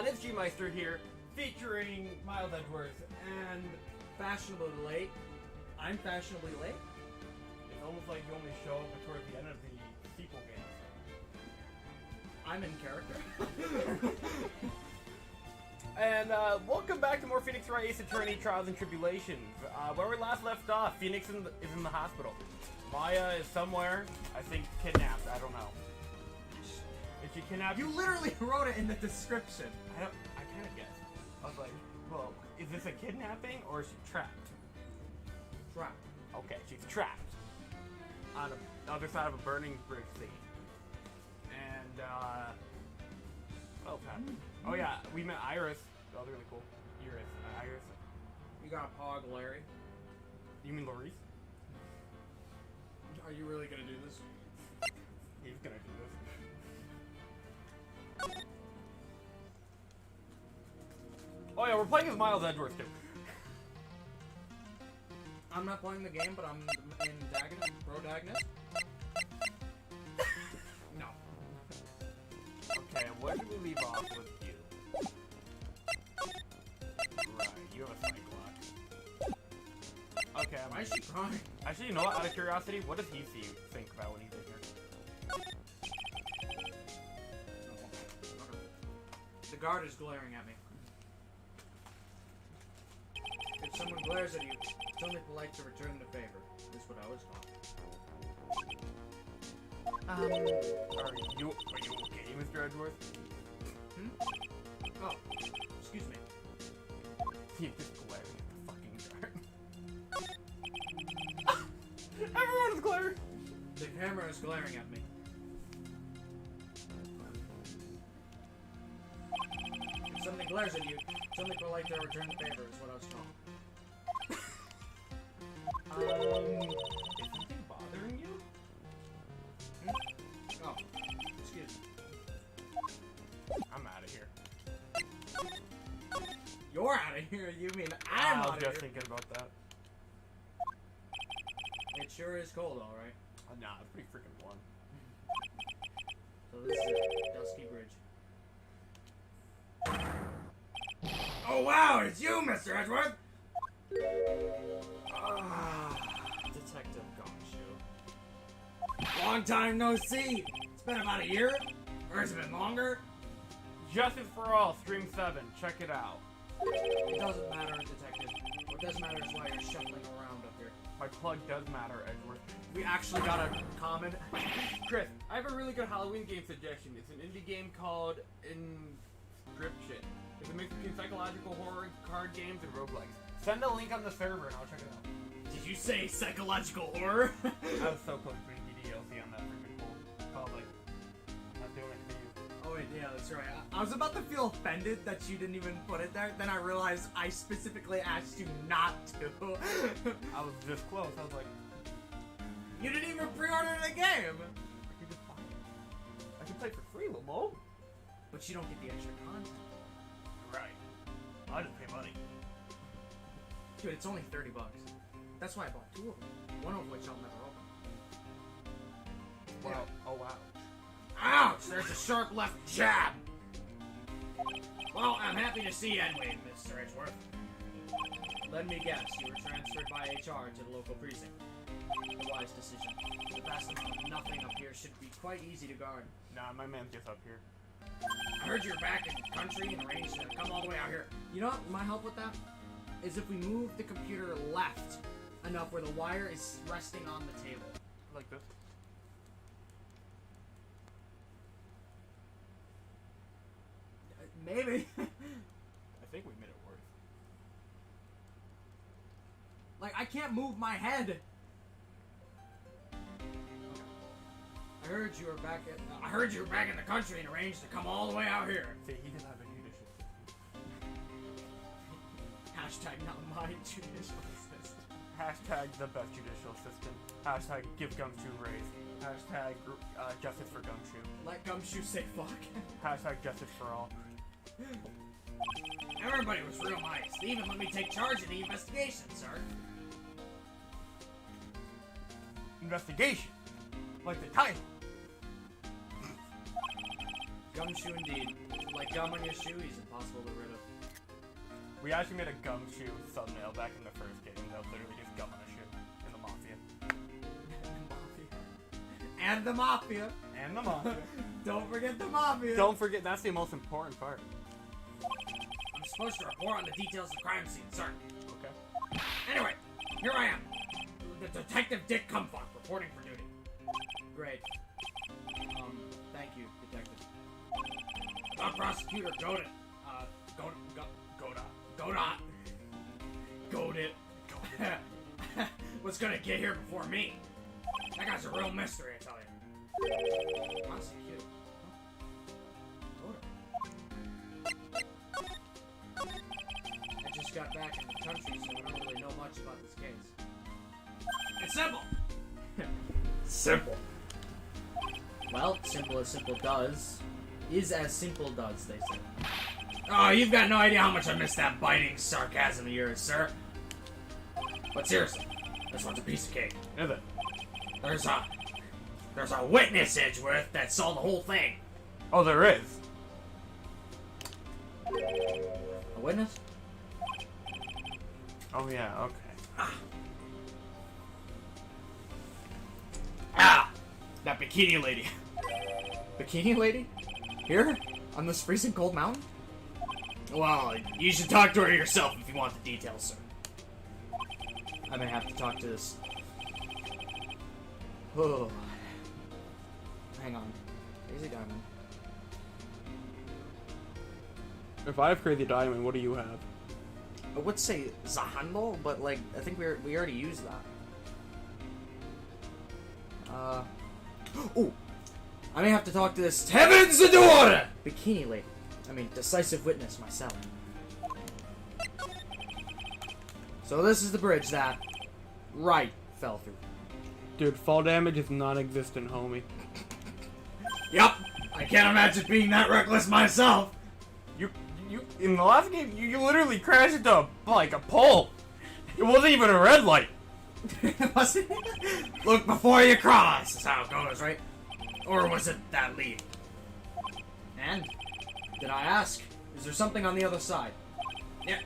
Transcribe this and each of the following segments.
everyone, it's G-Meister here, featuring Miles Edgeworth and Fashionably late. I'm fashionably late. it's almost like you only show up towards the end of the sequel games. I'm in character. And welcome back to more Phoenix Wright Attorney Trials and Tribulations. Where we last left off, Phoenix is in the hospital. Maya is somewhere, I think kidnapped, I don't know. Is she kidnapped? You literally wrote it in the description. I kind of guessed. I was like, well, is this a kidnapping or is she trapped? Trap. Okay, she's trapped on the other side of a burning brick scene. And, what else happened? Oh yeah, we met Iris. That was really cool. Iris. You got a Pog Larry. You mean Larice? Are you really gonna do this? He's gonna do this. Oh yeah, we're playing as Miles Edgeworth too. I'm not playing the game, but I'm in protagonist. No. Okay, where did we leave off with you? Right, you have a Cyclops. Okay, Why is she crying? actually, you know what? Out of curiosity, what does he think about when he's in here? The guard is glaring at me. If someone glares at you, it's only polite to return the favor. Is what I was taught. Are you okay, Mr. Edgeworth? Hmm? Oh, excuse me. He just glaring at the fucking guard. Everyone's glaring! The camera is glaring at me. If something glares at you, it's only polite to return the favor, is what I was taught. Is something bothering you? Hmm? Oh, excuse me. I'm out of here. You're out of here, you mean I I'm was out of just here? thinking about that. It sure is cold, alright. Nah, it's pretty freaking warm. So this is a dusky bridge. Oh wow, it's you, Mr. Edgeworth! Detective Gumshoe. Long time no see! It's been about a year? Or has it been longer? Justice for All, Stream 7, check it out. It doesn't matter, Detective. What does matter is why you're shuffling around up here. My plug does matter, Edgeworth. We actually got a comment. Chris, I have a really good Halloween game suggestion. It's an indie game called Inscription. It's a mix between psychological horror, card games, and roguelikes. Send a link on the server and I'll check it out. Did you say psychological horror? I was so close to putting DLC on that freaking cool public. Not doing it to you. Oh wait, yeah, that's right. I was about to feel offended that you didn't even put it there. Then I realized I specifically asked you not to. I was this close. I was like, You didn't even pre-order the game! I can just buy it. I can play for free, Lomo. But you don't get the extra content. Right. I just pay money. Dude, it's only $30. That's why I bought two of them. One of which I'll never open. Wow. Oh wow. Ouch! There's a sharp left jab! Well, I'm happy to see you anyway, Mr. Edgeworth. Let me guess, you were transferred by HR to the local precinct. A wise decision. The vast amount of nothing up here should be quite easy to guard. Nah, my man's just up here. I heard you're back in the country and arranged to come all the way out here. You know what my help with that? Is if we move the computer left enough where the wire is resting on the table. Like this. Maybe. I think we made it worse. Like, I can't move my head. I heard you were back in the country and arranged to come all the way out here. See, he didn't have a judicial system. Hashtag not my judicial system. Hashtag the best judicial system. Hashtag give Gumshoe a raise. Hashtag justice for Gumshoe. Let Gumshoe say fuck. Hashtag justice for all. Everybody was real nice. They even let me take charge of the investigation, sir. Investigation? Like the title. Gumshoe indeed. Like gum on your shoe, he's impossible to get rid of. We actually made a gumshoe thumbnail back in the first game. That was literally just gum on a shoe in the Mafia. And the Mafia. And the Mafia. Don't forget the Mafia. Don't forget, that's the most important part. I'm supposed to report on the details of the crime scene, sir. Okay. Anyway, here I am. The Detective Dick Cumfuck, reporting for duty. Great. Thank you, Detective. The prosecutor Godot. Godot. Was gonna get here before me. That guy's a real mystery, I tell you. Prosecutor. Godot. I just got back in the country, so I don't really know much about this case. It's simple! Simple. Well, simple as simple does. Is as simple does, they say. Oh, you've got no idea how much I miss that biting sarcasm of yours, sir. But seriously, this one's a piece of cake. Is it? There's a witness, Edgeworth, that saw the whole thing. Oh, there is. A witness? Oh, yeah, okay. That bikini lady. Bikini lady? Here? On this freezing cold mountain? Well, you should talk to her yourself if you want the details, sir. I may have to talk to this. Oh. Hang on. Crazy Diamond. If I have Crazy Diamond, what do you have? I would say Zahando, but like, I think we already used that. Oh! I may have to talk to this Heavens Adora! Bikini lady. I mean, decisive witness myself. So this is the bridge that Wright fell through. Dude, fall damage is non-existent, homie. Yup! I can't imagine being that reckless myself! You, in the last game, you literally crashed into, like, a pole. It wasn't even a red light. Was it? Look before you cross, is how it goes, right? Or was it that lead? And, did I ask, is there something on the other side? Yeah.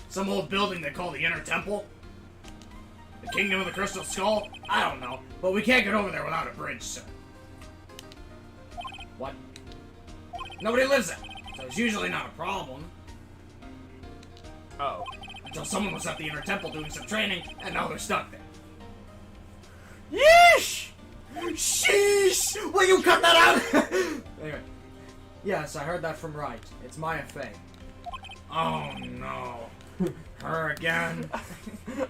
Some old building they call the Inner Temple? The Kingdom of the Crystal Skull? I don't know, but we can't get over there without a bridge, sir. What? Nobody lives there, so it's usually not a problem. Oh. Until someone was at the Inner Temple doing some training, and now they're stuck there. Yeesh! Sheesh! Will you cut that out? Anyway. Yes, I heard that from Wright. It's Maya Fey. Oh no. Her again?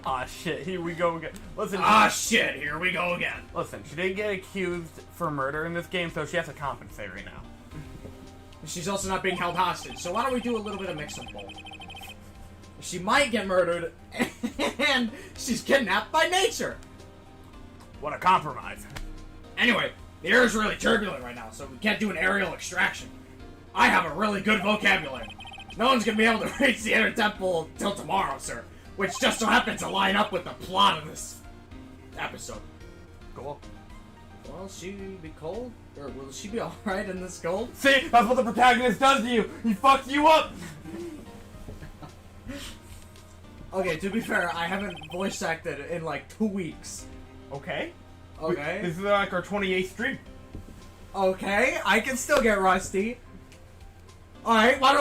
Aw shit, here we go again. Listen. Ah shit, here we go again. Listen, she didn't get accused for murder in this game, so she has to compensate right now. She's also not being held hostage, so why don't we do a little bit of mix of both? She might get murdered, and she's kidnapped by nature. What a compromise. Anyway, the air is really turbulent right now, so we can't do an aerial extraction. I have a really good vocabulary. No one's gonna be able to reach the Inner Temple till tomorrow, sir. Which just so happens to line up with the plot of this episode. Cool. Will she be cold? Or will she be alright in this cold? See, that's what the protagonist does to you. He fucks you up. Okay, to be fair, I haven't voice acted in like 2 weeks. Okay. Okay. This is like our 28th stream. Okay, I can still get rusty. Alright, why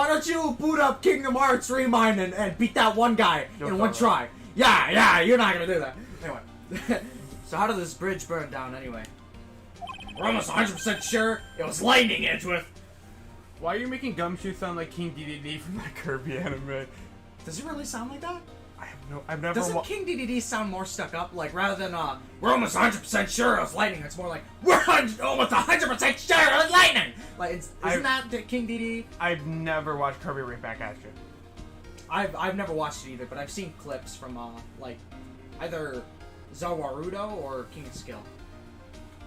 don't you boot up Kingdom Hearts Remind and beat that one guy in one try? Yeah, you're not gonna do that. Anyway. So how did this bridge burn down anyway? We're almost 100% sure it was lightning, Edgeworth. Why are you making Gumshoe sound like King DDD from that Kirby anime? Does it really sound like that? I've never. Doesn't King DDD sound more stuck up? Like, rather than, we're almost 100% sure it was lightning, it's more like, we're almost 100% sure it was lightning! Like, isn't that King DDD? I've never watched Kirby right back at you. I've never watched it either, but I've seen clips from, like, either Zawarudo or King of Skill.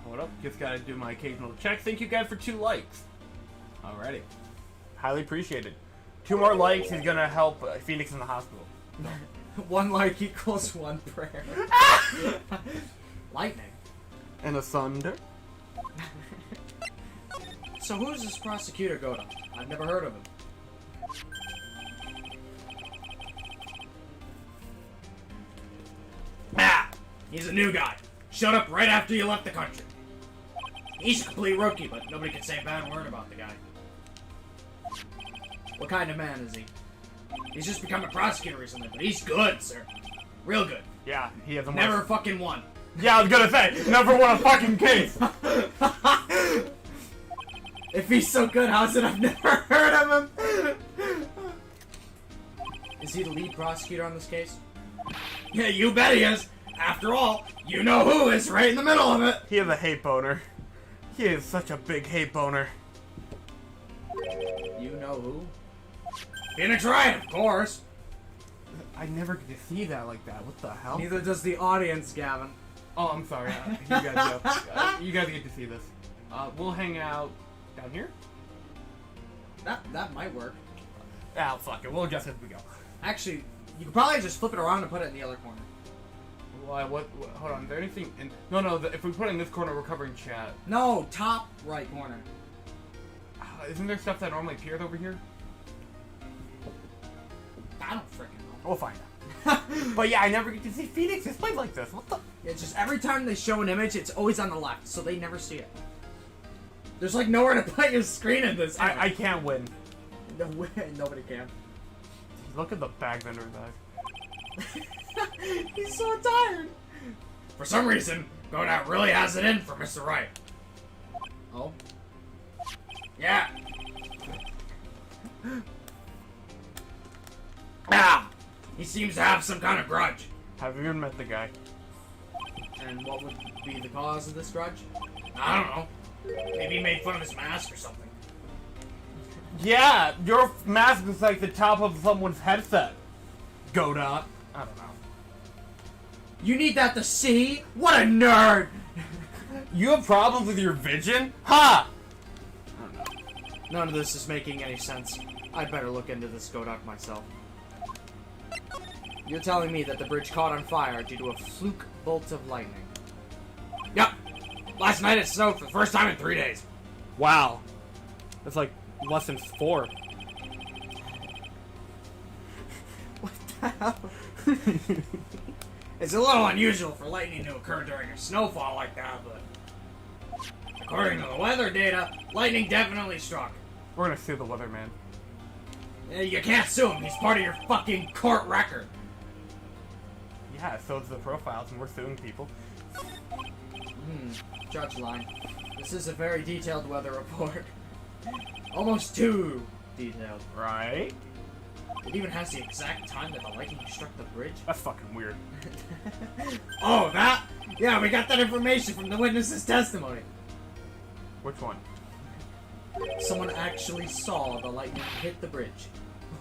Hold up, just gotta do my occasional check. Thank you guys for 2 likes. Alrighty. Highly appreciated. 2 more likes is gonna help Phoenix in the hospital. 1 like equals 1 prayer. Lightning. and asunder. So who's this prosecutor Goda? I've never heard of him. Ah! He's a new guy. Showed up right after you left the country. He's a complete rookie, but nobody can say a bad word about the guy. What kind of man is he? He's just become a prosecutor recently, but he's good, sir. Real good. Yeah, he hasn't Never fucking won. Yeah, I was gonna say, never won a fucking case. If he's so good, how's it I've never heard of him? Is he the lead prosecutor on this case? Yeah, you bet he is. After all, you know who is right in the middle of it. He is a hate boner. He is such a big hate boner. You know who? Phoenix Wright, of course. I never get to see that like that. What the hell? Neither does the audience, Gavin. Oh, I'm sorry. You guys go. You guys get to see this. We'll hang out down here. That might work. Ah, fuck it. We'll adjust as we go. Actually, you could probably just flip it around and put it in the other corner. Why? What? Hold on. Is there anything in? No. If we put it in this corner, we're covering chat. No, top right corner. Isn't there stuff that normally appears over here? I don't freaking know. We'll find out. But yeah, I never get to see Phoenix displayed like this. What the? It's just every time they show an image, it's always on the left, so they never see it. There's like nowhere to put your screen in this. I can't win. No way, nobody can. Look at the bag vendor's eyes. He's so tired. For some reason, Godat really has it in for Mr. Wright. Oh? Yeah. Ah! He seems to have some kind of grudge. Have you even met the guy? And what would be the cause of this grudge? I don't know. Maybe he made fun of his mask or something. Yeah, your mask is like the top of someone's headset. Godot. I don't know. You need that to see? What a nerd! You have problems with your vision? Ha! I don't know. None of this is making any sense. I'd better look into this Godak myself. You're telling me that the bridge caught on fire due to a fluke bolt of lightning? Yep. Last night it snowed for the first time in 3 days. Wow. That's like less than 4. What the hell? It's a little unusual for lightning to occur during a snowfall like that, but according to the weather data, lightning definitely struck. We're gonna sue the weatherman. You can't sue him, he's part of your fucking court record. Yeah, so it's the profiles, and we're suing people. Judge line. This is a very detailed weather report. Almost too detailed. Right? It even has the exact time that the lightning struck the bridge. That's fucking weird. Oh, that? Yeah, we got that information from the witness's testimony. Which one? Someone actually saw the lightning hit the bridge.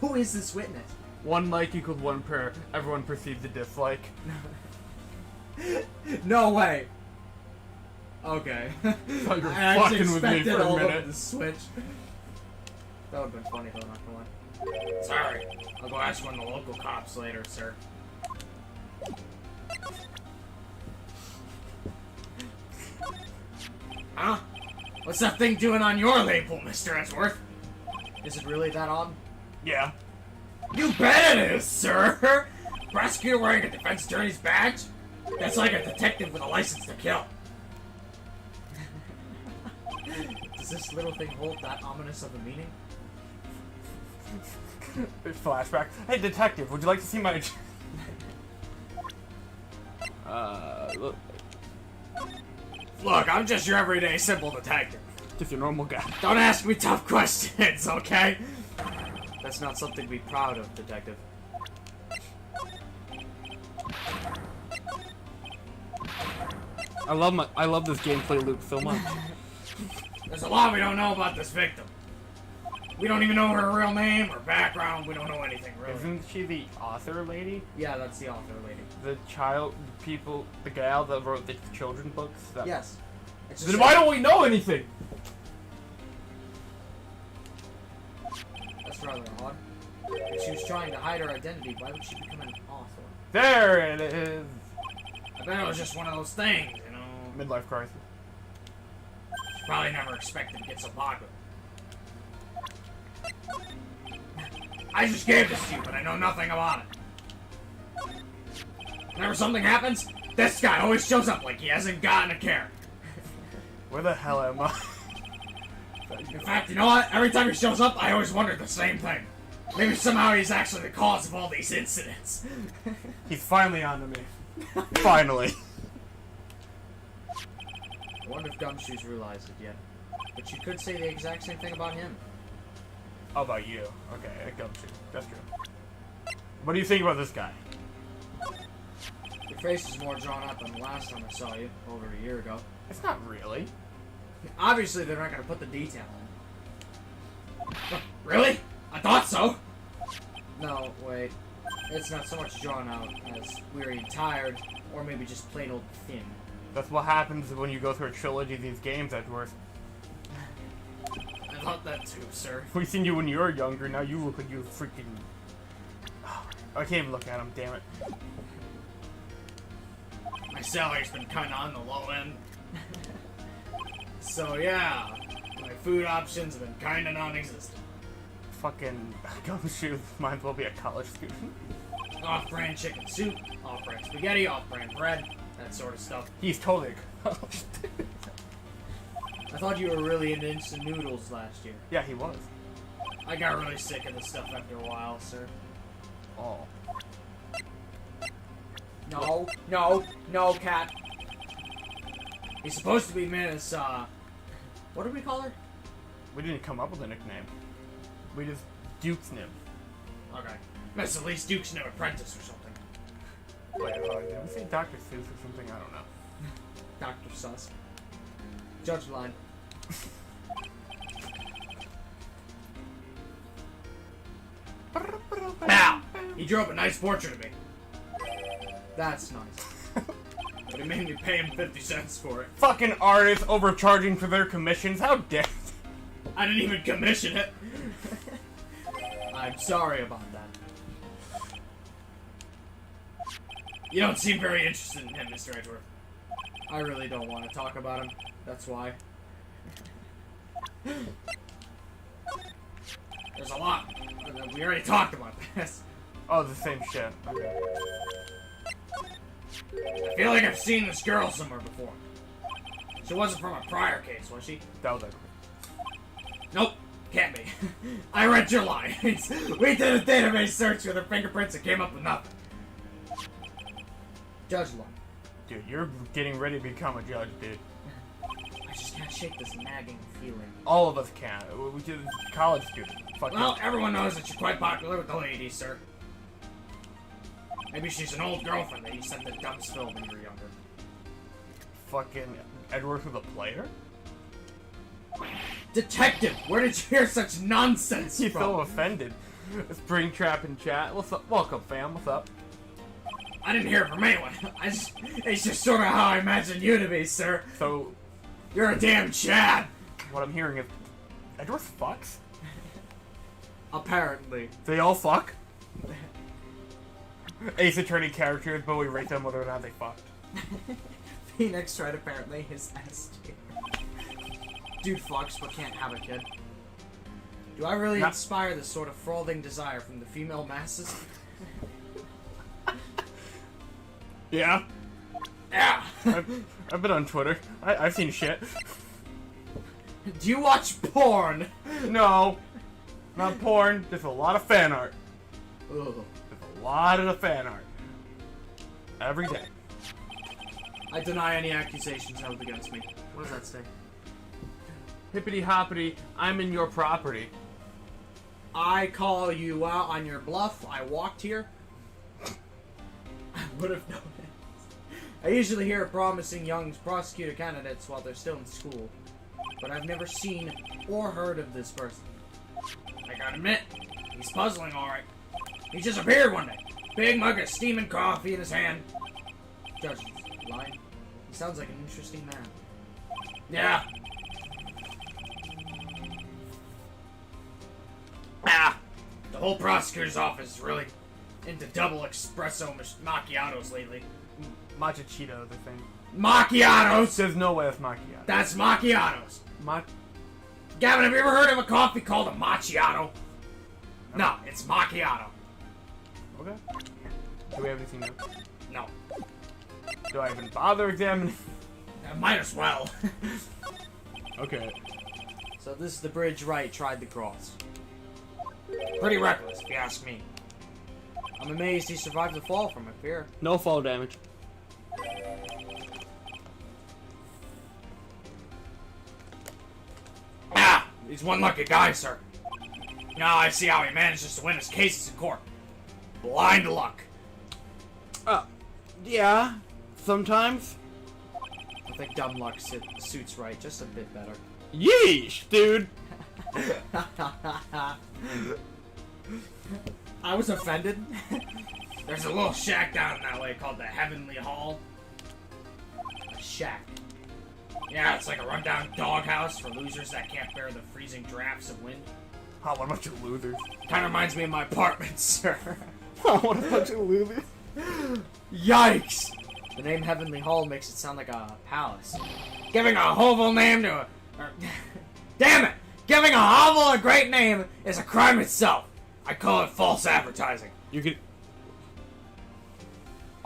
Who is this witness? 1 like equals 1 prayer. Everyone perceives a dislike. No way. Okay. Thought you were I actually fucking with me expected for a all minute. of the switch. That would've been funny though, not gonna lie. Sorry. I'll go ask one of the local cops later, sir. Huh? What's that thing doing on your label, Mr. Edgeworth? Is it really that odd? Yeah. You bet it is, sir! Prosecutor wearing a defense attorney's badge? That's like a detective with a license to kill. Does this little thing hold that ominous of a meaning? Flashback. Hey, detective, would you like to see my... Look. Look, I'm just your everyday simple detective. Just your normal guy. Don't ask me tough questions, okay? That's not something to be proud of, detective. I love this gameplay loop so much. There's a lot we don't know about this victim. We don't even know her real name, her background, we don't know anything, really. Isn't she the author lady? Yeah, that's the author lady. The gal that wrote the children's books? Yes. Then why don't we know anything? That's rather odd. If she was trying to hide her identity, why would she become an author? There it is! I bet it was just one of those things, you know, Midlife crisis. She probably never expected to get so popular. I just gave this to you, but I know nothing about it. Whenever something happens, this guy always shows up like he hasn't gotten a care. Where the hell am I? In fact, you know what? Every time he shows up, I always wonder the same thing. Maybe somehow he's actually the cause of all these incidents. He's finally onto me. Finally. I wonder if Gumshoe's realized it yet. But you could say the exact same thing about him. How about you? Okay, it comes to. That's true. What do you think about this guy? Your face is more drawn out than the last time I saw you, over a year ago. It's not really. Obviously, they're not going to put the detail in. Really? I thought so! No, wait. It's not so much drawn out as weary and tired, or maybe just plain old thin. That's what happens when you go through a trilogy of these games, Edgeworth. I thought that too, sir. We've seen you when you were younger, now you look like you freaking... I can't even look at him, damn it. My salary's been kinda on the low end. So yeah, my food options have been kinda non-existent. Fucking Gumshoe might as well be a college student. Off-brand chicken soup, off-brand spaghetti, off-brand bread, that sort of stuff. He's totally a college student. I thought you were really into instant noodles last year. Yeah, he was. I got really sick of this stuff after a while, sir. Oh. No, cat. He's supposed to be Miss, what do we call her? We didn't come up with a nickname. We just Duke's him. Okay. Miss Elise Duke's new apprentice or something. Wait, did we say Dr. Seuss or something? I don't know. Dr. Sus. Judge line. Now, he drew up a nice portrait of me. That's nice. But he made me pay him 50 cents for it. Fucking artists overcharging for their commissions. How dare I didn't even commission it. I'm sorry about that. You don't seem very interested in him, Mr. Edgeworth. I really don't want to talk about him. That's why. There's a lot. We already talked about this. Oh, the same shit. Okay. I feel like I've seen this girl somewhere before. She wasn't from a prior case, was she? That was like... Nope. Can't be. I read your lines. We did a database search with her fingerprints and came up with nothing. Judge line. Dude, you're getting ready to become a judge, dude. I just can't shake this nagging feeling. All of us can. We just college students. Fuck Well, it. everyone knows that you're quite popular with the ladies, sir. Maybe she's an old girlfriend that you sent to Dumpsville when you were younger. Fucking Edgeworth was a player? Detective, where did you hear such nonsense He's from? so offended. Springtrap in chat. What's up? Welcome, fam. What's up? I didn't hear it from anyone. It's just sort of how I imagine you to be, sir. So, You're a damn Chad. what I'm hearing is Edgeworth fucks? Apparently. They all fuck? Ace Attorney characters, but we rate them whether or not they fucked. Phoenix Wright apparently is S tier. Dude fucks but can't have a kid. Do I really inspire this sort of frothy desire from the female masses? Yeah. Yeah. I've been on Twitter. I've seen shit. Do you watch porn? No. Not porn. There's a lot of fan art. Ugh. There's a lot of the fan art. Every day. I deny any accusations held against me. What does that say? Hippity hoppity, I'm in your property. I call you out on your bluff. I walked here. I would have known it. I usually hear promising young prosecutor candidates while they're still in school. But I've never seen or heard of this person. I gotta admit, he's puzzling alright. He just appeared one day. Big mug of steaming coffee in his hand. Judge, lying. He sounds like an interesting man. Yeah. The whole prosecutor's office is really into double espresso macchiatos lately. Matcha Cheetos, I think. Macchiatos! There's no way it's macchiato. That's macchiatos. Gavin, have you ever heard of a coffee called a macchiato? No, it's macchiato. Okay. Do we have anything else? No. Do I even bother examining? Might as well. Okay. So this is the bridge Wright tried to cross. Pretty reckless, if you ask me. I'm amazed he survived the fall from it here. No fall damage. Ah! He's one lucky guy, sir. Now I see how he manages to win his cases in court. Blind luck. Yeah. Sometimes. I think dumb luck suits Wright just a bit better. Yeesh, dude. I was offended. There's a little shack down that way called the Heavenly Hall. A shack. Yeah, it's like a rundown doghouse for losers that can't bear the freezing drafts of wind. Oh, what a bunch of losers. Kinda reminds me of my apartment, sir. Oh, what a bunch of losers. Yikes! The name Heavenly Hall makes it sound like a palace. Giving a hovel name to a... damn it! Giving a hovel a great name is a crime itself. I call it false advertising. You could...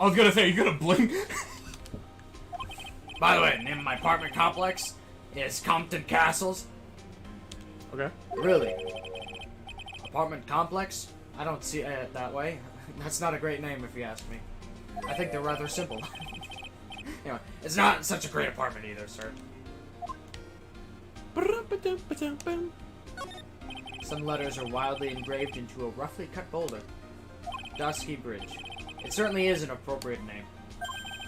I was gonna say, you gonna blink? By the way, the name of my apartment complex is Compton Castles. Okay. Really? Apartment complex? I don't see it that way. That's not a great name if you ask me. I think they're rather simple. Anyway, it's not such a great apartment either, sir. Some letters are wildly engraved into a roughly cut boulder. Dusky Bridge. It certainly is an appropriate name.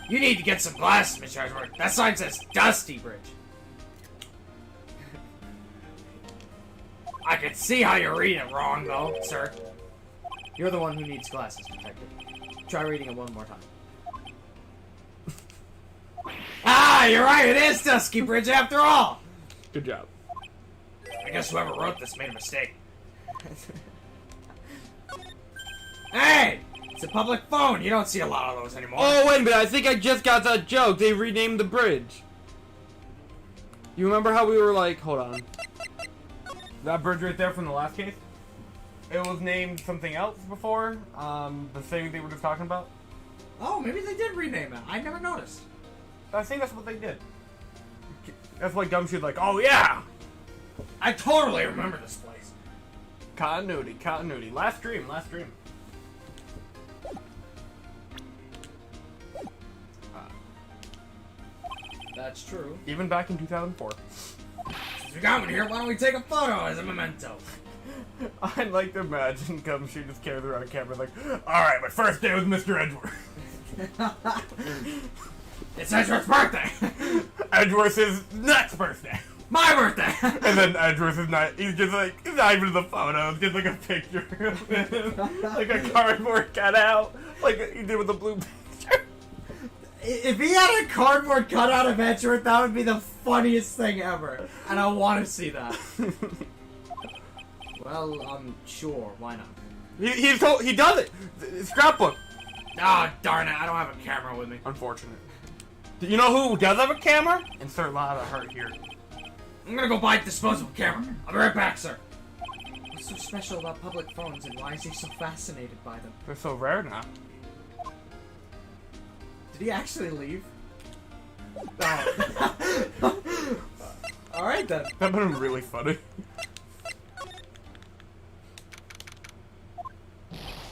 You need to get some glasses, Mr. Edgeworth. That sign says Dusty Bridge. I can see how you're reading it wrong, though, sir. You're the one who needs glasses, detective. Try reading it one more time. Ah, you're right, it is Dusky Bridge after all! Good job. I guess whoever wrote this made a mistake. Hey! It's a public phone, you don't see a lot of those anymore. Oh, wait a minute, I think I just got that joke. They renamed the bridge. You remember how we were like, hold on. That bridge right there from the last case? It was named something else before, the thing they were just talking about. Oh, maybe they did rename it. I never noticed. I think that's what they did. That's why dumb shit like, oh yeah! I totally remember this place. Continuity, continuity. Last dream, last dream. That's true. Even back in 2004. Since we got one here, why don't we take a photo as a memento? I'd like to imagine she just carries around a camera like, alright, my first day with Mr. Edgeworth. It's Edgeworth's birthday! Edgeworth's next birthday. My birthday! And then Edgeworth is not, he's just like, he's not even in the photo, it's just like a picture of him. Like a cardboard cutout, like he did with the blue picture. If he had a cardboard cutout of Edgeworth, that would be the funniest thing ever. And I want to see that. Well, sure, why not? He does it! Scrapbook! Ah, oh, darn it, I don't have a camera with me. Unfortunate. You know who does have a camera? Insert a lot of hurt here. I'm gonna go buy a disposable camera. I'll be right back, sir. What's so special about public phones, and why is he so fascinated by them? They're so rare now. Did he actually leave? Oh. Alright then. That would have been really funny.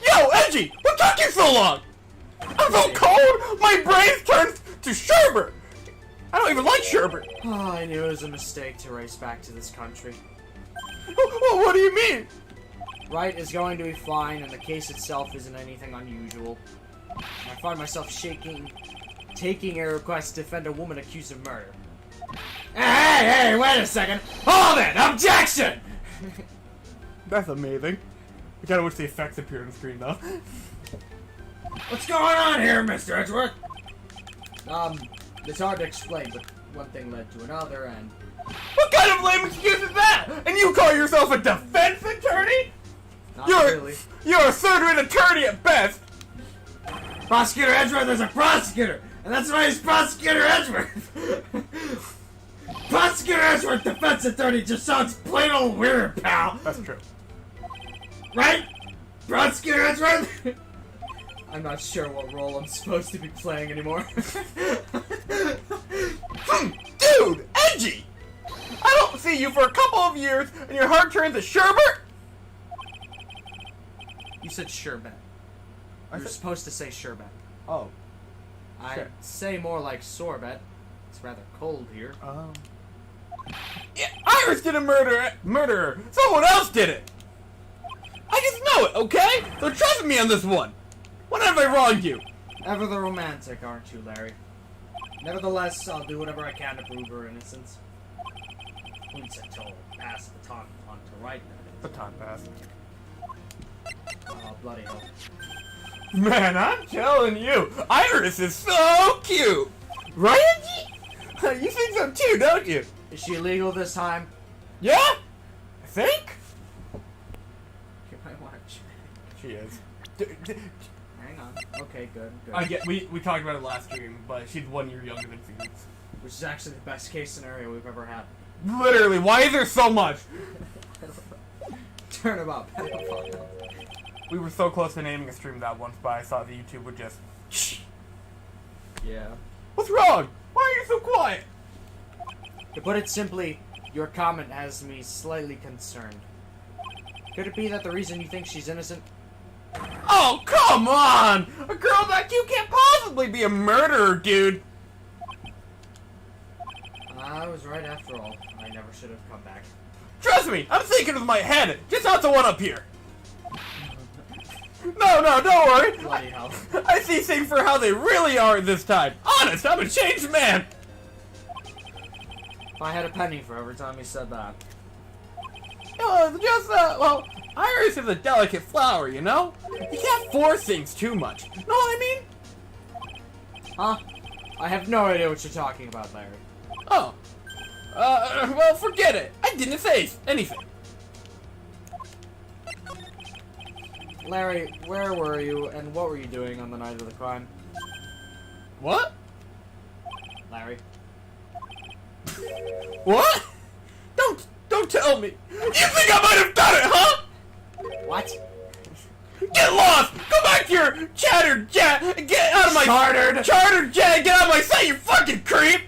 Yo, Edgy! What took you so long? I'm so cold, my brain turned to sherbet! I don't even like sherbet. Oh, I knew it was a mistake to race back to this country. Well, what do you mean? Wright is going to be fine, and the case itself isn't anything unusual. I find myself taking a request to defend a woman accused of murder. Hey, wait a second! Hold it! Objection! That's amazing. I kinda wish the effects appeared on the screen though. What's going on here, Mr. Edgeworth? It's hard to explain, but one thing led to another, and... What kind of lame excuse is that? And you call yourself a defense attorney? Not really. You're a third-rate attorney at best. Prosecutor Edgeworth is a prosecutor, And that's why he's Prosecutor Edgeworth! Prosecutor Edgeworth, defense attorney, just sounds plain old weird, pal! That's true. Right? Prosecutor Edgeworth? I'm not sure what role I'm supposed to be playing anymore. Dude! Edgy! I don't see you for a couple of years and your heart turns to sherbet? You said sherbet. You're supposed to say sherbet. Oh. I'd say more like sorbet. It's rather cold here. Oh. Yeah, Iris didn't murder her. Someone else did it. I just know it, okay? So trust me on this one. When have I wronged you? Ever the romantic, aren't you, Larry? Nevertheless, I'll do whatever I can to prove her innocence. Once I told, pass the baton on to Wright. Baton pass. Oh, bloody hell. Man, I'm telling you, Iris is so cute. Right, Angie? You think so too, don't you? Is she illegal this time? Yeah? I think? You might want to check. She is. Hang on. Okay, good. We talked about it last stream, but she's 1 year younger than Phoenix. Which is actually the best case scenario we've ever had. Literally, why is there so much? Turnabout pedophile. We were so close to naming a stream that once, but I thought the YouTube would just... Yeah. What's wrong? Why are you so quiet? To put it simply, your comment has me slightly concerned. Could it be that the reason you think she's innocent? Oh, come on! A girl that cute can't possibly be a murderer, dude! I was right after all. I never should have come back. Trust me, I'm thinking with my head, just not the one up here. No, don't worry. Bloody hell. I see things for how they really are this time. Honest, I'm a changed man. If I had a penny for every time you said that. Well, Iris is a delicate flower, you know? You can't force things too much. Know what I mean? Huh? I have no idea what you're talking about, Larry. Oh. Well, forget it. I didn't say anything. Larry, where were you, and what were you doing on the night of the crime? What? Larry. What? Don't tell me. You think I might have done it, huh? What? Get lost! Go back to your chattered jet! Get out of my chartered jet! Get out of my sight, you fucking creep!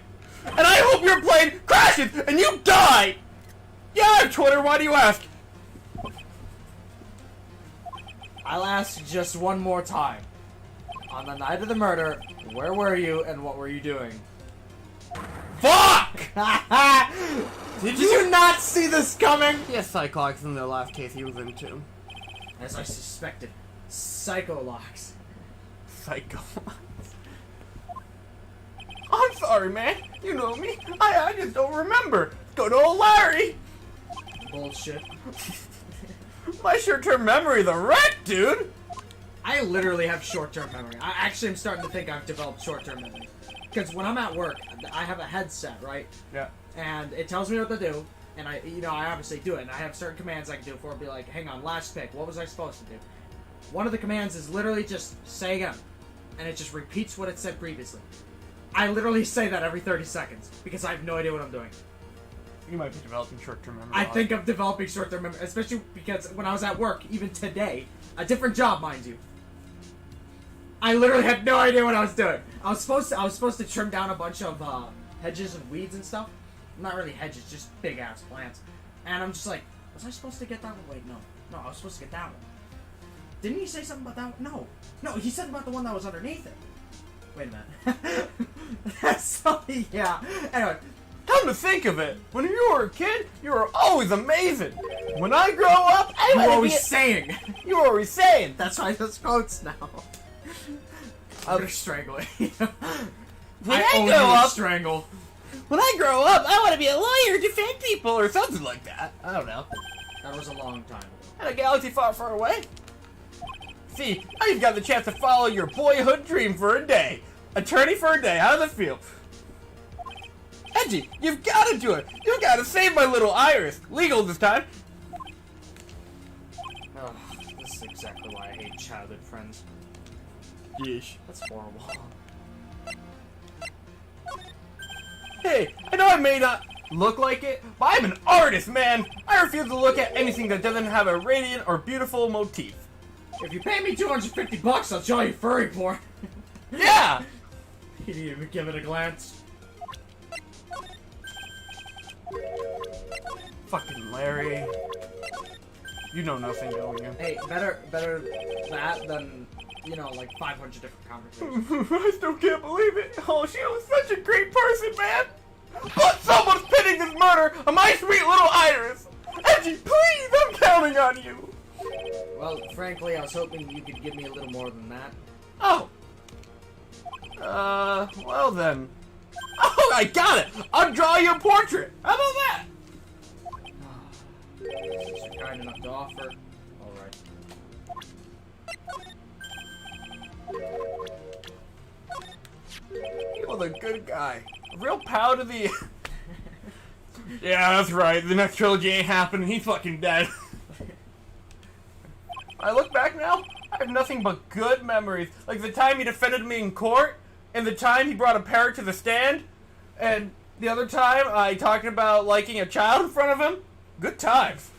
And I hope your plane crashes and you die! Yeah, I have Twitter. Why do you ask? I'll ask just one more time. On the night of the murder, where were you and what were you doing? Fuck! Did you not see this coming? Yes, Cyclops in the last case he was in too. As I suspected, Psycho-Locks. Psycho. I'm sorry, man. You know me. I just don't remember. Go to old Larry. Bullshit. My short-term memory's a wreck, dude. I literally have short-term memory. I actually am starting to think I've developed short-term memory. Because when I'm at work, I have a headset, right? Yeah. And it tells me what to do, and I obviously do it. And I have certain commands I can do for it. Be like, hang on, last pick. What was I supposed to do? One of the commands is literally just say again, and it just repeats what it said previously. I literally say that every 30 seconds because I have no idea what I'm doing. You might be developing short-term memory. I think I'm developing short-term memory, especially because when I was at work, even today, a different job, mind you. I literally had no idea what I was doing. I was supposed to trim down a bunch of hedges and weeds and stuff. Not really hedges, just big ass plants. And I'm just like, was I supposed to get that one? Wait, no, I was supposed to get that one. Didn't he say something about that one? No, he said about the one that was underneath it. Wait a minute. So, yeah. Anyway. Come to think of it, when you were a kid, you were always amazing. When I grow up, You were always saying. You were always saying. That's why there's quotes now. Other strangling. When I grow up, strangle. When I grow up, I want to be a lawyer, defend people, or something like that. I don't know. That was a long time ago. In a galaxy far, far away. See, now you've got the chance to follow your boyhood dream for a day. Attorney for a day. How does it feel? Edgy, you've got to do it. You've got to save my little Iris. Legal this time. Ugh, this is exactly why I hate childhood friends. Yeesh. That's horrible. Hey, I know I may not look like it, but I'm an artist, man! I refuse to look at anything that doesn't have a radiant or beautiful motif. If you pay me $250, I'll show you furry porn. Yeah! You didn't even give it a glance. Fucking Larry. You know nothing, don't you? Hey, better that than, you know, like 500 different conversations. I still can't believe it. Oh, she was such a great person, man. But someone's pinning this murder on my sweet little Iris. Edgy, please, I'm counting on you. Well, frankly, I was hoping you could give me a little more than that. Oh. Well then. Oh, I got it. I'll draw you a portrait. How about that? Since you're kind enough to offer. Alright. He was a good guy. A real proud of the... Yeah, that's right. The next trilogy ain't happening. He's fucking dead. I look back now, I have nothing but good memories. Like the time he defended me in court, and the time he brought a parrot to the stand, and the other time I talked about liking a child in front of him. Good times.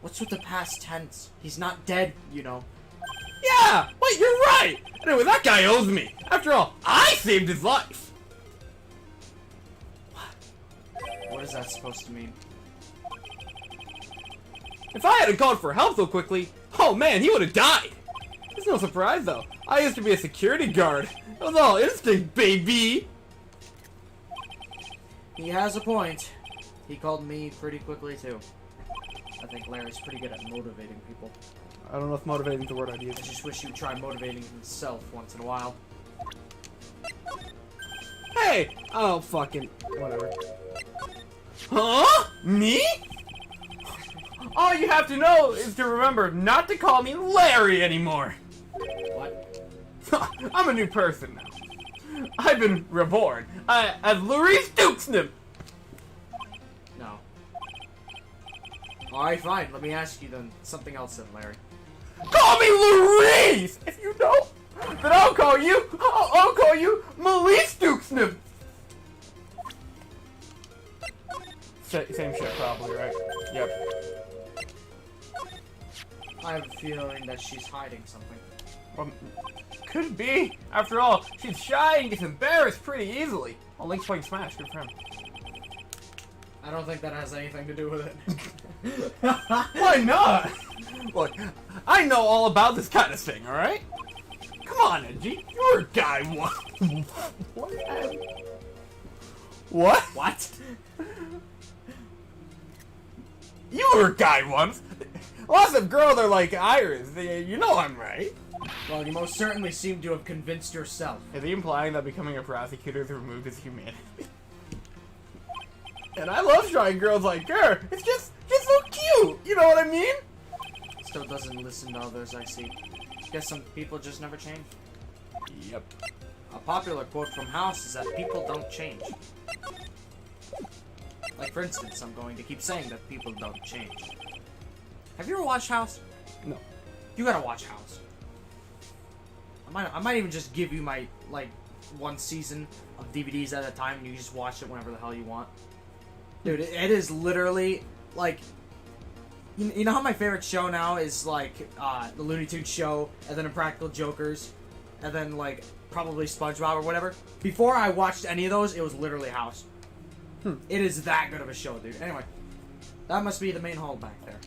What's with the past tense? He's not dead, you know. Yeah, wait, you're right. Anyway, that guy owes me. After all, I saved his life. What is that supposed to mean? If I hadn't called for help so quickly, oh man, he would have died. It's no surprise though. I used to be a security guard. It was all instinct, baby. He has a point. He called me pretty quickly too. I think Larry's pretty good at motivating people. I don't know if motivating is the word I'd use. I just wish he would try motivating himself once in a while. Hey! Oh, fucking... whatever. Huh? Me? All you have to know is to remember not to call me Larry anymore. What? I'm a new person now. I've been reborn. As Louise Dukesnip. No. Alright, fine. Let me ask you then something else then, Larry. Call me Louise! If you don't, then I'll call you Melise Dukesnip. Same shit, probably, right? Yep. I have a feeling that she's hiding something. Well, could be. After all, she's shy and gets embarrassed pretty easily. Oh, Link's playing Smash. Good for him. I don't think that has anything to do with it. Why not? Look, I know all about this kind of thing, alright? Come on, Edgy. You're a guy once. What? What? What? You were a guy once. Lots of girls are like Iris. You know I'm right. Well, you most certainly seem to have convinced yourself. Is he implying that becoming a prosecutor has removed his humanity? And I love trying girls like her. It's just so cute. You know what I mean? Still doesn't listen to others, I see. Guess some people just never change. Yep. A popular quote from House is that people don't change. Like, for instance, I'm going to keep saying that people don't change. Have you ever watched House? No. You gotta watch House. I might even just give you my, like, one season of DVDs at a time and you just watch it whenever the hell you want. Dude, it is literally, like... You know how my favorite show now is, like, the Looney Tunes show, and then Impractical Jokers, and then, like, probably SpongeBob or whatever? Before I watched any of those, it was literally House. It is that good of a show, dude. Anyway, that must be the main hall back there.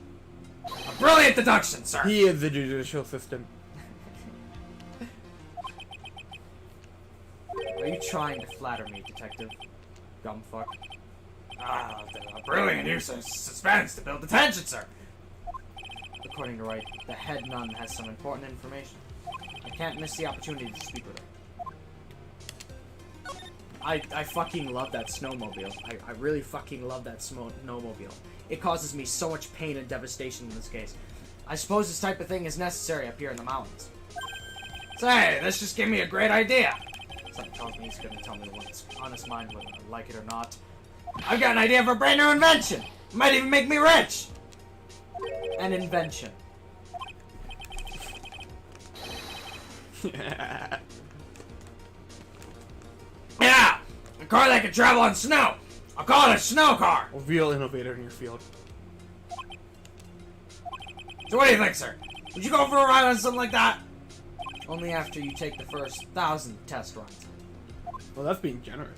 A brilliant deduction, sir! He is the judicial system. Are you trying to flatter me, Detective Gumfuck? Ah, a brilliant use of suspense to build the tension, sir! According to Wright, the head nun has some important information. I can't miss the opportunity to speak with her. I fucking love that snowmobile. I really fucking love that snowmobile. It causes me so much pain and devastation in this case. I suppose this type of thing is necessary up here in the mountains. Say, this just gave me a great idea! Something tells me he's gonna tell me what's on his mind, whether I like it or not. I've got an idea for a brand new invention! It might even make me rich! An invention. car that can travel on snow. I'll call it a snow car. A real innovator in your field. So what do you think, sir? Would you go for a ride on something like that? Only after you take the first 1,000 test runs. Well, that's being generous.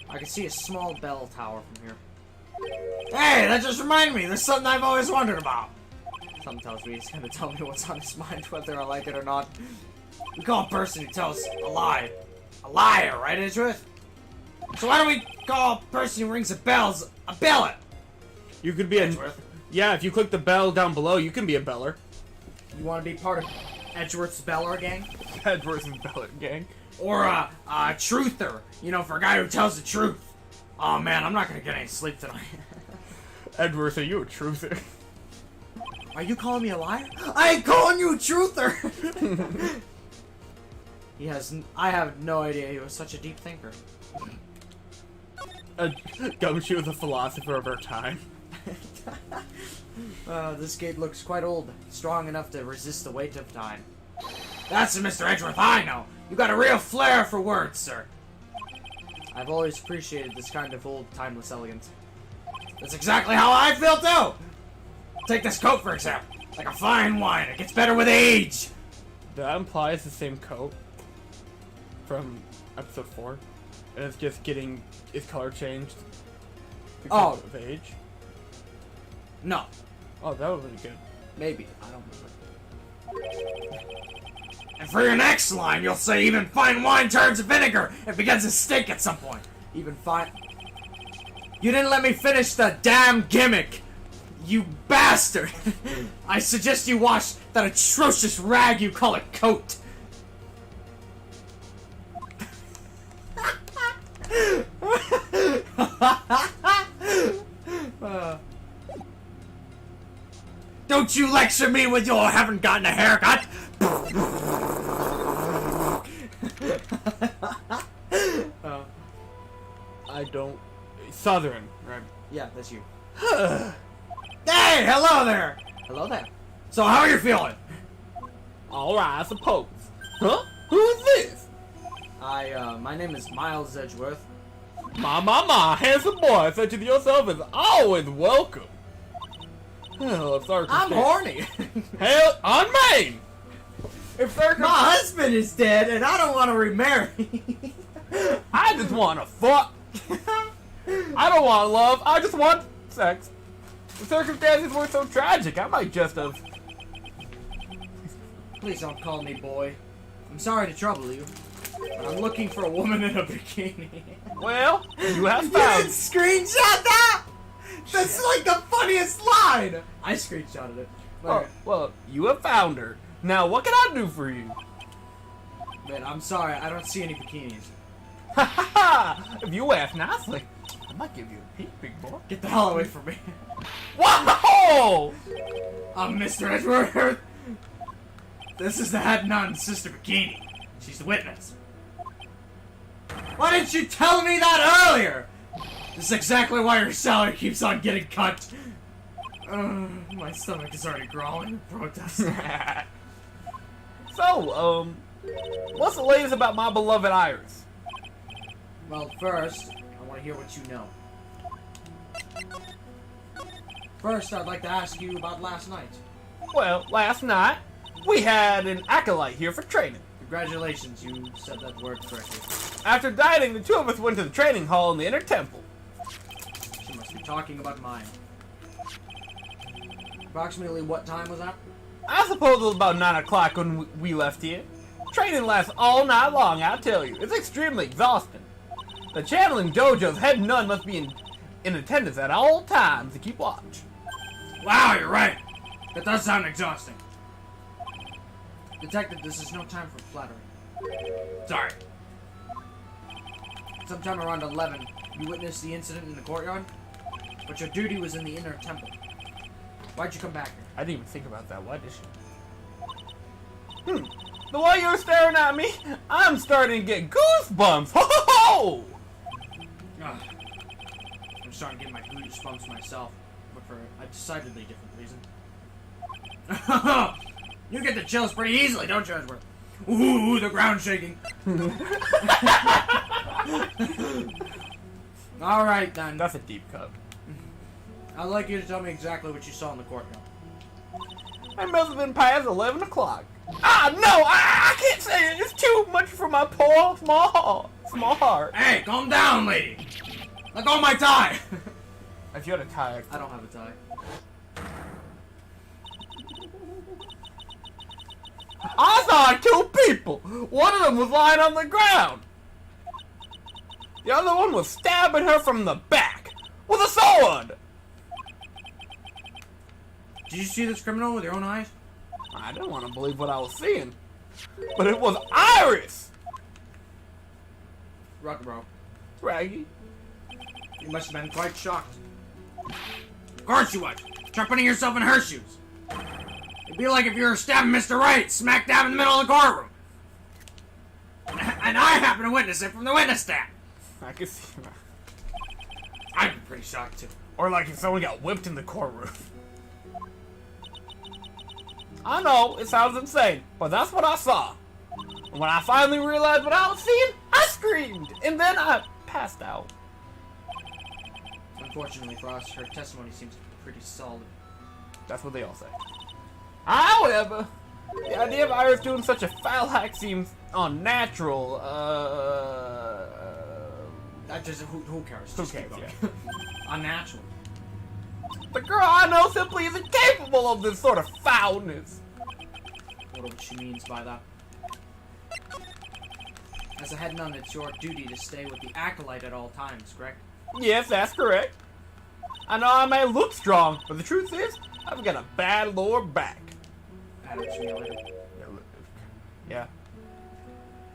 I can see a small bell tower from here. Hey, that just reminded me. There's something I've always wondered about. Something tells me he's gonna tell me what's on his mind, whether I like it or not. We call a person who tells a lie a liar, right, Edgeworth? So why don't we call a person who rings a bell's a beller? You could be a... Edgeworth. Yeah, if you click the bell down below, you can be a beller. You want to be part of Edgeworth's beller gang? Edgeworth's beller gang. Or a truther, you know, for a guy who tells the truth. Oh man, I'm not gonna get any sleep tonight. Edgeworth, are you a truther? Are you calling me a liar? I ain't calling you a truther! I have no idea he was such a deep thinker. Gumshoe is a philosopher of our time. This gate looks quite old. Strong enough to resist the weight of time. That's the Mr. Edgeworth I know. You got a real flair for words, sir. I've always appreciated this kind of old, timeless elegance. That's exactly how I feel, too! Take this coat, for example. Like a fine wine. It gets better with age. That implies the same coat from episode 4. And it's just getting its color changed because of age. No. Oh, that would be good. Maybe. I don't remember. And for your next line, you'll say even fine wine turns to vinegar. It begins to stink at some point. Even fine... You didn't let me finish the damn gimmick! You bastard! I suggest you wash that atrocious rag you call a coat! Don't you lecture me with your haven't gotten a haircut! I don't... Southern, right? Yeah, that's you. Hey, hello there! Hello there. So how are you feeling? Alright, I suppose. Huh? Who is this? My name is Miles Edgeworth. My, handsome boy such as yourself is always welcome. Hell, if I'm horny. Hell, on me! If My husband is dead and I don't want to remarry. I just want to fuck. I don't want love, I just want sex. The circumstances were so tragic, I might just have... Please don't call me boy. I'm sorry to trouble you, but I'm looking for a woman in a bikini. Well, you have You found... didn't screenshot that? That's like the funniest line! I screenshotted it. Oh, well, you have found her. Now, what can I do for you? Man, I'm sorry, I don't see any bikinis. Ha ha ha! If you ask nicely, I might give you a peek, big boy. Get the hell away from me. Whoa! I'm Mr. Edgeworth. This is the head nun's sister Bikini. She's the witness. Why didn't you tell me that earlier? This is exactly why your salary keeps on getting cut. My stomach is already growling in protest. So, what's the latest about my beloved Iris? Well, first, I want to hear what you know. First, I'd like to ask you about last night. Well, last night, we had an acolyte here for training. Congratulations, you said that word correctly. After dieting, the two of us went to the training hall in the inner temple. She must be talking about mine. Approximately what time was that? I suppose it was about 9 o'clock when we left here. Training lasts all night long, I'll tell you. It's extremely exhausting. The channeling dojo's head nun must be in attendance at all times to keep watch. Wow, you're right. That does sound exhausting. Detective, this is no time for flattery. Sorry. Sometime around 11, you witnessed the incident in the courtyard, but your duty was in the inner temple. Why'd you come back here? I didn't even think about that. Why did she? The way you're staring at me, I'm starting to get goosebumps. Ho ho ho! Ugh. I'm starting to get my goosebumps myself, but for a decidedly different reason. You get the chills pretty easily, don't you, Edgeworth? Ooh, the ground shaking. Alright then. That's a deep cut. I'd like you to tell me exactly what you saw in the courtyard. I must have been past 11 o'clock. Ah, no! I can't say it! It's too much for my poor, small heart. Hey, calm down, lady! Let go of my tie! If you had a tie... I don't have a tie. I saw two people! One of them was lying on the ground! The other one was stabbing her from the back with a sword! Did you see this criminal with your own eyes? I didn't want to believe what I was seeing. But it was Iris! Rock, bro. Raggy. You must have been quite shocked. Of course you would. Try putting yourself in her shoes. It'd be like if you were stabbing Mr. Wright smack dab in the middle of the courtroom. And I happen to witness it from the witness stand. I could see that. I'd be pretty shocked too. Or like if someone got whipped in the courtroom. I know, it sounds insane, but that's what I saw. And when I finally realized what I was seeing, I screamed, and then I passed out. Unfortunately for us, her testimony seems pretty solid. That's what they all say. However, the idea of Iris doing such a foul act seems unnatural. That just who cares? Who Just keep cares, going. Unnatural. The girl I know simply isn't capable of this sort of foulness. What she means by that? As a head nun, it's your duty to stay with the acolyte at all times, correct? Yes, that's correct. I know I may look strong, but the truth is, I've got a bad lower back. Bad simulator. Yeah.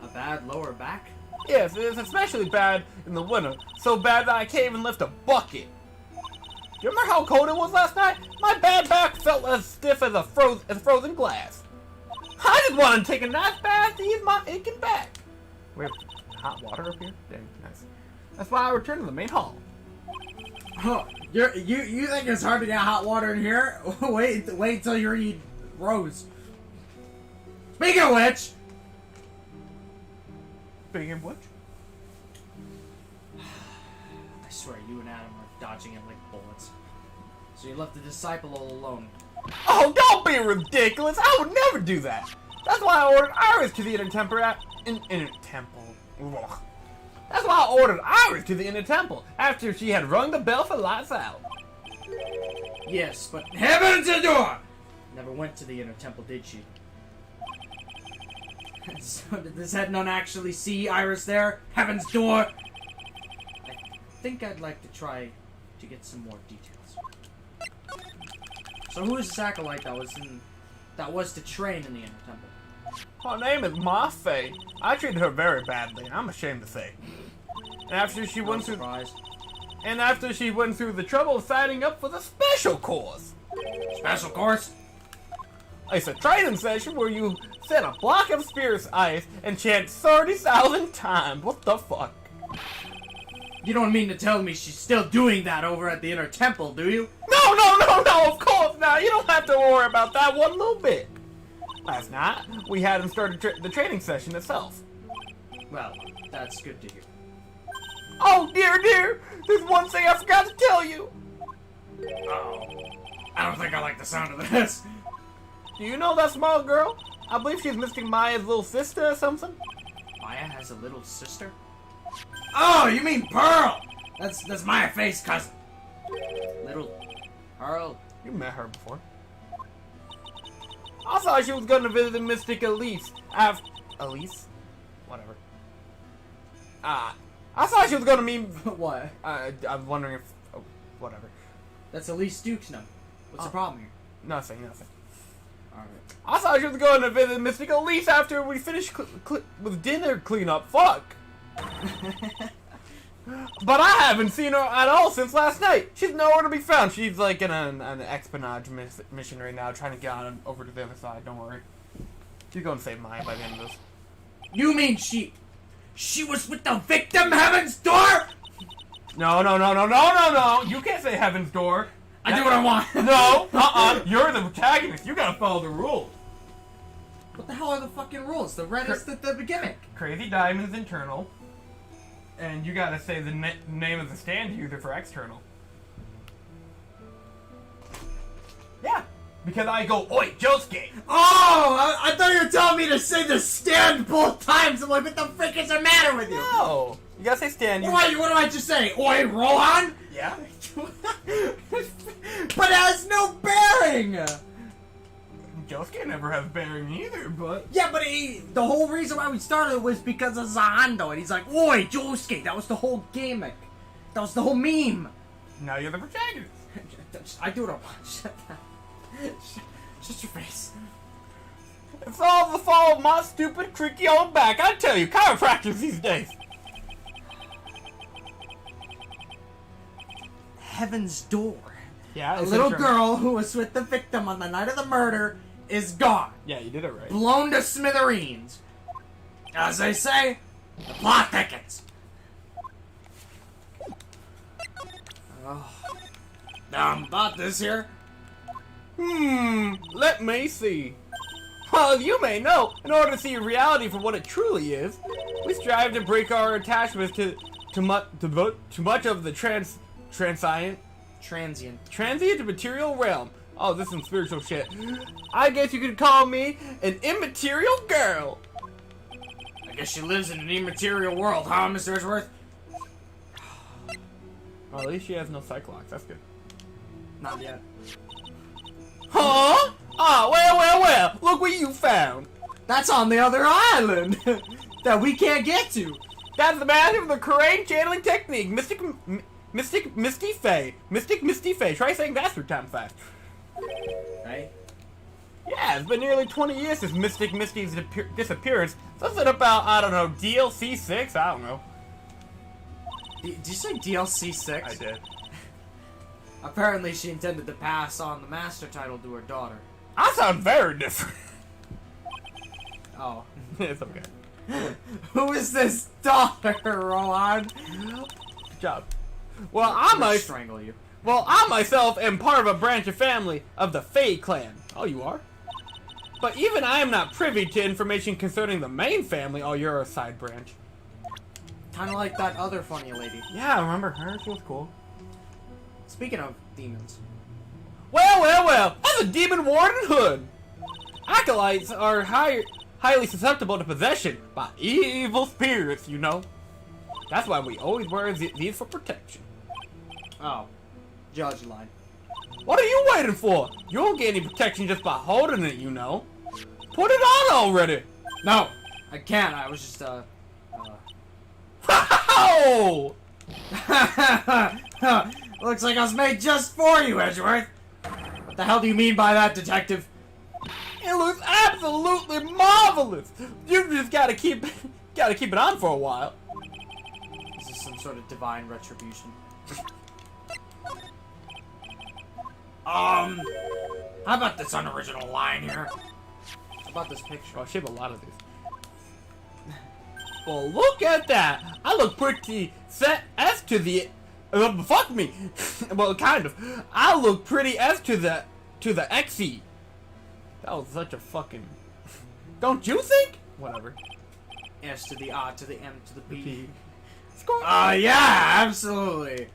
A bad lower back? Yes, it is especially bad in the winter. So bad that I can't even lift a bucket. Do you remember how cold it was last night? My bad back felt as stiff as frozen glass. I just wanted to take a nice bath to ease my aching back. We have hot water up here? Dang, nice. That's why I returned to the main hall. Huh. You think it's hard to get hot water in here? wait till you read Rose. Speaking of which, I swear you and Adam are dodging it like bullets. So you left the disciple all alone. Oh, don't be ridiculous! I would never do that. That's why I ordered Iris to the inner temple. Ugh. That's why I ordered Iris to the inner temple after she had rung the bell for lights out. Yes, but heavens adore! Never went to the inner temple, did she? So did this head nun actually see Iris there? Heaven's door! I think I'd like to try to get some more details. So who is this acolyte that was to train in the inner temple? Her name is Mafe. I treated her very badly, I'm ashamed to say. And after she went through the trouble of signing up for the special course. Special course? It's a training session where you set a block of spirit ice and chant 30,000 times. What the fuck? You don't mean to tell me she's still doing that over at the inner temple, do you? No, of course not. You don't have to worry about that one little bit. Last night, we had him start the training session itself. Well, that's good to hear. Oh, dear, there's one thing I forgot to tell you. Uh-oh. I don't think I like the sound of this. Do you know that small girl? I believe she's Mr. Maya's little sister or something. Maya has a little sister? Oh, you mean Pearl! That's Maya Faye's cousin. Little Pearl. You met her before. I thought she was going to visit the Mystic Elise Elise? Whatever. I thought she was going to meet... What? I'm wondering if... Oh, whatever. That's Elise Dukes now. What's the problem here? Nothing. Alright. I thought she was going to visit Mystic Elise after we finished with dinner cleanup. Fuck! But I haven't seen her at all since last night. She's nowhere to be found. She's like in an espionage mission right now, trying to get on over to the other side. Don't worry. She's going to save Maya by the end of this. You mean she was with the victim, Heaven's Door? No. You can't say Heaven's Door. I do what I want. No. You're the protagonist. You gotta follow the rules. What the hell are the fucking rules? The red is the gimmick. Crazy Diamond's internal. And you gotta say the name of the stand user for external. Yeah. Because I go, oi, Josuke! Oh! I thought you were telling me to say the stand both times! I'm like, what the frick is the matter with you? No! You gotta say stand user. What do I just say? Oi, Rohan? Yeah? But it has no bearing! Josuke never has bearing either, but... Yeah, but the whole reason why we started was because of Zahando, and he's like, oi, Josuke! That was the whole gimmick. That was the whole meme. Now you're the protagonist. I do it all. Shut your face. It's all the fault of my stupid, creaky old back. I tell you, chiropractors these days. Heaven's Door. Yeah, A little girl who was with the victim on the night of the murder is gone. Yeah, you did it right. Blown to smithereens. As they say, the plot thickens. Oh. About this here. Let me see. Well, you may know, in order to see reality for what it truly is, we strive to break our attachments to much of the transient material realm. Oh, this is some spiritual shit. I guess you could call me an immaterial girl. I guess she lives in an immaterial world, huh, Mr. Edgeworth? Well, at least she has no Cyclops. That's good. Not yet. Huh? Ah, well, look what you found. That's on the other island that we can't get to. That's the master of the Korean channeling technique, Mystic Misty Fae. Try saying that 3 times fast. Right? Yeah, it's been nearly 20 years since Misty's disappearance. Something about, I don't know, DLC 6? I don't know. Did you say DLC 6? I did. Apparently she intended to pass on the master title to her daughter. I sound very different. Oh. It's okay. Who is this daughter, Rohan? Good job. Well, I strangle you. Well, I myself am part of a branch of family of the Fae clan. Oh, you are? But even I am not privy to information concerning the main family. Oh, you're a side branch. Kind of like that other funny lady. Yeah, I remember her. She was cool. Speaking of demons. Well, I'm a demon warden hood. Acolytes are highly susceptible to possession by evil spirits, you know. That's why we always wear these for protection. Oh. Judge line. What are you waiting for? You won't get any protection just by holding it, you know. Put it on already. No, I can't. I was just, Wow! Looks like I was made just for you, Edgeworth. What the hell do you mean by that, detective? It looks absolutely marvelous. You just gotta keep it on for a while. This is some sort of divine retribution. How about this unoriginal line here? How about this picture? Oh, she have a lot of these. Well, look at that. I look pretty set as to the... fuck me. Well, kind of. I look pretty as to the XE. That was such a fucking... Don't you think? Whatever. S to the R to the M to the B. Score. Yeah, absolutely.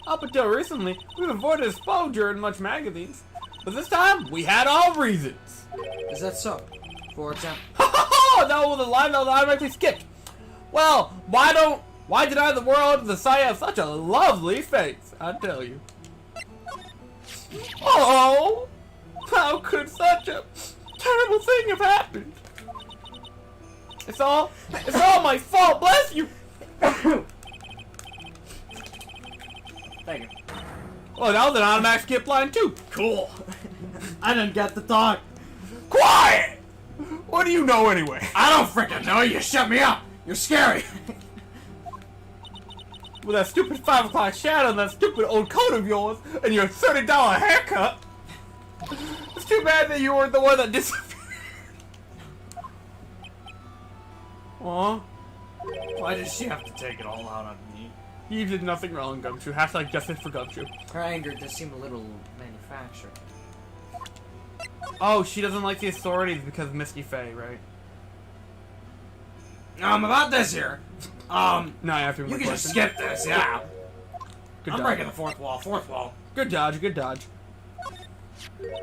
Up until recently, we've avoided exposure in much magazines. But this time, we had all reasons. Is that so? For example? That was a line that was automatically skipped. Well, why deny the world the sight of such a lovely face? I tell you. Oh, how could such a terrible thing have happened? It's all my fault. Bless you. Thank you. Well, that was an automatic skip line too. Cool. I didn't get the talk. Quiet. What do you know anyway? I don't freaking know. You shut me up. You're scary. With that stupid 5 o'clock shadow and that stupid old coat of yours and your $30 haircut. It's too bad that you weren't the one that disappeared. Aw. Why does she have to take it all out on me? You did nothing wrong, Gumshoe. Hashtag justice for Gumshoe. Her anger does seem a little manufactured. Oh, she doesn't like the authorities because of Misty Faye, right? About this here. No, I have to. You can just skip this, yeah. Good I'm dodge. breaking the fourth wall. Good dodge, good dodge.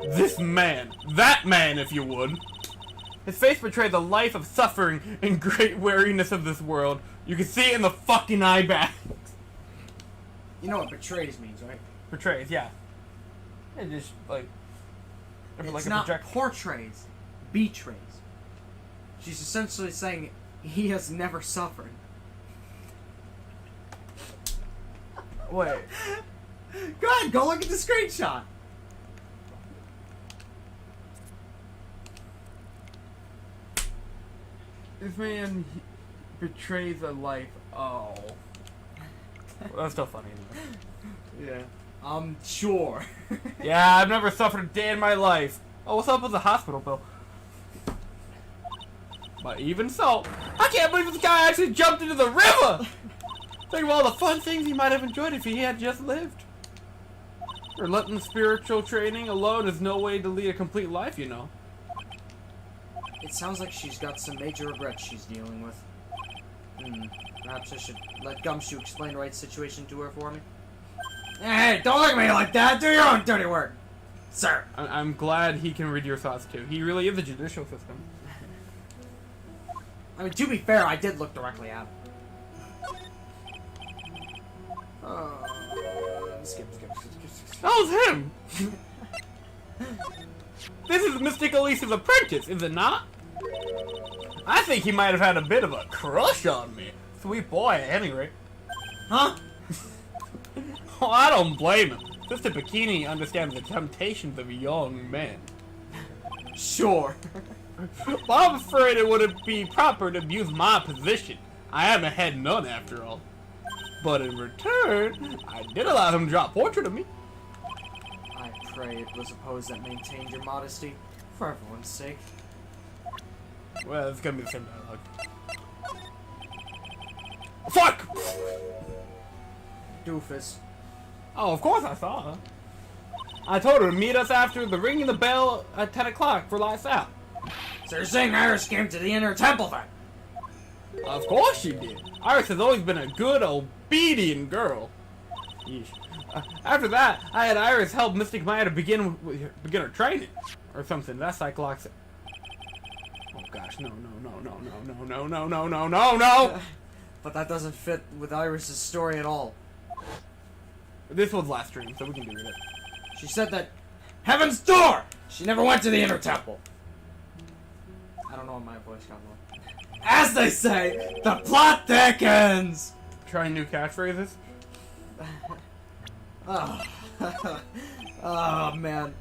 This man, that man, if you would. His face betrays a life of suffering and great weariness of this world. You can see it in the fucking eye bags. You know what betrays means, right? Portrays, yeah. It just like. It's not portrays, betrays. She's essentially saying he has never suffered. Wait. Go ahead, go look at the screenshot. This man betrays a life. Oh. Well, that's still funny. Yeah. Sure. Yeah, I've never suffered a day in my life. Oh, what's up with the hospital bill? But even so, I can't believe this guy actually jumped into the river! Think of all the fun things he might have enjoyed if he had just lived. Relentless spiritual training alone is no way to lead a complete life, you know. It sounds like she's got some major regrets she's dealing with. Perhaps I should let Gumshoe explain Wright's situation to her for me. Hey, don't look at me like that! Do your own dirty work! Sir! I'm glad he can read your thoughts too. He really is the judicial system. I mean, to be fair, I did look directly at him. Skip. That was him! This is Mystic Elise's apprentice, is it not? I think he might have had a bit of a crush on me. Sweet boy, at any rate. Huh? Oh, I don't blame him. Sister Bikini understands the temptations of young men. Sure. Well, I'm afraid it wouldn't be proper to abuse my position. I am a head nun, after all. But in return, I did allow him to draw a portrait of me. I pray it was a pose that maintained your modesty, for everyone's sake. Well, it's gonna be the same dialogue. Fuck! Doofus. Oh, of course I saw her. I told her to meet us after the ringing the bell at 10 o'clock for lights out. So you're saying Iris came to the inner temple then? Of course she did. Iris has always been a good, obedient girl. Yeesh. After that, I had Iris help Mystic Maya to begin her training. Or something. That's like Oh gosh, no. But that doesn't fit with Iris's story at all. This was last stream, so we can do it. She said that Heaven's Door! She never went to the inner temple. I don't know what my voice got low. As they say, the plot thickens! Trying new catchphrases? Oh. Oh, man.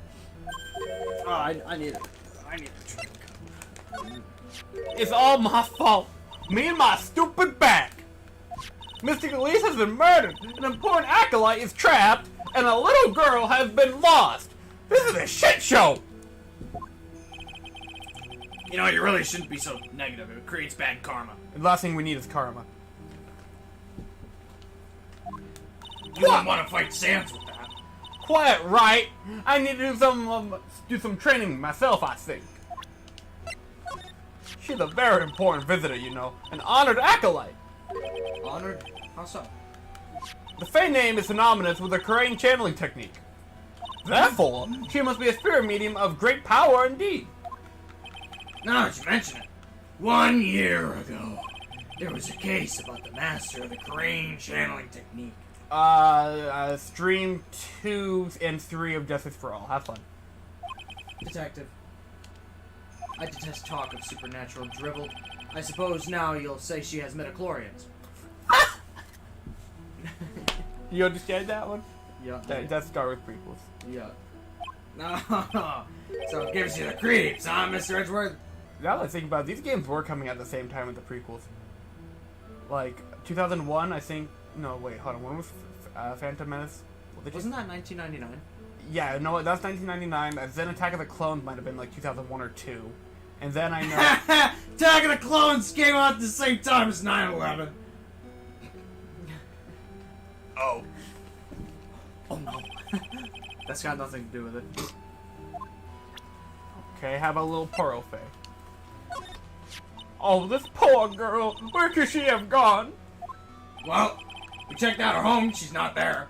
Oh, I need it. I need a drink. It's all my fault. Me and my stupid back. Mystic Elise has been murdered, an important acolyte is trapped, and a little girl has been lost. This is a shit show. You know, you really shouldn't be so negative. It creates bad karma. The last thing we need is karma. You wouldn't want to fight Sans with that. Quiet, right? I need to do some training myself, I think. She's a very important visitor, you know, an honored acolyte. Honored? How so? The Fey name is synonymous with the Korean channeling technique. Therefore, she must be a spirit medium of great power indeed. Now that you mention it, 1 year ago, there was a case about the master of the Korean channeling technique. Stream 2 and 3 of Justice for All. Have fun. Detective. I detest talk of supernatural drivel. I suppose now you'll say she has midichlorians. You understand that one? Yeah. That's Star Wars prequels. Yeah. No. So it gives you the creeps, huh, Mr. Edgeworth? Now that I think about it, these games were coming at the same time with the prequels. Like, 2001, I think... No, wait, hold on. When was Phantom Menace? Wasn't that 1999? Yeah, no, that's 1999. Then Attack of the Clones might have been like 2001 or 2. And then I know... Attack of the Clones came out at the same time as 9/11. Oh. Oh no. That's got nothing to do with it. Okay, how about a little parfait? Oh, this poor girl. Where could she have gone? Well, we checked out her home. She's not there.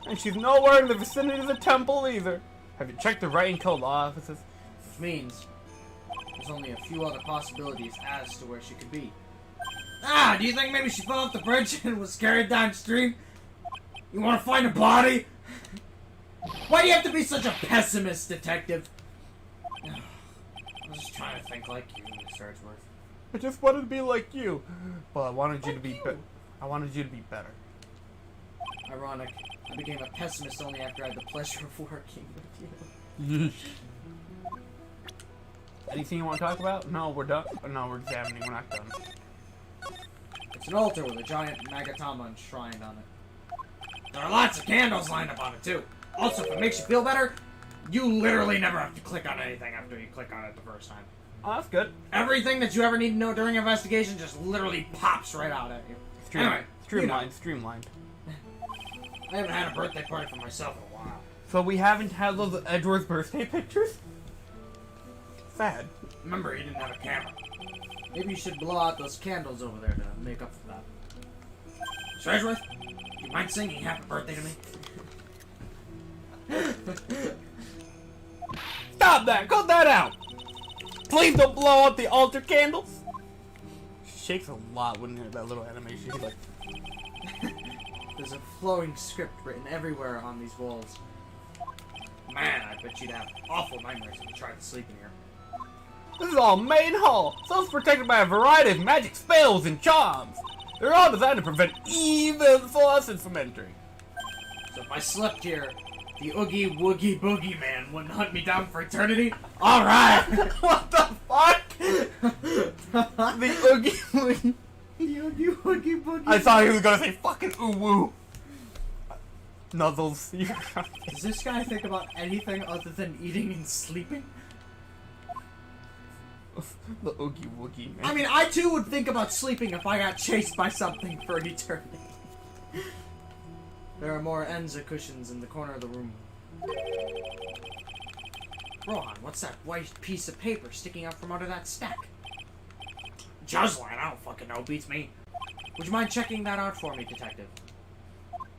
And she's nowhere in the vicinity of the temple either. Have you checked the Wright and Code law offices? Which means there's only a few other possibilities as to where she could be. Ah, do you think maybe she fell off the bridge and was carried downstream? You want to find a body? Why do you have to be such a pessimist, detective? I was just trying to think like you, Mr. Edgeworth. I just wanted to be like you, but I wanted you to be I wanted you to be better. Ironic. I became a pessimist only after I had the pleasure of working with you. Anything you want to talk about? No, we're done. No, we're examining. We're not done. It's an altar with a giant Magatama enshrined on it. There are lots of candles lined up on it too. Also, if it makes you feel better, you literally never have to click on anything after you click on it the first time. Oh, that's good. Everything that you ever need to know during investigation just literally pops right out at you. Anyway, streamlined, streamlined. I haven't had a birthday party for myself in a while. So we haven't had those Edgeworth birthday pictures? Sad. Remember, he didn't have a camera. Maybe you should blow out those candles over there to make up for that. Mr. Edgeworth, do you mind singing Happy Birthday to me? Stop that! Cut that out! Please don't blow out the altar candles! She shakes a lot when that little animation. She's like... There's a flowing script written everywhere on these walls. Man, I bet you'd have awful nightmares if you tried to sleep in here. This is all main hall, so it's protected by a variety of magic spells and charms. They're all designed to prevent even forces from entering. So if I slept here, the Oogie Woogie Boogie Man wouldn't hunt me down for eternity? Alright! What the fuck? The Oogie Woogie. The Oogie Woogie Boogie. I thought he was gonna say fucking ooh woo. Nuzzles. Does this guy think about anything other than eating and sleeping? The Oogie Woogie, man. I mean, I too would think about sleeping if I got chased by something for an eternity. There are more Enza cushions in the corner of the room. Rohan, what's that white piece of paper sticking out from under that stack? Jocelyn, I don't fucking know. Beats me. Would you mind checking that out for me, detective?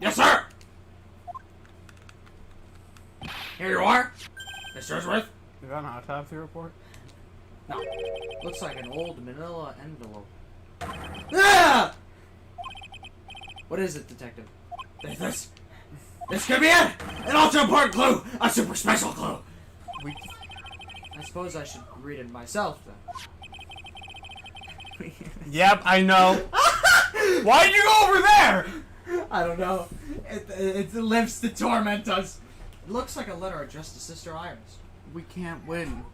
Yes, sir! Here you are, Mr. Edgeworth. Is that an autopsy report? No. Looks like an old manila envelope. Ah! What is it, detective? This could be it! An ultra-important clue! A super special clue! I suppose I should read it myself, then. Yep, I know. Why'd you go over there? I don't know. It lives to torment us. It looks like a letter addressed to Sister Iris. We can't win.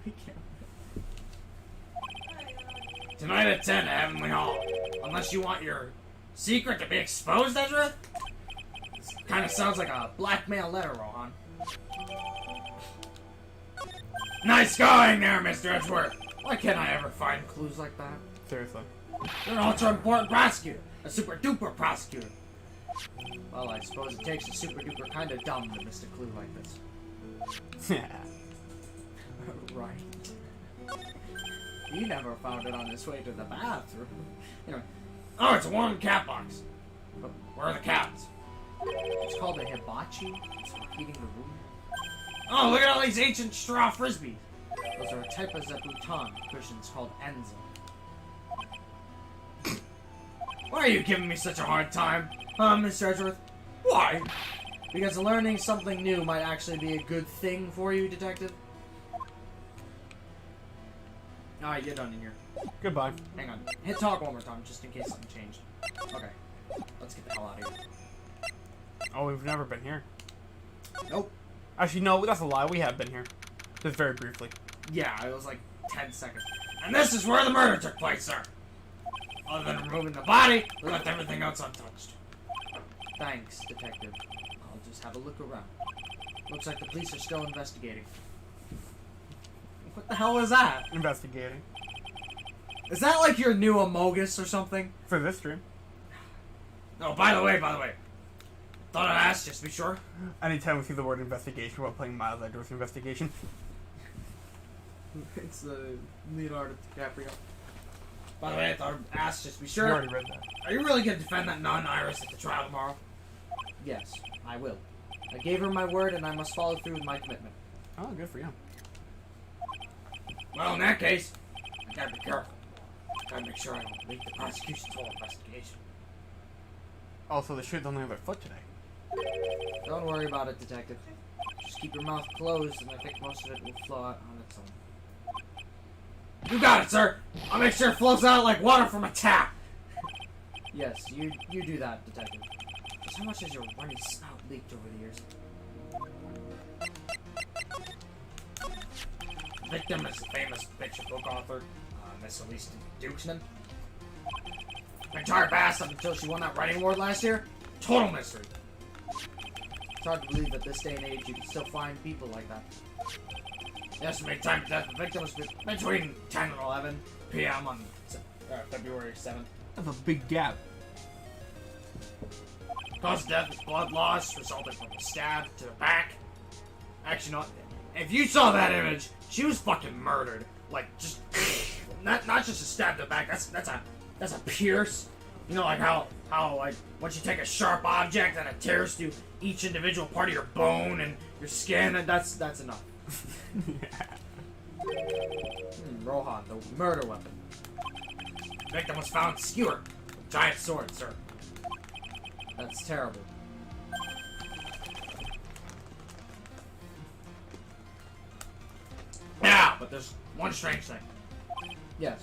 We can't. Tonight at 10 at Heavenly Hall. Unless you want your secret to be exposed, Edgeworth? This kind of sounds like a blackmail letter, Rohan. Nice going there, Mr. Edgeworth. Why can't I ever find clues like that? Seriously. You're an ultra-important prosecutor. A super-duper prosecutor. Well, I suppose it takes a super-duper kind of dumb to miss a clue like this. Yeah. Right. He never found it on his way to the bathroom. Anyway. Oh, it's a warm cat box. But where are the cats? It's called a hibachi. It's for heating the room. Oh, look at all these ancient straw frisbees. Those are a type of zabuton cushions called Enza. Why are you giving me such a hard time, Mr. Edgeworth? Why? Because learning something new might actually be a good thing for you, detective. Alright, you're done in here. Goodbye. Hang on. Hit talk one more time, just in case something changed. Okay. Let's get the hell out of here. Oh, we've never been here. Nope. Actually, no, that's a lie. We have been here. Just very briefly. Yeah, it was like 10 seconds. And this is where the murder took place, sir. Other than removing the body, we left everything else untouched. Thanks, detective. I'll just have a look around. Looks like the police are still investigating. What the hell was that? Investigating. Is that like your new Amogus or something? For this stream. Oh, by the way. Thought I'd ask just to be sure. Anytime we see the word investigation while playing Miles Edgeworth investigation. It's Leonardo DiCaprio. By the way, I thought I'd ask just to be You sure. already read that. Are you really gonna defend that non-Iris at the trial tomorrow? Yes, I will. I gave her my word, and I must follow through with my commitment. Oh, good for you. Well, in that case, I gotta be careful. Gotta make sure I don't leak the prosecution's whole investigation. Also, the shit's on the other foot today. Don't worry about it, Detective. Just keep your mouth closed, and I think most of it will flow out on its own. You got it, sir. I'll make sure it flows out like water from a tap. Yes, you do that, Detective. Just how much has your runny snout leaked over the years? The victim is a famous fiction book author, Miss Elise Dukesman. My entire past up until she won that writing award last year, total mystery. It's hard to believe at this day and age you can still find people like that. The estimated time of death of the victim was between 10 and 11 p.m. on February 7th. That's a big gap. Cause of death is blood loss resulting from a stab to the back. Actually, no. If you saw that image, she was fucking murdered. Like, just not just a stab to the back. That's a pierce. You know, like how like once you take a sharp object and it tears through each individual part of your bone and your skin, and that's enough. Rohan, the murder weapon. The victim was found skewered with a giant sword, sir. That's terrible. Yeah, but there's one strange thing. Yes.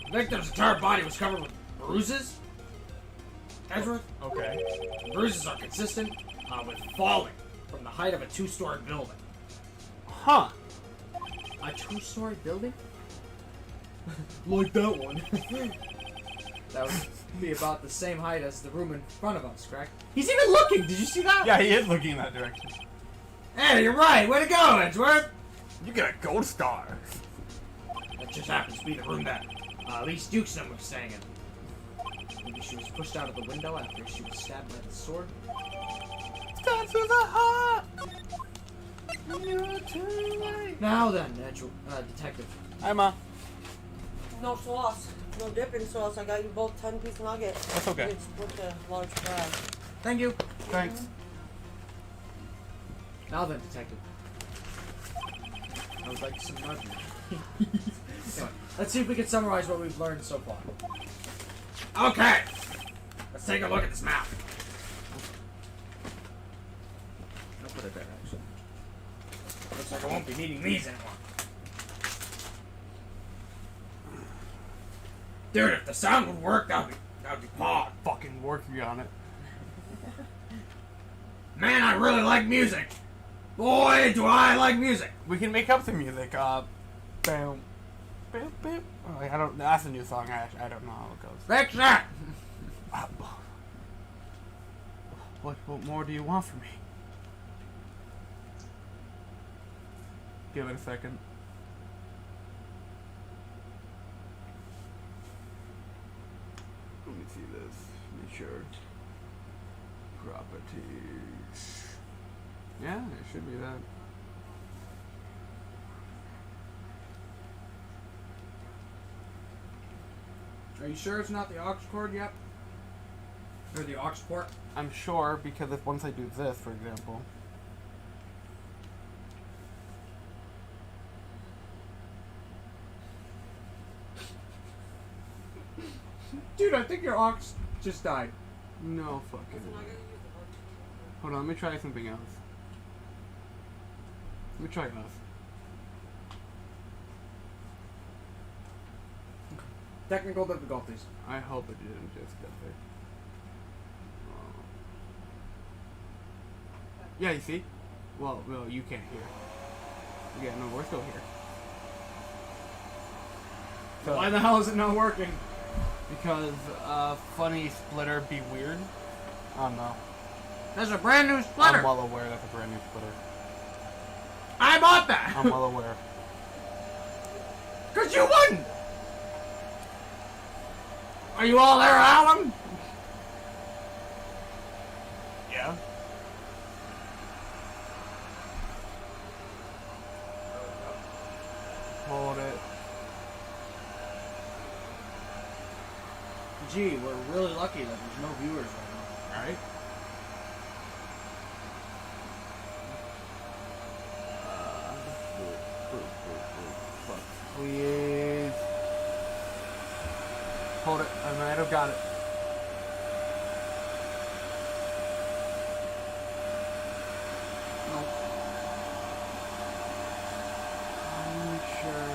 The victim's entire body was covered with bruises. Edgeworth, Okay. the bruises are consistent with falling from the height of a two-story building. Huh. A two-story building? Like that one. That would be about the same height as the room in front of us, correct? He's even looking! Did you see that? Yeah, he is looking in that direction. Hey, you're right. Way to go, Edgeworth. You get a gold star. That just happens to be the room that Elise Dukesman was staying in. Maybe she was pushed out of the window after she was stabbed by the sword. Starts with a heart. You're too late. Now then, Detective. Hi, Ma. No sauce. No dipping sauce. I got you both 10-piece nuggets. That's okay. It's with the large fry. Thank you. Thanks. Now then, Detective. I would like some nudging. Anyway, let's see if we can summarize what we've learned so far. Okay. Let's take a look at this map. I'll put it there, actually. Looks like I won't be needing these anymore. Dude, if the sound would work, that would be pod. Fucking working on it. Man, I really like music. Boy, do I like music. We can make up the music. Bam. Bam, bam. Oh, I don't. That's a new song. I don't know how it goes. Fix that. What more do you want from me? Give it a second. Let me see this. Make sure. Properties. Yeah, it should be that. Are you sure it's not the aux cord yet? Or the aux port? I'm sure because if once I do this, for example. Dude, I think your aux just died. No fucking. Hold on, let me try something else. Let me try this. Technical difficulties. I hope it didn't just get there. Yeah, you see? Well, you can't hear. Yeah, no, we're still here. So, Why the hell is it not working? because funny splitter be weird. Oh no. That's a brand new splitter. I'm well aware that's a brand new splitter. I bought that. I'm well aware. Cause you wouldn't. Are you all there, Alan? Yeah. Gee, we're really lucky that there's no viewers right now. Right? Please. Hold it. I might have got it. Nope. Make sure.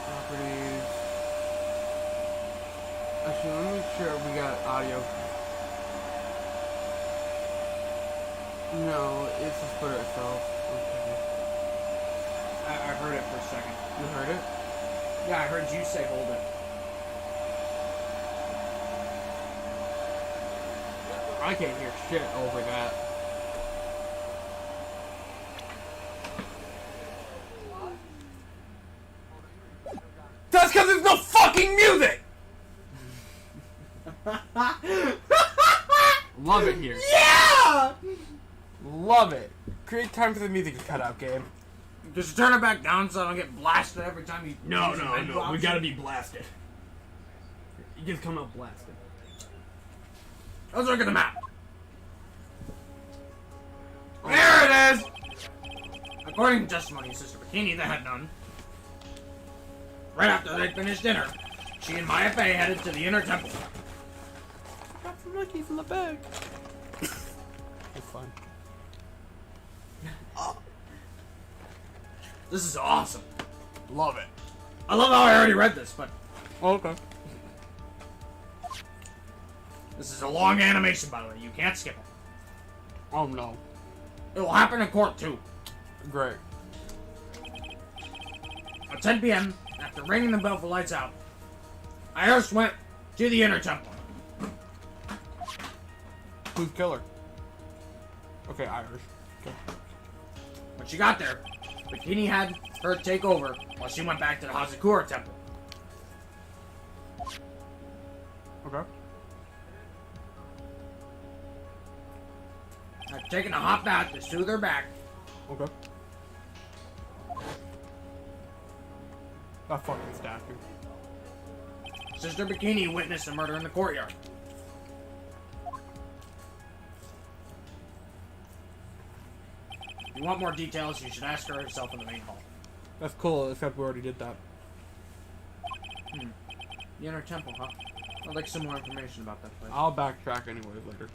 Properties. Actually, let me make sure we got audio. No, it's the splitter itself. Okay. I heard it for a second. You heard it? Yeah, I heard you say hold it. I can't hear shit over that. That's because there's no fucking music! Love it here. Yeah! Love it. Create time for the music to cut out, game. Just turn it back down so I don't get blasted every time you. No, use the menu we option. gotta be blasted. You just come out blasted. Let's look at the map. There it is! According to testimony of Sister Bikini, they had none. Right after they finished dinner, she and Maya Fey headed to the inner temple. Got some monkeys in the bag. It's fun. This is awesome. Love it. I love how I already read this, but Okay. this is a long animation, by the way. You can't skip it. Oh no. It will happen in court, too. Great. At 10 p.m., after ringing the bell for lights out, Iris went to the inner temple. Who's killer? Okay, Irish. Okay. When she got there, Bikini had her take over while she went back to the Hazakura temple. Okay. After taking a hot bath to soothe her back, Okay. That fucking statue. Sister Bikini witnessed the murder in the courtyard. If you want more details, you should ask her herself in the main hall. That's cool, except we already did that. The inner temple, huh? I'd like some more information about that place. I'll backtrack anyways later.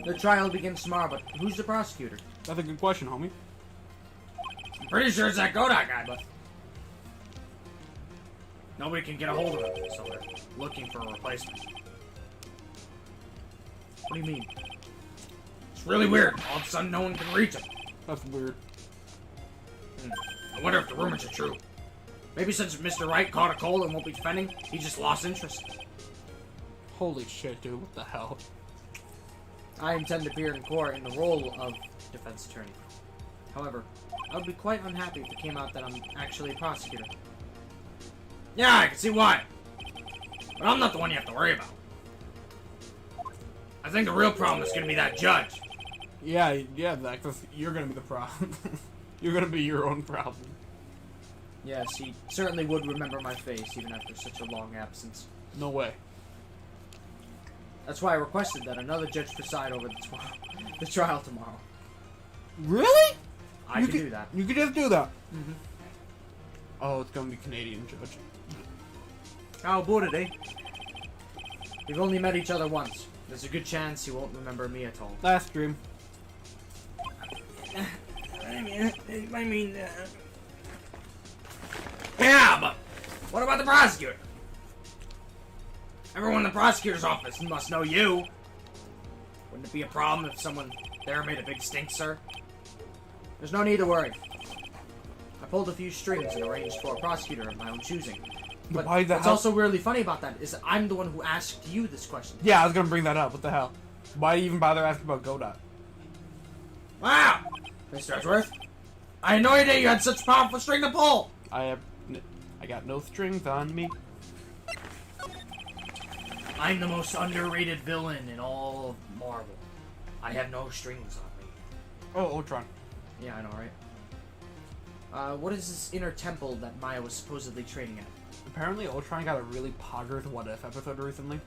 The trial begins tomorrow, but who's the prosecutor? That's a good question, homie. I'm pretty sure it's that Kodak guy, but nobody can get a hold of him, so they're looking for a replacement. What do you mean? It's really weird. All of a sudden, no one can reach him. That's weird. I wonder if the rumors are true. Maybe since Mr. Wright caught a cold and won't be defending, he just lost interest. Holy shit, dude. What the hell? I intend to appear in court in the role of defense attorney. However, I would be quite unhappy if it came out that I'm actually a prosecutor. Yeah, I can see why. But I'm not the one you have to worry about. I think the real problem is going to be that judge. Yeah, that, because you're gonna be the problem. You're gonna be your own problem. Yes, he certainly would remember my face even after such a long absence. No way. That's why I requested that another judge preside over the trial tomorrow. Really? I can do that. You could just do that. Mm-hmm. Oh, it's gonna be Canadian judge. How about it, eh? We've only met each other once. There's a good chance he won't remember me at all. Last stream. I mean, yeah, but what about the prosecutor? Everyone in the prosecutor's office must know you. Wouldn't it be a problem if someone there made a big stink, sir? There's no need to worry. I pulled a few strings and arranged for a prosecutor of my own choosing. But Why the what's hell? also really funny about that is that I'm the one who asked you this question. Yeah, I was gonna bring that up. What the hell? Why even bother asking about Godot? Wow, Mr. Edgeworth, I had no idea you had such a powerful string to pull. I got no strings on me. I'm the most underrated villain in all of Marvel. I have no strings on me. Oh, Ultron. Yeah, I know, right? What is this inner temple that Maya was supposedly training at? Apparently, Ultron got a really poggers What If episode recently.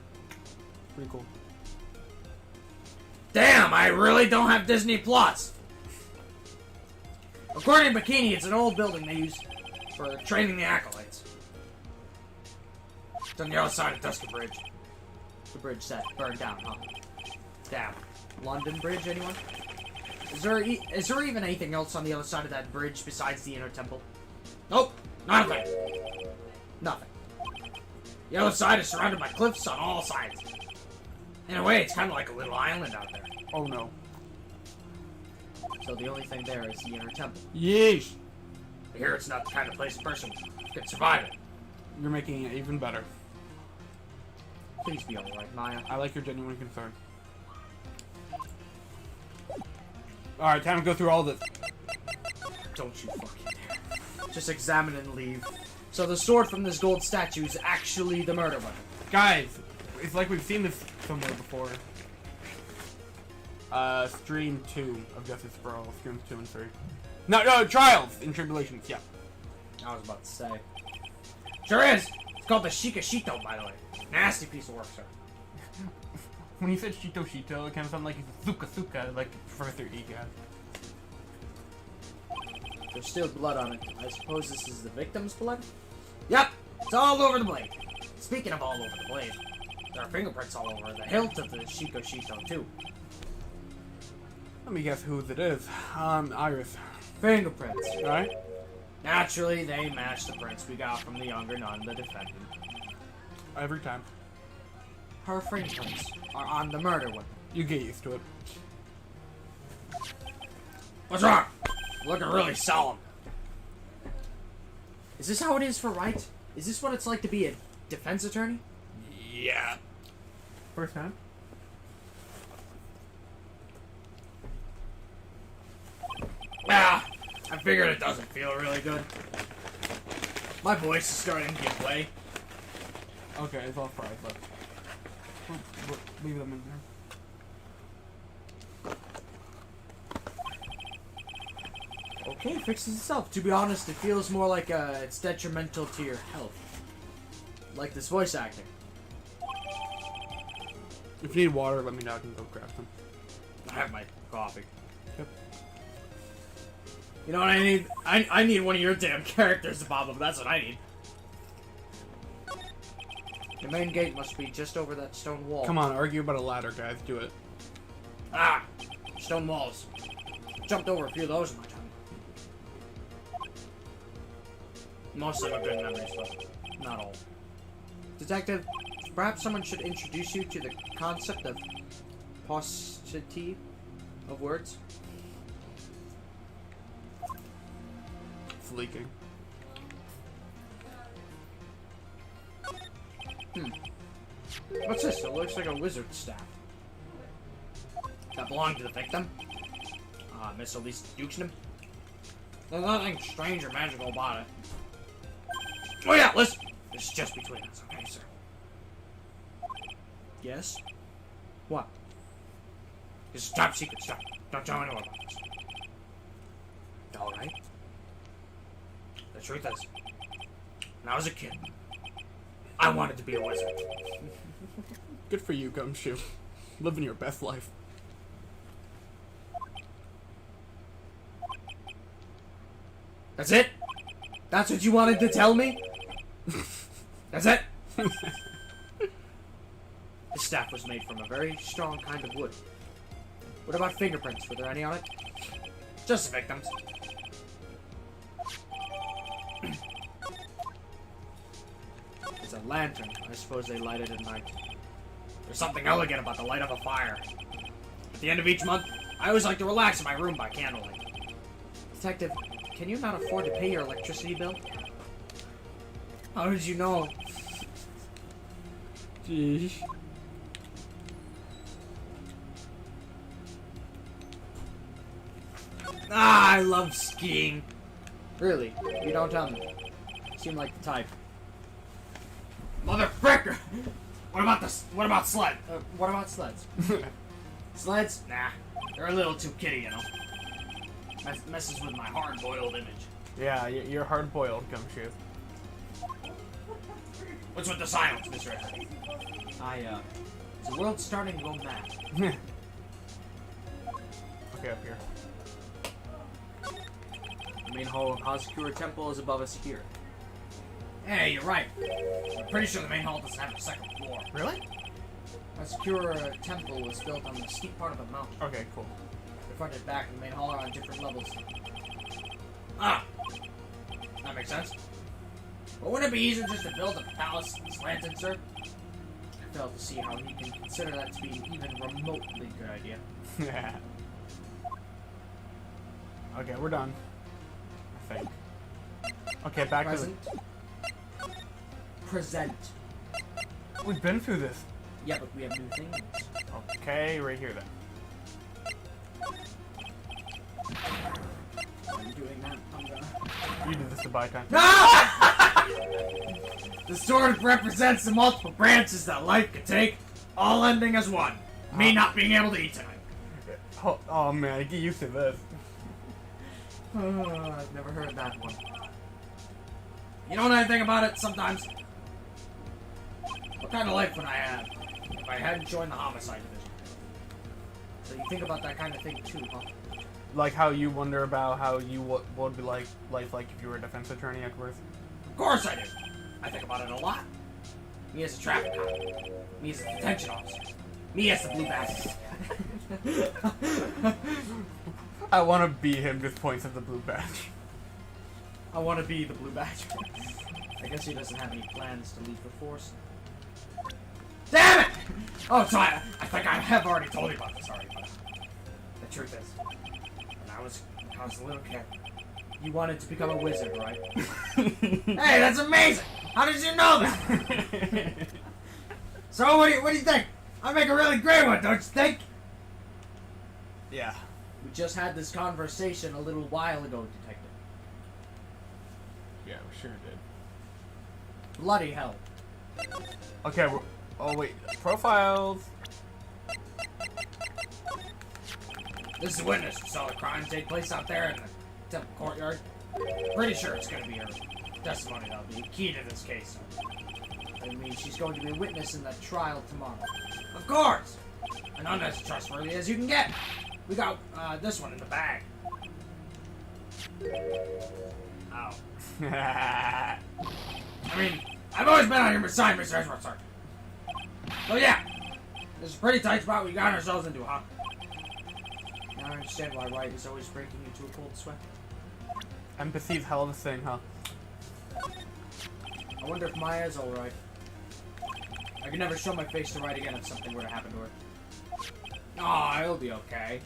Pretty cool. Damn, I really don't have Disney Plus! According to Bikini, it's an old building they use for training the acolytes. It's on the other side of Tusker Bridge. The bridge set burned down, huh? Damn. London Bridge, anyone? Is there even anything else on the other side of that bridge besides the inner temple? Nope, not a thing. Nothing. The other side is surrounded by cliffs on all sides. In a way, it's kind of like a little island out there. Oh no. So the only thing there is the inner temple. Yeesh. I hear it's not the kind of place a person could survive it. You're making it even better. Please be alright, Maya. I like your genuine concern. Alright, time to go through all this. Don't you fucking dare. Just examine and leave. So the sword from this gold statue is actually the murder weapon. Guys, it's like we've seen this somewhere before. Stream 2 of Justice for All. Streams 2 and 3. No, Trials and Tribulations, yeah. I was about to say. Sure is! It's called the Shikashito, by the way. Nasty piece of work, sir. When you said Shito, it kind of sounded like it's Suka, like Professor Ika. There's still blood on it. I suppose this is the victim's blood? Yep! It's all over the blade. Speaking of all over the blade, there are fingerprints all over the hilt of the Shito, too. Let me guess whose it is. Iris. Fingerprints. Right? Naturally, they match the prints we got from the younger nun, the defendant. Every time. Her fingerprints are on the murder weapon. You get used to it. What's wrong? Looking really solemn. Is this how it is for Wright? Is this what it's like to be a defense attorney? Yeah. First time? Ah, I figured it doesn't feel really good. My voice is starting to give way. Okay, it's all fried, but... leave them in there. Okay, it fixes itself. To be honest, it feels more like it's detrimental to your health. Like this voice acting. If you need water, let me know. I can go grab some. I have my coffee. Yep. You know what I need? I need one of your damn characters to pop up. That's what I need. The main gate must be just over that stone wall. Come on, argue about a ladder, guys. Do it. Ah! Stone walls. Jumped over a few of those in my time. Most of them are good memories, but not all. Detective, perhaps someone should introduce you to the concept of paucity of words. It's leaking. What's this? It looks like a wizard's staff. That belonged to the victim? Miss Elise Duchenham? There's nothing strange or magical about it. Oh yeah, listen! This is just between us, okay, sir? Yes? What? This is top secret stuff. Don't tell anyone about this. Alright. The truth is, when I was a kid, I wanted to be a wizard. Good for you, Gumshoe. Living your best life. That's it? That's what you wanted to tell me? That's it? The staff was made from a very strong kind of wood. What about fingerprints? Were there any on it? Just the victims. It's a lantern. I suppose they light it at night. There's something elegant about the light of a fire. At the end of each month, I always like to relax in my room by candlelight. Detective, can you not afford to pay your electricity bill? How did you know? Jeez. Ah, I love skiing. Really? You don't tell me. Seem like the type. Motherfucker! What about sled? What about sleds? Sleds? Nah. They're a little too kiddie, you know. Messes with my hard-boiled image. Yeah, you're hard-boiled, Gumshoe. What's with the silence, Mr. Edgeworth? The world's starting to go mad. Okay, up here. The main hall of Hazakura Temple is above us here. Hey, you're right. I'm pretty sure the main hall doesn't have a second floor. Really? Hazakura Temple was built on the steep part of a mountain. Okay, cool. The front and back of the main hall are on different levels. Ah! That makes sense. But wouldn't it be easier just to build a palace slanted, sir? I fail to see how he can consider that to be an even remotely good idea. Yeah. Okay, we're done. I think. Okay, back Present. Present. to... We've been through this. Yeah, but we have new things. Okay, right here then. I'm doing that. I'm gonna... You did this to buy time. No! The sword represents the multiple branches that life could take, all ending as one. Me not being able to eat tonight. Oh man, get used to this. I've never heard that one. You don't know anything about it sometimes? What kind of life would I have if I hadn't joined the homicide division? So you think about that kind of thing too, huh? Like how you wonder about how you what would be life like if you were a defense attorney, Edgeworth. Of course I do. I think about it a lot. Me as a traffic cop. Me as a detention officer. Me as the blue badge. I want to be him. Just points at the blue badge. I want to be the Blue Badger. I guess he doesn't have any plans to leave the force. Damn it! Oh, so I think I have already told you about this already, but the truth is, when I was a little kid, You wanted to become a wizard, right? hey, that's amazing! How did you know that? So what do you think? I make a really great one, don't you think? Yeah. We just had this conversation a little while ago, Detective. Yeah, we sure did. Bloody hell. Okay, oh wait, profiles. This is a witness who saw the crime take place out there in the temple courtyard. Pretty sure it's gonna be her testimony that'll be key to this case. I mean, she's going to be a witness in that trial tomorrow. Of course! And I'm as trustworthy as you can get. We got this one in the bag. Ow. I mean, I've always been on your side, Mr. Edgeworth, sir. So yeah, this is a pretty tight spot we got ourselves into, huh? Now I understand why Wright is always breaking into a cold sweat. Empathy's hell of a thing, huh? I wonder if Maya's alright. I could never show my face to Wright again if something were to happen to her. Oh, it'll be okay.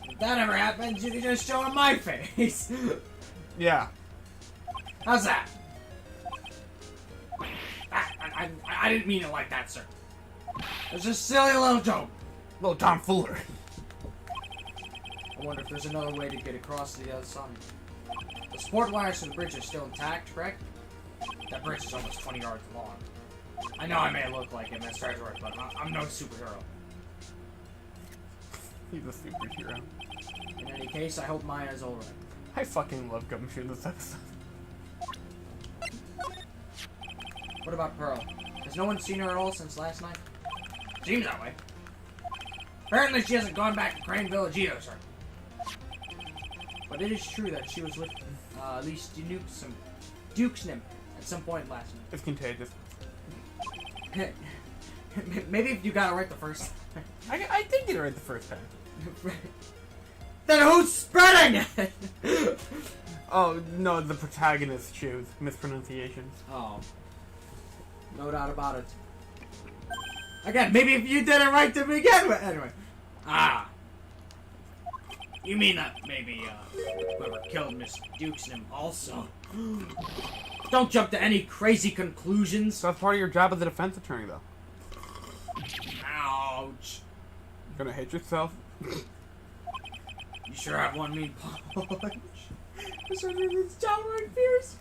If that ever happens, you can just show him my face. Yeah. How's that? I didn't mean it like that, sir. It was just a silly little joke. Little tomfoolery. I wonder if there's another way to get across to the other side. The support wires to the bridge are still intact, correct? That bridge is almost 20 yards long. I know I may look like it, Mr. Edgeworth, but I'm no superhero. He's a superhero. In any case, I hope Maya's alright. I fucking love Gumshoe in this episode. What about Pearl? Has no one seen her at all since last night? Seems that way. Apparently she hasn't gone back to Crane Village either, sir. But it is true that she was with at least Duke's nymph at some point last night. It's contagious. Maybe if you got it right the first time. I did get it right the first time. Then who's spreading it? Oh, no, the protagonist choose mispronunciations. Oh. No doubt about it. Again, maybe if you did it right to begin with. Anyway. Ah. You mean that maybe whoever killed Miss Duke's nymph also? Don't jump to any crazy conclusions. So that's part of your job as a defense attorney, though. Ouch. You're gonna hate yourself. You sure have one mean punch. This one is downright fierce.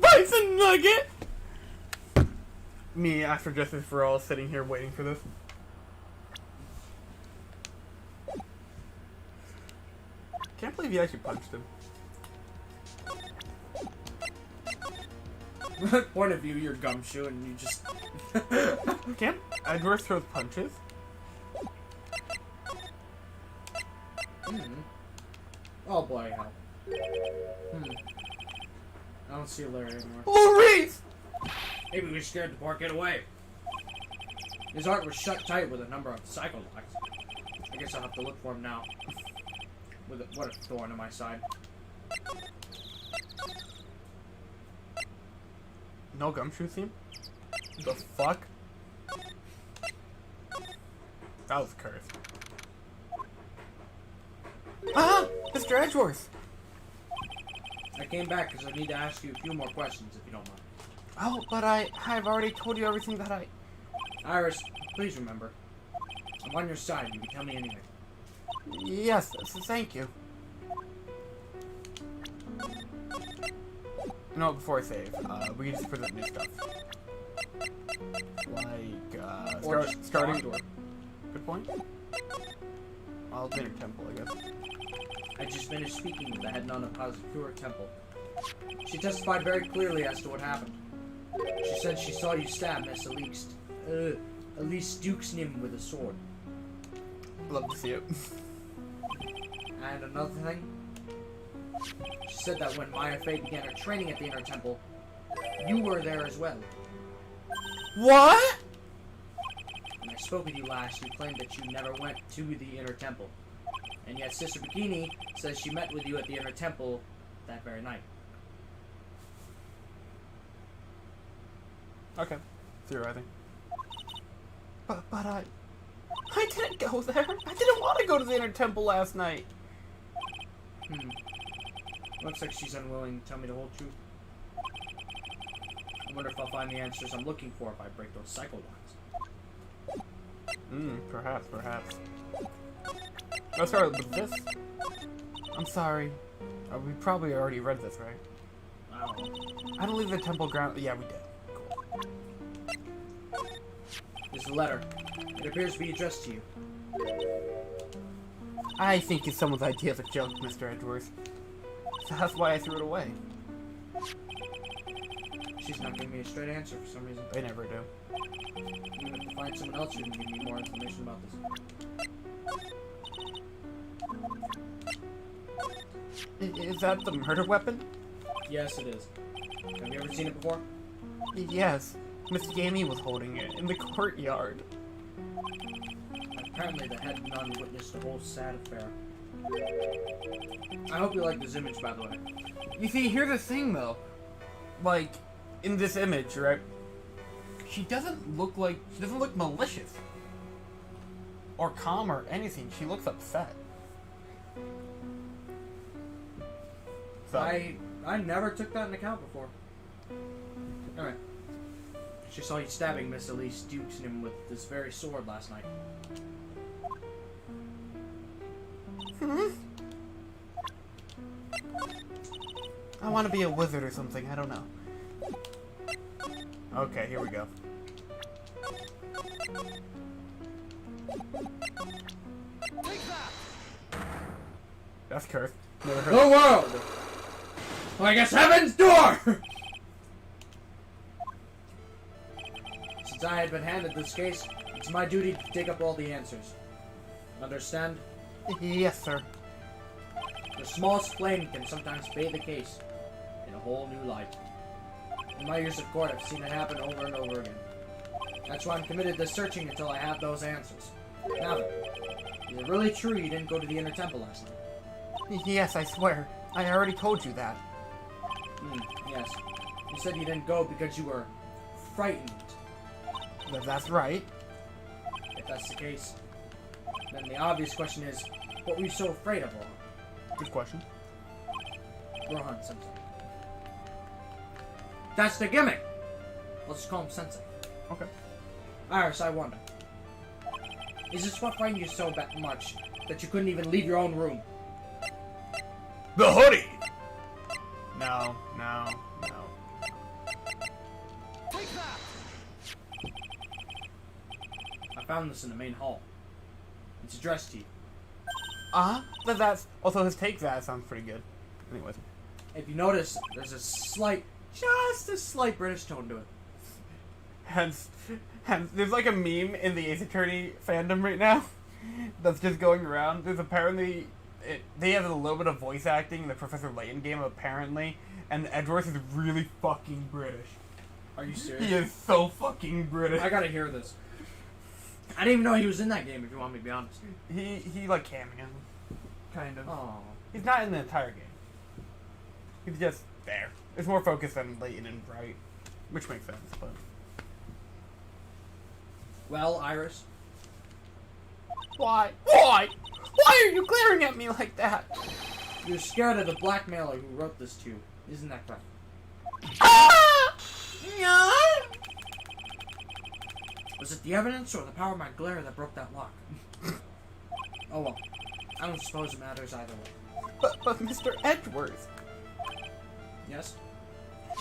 Bison Nugget! Me, after Justice for All, sitting here waiting for this. if you actually punched him. Point of view, you're gumshoe and you just... Can't Edgeworth throw punches? Oh boy, hell. I don't see Larry anymore. Maurice! Maybe we scared the poor kid away. His heart was shut tight with a number of psycho locks. I guess I'll have to look for him now. What a thorn in my side. No gumshoe theme? The fuck? That was cursed. Ah! Mr. Edgeworth! I came back because I need to ask you a few more questions, if you don't mind. Oh, but I've already told you everything that I... Iris, please remember. I'm on your side. You can tell me anything. Yes, thank you. You know what, before I save, we can just present new stuff. Like, Or just starting... door. Good point. I'll be in a temple, I guess. I just finished speaking with the head nun of Hazakura Temple. She testified very clearly as to what happened. She said she saw you stab Miss Elise Dukesnim with a sword. Love to see it. And another thing, she said that when Maya Fey began her training at the Inner Temple, you were there as well. What? When I spoke with you last, you claimed that you never went to the Inner Temple. And yet Sister Bikini says she met with you at the Inner Temple that very night. Okay. Theorizing. But I didn't go there. I didn't want to go to the Inner Temple last night. Looks like she's unwilling to tell me the whole truth. I wonder if I'll find the answers I'm looking for if I break those psycho locks. Perhaps. Let's start with this. I'm sorry. We probably already read this, right? I don't know. I don't leave the temple ground. Yeah, we did. Cool. There's a letter. It appears to be addressed to you. I think it's someone's idea of a joke, Mr. Edgeworth. So that's why I threw it away. She's not giving me a straight answer for some reason. They never do. I'm gonna have to find someone else who can give me more information about this. Is that the murder weapon? Yes, it is. Have you ever seen it before? Yes. Miss Gamey was holding it in the courtyard. Apparently the head nun witnessed a whole sad affair. I hope you like this image, by the way. You see, here's the thing, though. Like, in this image, right? She doesn't look malicious. Or calm or anything. She looks upset. So, I never took that into account before. Alright. She saw you stabbing Miss Elise Dukesnim with this very sword last night. I want to be a wizard or something. I don't know. Okay, here we go. That's cursed. Never heard. The world! Like it's heaven's door! Since I had been handed this case, it's my duty to dig up all the answers. Understand? Yes, sir. The smallest flame can sometimes bathe a case in a whole new light. In my years of court, I've seen it happen over and over again. That's why I'm committed to searching until I have those answers. Now then, is it really true you didn't go to the Inner Temple last night? Yes, I swear. I already told you that. Yes. You said you didn't go because you were frightened. That's right. If that's the case, then the obvious question is, what were you so afraid of, Rohan? Good question. Rohan Sensei. That's the gimmick! Let's just call him Sensei. Okay. Iris, I wonder. Is this what frightened you so much that you couldn't even leave your own room? The hoodie! No. Take that! I found this in the main hall. It's addressed to you. But that's also his take. That sounds pretty good. Anyways, If you notice, there's just a slight British tone to it. hence, there's like a meme in the Ace Attorney fandom right now that's just going around. There's apparently they have a little bit of voice acting in the Professor Layton game apparently, and Edgeworth is really fucking British. Are you serious? He is so fucking British. I gotta hear this. I didn't even know he was in that game, if you want me to be honest. He like cameo, kind of. Oh. He's not in the entire game. He's just there. It's more focused on Layton and Wright, which makes sense, but... Well, Iris. Why? Why? Why are you glaring at me like that? You're scared of the blackmailer who wrote this to you. Isn't that correct? Ah! Yeah. Was it the evidence or the power of my glare that broke that lock? Oh well. I don't suppose it matters either way. But Mr. Edgeworth, Yes?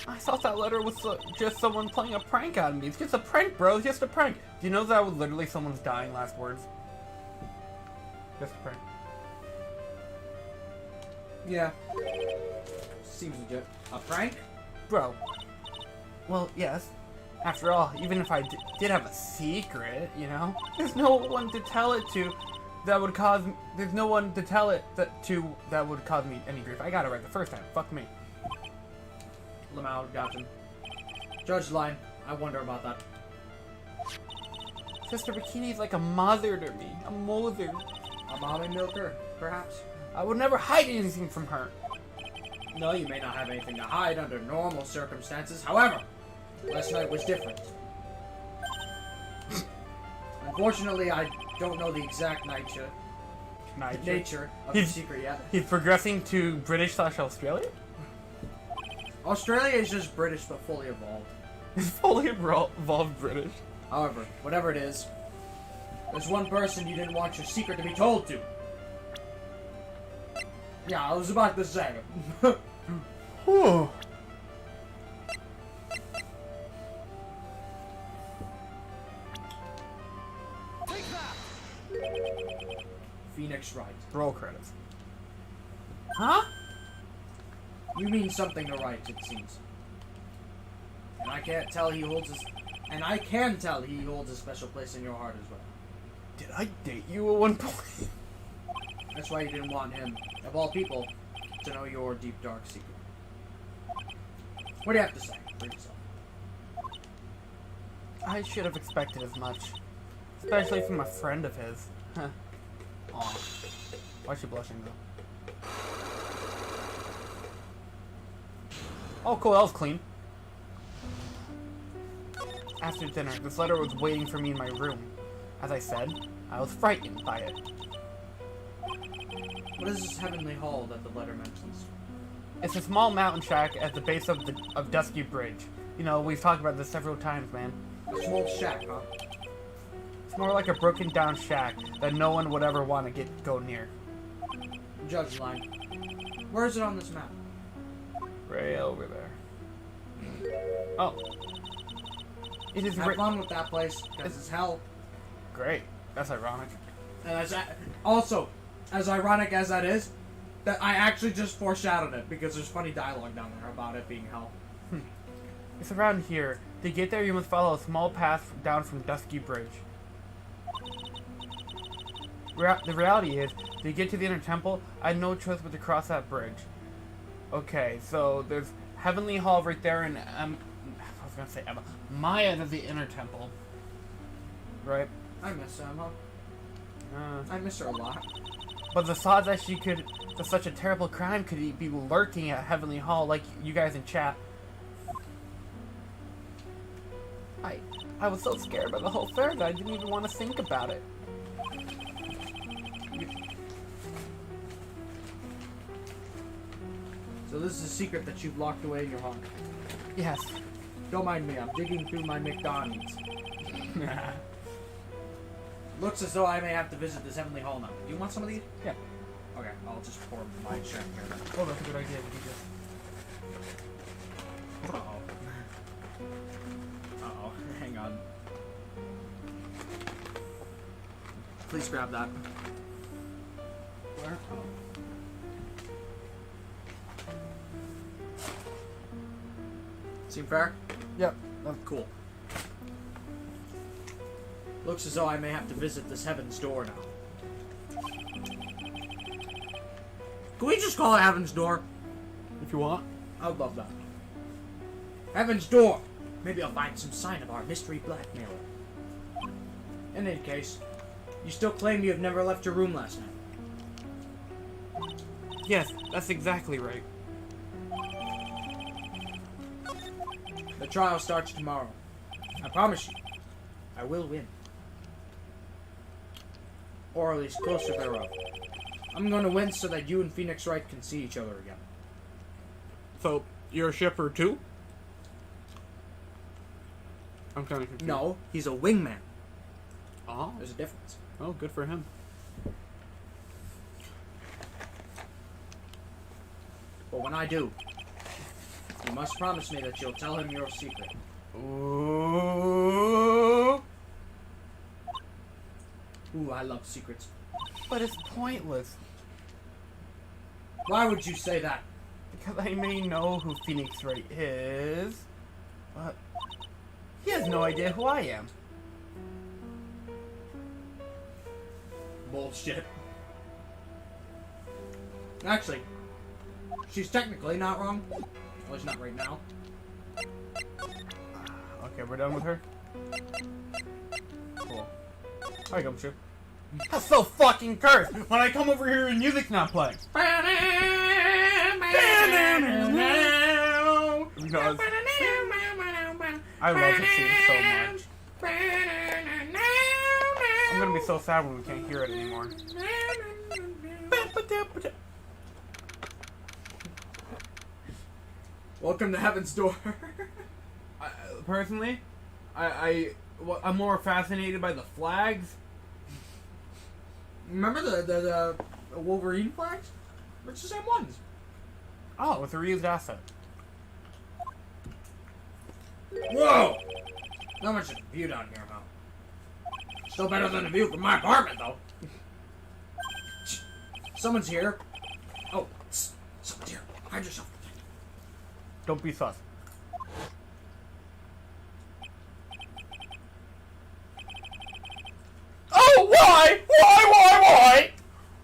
I thought that letter was just someone playing a prank on me. It's just a prank, bro. It's just a prank. Do you know that was literally someone's dying last words? Just a prank. Yeah. Seems legit. A prank? Bro. Well, yes. After all, even if I did have a secret, you know, there's no one to tell it to that would cause. There's no one to tell it that would cause me any grief. I got it right the first time. Fuck me. Lamau, got him. Judge line. I wonder about that. Sister Bikini's like a mother to me. A mother. A mommy milker, perhaps? I would never hide anything from her. No, you may not have anything to hide under normal circumstances. However, last night was different. Unfortunately, I don't know the exact nature of the secret yet. He's progressing to British/Australia? Australia is just British, but fully evolved. He's fully evolved British. However, whatever it is, there's one person you didn't want your secret to be told to. Yeah, I was about to say it. Whew. Phoenix Wright. Roll credits. Huh? You mean something to Wright, it seems. And I can tell he holds a special place in your heart as well. Did I date you at one point? That's why you didn't want him, of all people, to know your deep, dark secret. What do you have to say for yourself? I should have expected as much. Especially from a friend of his. Huh. Aw. Why is she blushing though? Oh cool, that was clean. After dinner, this letter was waiting for me in my room. As I said, I was frightened by it. What is this heavenly hall that the letter mentions? It's a small mountain shack at the base of Dusky Bridge. You know, we've talked about this several times, man. A small shack, huh? It's more like a broken down shack that no one would ever want to go near. Judge line. Where is it on this map? Right over there. Oh. It is Have fun with that place, because it's hell. Great. That's ironic. And also, as ironic as that is, that I actually just foreshadowed it, because there's funny dialogue down there about it being hell. It's around here. To get there, you must follow a small path down from Dusky Bridge. The reality is, to get to the Inner Temple, I had no choice but to cross that bridge. Okay, so there's Heavenly Hall right there, and I was gonna say Emma. Maya to the Inner Temple. Right? I miss Emma. I miss her a lot. But the thought that that such a terrible crime could be lurking at Heavenly Hall, like you guys in chat. I was so scared by the whole affair that I didn't even want to think about it. So this is a secret that you've locked away in your heart. Yes. Don't mind me, I'm digging through my McDonald's. Looks as though I may have to visit this Heavenly Hall now. Do you want some of these? Yeah. Okay, I'll just pour my share here. Oh, that's a good idea. Uh-oh. Uh-oh. Hang on. Please grab that. Where? Seem fair? Yep. Cool. Looks as though I may have to visit this Heaven's Door now. Can we just call it Heaven's Door? If you want. I would love that. Heaven's Door! Maybe I'll find some sign of our mystery blackmailer. In any case, you still claim you have never left your room last night. Yes, that's exactly right. The trial starts tomorrow. I promise you, I will win. Or at least closer thereof. I'm going to win so that you and Phoenix Wright can see each other again. So, you're a shipper too? I'm kind of confused. No, he's a wingman. Oh. There's a difference. Oh, good for him. But when I do, you must promise me that you'll tell him your secret. Ooh. Ooh, I love secrets. But it's pointless. Why would you say that? Because I may know who Phoenix Wright is, but he has no idea who I am. Bullshit. Actually, she's technically not wrong. At least not right now. Okay, we're done with her? Cool. Hi, Gumshoe. That's so fucking cursed when I come over here and music's not playing. Because I love this scene so much. I'm gonna be so sad when we can't hear it anymore. Welcome to Heaven's Door. Personally, I'm more fascinated by the flags. Remember the Wolverine flags? It's the same ones. Oh, it's a reused asset. Whoa! Not much of a view down here, huh? Still better than the view from my apartment, though. Someone's here. Oh, someone's here. Hide yourself. Don't be sus. Oh, why?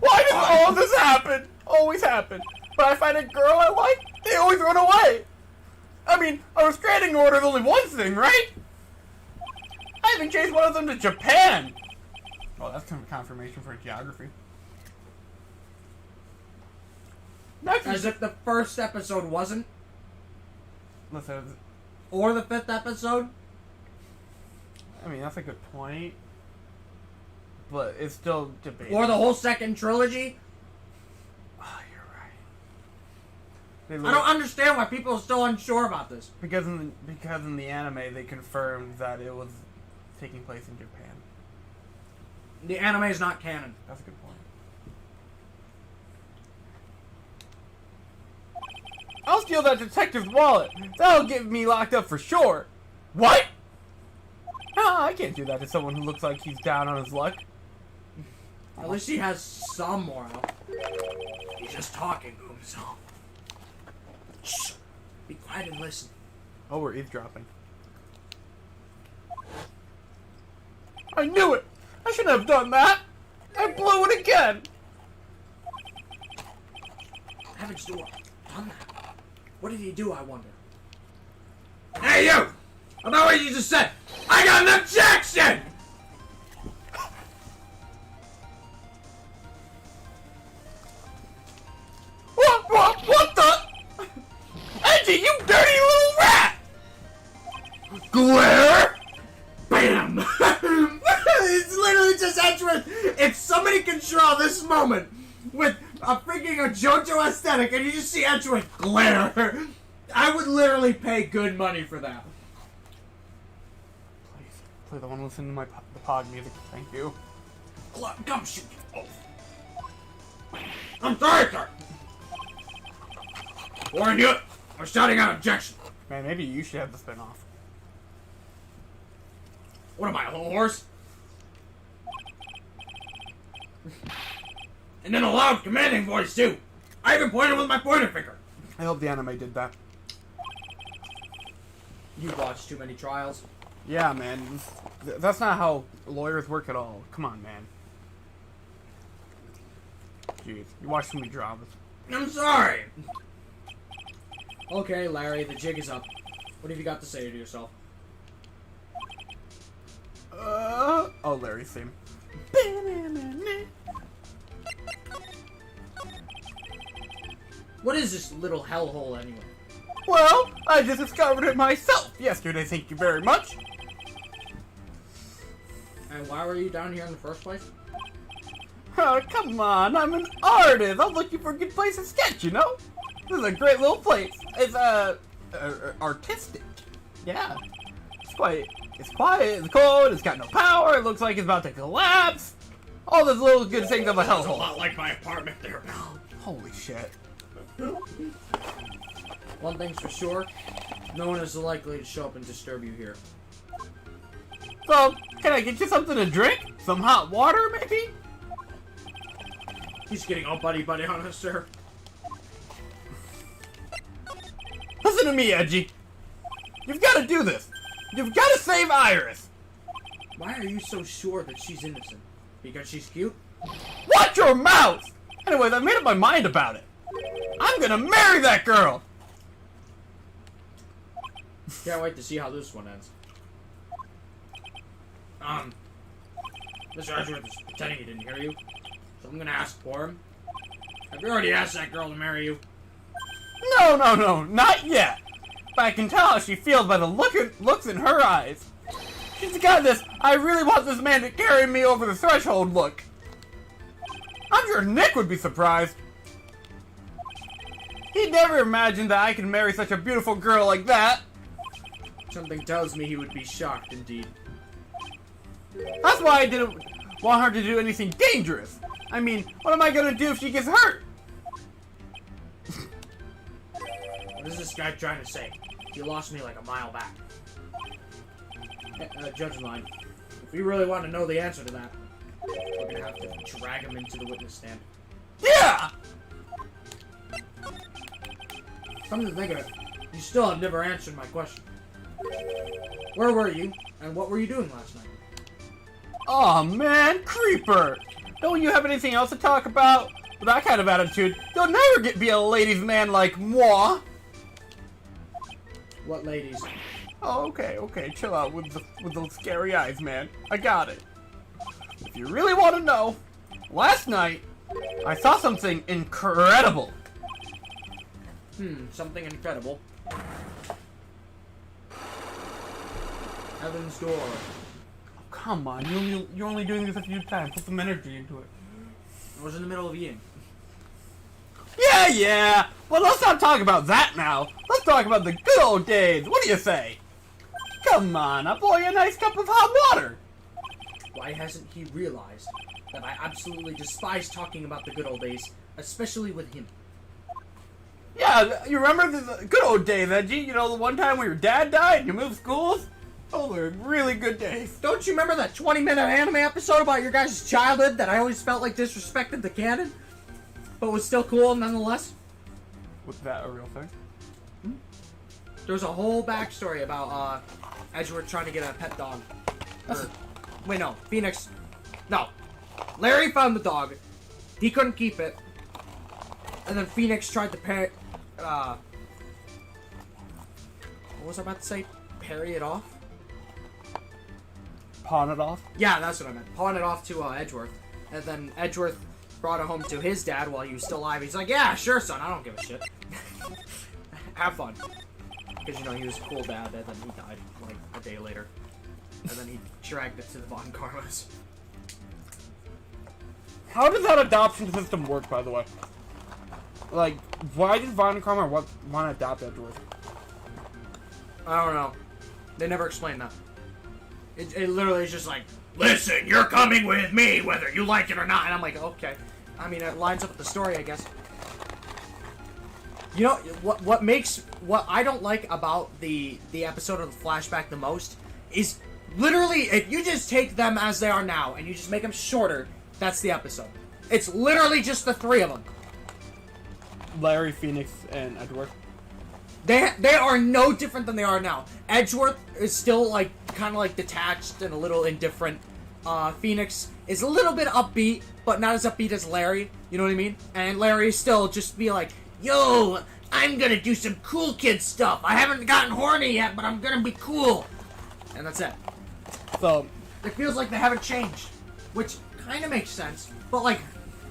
Why does all of this happen? Always happen. When I find a girl I like, they always run away. I mean, a restraining order is only one thing, right? I even chased one of them to Japan. Oh, that's kind of confirmation for geography. As if the first episode wasn't. Listen, Or the 5th episode. I mean, that's a good point. But it's still debatable. Or the whole second trilogy. Oh, you're right. I don't understand why people are still unsure about this. Because in the anime they confirmed that it was taking place in Japan. The anime is not canon. That's a good point. I'll steal that detective's wallet. That'll get me locked up for sure. What? Ah, I can't do that to someone who looks like he's down on his luck. At least he has some moral. He's just talking to himself. Shh. Be quiet and listen. Oh, we're eavesdropping. I knew it! I shouldn't have done that! I blew it again! Heaven's Door. Done that. What did he do, I wonder? Hey, you! About what you just said! I got an objection! What the? Angie, you dirty little rat! Glare! Bam! It's literally just Edgeworth. If somebody can draw this moment with a freaking a JoJo aesthetic and you just see Edgeworth glare, I would literally pay good money for that. Please, play the one listening to the pod music. Thank you. Come shoot. Oh. I'm sorry, sir. Warn you, I'm shouting out objection. Man, maybe you should have the spin-off. What am I, a little horse? And then a loud commanding voice, too. I even pointed with my pointer finger. I hope the anime did that. You watched too many trials. Yeah, man. That's not how lawyers work at all. Come on, man. Jeez, you watch too many dramas. I'm sorry! Okay, Larry, the jig is up. What have you got to say to yourself? Oh, Larry's theme. What is this little hellhole anyway? Well, I just discovered it myself yesterday, thank you very much. And why were you down here in the first place? Oh, come on, I'm an artist. I'm looking for a good place to sketch, you know? This is a great little place. It's, artistic. Yeah. It's quiet, it's cold, it's got no power, it looks like it's about to collapse. All those little good things of a Sounds a hellhole. lot like my apartment there, pal. Holy shit. One thing's for sure, no one is likely to show up and disturb you here. So, can I get you something to drink? Some hot water, maybe? He's getting all buddy-buddy on us, sir. Listen to me, Edgy. You've got to do this. You've got to save Iris. Why are you so sure that she's innocent? Because she's cute? Watch your mouth! Anyways, I made up my mind about it. I'm gonna marry that girl! Can't wait to see how this one ends. Mr. Edgeworth is pretending he didn't hear you, so I'm gonna ask for him. Have you already asked that girl to marry you? No, not yet. But I can tell how she feels by the looks in her eyes. She's got this, I really want this man to carry me over the threshold look. I'm sure Nick would be surprised. He'd never imagined that I could marry such a beautiful girl like that. Something tells me he would be shocked indeed. That's why I didn't want her to do anything dangerous. I mean, what am I gonna do if she gets hurt? What is this guy trying to say? He lost me like a mile back. Judge line, if we really want to know the answer to that, we're gonna have to drag him into the witness stand. Yeah! Come to think of it, you still have never answered my question. Where were you, and what were you doing last night? Aw, man, Creeper! Don't you have anything else to talk about? With that kind of attitude, you'll never be a ladies' man like moi! What ladies? Oh, okay, chill out with those scary eyes, man. I got it. If you really want to know, last night, I saw something incredible. Something incredible. Heaven's Door. Oh, come on, you're only doing this a few times. Put some energy into it. I was in the middle of eating. Yeah. Well, let's not talk about that now. Let's talk about the good old days. What do you say? Come on, I'll pour you a nice cup of hot water. Why hasn't he realized that I absolutely despise talking about the good old days, especially with him? Yeah, you remember the good old days, Edgy? You know, the one time when your dad died and you moved schools? Those were really good days. Don't you remember that 20-minute anime episode about your guys' childhood that I always felt like disrespected the canon, but was still cool nonetheless? Was that a real thing? There was a whole backstory about Edgeworth trying to get a pet dog. Wait, no, Phoenix. No, Larry found the dog. He couldn't keep it, and then Phoenix tried to what was I about to say? Parry it off? Pawn it off? Yeah, that's what I meant. Pawn it off to Edgeworth, and then Edgeworth brought it home to his dad while he was still alive. He's like, "Yeah, sure, son. I don't give a shit. Have fun." Because, you know, he was a cool dad, and then he died, like, a day later. And then he dragged it to the Von Karmas. How does that adoption system work, by the way? Like, why did Von Karma want to adopt Edgeworth? I don't know. They never explained that. It literally is just like, "Listen, you're coming with me, whether you like it or not." And I'm like, okay. I mean, it lines up with the story, I guess. You know, what I don't like about the episode of the flashback the most is literally, if you just take them as they are now and you just make them shorter, that's the episode. It's literally just the three of them. Larry, Phoenix, and Edgeworth. They are no different than they are now. Edgeworth is still like kind of like detached and a little indifferent. Phoenix is a little bit upbeat, but not as upbeat as Larry. You know what I mean? And Larry is still just be like, "Yo, I'm gonna do some cool kid stuff. I haven't gotten horny yet, but I'm gonna be cool." And that's it. So it feels like they haven't changed, which kind of makes sense. But like,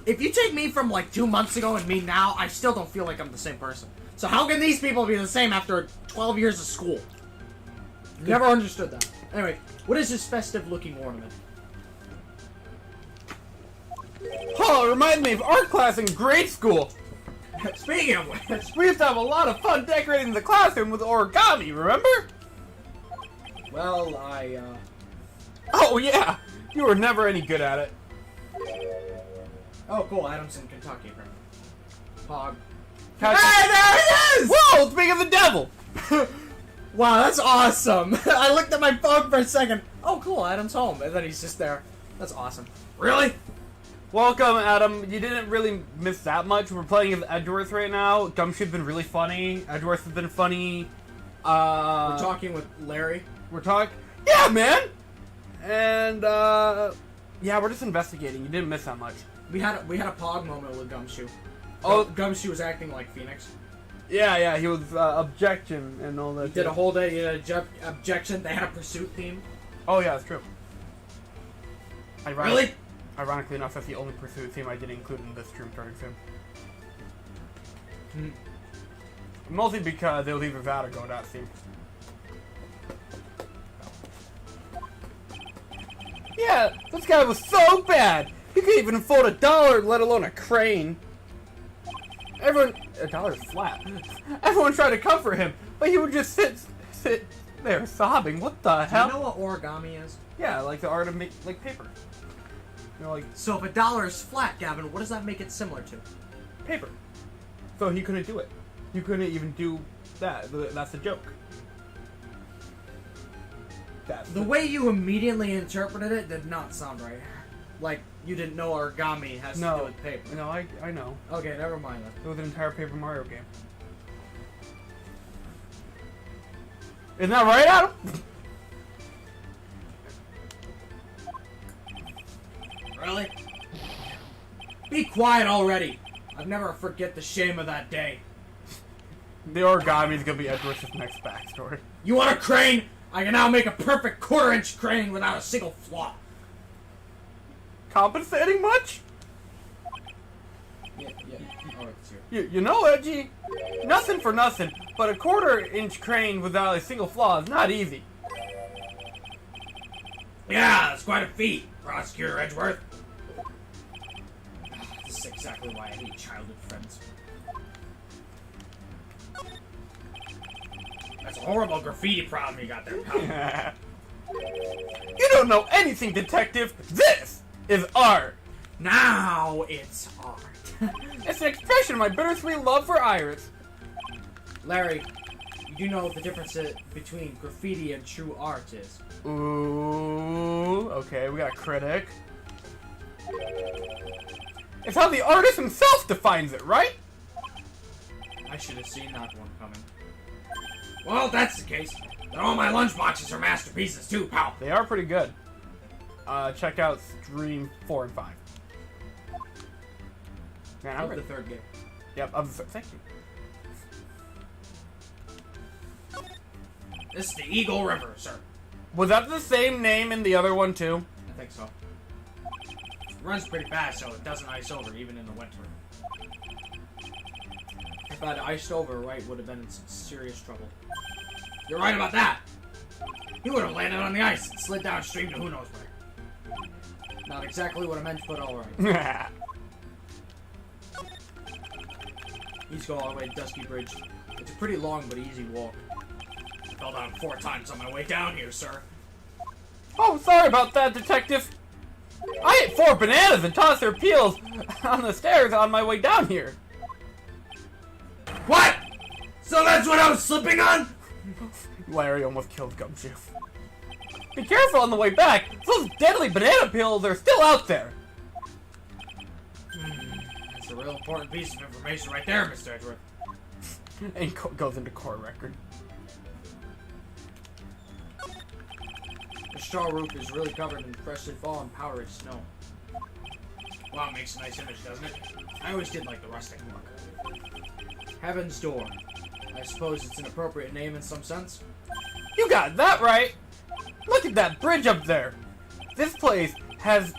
if you take me from like 2 months ago and me now, I still don't feel like I'm the same person. So how can these people be the same after 12 years of school? Never understood that. Anyway, what is this festive-looking ornament? Oh, it reminds me of art class in grade school. Speaking of which, We used to have a lot of fun decorating the classroom with origami, remember? well, Oh, yeah. You were never any good at it. oh, cool, Adamson, Kentucky, Pog. Hey, there it is! Whoa, speaking of the devil! Wow, that's awesome. I looked at my phone for a second. Oh, cool, Adam's home, and then he's just there. That's awesome. Really? Welcome, Adam. You didn't really miss that much. We're playing with Edgeworth right now. Gumshoe's been really funny. Edgeworth has been funny. We're talking with Larry. Yeah, man! And, yeah, we're just investigating. You didn't miss that much. We had a Pog moment with Gumshoe. Oh. Gumshoe was acting like Phoenix. Yeah, he was, objection and all that. He did a whole day, he did a objection, they had a pursuit theme. Oh, yeah, that's true. Really? Ironically enough, that's the only pursuit theme I didn't include in this Dream Turning sim. Mostly because it was either that or go that theme. Yeah, this guy was so bad. He couldn't even afford $1, let alone a crane. $1 is flat. Everyone tried to comfort him, but he would just sit there sobbing. What the hell? Do you know what origami is? Yeah, like the art of make like paper. You know, like So if $1 is flat, Gavin, what does that make it similar to? paper. So he couldn't do it. You couldn't even do that. That's a joke. The way you immediately interpreted it did not sound right. Like, you didn't know origami has to do with paper. No, I know. Okay, never mind then. It was an entire Paper Mario game. Isn't that right, Adam? Really? Be quiet already! I'll never forget the shame of that day. The origami is gonna be Edward's next backstory. You want a crane? I can now make a perfect 1/4-inch crane without a single flaw. Compensating much? Yeah. Alright, it's here. You know, Edgy, nothing for nothing, but a 1/4-inch crane without a single flaw is not easy. Yeah, that's quite a feat, Prosecutor Edgeworth. This is exactly why I hate childhood friends. That's a horrible graffiti problem you got there, pal. You don't know anything, detective. This is art. Now it's art. It's an expression of my bittersweet love for Iris. Larry, you do know what the difference between graffiti and true art is. Ooh, okay, we got a critic. It's how the artist himself defines it, right? I should have seen that one coming. Well, if that's the case, then all my lunchboxes are masterpieces too, pal. They are pretty good. Check out Stream 4 and 5. Man, Of the third game. Yep, thank you. This is the Eagle River, sir. Was that the same name in the other one, too? I think so. It runs pretty fast, so it doesn't ice over, even in the winter. If I'd iced over, Wright would have been in some serious trouble. You're right about that! He would have landed on the ice and slid downstream to who knows where. Not exactly what I meant, but alright. He's going all the way to Dusky Bridge. It's a pretty long but easy walk. I fell down 4 times on my way down here, sir. Oh, sorry about that, detective. I ate 4 bananas and tossed their peels on the stairs on my way down here. What? So that's what I was slipping on? Larry almost killed Gumshoe. Be careful on the way back. Those deadly banana peels are still out there. That's a real important piece of information right there, Mr. Edgeworth. And goes into court record. The straw roof is really covered in freshly fallen powdery snow. Wow, it makes a nice image, doesn't it? I always did like the rustic look. Heaven's Door. I suppose it's an appropriate name in some sense. You got that right! Look at that bridge up there! This place has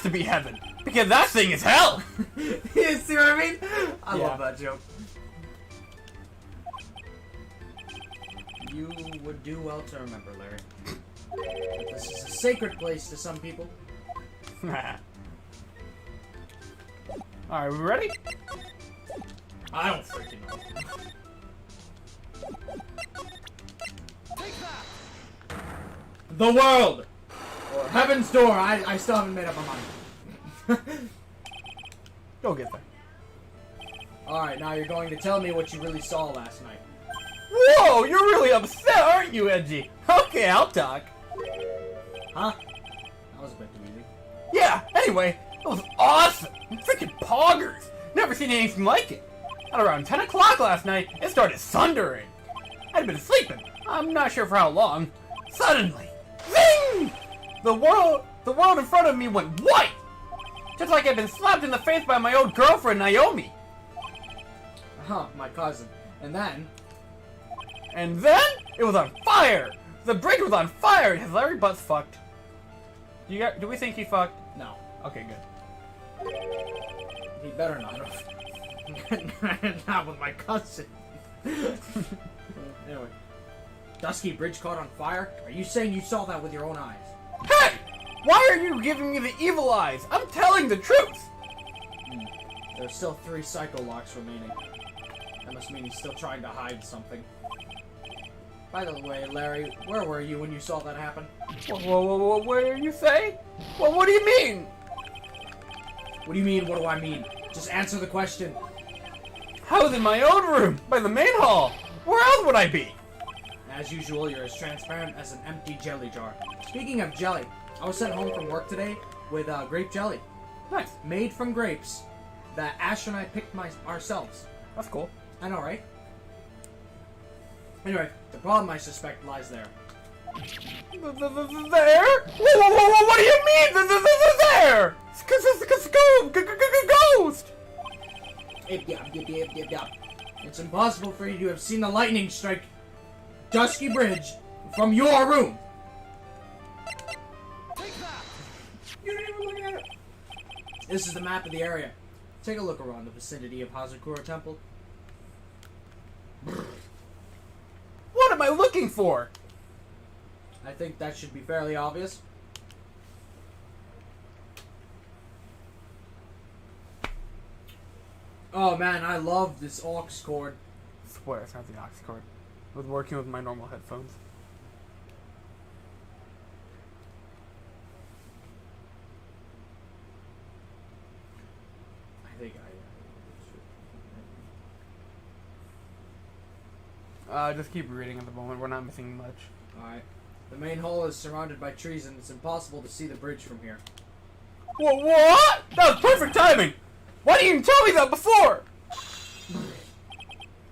to be heaven, because that thing is hell! You see what I mean? I Yeah. love that joke. You would do well to remember, Larry. That this is a sacred place to some people. Alright, we ready? I don't freaking know. The world! Or Heaven's Door. I still haven't made up my mind. Go get there. Alright, now you're going to tell me what you really saw last night. Whoa, you're really upset, aren't you, Edgy? Okay, I'll talk. Huh? That was a bit too easy. Yeah, anyway, it was awesome! Freaking poggers! Never seen anything like it. At around 10 o'clock last night, it started thundering. I'd been sleeping, I'm not sure for how long. Suddenly, zing! The world in front of me went white! Just like I'd been slapped in the face by my old girlfriend, Naomi. Huh, my cousin. And then... And then, it was on fire! The bridge was on fire! Has Larry Butts fucked? Do we think he fucked? No. Okay, good. He better not have. Not with my cousin. Anyway. Dusky Bridge caught on fire? Are you saying you saw that with your own eyes? Hey! Why are you giving me the evil eyes? I'm telling the truth! There's still 3 psycho locks remaining. That must mean he's still trying to hide something. By the way, Larry, where were you when you saw that happen? Whoa, what did you say? Well, what do you mean? What do you mean, what do I mean? Just answer the question. I was in my own room, by the main hall. Where else would I be? As usual, you're as transparent as an empty jelly jar. Speaking of jelly, I was sent home from work today with grape jelly. Nice. Made from grapes that Ash and I picked ourselves. That's cool. I know, right? Anyway, the problem I suspect lies there. There? Whoa, what do you mean? There? Ghost! Yep. It's impossible for you to have seen the lightning strike Dusky Bridge from your room. You didn't even look at it. This is the map of the area. Take a look around the vicinity of Hazakura Temple. What am I looking for? I think that should be fairly obvious. Oh man, I love this aux cord. I swear it's not the aux cord. I was working with my normal headphones. I think Just keep reading at the moment. We're not missing much. Alright. The main hall is surrounded by trees and it's impossible to see the bridge from here. What? That was perfect timing! Why didn't you tell me that before?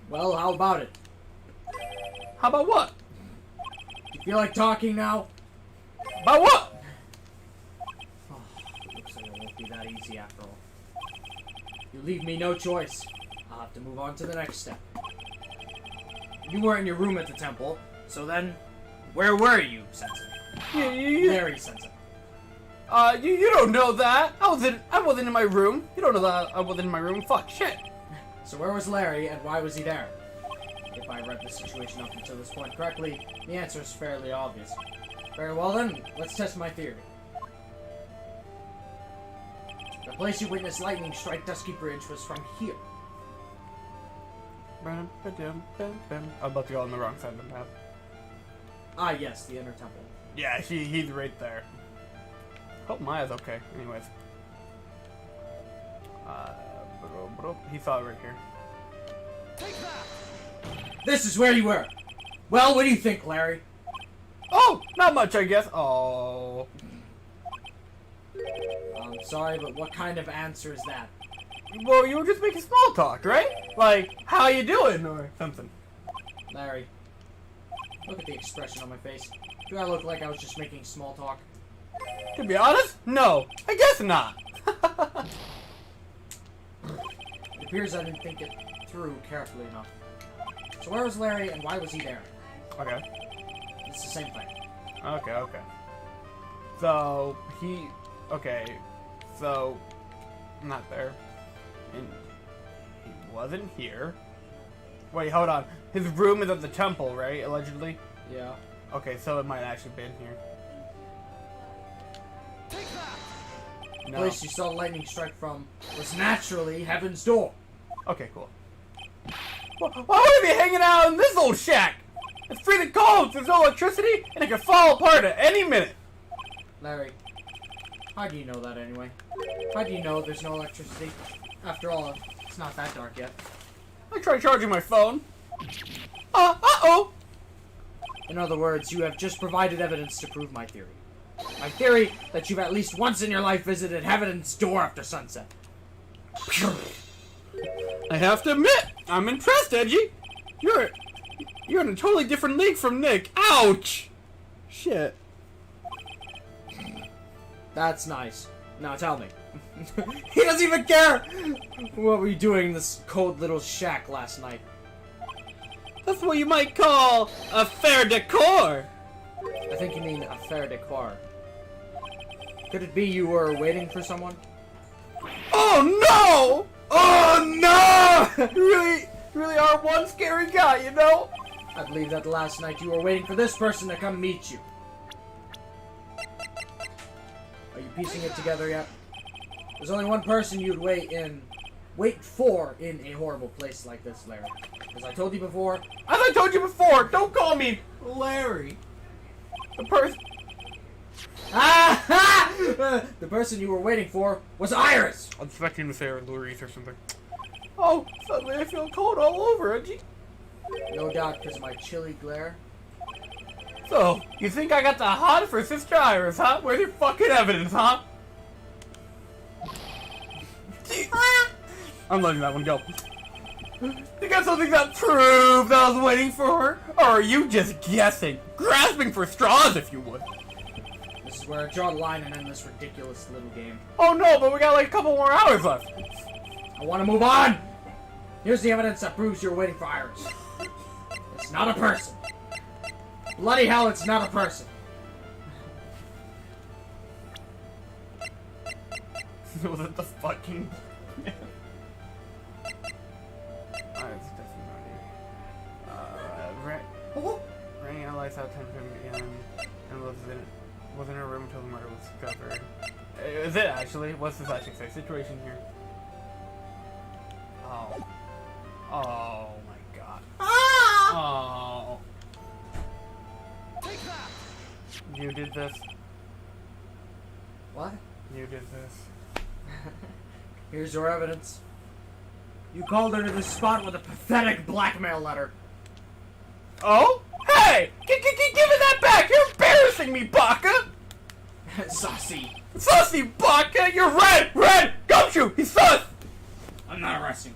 Well, how about it? How about what? You feel like talking now? About what? Oh, it looks like it won't be that easy after all. You leave me no choice. I'll have to move on to the next step. You were in your room at the temple, so then, where were you, Sensei? Larry Sensei. You don't know that. I wasn't in my room. You don't know that I wasn't in my room. Fuck, shit. So where was Larry, and why was he there? If I read the situation up until this point correctly, the answer is fairly obvious. Very well then, let's test my theory. The place you witnessed lightning strike Dusky Bridge was from here. I'm about to go on the wrong side of the map. Ah yes, the inner temple. Yeah, he's right there. Hope Maya's okay. Anyways. He saw it right here. This is where you were! Well, what do you think, Larry? Oh! Not much, I guess. Oh. I'm sorry, but what kind of answer is that? Well, you were just making small talk, right? Like, how you doing, or something. Larry, look at the expression on my face. Do I look like I was just making small talk? To be honest, no. I guess not. It appears I didn't think it through carefully enough. So where was Larry and why was he there? Okay. It's the same thing. Okay. So, so, not there. And he wasn't here. Wait, hold on. His room is at the temple, right? Allegedly? Yeah. Okay, so it might have actually been here. The No. place you saw lightning strike from was naturally Heaven's Door. Okay, cool. Why would I be hanging out in this old shack? It's freezing cold, there's no electricity, and it can fall apart at any minute. Larry, how do you know that anyway? How do you know there's no electricity? After all, it's not that dark yet. I tried charging my phone. Uh-oh! In other words, you have just provided evidence to prove my theory. My theory that you've at least once in your life visited Heaven's Door after sunset. I have to admit, I'm impressed, Edgy. You're in a totally different league from Nick. Ouch! Shit. That's nice. Now tell me. He doesn't even care! What were you doing in this cold little shack last night? That's what you might call a fair decor. I think you mean a fair decor. Could it be you were waiting for someone? Oh no! Oh no! really are one scary guy, you know? I believe that last night you were waiting for this person to come meet you. Are you piecing it together yet? There's only one person you'd wait for in a horrible place like this, Larry. As I told you before... As I told you before, don't call me Larry. The person... The person you were waiting for was Iris! I was expecting to say Louise or something. Oh, suddenly I feel cold all over, Edgy. No doubt because of my chilly glare. So, you think I got the hot for Sister Iris, huh? Where's your fucking evidence, huh? I'm letting that one go. You got something that proves I was waiting for her? Or are you just guessing? Grasping for straws, if you would. This is where I draw the line and end this ridiculous little game. Oh no, but we got like a couple more hours left. I want to move on! Here's the evidence that proves you're waiting for Iris. It's not a person. Bloody hell, it's not a person. Was it the fucking... It's definitely Randy analyzed how 10 p.m. and was in her room until the murder was discovered. Is it actually? What's this actually say? Situation here. Oh. Oh my god. Oh. Take that! You did this. What? You did this. Here's your evidence. You called her to this spot with a pathetic blackmail letter. Oh? Hey! Give me that back! You're embarrassing me, Baka! Saucy. Sussy, Baka! You're red! Gumshoe! He's sus! I'm not arresting.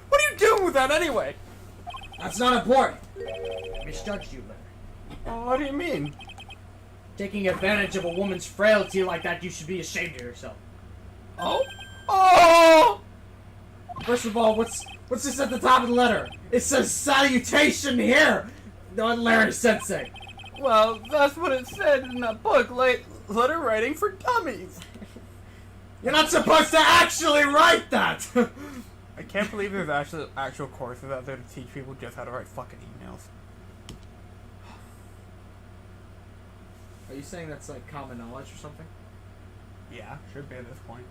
What are you doing with that anyway? That's not important. I misjudged you, Larry. Oh, what do you mean? Taking advantage of a woman's frailty like that, you should be ashamed of yourself. Oh? Oh! First of all, what's this at the top of the letter? It says salutation here! Not Larry Sensei. Well, that's what it said in that book, letter writing for dummies. You're not supposed to actually write that! I can't believe there's actual courses out there to teach people just how to write fucking emails. Are you saying that's like common knowledge or something? Yeah, should be at this point.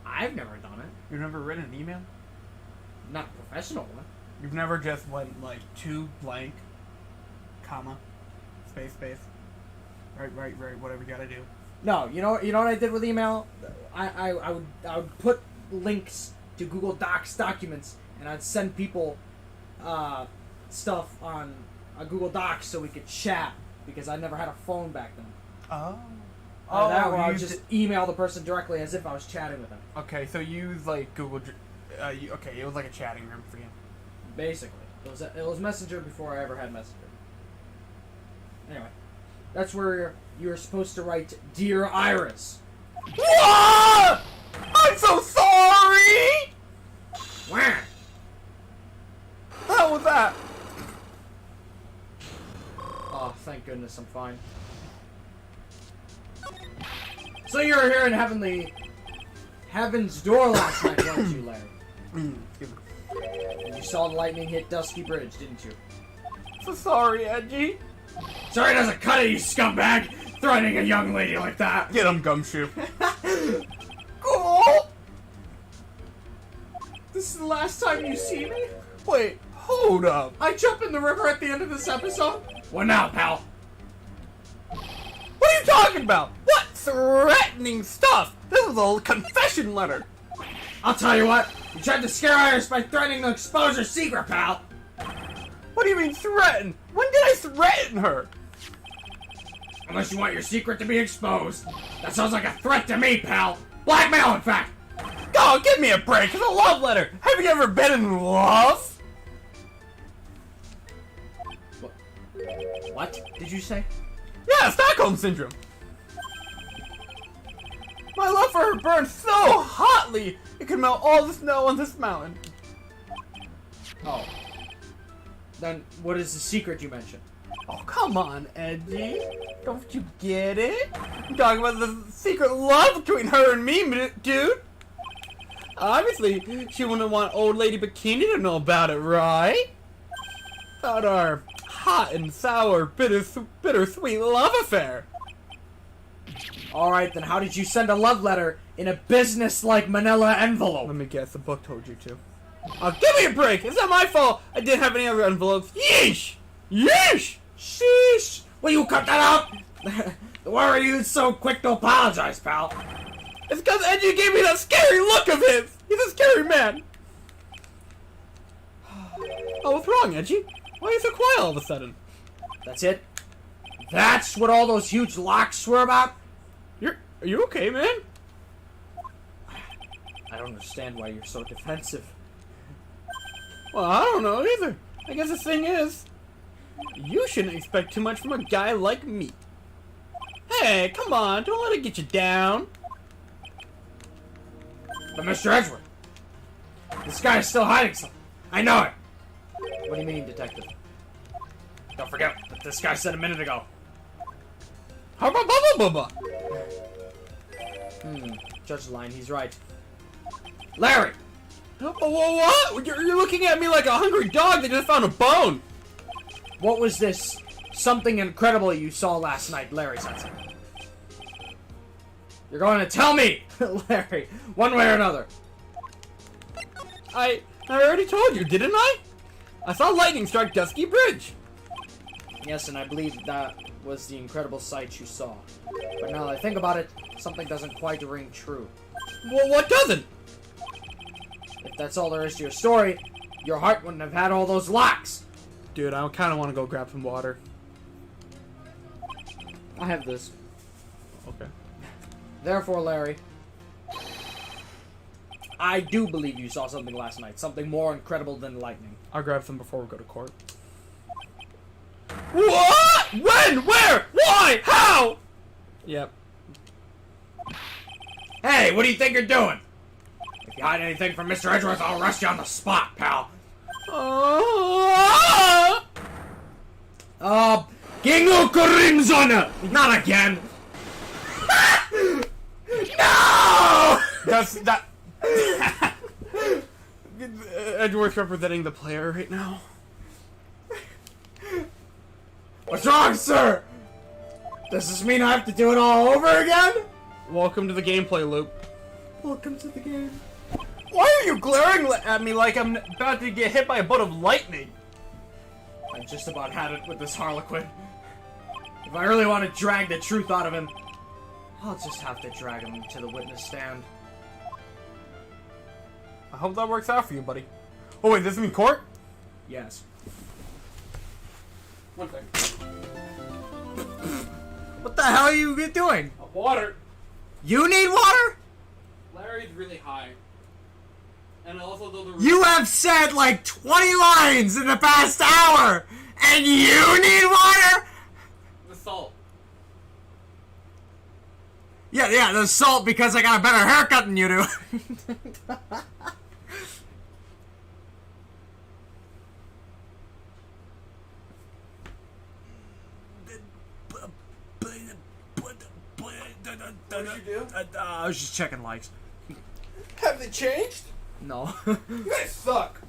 I've never done it. You've never written an email? Not professional one. You've never just went like to blank, comma, space, right, whatever you gotta do. No, you know what I did with email? I would put links to Google Docs documents and I'd send people stuff on a Google Docs so we could chat because I never had a phone back then. Oh. That or I would use just email the person directly as if I was chatting with them. Okay, so use like Google. Okay, it was like a chatting room for you. Basically. It was Messenger before I ever had Messenger. Anyway. That's where you're supposed to write, Dear Iris. What? I'm so sorry! Wah! What the hell was that? Oh, thank goodness I'm fine. So you were here in Heaven's Door last night, weren't you, Larry? Excuse me. And you saw the lightning hit Dusky Bridge, didn't you? So sorry, Edgy. Sorry it doesn't cut it, you scumbag! Threatening a young lady like that! Get him, Gumshoe. Cool. This is the last time you see me? Wait, hold up. I jump in the river at the end of this episode? What now, pal? What are you talking about? What threatening stuff? This was a confession letter. I'll tell you what, you tried to scare Iris by threatening to expose her secret, pal! What do you mean threaten? When did I threaten her? Unless you want your secret to be exposed. That sounds like a threat to me, pal! Blackmail, in fact! Oh, give me a break. It's a love letter. Have you ever been in love? What did you say? Yeah, Stockholm Syndrome. My love for her burned so hotly, it could melt all the snow on this mountain. Oh. Then what is the secret you mentioned? Oh, come on, Edgy. Don't you get it? I'm talking about the secret love between her and me, dude. Obviously, she wouldn't want Old Lady Bikini to know about it, right? About our hot and sour, bittersweet love affair. Alright, then how did you send a love letter in a business-like manila envelope? Let me guess, the book told you to. Oh, give me a break! It's not my fault I didn't have any other envelopes. Yeesh! Yeesh! Sheesh! Will you cut that out? Why are you so quick to apologize, pal? It's because Edgy gave me that scary look of his! He's a scary man! Oh, what's wrong, Edgy? Why are you so quiet all of a sudden? That's it? That's what all those huge locks were about? Are you okay, man? I don't understand why you're so defensive. Well, I don't know either. I guess the thing is, you shouldn't expect too much from a guy like me. Hey, come on, don't let it get you down. But Mr. Edgeworth, this guy is still hiding something. I know it. What do you mean, detective? Don't forget what this guy said a minute ago. Hubba bubba bubba. Judge Line, he's right. Larry! What? You're looking at me like a hungry dog that just found a bone. What was this something incredible you saw last night, Larry Sensei? You're going to tell me! Larry, one way or another. I already told you, didn't I? I saw lightning strike Dusky Bridge. Yes, and I believe that was the incredible sight you saw. But now that I think about it, something doesn't quite ring true. Well, what doesn't? If that's all there is to your story, your heart wouldn't have had all those locks. Dude, I kind of want to go grab some water. I have this. Okay. Therefore, Larry, I do believe you saw something last night. Something more incredible than lightning. I'll grab some before we go to court. What? When? Where? Why? How? Yep. Hey, what do you think you're doing? If you hide anything from Mr. Edgeworth, I'll arrest you on the spot, pal. Gingo Corinzona! Not again! No! That. Edgeworth representing the player right now. What's wrong, sir? Does this mean I have to do it all over again? Welcome to the gameplay loop. Welcome to the game. Why are you glaring at me like I'm about to get hit by a bolt of lightning? I just about had it with this Harlequin. If I really want to drag the truth out of him, I'll just have to drag him to the witness stand. I hope that works out for you, buddy. Oh wait, this is in court? Yes. One thing. What the hell are you doing? Oh, Water. You need water? Larry's really high. And also though the You have said like 20 lines in the past hour, and you need water? the salt. Yeah, the salt because I got a better haircut than you do. What did you do? I was just checking likes. Have they changed? No. You guys suck.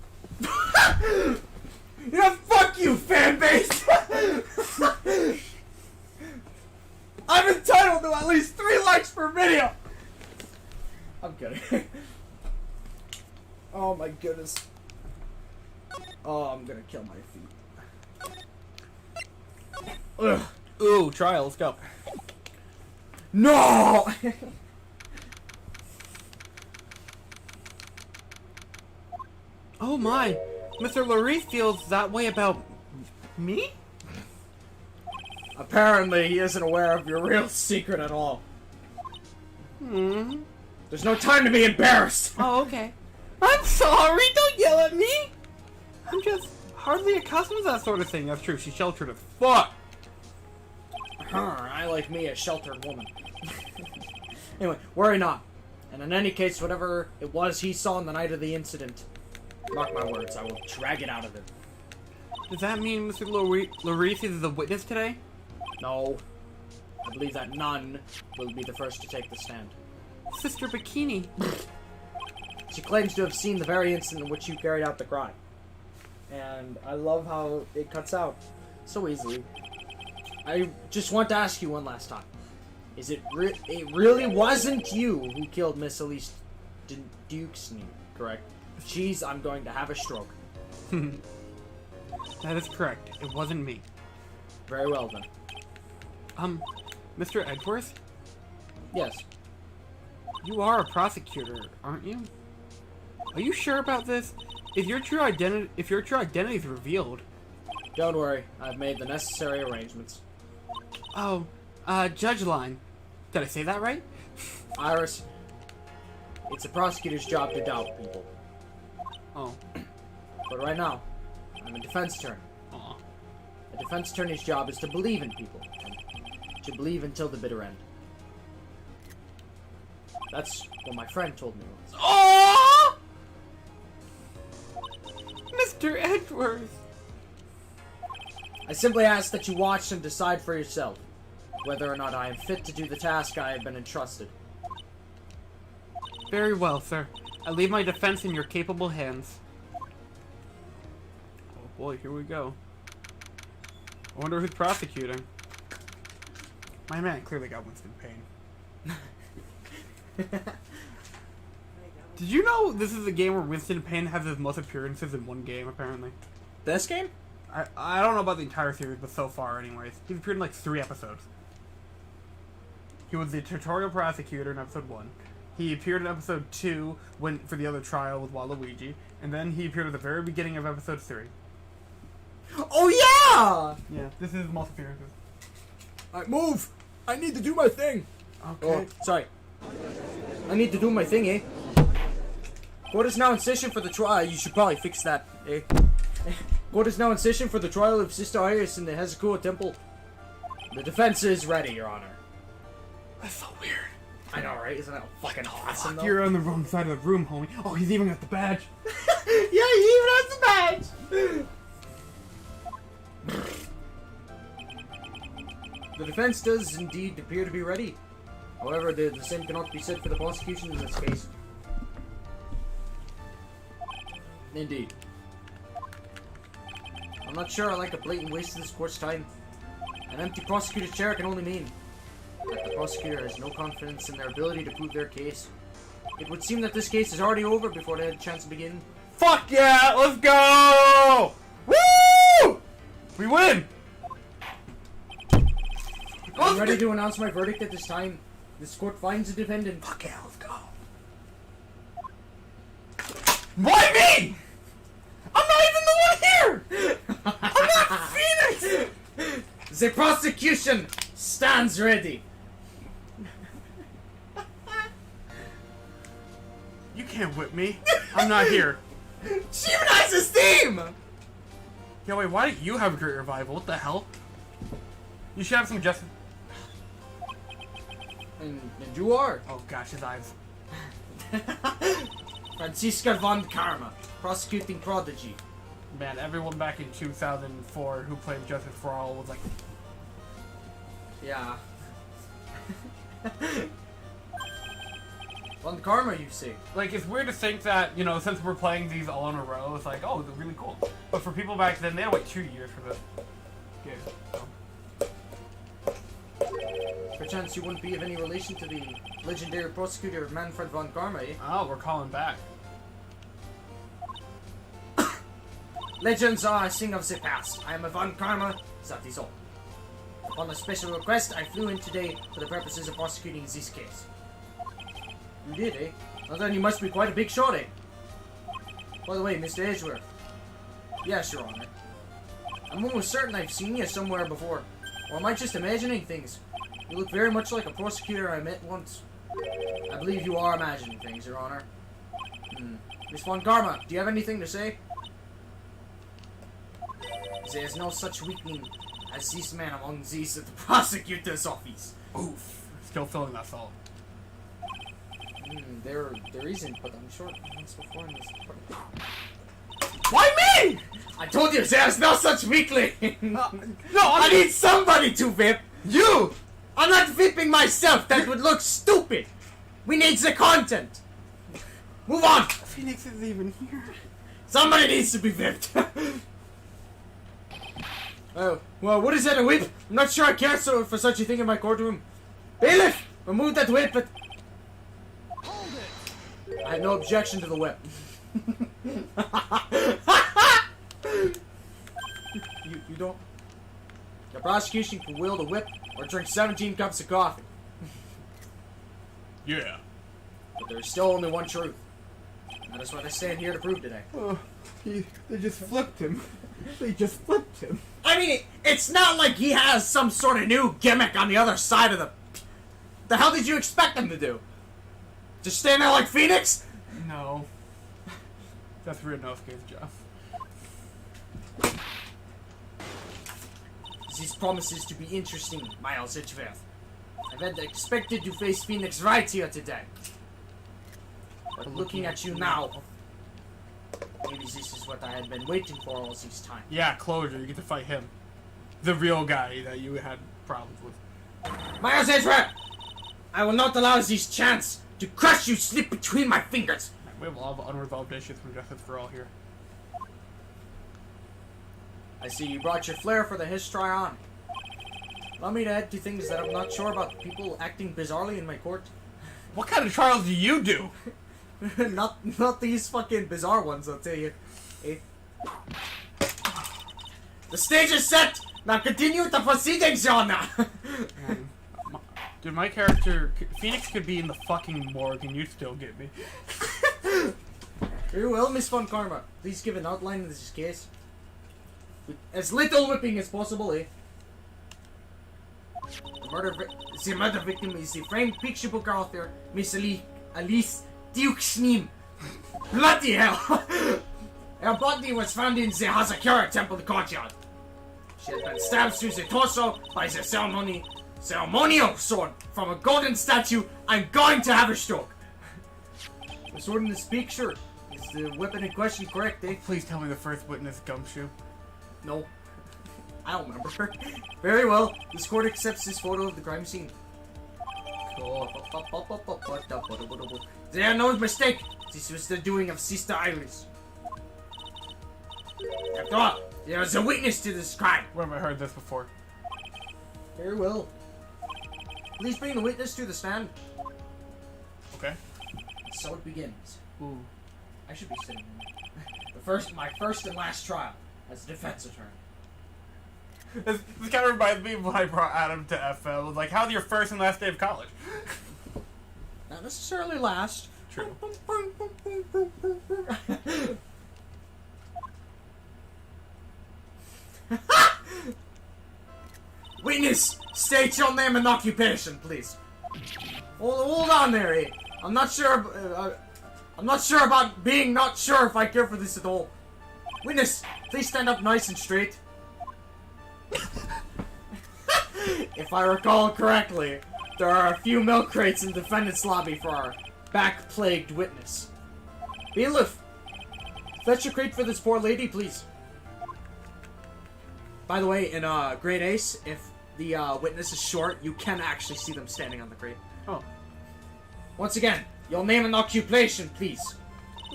Yeah, fuck you, fan base! I'm entitled to at least 3 likes per video! I'm kidding. Oh my goodness. Oh, I'm gonna kill my feet. Ugh. Ooh, try. Let's go. No! Oh my, Mr. Larice feels that way about me? Apparently, he isn't aware of your real secret at all. Hmm. There's no time to be embarrassed! Oh, okay. I'm sorry. Don't yell at me. I'm just hardly accustomed to that sort of thing. That's true. She's sheltered as fuck. I like me a sheltered woman. Anyway, worry not. And in any case, whatever it was he saw on the night of the incident, mark my words, I will drag it out of him. Does that mean Mr. Larice is the witness today? No. I believe that none will be the first to take the stand. Sister Bikini. She claims to have seen the very instant in which you carried out the crime. And I love how it cuts out so easily. I just want to ask you one last time. Is it really wasn't you who killed Miss Elise Dukesney, correct? Jeez, I'm going to have a stroke. That is correct. It wasn't me. Very well then. Mr. Edgeworth? Yes. You are a prosecutor, aren't you? Are you sure about this? If your true identity is revealed. Don't worry, I've made the necessary arrangements. Oh, Judge Line. Did I say that right? Iris, it's a prosecutor's job to doubt people. Oh. But right now, I'm a defense attorney. Aw. A defense attorney's job is to believe in people. And to believe until the bitter end. That's what my friend told me once. Oh! Mr. Edgeworth. I simply ask that you watch and decide for yourself whether or not I am fit to do the task I have been entrusted. Very well, sir. I leave my defense in your capable hands. Oh boy, here we go. I wonder who's prosecuting. My man clearly got Winston Payne. Did you know this is a game where Winston Payne has his most appearances in one game, apparently? This game? I don't know about the entire series, but so far anyways. He's appeared in like 3 episodes. He was the tutorial prosecutor in episode 1. He appeared in episode 2 for the other trial with Waluigi. And then he appeared at the very beginning of episode 3. Oh yeah! Yeah, this is his most appearances. Alright, move! I need to do my thing! Okay. Oh, sorry. I need to do my thing, eh? Court is now in session for the trial. You should probably fix that, eh? Court is now in session for the trial of Sister Iris in the Hezekiah Temple. The defense is ready, Your Honor. That's so weird. I know, right? Isn't that fucking awesome, though? You're on the wrong side of the room, homie. Oh, he's even got the badge. Yeah, he even has the badge! The defense does indeed appear to be ready. However, the same cannot be said for the prosecution in this case. Indeed. I'm not sure I like a blatant waste of this court's time. An empty prosecutor's chair can only mean that the prosecutor has no confidence in their ability to prove their case. It would seem that this case is already over before they had a chance to begin. Fuck yeah, let's go! Woo! We win! I'm ready to announce my verdict at this time. This court finds the defendant. Fuck yeah, let's go. Why me? I'm not even the one here! I'm not Phoenix! The prosecution stands ready. You can't whip me. I'm not here. G-Meister's team! Yeah, wait, why do you have a great revival? What the hell? You should have some justice. And you are. Oh gosh, his eyes. Franziska von Karma, prosecuting prodigy. Man, everyone back in 2004 who played Justice for All was like, Yeah. Von Karma, you see. like, it's weird to think that, you know, since we're playing these all in a row, it's like, oh, they're really cool. But for people back then, they had to wait 2 years for this game. So. Perchance you wouldn't be of any relation to the legendary prosecutor Manfred von Karma, eh? Oh, we're calling back. Legends are a thing of the past. I am a von Karma, that is all. Upon a special request, I flew in today for the purposes of prosecuting this case. You did, eh? Well then you must be quite a big shot, eh? By the way, Mr. Edgeworth. Yes, Your Honor. I'm almost certain I've seen you somewhere before. Or am I just imagining things? You look very much like a prosecutor I met once. I believe you are imagining things, Your Honor. Miss von Karma, do you have anything to say? There is no such weakling as this man among these at the prosecutor's office. Oof. Still feeling that salt. There isn't, but I'm sure once before in this part. Why me? I told you there's no such weakling! No, I need somebody to whip! You! I'm not whipping myself, that would look stupid! We need the content! Move on! Phoenix isn't even here. Somebody needs to be whipped! Oh, well, what is that, a whip? I'm not sure I care for such a thing in my courtroom. Bailiff! Remove that whip, but... I have no objection to the whip. you don't? The prosecution can wield a whip or drink 17 cups of coffee. Yeah. But there's still only one truth. That is what I stand here to prove today. Oh, they just flipped him. They just flipped him. I mean, it's not like he has some sort of new gimmick on the other side of the... The hell did you expect him to do? Just stand there like Phoenix? No. That's Ridnosuke's job. This promises to be interesting, Miles Edgeworth. I had expected to face Phoenix right here today. But looking at you now, maybe this is what I had been waiting for all this time. Yeah, closure. You get to fight him. The real guy that you had problems with. Miles Edgeworth! I will not allow this chance to crush you slip between my fingers! We have a lot of unresolved issues from Justice for All here. I see you brought your flair for the histrion. Allow me to add two things that I'm not sure about people acting bizarrely in my court. What kind of trials do you do? not these fucking bizarre ones, I'll tell you. Eh? The stage is set! Now continue with the proceedings, Your Honor! Dude, my character, Phoenix could be in the fucking morgue and you'd still get me. Very well, Miss Von Karma. Please give an outline of this case. With as little whipping as possible, eh? The murder victim is the famed picture book author, Miss Alice Duke-Schneem. Bloody hell! Her body was found in the Hazakura Temple courtyard. She had been stabbed through the torso by the ceremonial sword from a golden statue. I'm going to have a stroke. The sword in this picture is the weapon in question, correct, eh? Please tell me the first witness Gumshoe. No. I don't remember. Very well. This court accepts this photo of the crime scene. Cool. There are no mistake. This was the doing of Sister Iris. After all, there is a witness to this crime. Where have I heard this before? Very well. Please bring the witness to the stand. Okay. So it begins. Ooh. I should be sitting there. My first and last trial as a defense attorney. This kind of reminds me of when I brought Adam to FL. It was like, how's your first and last day of college? Not necessarily last. True. Witness, state your name and occupation, please. Hold on there, eh? I'm not sure. I'm not sure about being not sure if I care for this at all. Witness, please stand up nice and straight. If I recall correctly, there are a few milk crates in the defendant's lobby for our back-plagued witness. Bailiff, fetch a crate for this poor lady, please. By the way, in Grade Ace, if the witness is short, you can actually see them standing on the crate. Oh. Once again, your name and occupation, please.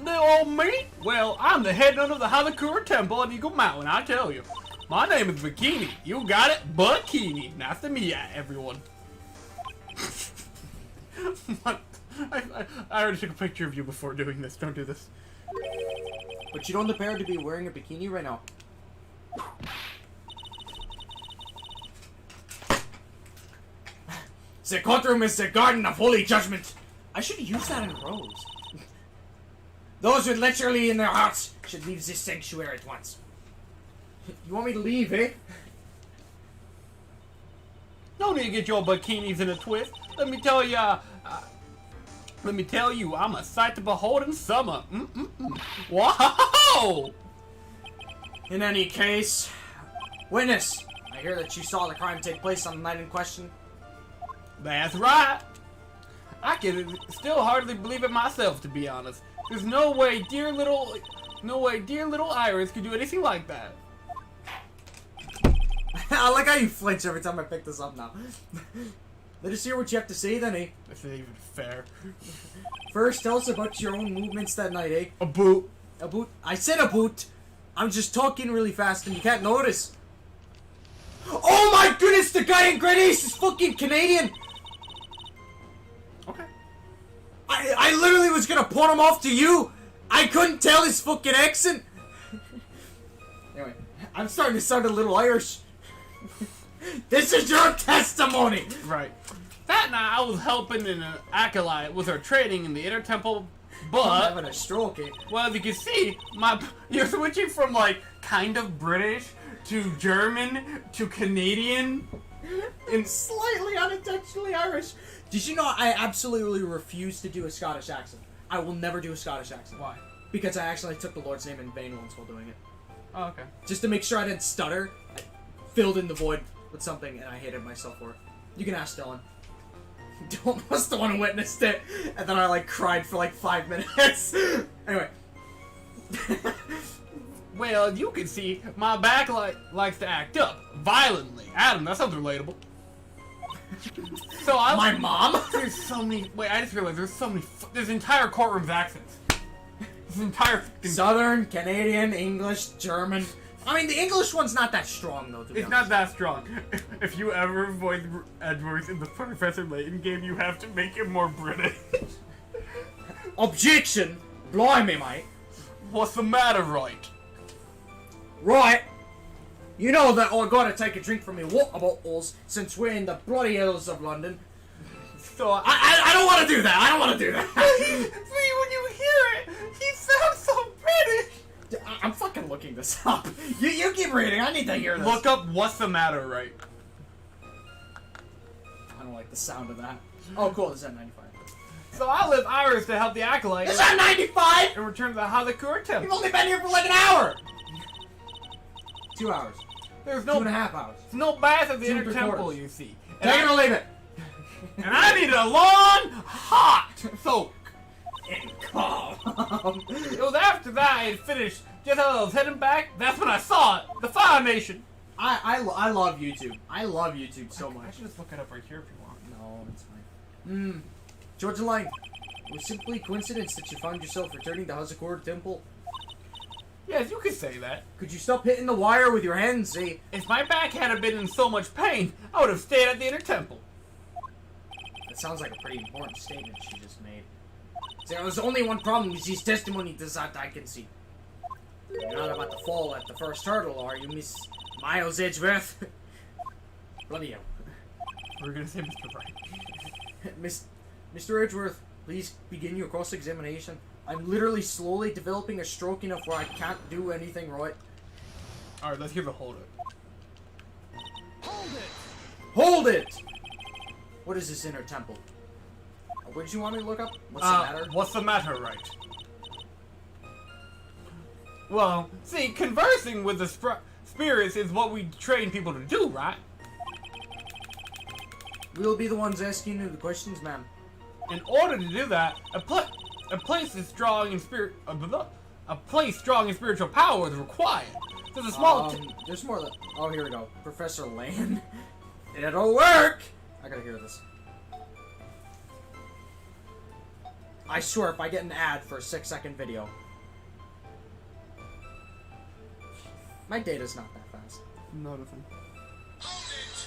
Oh, me? Well, I'm the head nun of the Hazakura Temple on Eagle Mountain, I tell you. My name is Bikini. You got it? Bikini. Nice to meet ya, everyone. What? I already took a picture of you before doing this. Don't do this. But you don't appear to be wearing a bikini right now. The courtroom is the garden of holy judgment. I should use that in Rose. Those with literally in their hearts should leave this sanctuary at once. You want me to leave, eh? No need to get your bikinis in a twist. Let me tell you, I'm a sight to behold in summer. Wow! In any case, witness, I hear that you saw the crime take place on the night in question. That's right. I can still hardly believe it myself, to be honest. There's no way dear little Iris could do anything like that. I like how you flinch every time I pick this up now. Let us hear what you have to say then, eh? This isn't even fair. First, tell us about your own movements that night, eh? A boot. A boot? I said a boot! I'm just talking really fast and you can't notice. Oh my goodness, the guy in Grade Ace is fucking Canadian! Okay. I literally was gonna point him off to you! I couldn't tell his fucking accent! Anyway, I'm starting to sound a little Irish. This is your testimony! Right. That night I was helping an acolyte with her training in the inner temple, but... I'm having a stroke, eh? Well, as you can see, you're switching from, like, kind of British to German to Canadian. And slightly unintentionally Irish. Did you know I absolutely refuse to do a Scottish accent? I will never do a Scottish accent. Why? Because I actually took the Lord's name in vain once while doing it. Oh, okay. Just to make sure I didn't stutter, I filled in the void with something and I hated myself for it. You can ask Dylan. Dylan was the one who witnessed it, and then I like cried for like 5 minutes. Anyway. Well, you can see my back likes to act up violently. Adam, that sounds relatable. So My mom? There's so many. Wait, I just realized there's so many. There's entire courtroom's accents. This entire. Southern, Canadian, English, German. I mean, the English one's not that strong though. To be It's honest. not that strong. If you ever voice Edgeworth in the Professor Layton game, you have to make it more British. Objection! Blimey, mate. What's the matter, Wright? Right. You know that I gotta take a drink from my water bottles since we're in the bloody hills of London. So I don't want to do that. I don't want to do that. See, when you hear it, he sounds so British. I'm fucking looking this up. You keep reading. I need to hear this. Look up what's the matter, Wright. I don't like the sound of that. Oh, cool. It's at 95. So I live Iris to help the acolyte Is that 95? and return to the Hazakura You've Temple. only been here for like an hour. 2 hours. There's 2.5 hours. no bath at the Two inner and temple, three-quarters. you see. Take it or leave it. And I need a long, hot soak. And calm. It was after that I had finished, just as I was heading back, that's when I saw it. The Fire Nation. I love YouTube. I love YouTube so I much. should just look it up right here if you want. No, it's fine. Georgia Line, it was simply coincidence that you found yourself returning to Hazakura Temple. Yes, you could say that. Could you stop hitting the wire with your hands, eh? If my back hadn't been in so much pain, I would have stayed at the inner temple. That sounds like a pretty important statement she just made. There was only one problem with his testimony that I can see. You're not about to fall at the first hurdle, are you, Miss Miles Edgeworth? Bloody hell. We're gonna say Mr. Wright. Mr. Edgeworth, please begin your cross-examination. I'm literally slowly developing a stroke enough where I can't do anything right. Alright, let's hear the hold it. Hold it! What is this inner temple? What did you want me to look up? What's the matter? What's the matter, right? Well, see, conversing with the spirits is what we train people to do, right? We'll be the ones asking you the questions, ma'am. In order to do that, a place strong in spiritual power is required. There's a small. There's more. Oh, here we go. Professor Lane. It'll work. I gotta hear this. I swear, if I get an ad for a 6-second video, my data's not that fast. Nothing. Hold it!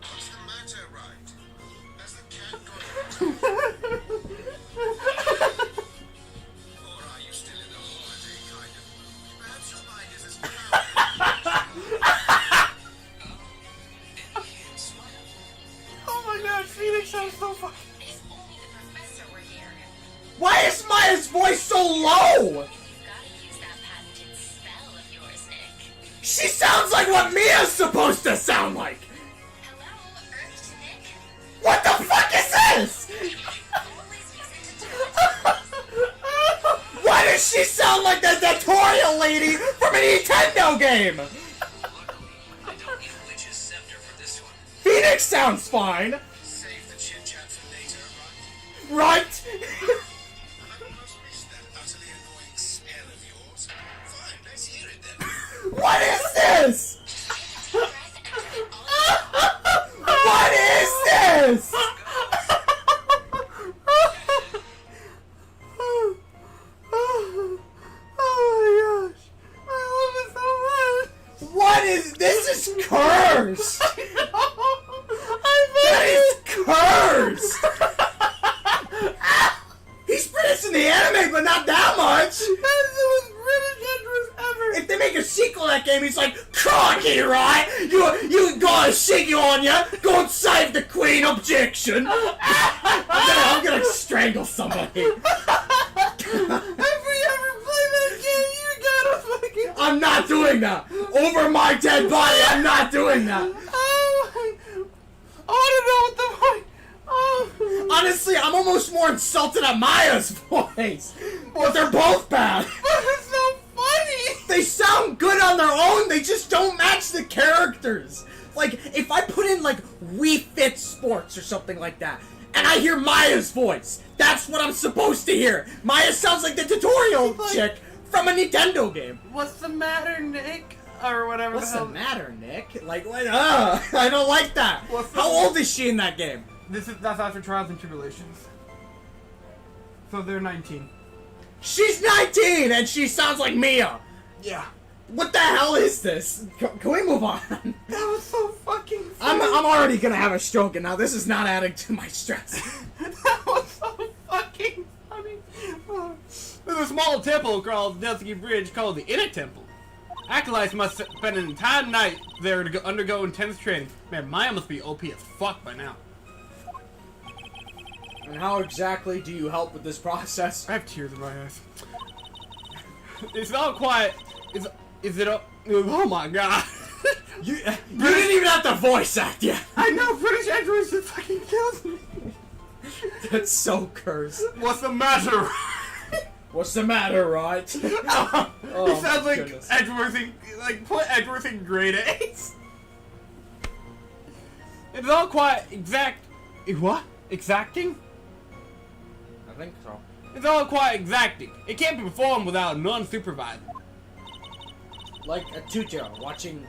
What's the matter, Wright? Has the cat got or are you still in the holiday kind of mood? Perhaps your mind is as Oh my god, Phoenix sounds so fucking. If only the professor were here. Why is Maya's voice so low? You've gotta use that patented spell of yours, Nick. She sounds like what Mia's supposed to sound like. Hello, Earth to Nick. What the fuck is this? Always use it to tell Why does she sound like the tutorial lady from a Nintendo game? Luckily, I don't need a witch's scepter for this one. Phoenix sounds fine. Save the chit-chat for later, Wright. Right? I must miss that utterly annoying spell of yours. Fine, let's hear it then. What is this? What is this? Oh my gosh. I love it so much. What is this? Is cursed. That is cursed. He's British in the anime, but not that much. That's the most British entrance ever. If they make a sequel to that game, he's like, cocky, right? You got a shiggy on ya. Go and save the queen. Objection. I'm gonna strangle somebody. If we ever play that game, you gotta fucking. I'm not doing that. Over my dead body, I'm not doing that. I want to know what the fuck. Oh. Honestly, I'm almost more insulted at Maya's voice. But they're both bad. It's so funny. They sound good on their own, they just don't match the characters. Like, if I put in, like, Wii Fit Sports or something like that, and I hear Maya's voice, that's what I'm supposed to hear. Maya sounds like the tutorial chick from a Nintendo game. What's the matter, Nick? Or whatever. What's the the hell. matter, Nick? Like, what? I don't like that. What's the- How old is she in that game? That's after Trials and Tribulations. So they're 19. She's 19 and she sounds like Mia. Yeah. What the hell is this? Can we move on? That was so fucking funny. I'm already gonna have a stroke and now this is not adding to my stress. That was so fucking funny. There's a small temple called Delsky Bridge called the Inner Temple. Acolytes must spend an entire night there to undergo intense training. Man, Maya must be OP as fuck by now. And how exactly do you help with this process? I have tears in my eyes. It's all quiet. Is it? Oh my god. You didn't even have to voice act yet. I know British Edgeworth just fucking kills me. That's so cursed. What's the matter? What's the matter, right? He sounds like goodness. Edgeworth in, put Edgeworth in grade 8. It's all quite what? Exacting? I think so. It's all quite exacting. It can't be performed without non-supervised. Like a tutor watching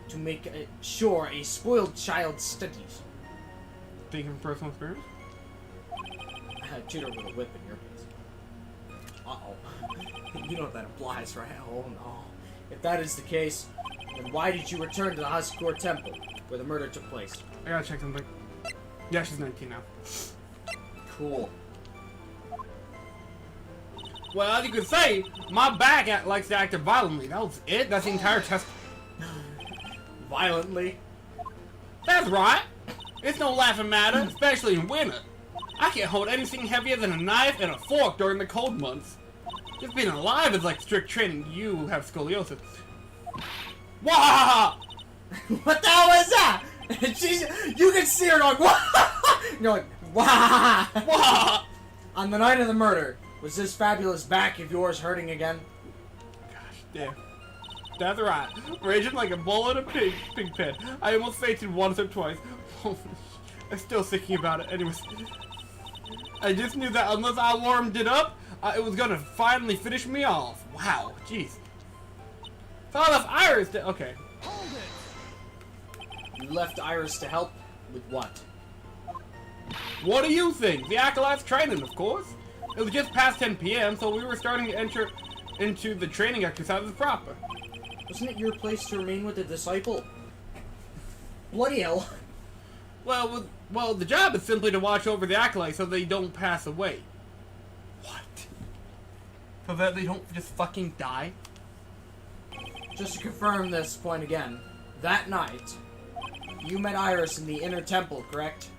to make sure a spoiled child studies. Speaking from personal experience? A tutor with a whip in your case. Uh-oh. You know what that implies, right? Oh no. If that is the case, then why did you return to the Hascore Temple, where the murder took place? I gotta check something. Yeah, she's 19 now. Cool. Well, as you can say, my back likes to act violently. That was it? That's the entire test. Violently? That's right. It's no laughing matter, especially in winter. I can't hold anything heavier than a knife and a fork during the cold months. Just being alive is like strict training. You have scoliosis. Wah! What the hell is that? You can see her going, what? You're like, Wah! Wah! On the night of the murder, was this fabulous back of yours hurting again? Gosh damn. That's right. Raging like a bull in a pig pen. I almost fainted once or twice. I'm still thinking about it. Anyways, I just knew that unless I warmed it up, it was gonna finally finish me off. Wow, jeez. So I left Iris to... Okay. You left Iris to help with what? What do you think? The Acolyte's training, of course. It was just past 10 p.m., so we were starting to enter into the training exercises proper. Wasn't it your place to remain with the disciple? Bloody hell. Well, the job is simply to watch over the Acolyte so they don't pass away. What? So that they don't just fucking die? Just to confirm this point again, that night, you met Iris in the inner temple, correct?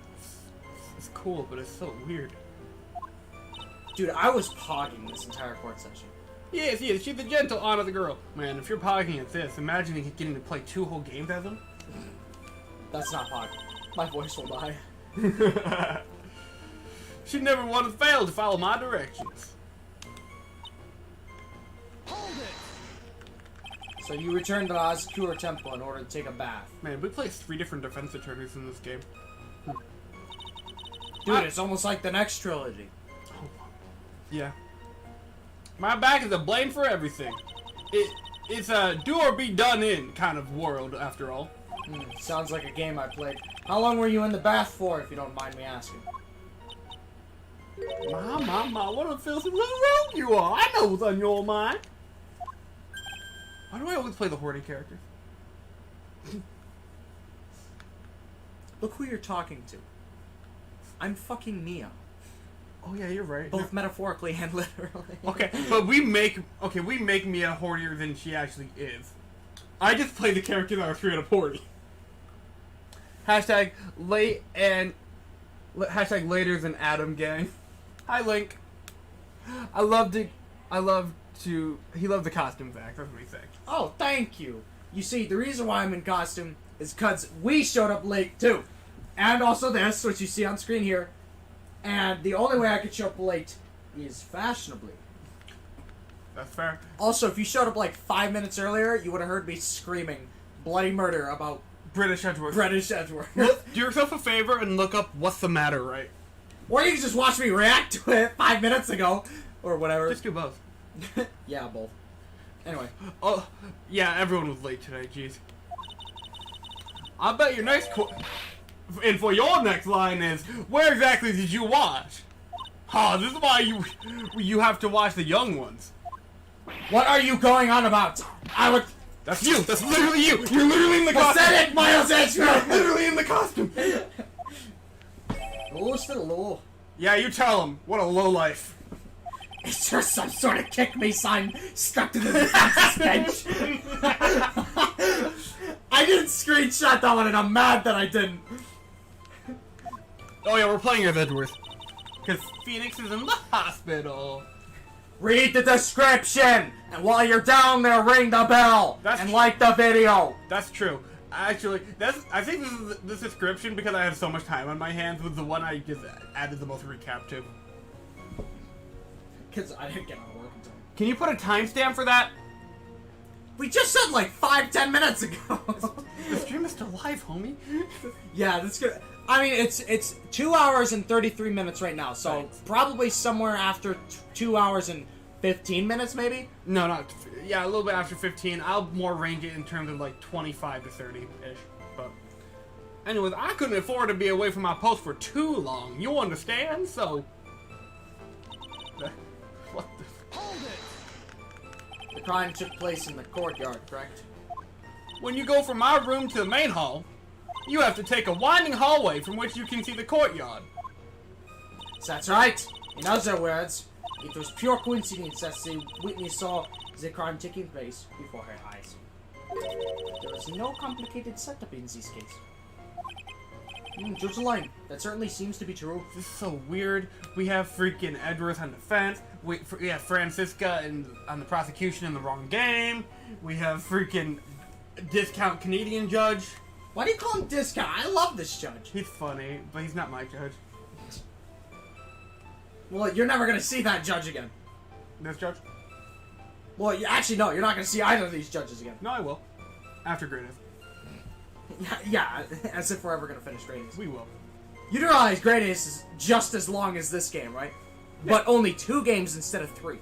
It's cool, but it's so weird. Dude, I was pogging this entire court session. Yes, she's a gentle, honest girl. Man, if you're pogging at this, imagine getting to play 2 whole games as them. That's not pogging. My voice will die. She never would have failed to follow my directions. So you returned to the Azcure Temple in order to take a bath. Man, we play 3 different defense attorneys in this game. Dude, it's almost like the next trilogy. Yeah. My back is a blame for everything. It's a do or be done in kind of world, after all. Sounds like a game I played. How long were you in the bath for, if you don't mind me asking? My, what a filthy little rogue you are. I know what's on your mind. Why do I always play the horny characters? Look who you're talking to. I'm fucking Mia. Oh yeah, you're right. Both metaphorically and literally. Okay, but we make Mia hornier than she actually is. I just play the characters that are straight up horny. Hashtag late and hashtag later than Adam gang. Hi Link. He loved the costume, Zach. That's what he said. Oh, thank you. You see, the reason why I'm in costume is because we showed up late too. And also this, which you see on screen here. And the only way I could show up late is fashionably. That's fair. Also, if you showed up like 5 minutes earlier, you would have heard me screaming bloody murder about British Edgeworth. British Edgeworth. Do yourself a favor and look up What's the Matter, right? Or you can just watch me react to it 5 minutes ago. Or whatever. Just do both. Yeah, both. Anyway. Oh, yeah, everyone was late today, jeez. I bet your next and for your next line is, where exactly did you watch? This is why you have to watch the young ones. What are you going on about? That's you! That's literally you! You're literally in the costume! Pathetic Miles Edgeworth! Literally in the costume! Lowest to the low. Yeah, you tell him. What a low life. Is there some sort of kick me sign stuck to the defense's bench? I didn't screenshot that one and I'm mad that I didn't. Oh yeah, we're playing as Edgeworth. Because Phoenix is in the hospital. Read the description! And while you're down there, ring the bell! And like the video! That's true. Actually, I think this description, because I had so much time on my hands, was the one I just added the most recap to. Because I didn't get out of work in time. Can you put a timestamp for that? We just said like 5-10 minutes ago! The stream is still live, homie. Yeah, that's good. I mean, it's 2 hours and 33 minutes right now, so Thanks. probably somewhere after 2 hours and 15 minutes, maybe? No, not... Yeah, a little bit after 15. I'll more range it in terms of like 25 to 30-ish. But anyways, I couldn't afford to be away from my post for too long. You understand? So... What the... Hold it! The crime took place in the courtyard, correct? When you go from my room to the main hall, you have to take a winding hallway from which you can see the courtyard. That's right. In other words, it was pure coincidence that the witness saw the crime taking place before her eyes. There was no complicated setup in this case. Judge Line, that certainly seems to be true. This is so weird. We have freaking We have Francisca on the prosecution in the wrong game. We have freaking discount Canadian judge. Why do you call him Discount? I love this judge. He's funny, but he's not my judge. Well, you're never gonna see that judge again. This judge? Well, actually, no, you're not gonna see either of these judges again. No, I will. After Greatest. Yeah, as if we're ever gonna finish Great Ace. We will. You do realize Great Ace is just as long as this game, right? Yeah. But only 2 games instead of 3.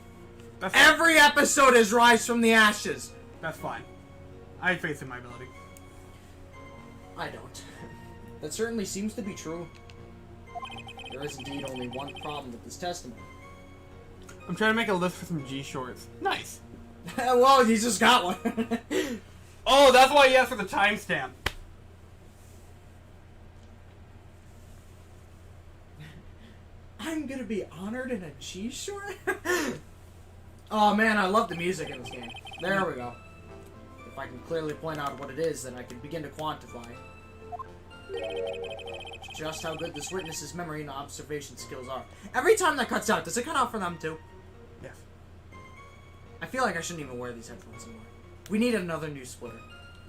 That's fine. Every episode is Rise from the Ashes. That's fine. I have faith in my ability. I don't. That certainly seems to be true. There is indeed only one problem with this testimony. I'm trying to make a list for some G shorts. Nice. Well, you just got one. Oh, that's why he asked for the timestamp. I'm gonna be honored in a G short? Oh man, I love the music in this game. There we go. If I can clearly point out what it is, then I can begin to quantify just how good this witness's memory and observation skills are. Every time that cuts out, does it cut out for them too? Yes. I feel like I shouldn't even wear these headphones anymore. We need another new splitter.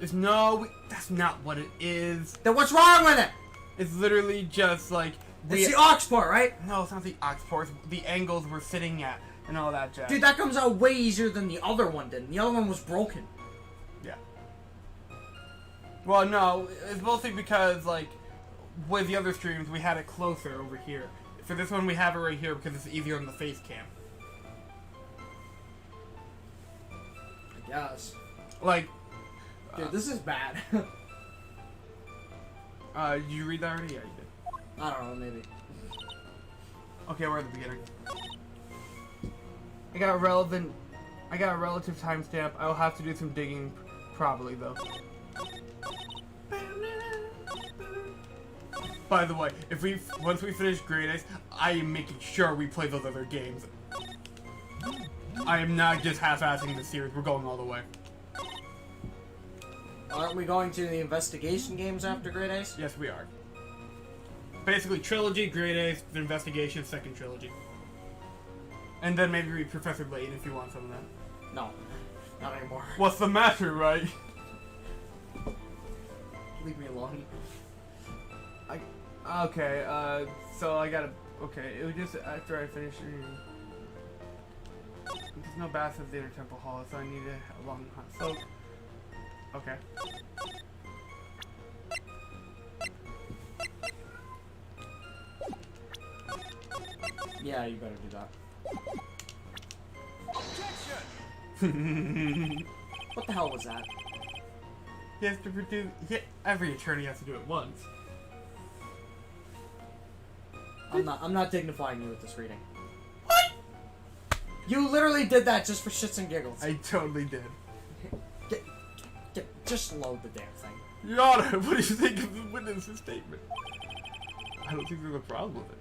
That's not what it is. Then what's wrong with it? It's literally just like It's the aux port, right? No, it's not the aux ports. The angles we're sitting at and all that jazz. Dude, that comes out way easier than the other one did. The other one was broken. Yeah. Well, no, it's mostly because like with the other streams we had it closer over here. For this one we have it right here because it's easier on the face cam. I guess. Like, Dude, this is bad. did you read that already? Yeah, you did. I don't know, maybe. Okay, we're at the beginning. I got a relative timestamp. I will have to do some digging, probably though. By the way, once we finish Great Ace, I am making sure we play those other games. I am not just half-assing this series. We're going all the way. Aren't we going to the investigation games after Great Ace? Yes, we are. Basically, Trilogy, Great Ace, the Investigation, second Trilogy. And then maybe read Professor Layton if you want some of that. No, not anymore. What's the matter, right? Leave me alone. Okay, so I gotta... Okay, it was just after I finished... There's no baths at the Inner Temple Hall, so I need a long hot soak. Okay. Yeah, you better do that. What the hell was that? He has to produce... every attorney has to do it once. I'm not dignifying you with this reading. What? You literally did that just for shits and giggles. I totally did. Just load the damn thing. Your Honor, what do you think of the witness's statement? I don't think there's a problem with it.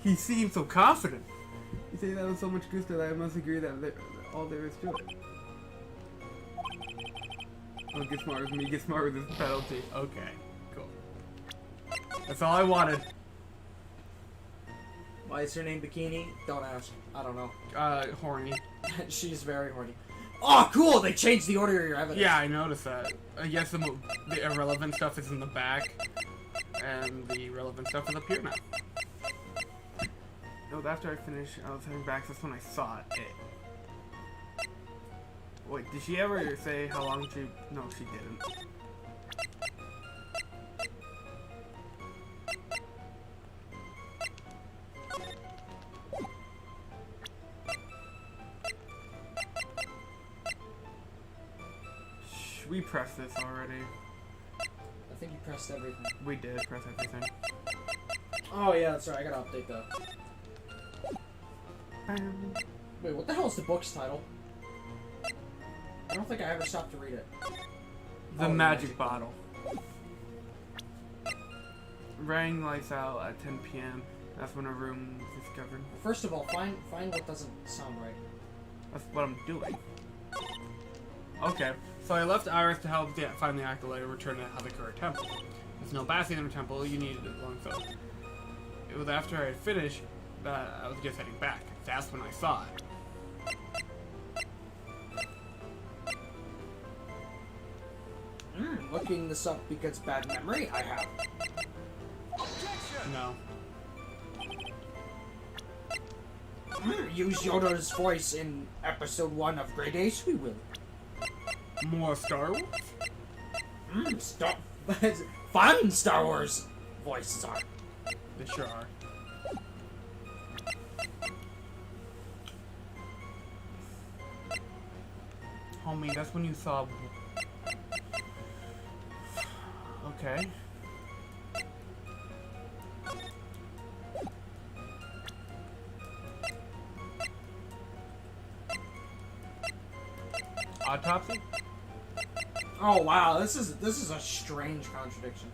He seemed so confident. You say that with so much gusto that I must agree that all there is to it. Oh, get smart with me, get smart with this penalty. Okay, cool. That's all I wanted. Why is her name Bikini? Don't ask. I don't know. Horny. She's very horny. Oh, cool! They changed the order of your evidence. Yeah, I noticed that. Yes, the irrelevant stuff is in the back, and the relevant stuff is up here now. No, after I finished, I was heading back. That's when I saw it. Wait, did she ever say how long she... No, she didn't. We pressed this already. I think you pressed everything. We did press everything. Oh yeah, that's right. I gotta update that. Wait, what the hell is the book's title? I don't think I ever stopped to read it. The magic bottle. Rang lights out at 10 p.m. That's when a room was discovered. First of all, find what doesn't sound right. That's what I'm doing. Okay, so I left Iris to help find the acolyte and return to Hadakura Temple. There's no bathing in the temple, you needed it long so. It was after I had finished that I was just heading back. That's when I saw it. looking this up because bad memory? I have. No. Use Yoda's voice in episode 1 of Great Ace, we will. More Star Wars? Fun Star Wars voices are. They sure are. Homie, that's when you saw... Okay. Autopsy? Oh wow, this is a strange contradiction.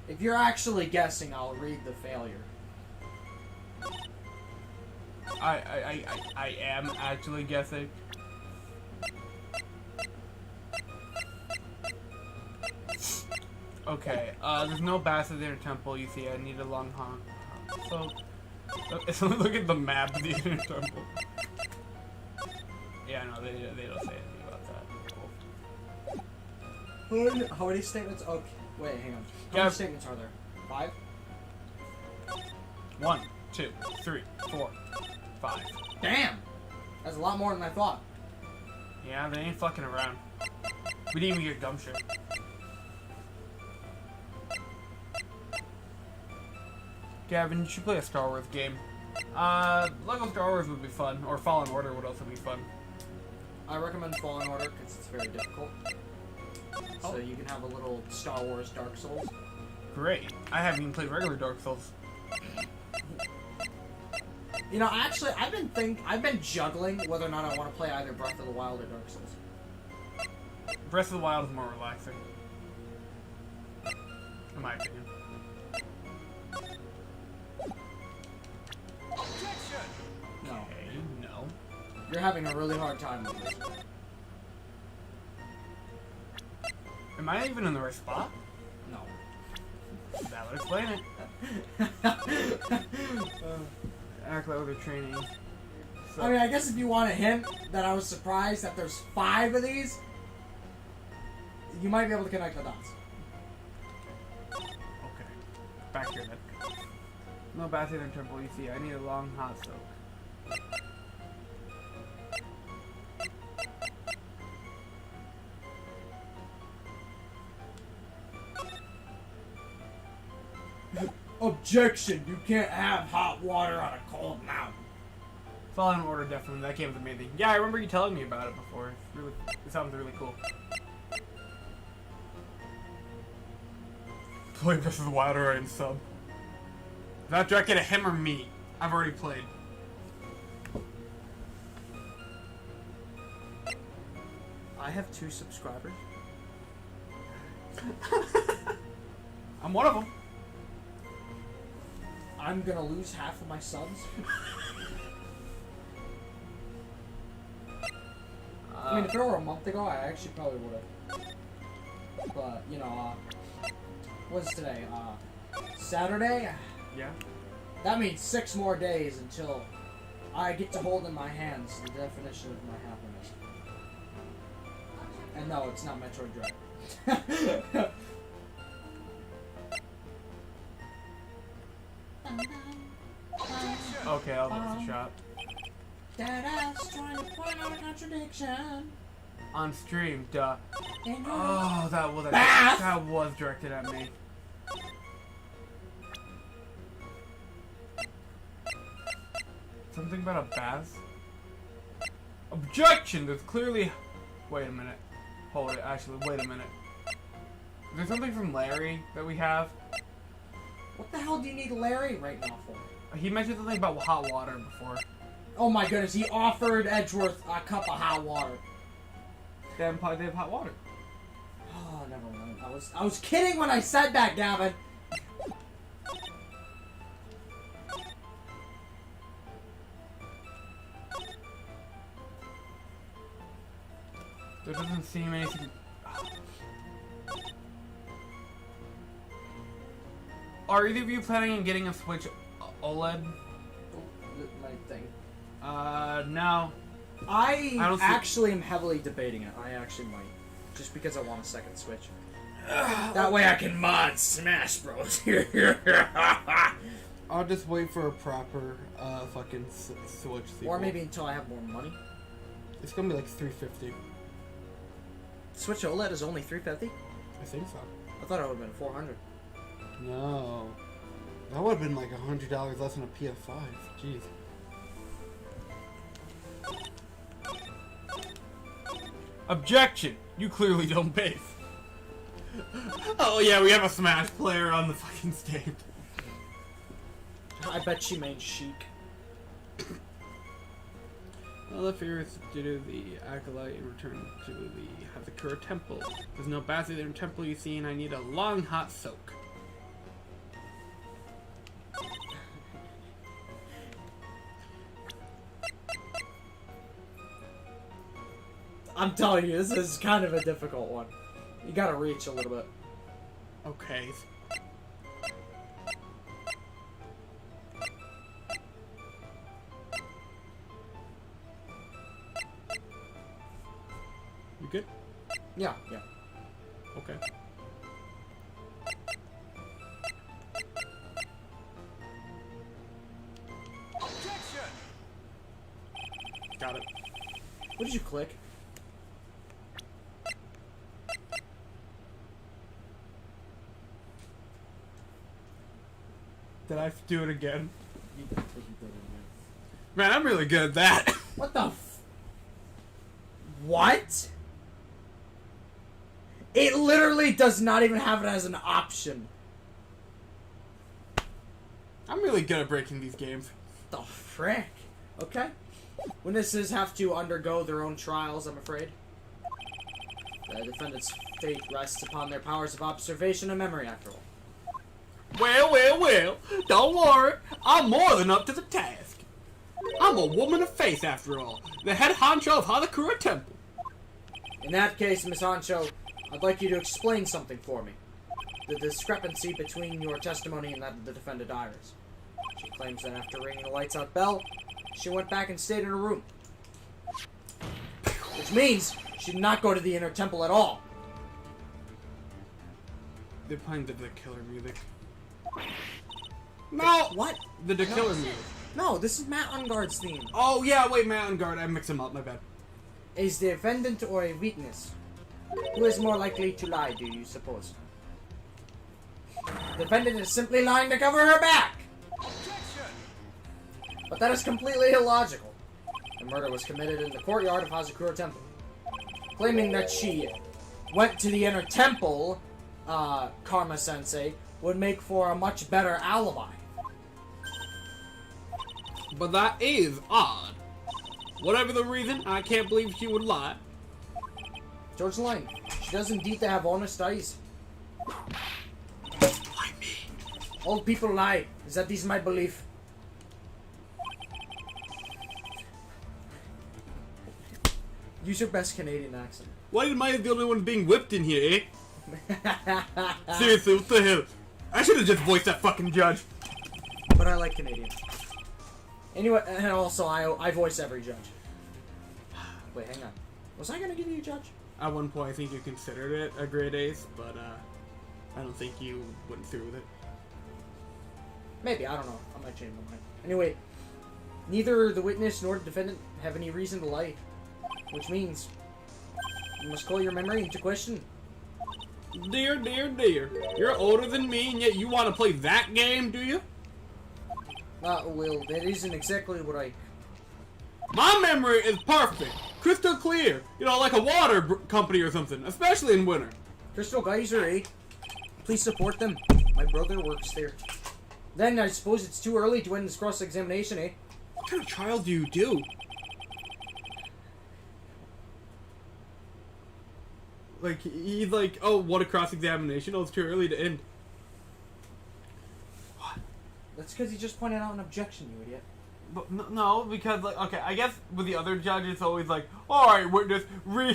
If you're actually guessing, I'll read the failure. I am actually guessing. Okay, there's no baths at the inner temple, you see. I need a long haunt. So look at the map of the inner temple. Yeah, no, they don't say anything about that. Cool. How many statements? Okay, wait, hang on. How Yeah. many statements are there? 5? 1, 2, 3, 4, 5. Damn! That's a lot more than I thought. Yeah, they ain't fucking around. We didn't even get gumption. Gavin, you should play a Star Wars game. Lego Star Wars would be fun, or Fallen Order would also be fun. I recommend Fallen Order because it's very difficult. So you can have a little Star Wars Dark Souls. Great. I haven't even played regular Dark Souls. You know, actually, I've been juggling whether or not I want to play either Breath of the Wild or Dark Souls. Breath of the Wild is more relaxing. In my opinion. No, Okay, no. you're having a really hard time with this. Am I even in the right spot? No. That would explain it. Act like they're training. So, I mean, I guess if you want a hint that I was surprised that there's 5 of these, you might be able to connect the dots. okay. Back here then. No bath in the temple, you see. I need a long hot soak. Objection! You can't have hot water on a cold mountain. Fallen Order, definitely. That game was amazing. Yeah, I remember you telling me about it before. It sounds really cool. Play Breath of the Wild or in sub. Is that directed at him or me? I've already played. I have 2 subscribers. I'm one of them. I'm gonna lose half of my subs. I mean, if it were a month ago, I actually probably would have. But, you know, what's today? Saturday? Yeah. That means 6 more days until I get to hold in my hands the definition of my happiness. And no, it's not Metroid Dread. Okay, I'll give it a shot. Dada's trying to point out a contradiction. On stream, duh. In your Oh, that was directed at me. Something about a bath? Objection! There's clearly... Wait a minute. Hold it, actually, wait a minute. Is there something from Larry that we have? What the hell do you need Larry right now for? He mentioned something about hot water before. Oh my goodness, he offered Edgeworth a cup of hot water. They have hot water. Oh, never mind. I was kidding when I said that, Gavin. There doesn't seem anything... Are either of you planning on getting a Switch OLED? My thing. No. I don't see- actually am heavily debating it. I actually might. Just because I want a second Switch. That way I can mod Smash Bros. I'll just wait for a proper fucking Switch sequel. Or maybe until I have more money. It's gonna be like $350. Switch OLED is only $350? I think so. I thought it would have been $400. No. That would have been like $100 less than a PS5. Jeez. Objection! You clearly don't base. Oh yeah, we have a Smash player on the fucking stage. I bet she made chic. Well, the fear is due to the acolyte in return to the Hazakura temple. There's no bathroom in the temple you see, and I need a long hot soak. I'm telling you, this is kind of a difficult one. You gotta reach a little bit. Okay. You good? Yeah, yeah. Okay. Got it. What did you click? Did I do it again? You did what you did in Man, I'm really good at that. there. What the What? It literally does not even have it as an option. I'm really good at breaking these games. The frick? Okay. Witnesses have to undergo their own trials, I'm afraid. The defendant's fate rests upon their powers of observation and memory, after all. Well, don't worry. I'm more than up to the task. I'm a woman of faith, after all. The head honcho of Hazakura Temple. In that case, Miss Honcho, I'd like you to explain something for me. The discrepancy between your testimony and that of the defendant Iris. She claims that after ringing the lights out bell, she went back and stayed in her room. Which means she did not go to the inner temple at all. They're playing the killer music. No! What? The killer music. No, this is Matt Unguard's theme. Oh, yeah, wait, man, on guard. I mixed them up, my bad. Is the defendant or a witness? Who is more likely to lie, do you suppose? The defendant is simply lying to cover her back! But that is completely illogical. The murder was committed in the courtyard of Hazakura Temple. Claiming that she went to the inner temple, Karma-sensei, would make for a much better alibi. But that is odd. Whatever the reason, I can't believe she would lie. George Lane, she does indeed have honest eyes. Why me? Old people lie. Is that my belief? Use your best Canadian accent. Why am I the only one being whipped in here, eh? Seriously, what the hell? I should have just voiced that fucking judge. But I like Canadian. Anyway, and also I voice every judge. Wait, hang on. Was I gonna give you a judge? At one point, I think you considered it a grade ace, but I don't think you went through with it. Maybe, I don't know. I might change my mind. Anyway, neither the witness nor the defendant have any reason to lie. Which means you must call your memory into question. Dear. You're older than me, and yet you want to play that game, do you? Well, that isn't exactly what I... My memory is perfect. Crystal clear. You know, like a water company or something, especially in winter. Crystal Geyser, eh? Please support them. My brother works there. Then I suppose it's too early to end this cross-examination, eh? What kind of trial do you do? Like, he's like, oh, what a cross-examination. Oh, it's too early to end. What? That's because he just pointed out an objection, you idiot. But no, because, like, okay, I guess with the other judge, it's always like, alright, witness, do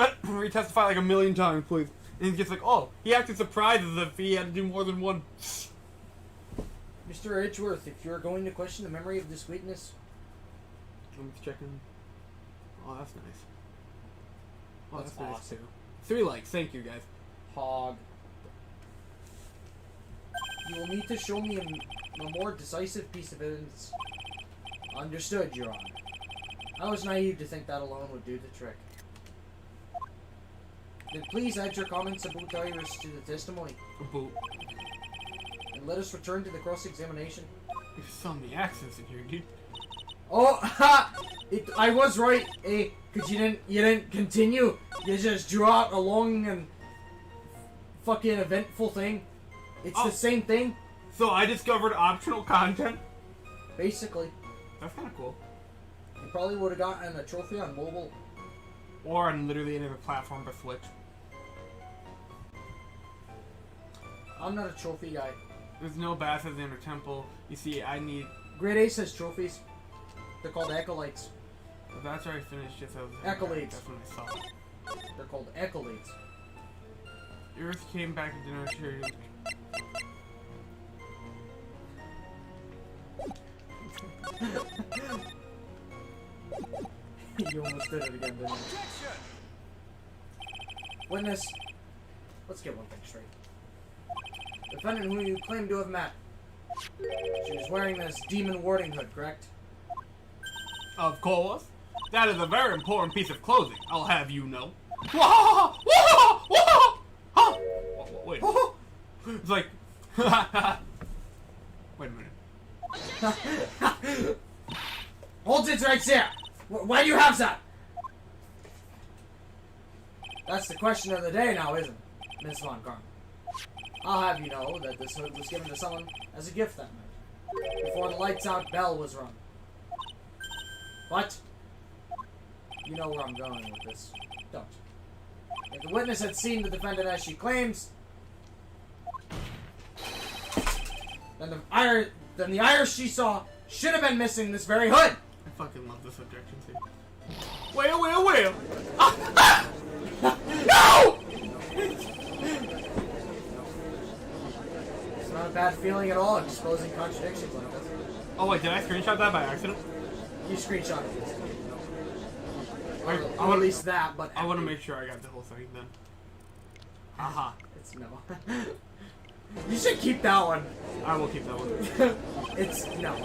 it, retestify like a million times, please. And he's just like, oh, he acted surprised as if he had to do more than one. Mr. Edgeworth, if you're going to question the memory of this witness, Let me check in. Oh, that's nice. Oh, That's nice awesome. too. 3 likes. Thank you, guys. Hog. You will need to show me a more decisive piece of evidence. Understood, Your Honor. I was naive to think that alone would do the trick. Then please add your comments about Iris to the testimony, Boot. and let us return to the cross-examination. There's so many accents in here, dude. Oh, ha! I was right, cause you didn't continue. You just drew out a long and fucking eventful thing. It's the same thing, So I discovered optional content. basically. That's kind of cool. You probably would have gotten a trophy on mobile. Or on literally any other platform but Switch. I'm not a trophy guy. There's no baths at the Inner Temple. You see, I need... Grade Ace has trophies. They're called acolytes. But that's where I finished just as... Accolades. That's when I saw it. They're called accolades. Earth came back to dinner here. You almost did it again, didn't you? Witness, let's get one thing straight. Defendant who you claim to have met. She was wearing this demon warding hood, correct? Of course. That is a very important piece of clothing, I'll have you know. Wah! Wah! Wah! Huh? Wait. It's like... Wait a minute. Hold it right there! Why do you have that? That's the question of the day now, isn't it, Miss Von Karma? I'll have you know that this hood was given to someone as a gift that night, before the lights out bell was rung. What? You know where I'm going with this, don't you? If the witness had seen the defendant as she claims, then the iris she saw should have been missing this very hood. I fucking love this objection scene. Well. Ah! No! It's not a bad feeling at all, exposing contradictions like this. Oh wait, did I screenshot that by accident? You screenshot it. I I'll release that, but I want to make sure I got the whole thing then. Aha. It's no. You should keep that one. I will keep that one. It's no.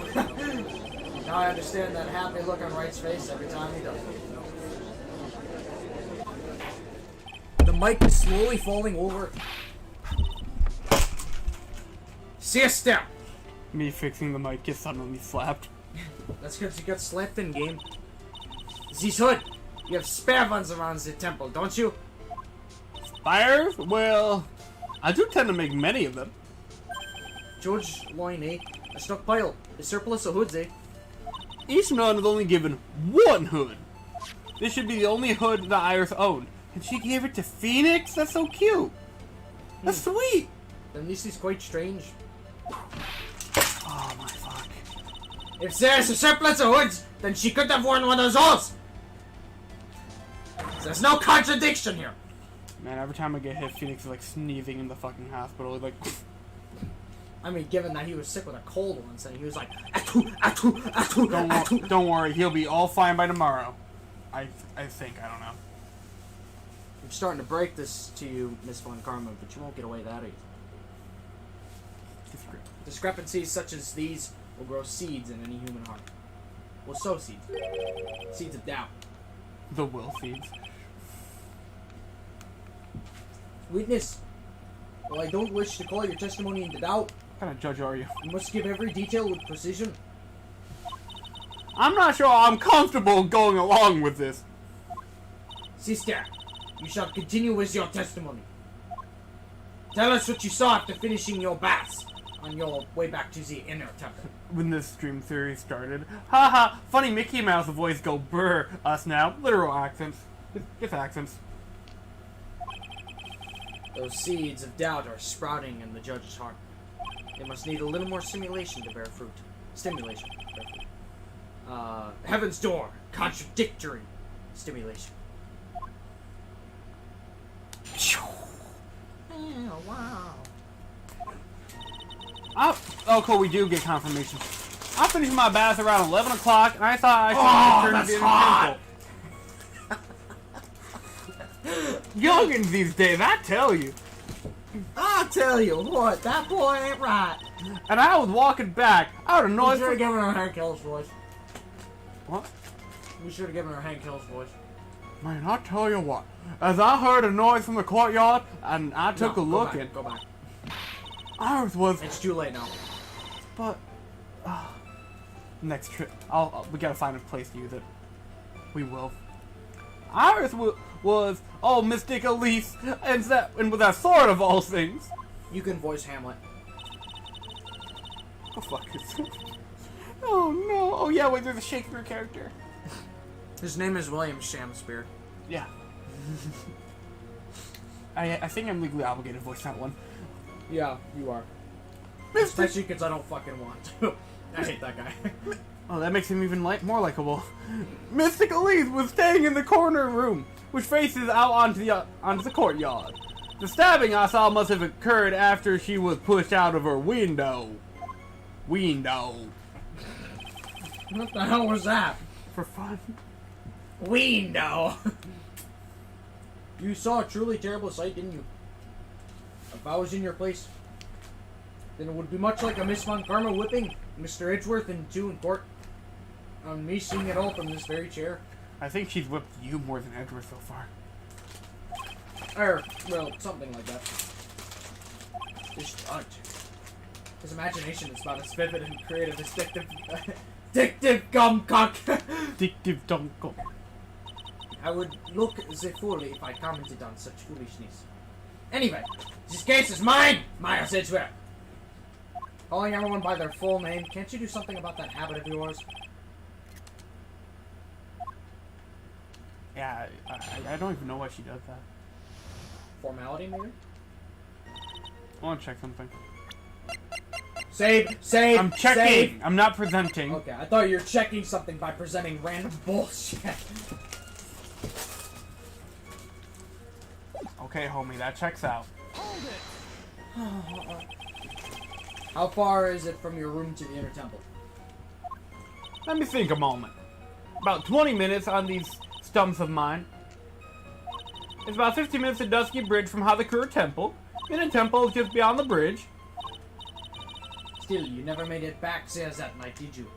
Now I understand that happy look on Wright's face every time he does it. The mic is slowly falling over. Siesta! Me fixing the mic gets suddenly slapped. That's because you got slapped in game. This hood, you have spare ones around the temple, don't you? Fires? Well, I do tend to make many of them. George Loin, eh? A stockpile. A surplus of hoods, eh? Each nun is only given one hood. This should be the only hood that Iris owned. And she gave it to Phoenix? That's so cute. That's sweet. Then this is quite strange. Oh my fuck. If there's a surplus of hoods, then she could have worn one of those! There's no contradiction here! Man, every time I get hit, Phoenix is like sneezing in the fucking hospital. Like, I mean, given that he was sick with a cold once, and he was like, Atu, atu, atu, atu. don't worry, he'll be all fine by tomorrow. I think, I don't know. I'm starting to break this to you, Miss Von Karma, but you won't get away that easy. Discrepancies such as these will grow seeds in any human heart. Will sow seeds. Seeds of doubt. The will seeds. Witness, while I don't wish to call your testimony into doubt, What kind of judge are you? you must give every detail with precision. I'm not sure I'm comfortable going along with this. Sister, you shall continue with your testimony. Tell us what you saw after finishing your baths on your way back to the inner temple. When this stream series started. Haha, funny Mickey Mouse voice go brr us now. Literal accents. Just accents. Those seeds of doubt are sprouting in the judge's heart. They must need a little more simulation to bear fruit. Stimulation. To bear fruit. Heaven's door. Contradictory stimulation. Oh, wow. Oh, cool, we do get confirmation. I finished my bath around 11 o'clock, and I thought I should return to the inner temple. Youngins these days, I tell you. I'll tell you what, that boy ain't right. And I was walking back. I heard a We noise. should have given her Hank Hill's voice. What? We should have given her Hank Hill's voice. Man, I tell you what. As I heard a noise from the courtyard, and I took a look, Go back, and go back. Iris was. It's too late now. But next trip, we gotta find a place to use it. We will. Iris was Mystic Elise, and with that sword of all things. You can voice Hamlet. Oh fuck it. Oh no. Oh yeah, wait, there's a Shakespeare character. His name is William Shakespeare. Yeah. I think I'm legally obligated to voice that one. Yeah, you are. Mr. Especially because I don't fucking want to. I hate that guy. Oh, that makes him even more likable. Mystic Elise was staying in the corner room, which faces out onto the courtyard. The stabbing I saw must have occurred after she was pushed out of her window. What the hell was that? For fun. Window. You saw a truly terrible sight, didn't you? If I was in your place, then it would be much like a Miss Von Karma whipping Mr. Edgeworth and two in court. On me seeing it all from this very chair. I think she's whipped you more than Edward so far. Well, something like that. This judge. His imagination is about as vivid and creative as Dictive Gumcock. Dictive Dunkel. I would look as a fool if I commented on such foolishness. Anyway, this case is mine, Miles Edgeworth. Calling everyone by their full name, can't you do something about that habit of yours? Yeah, I don't even know why she does that. Formality, maybe? I want to check something. Save! I'm checking! Save. I'm not presenting. Okay, I thought you were checking something by presenting random bullshit. Okay, homie, that checks out. How far is it from your room to the inner temple? Let me think a moment. About 20 minutes on these stumps of mine. It's about 15 minutes to Dusky Bridge from Hazakura Temple. Inner Temple is just beyond the bridge. Still, you never made it back stairs that night, did you?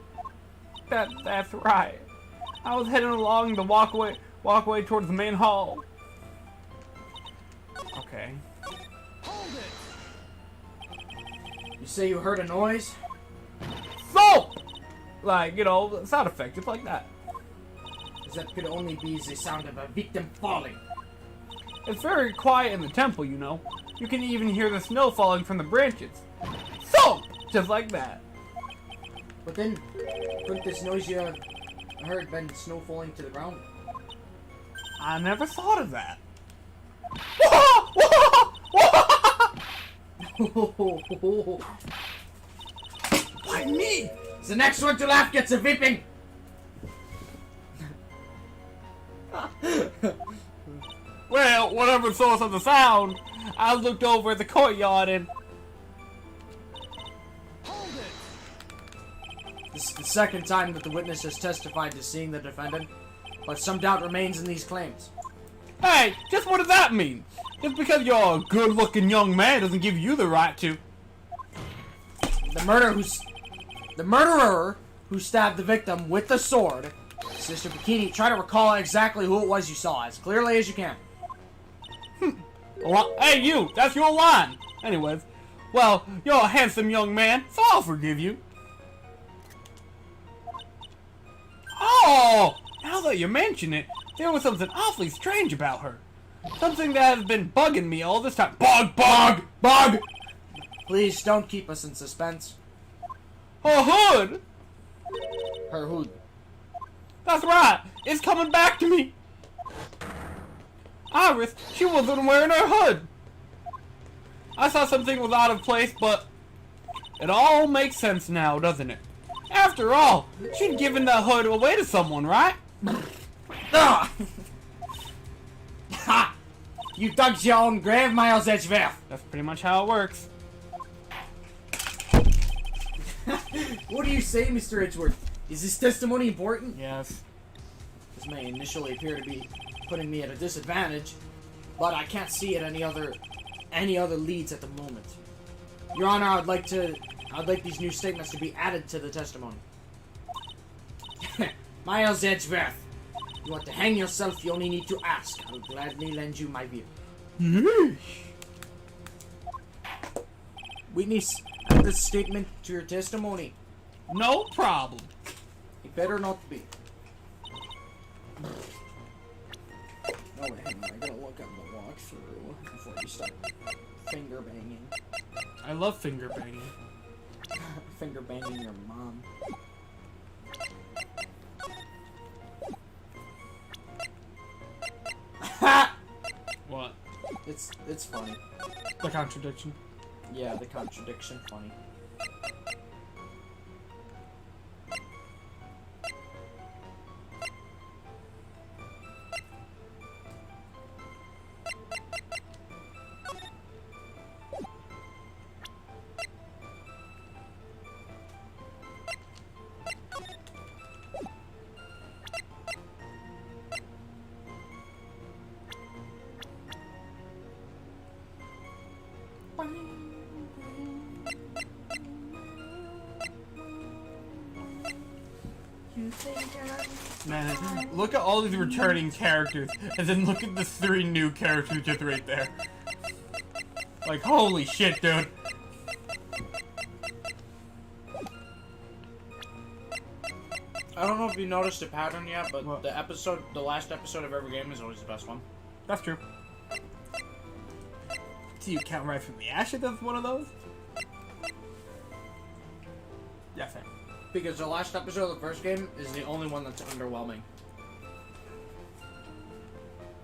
That's right. I was heading along the walkway towards the main hall. Okay. You say you heard a noise? So! Like, you know, sound effect, just like that. That could only be the sound of a victim falling. It's very quiet in the temple, you know. You can even hear the snow falling from the branches. So! Just like that. But then, couldn't this noise you heard been snow falling to the ground? I never thought of that. Why me? The next one to laugh gets a whipping! Well, whatever the source of the sound, I looked over at the courtyard and... This is the second time that the witness has testified to seeing the defendant, but some doubt remains in these claims. Hey, just what does that mean? Just because you're a good-looking young man doesn't give you the right to... The murderer who stabbed the victim with the sword, Sister Bikini, try to recall exactly who it was you saw as clearly as you can. Hey, you! That's your line! Anyways, well, you're a handsome young man, so I'll forgive you. Oh! Now that you mention it, there was something awfully strange about her. Something that has been bugging me all this time. Bug! Please don't keep us in suspense. Her hood! Her hood. That's right! It's coming back to me! Iris, she wasn't wearing her hood! I thought something was out of place, but it all makes sense now, doesn't it? After all, she'd given that hood away to someone, right? Ah! Ha! You dug your own grave, Miles Edgeworth! That's pretty much how it works. What do you say, Mr. Edgeworth? Is this testimony important? Yes. This may initially appear to be putting me at a disadvantage, but I can't see any other leads at the moment. Your Honor, I'd like these new statements to be added to the testimony. Miles Edgeworth, you want to hang yourself, you only need to ask. I'll gladly lend you my view. Witness, add this statement to your testimony. No problem. It better not be. No, wait, hang on. I gotta look at the walkthrough before you start finger banging. I love finger banging. Finger banging your mom. What? It's funny. The contradiction. Yeah, the contradiction funny. Man, look at all these returning characters, and then look at the 3 new characters just right there. Like, holy shit, dude. I don't know if you noticed a pattern yet, but What? the last episode of every game is always the best one. That's true. Do you count Right from the Ashes as one of those? Yeah, fair. Because the last episode of the first game is the only one that's underwhelming.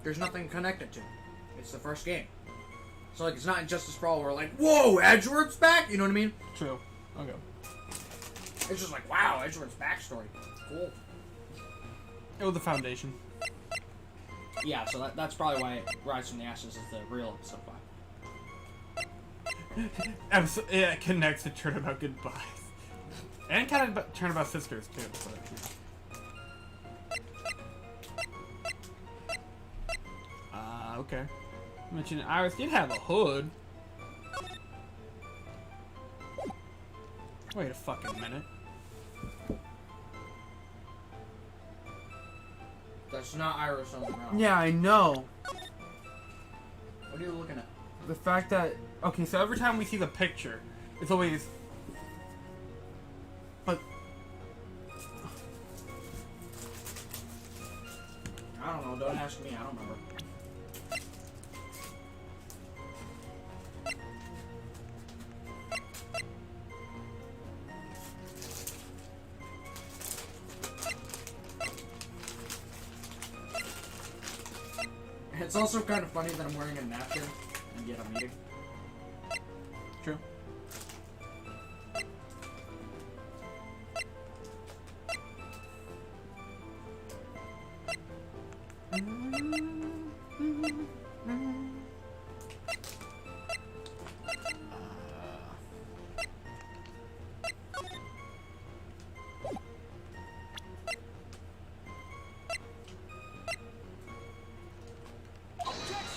There's nothing connected to it. It's the first game. So, like, it's not Injustice for All where, like, whoa, Edgeworth's back? You know what I mean? True. Okay. It's just like, wow, Edgeworth's backstory. Cool. It was the foundation. Yeah, so that's probably why Rise from the Ashes is the real episode 5. It connects to Turnabout Goodbyes. And kind of Turnabout Sisters, too. But, yeah. Okay. Mentioned Iris did have a hood. Wait a fucking minute. That's not Iris on the ground. Yeah, I know. What are you looking at? The fact that... Okay, so every time we see the picture, it's always... But... I don't know, don't ask me, I don't remember. It's also kind of funny that I'm wearing a napkin and yet I'm eating. True.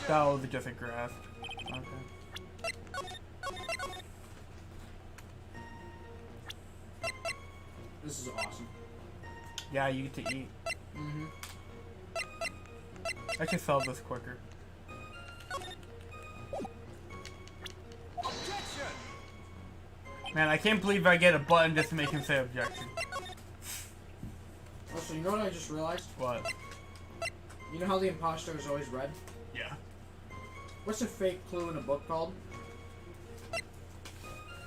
That was just a grasp. Okay. This is awesome. Yeah, you get to eat. Mm-hmm. I should solve this quicker. Man, I can't believe I get a button just to make him say objection. Also, you know what I just realized? What? You know how the imposter is always red? Yeah. What's a fake clue in a book called?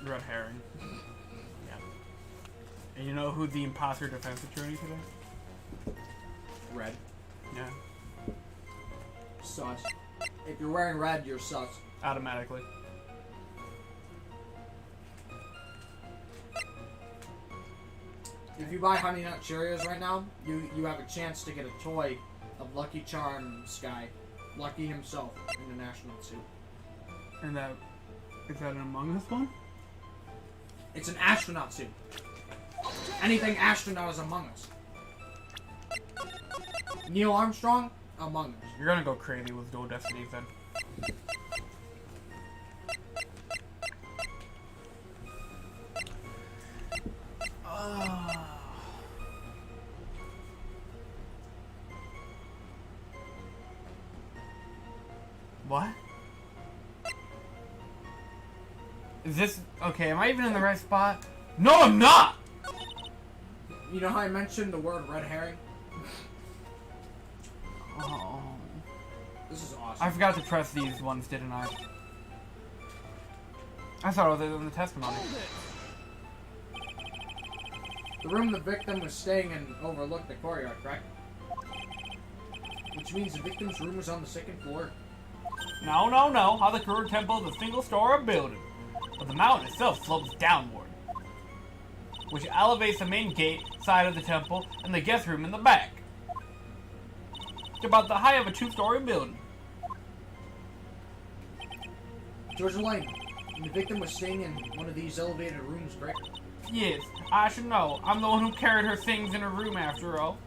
Red herring. Yeah. And you know who the imposter defense attorney today? Red. Yeah. Sus. If you're wearing red, you're sus. Automatically. If you buy Honey Nut Cheerios right now, you have a chance to get a toy of Lucky Charms guy. Lucky himself in an astronaut suit. And that... Is that an Among Us one? It's an astronaut suit. Anything astronaut is Among Us. Neil Armstrong, Among Us. You're gonna go crazy with Dual Destinies then. What? Is this okay? Am I even in the right spot? No, I'm not. You know how I mentioned the word red herring? Oh, This is awesome. I forgot to press these ones, didn't I? I thought it was in the testimony. The room the victim was staying in overlooked the courtyard, correct? Which means the victim's room was on the second floor. No, no, no. Hadakura Temple is a single-story building, but the mountain itself slopes downward, which elevates the main gate side of the temple and the guest room in the back. It's about the height of a two-story building. Georgia Lane, the victim was staying in one of these elevated rooms, correct? Yes, I should know. I'm the one who carried her things in her room after all.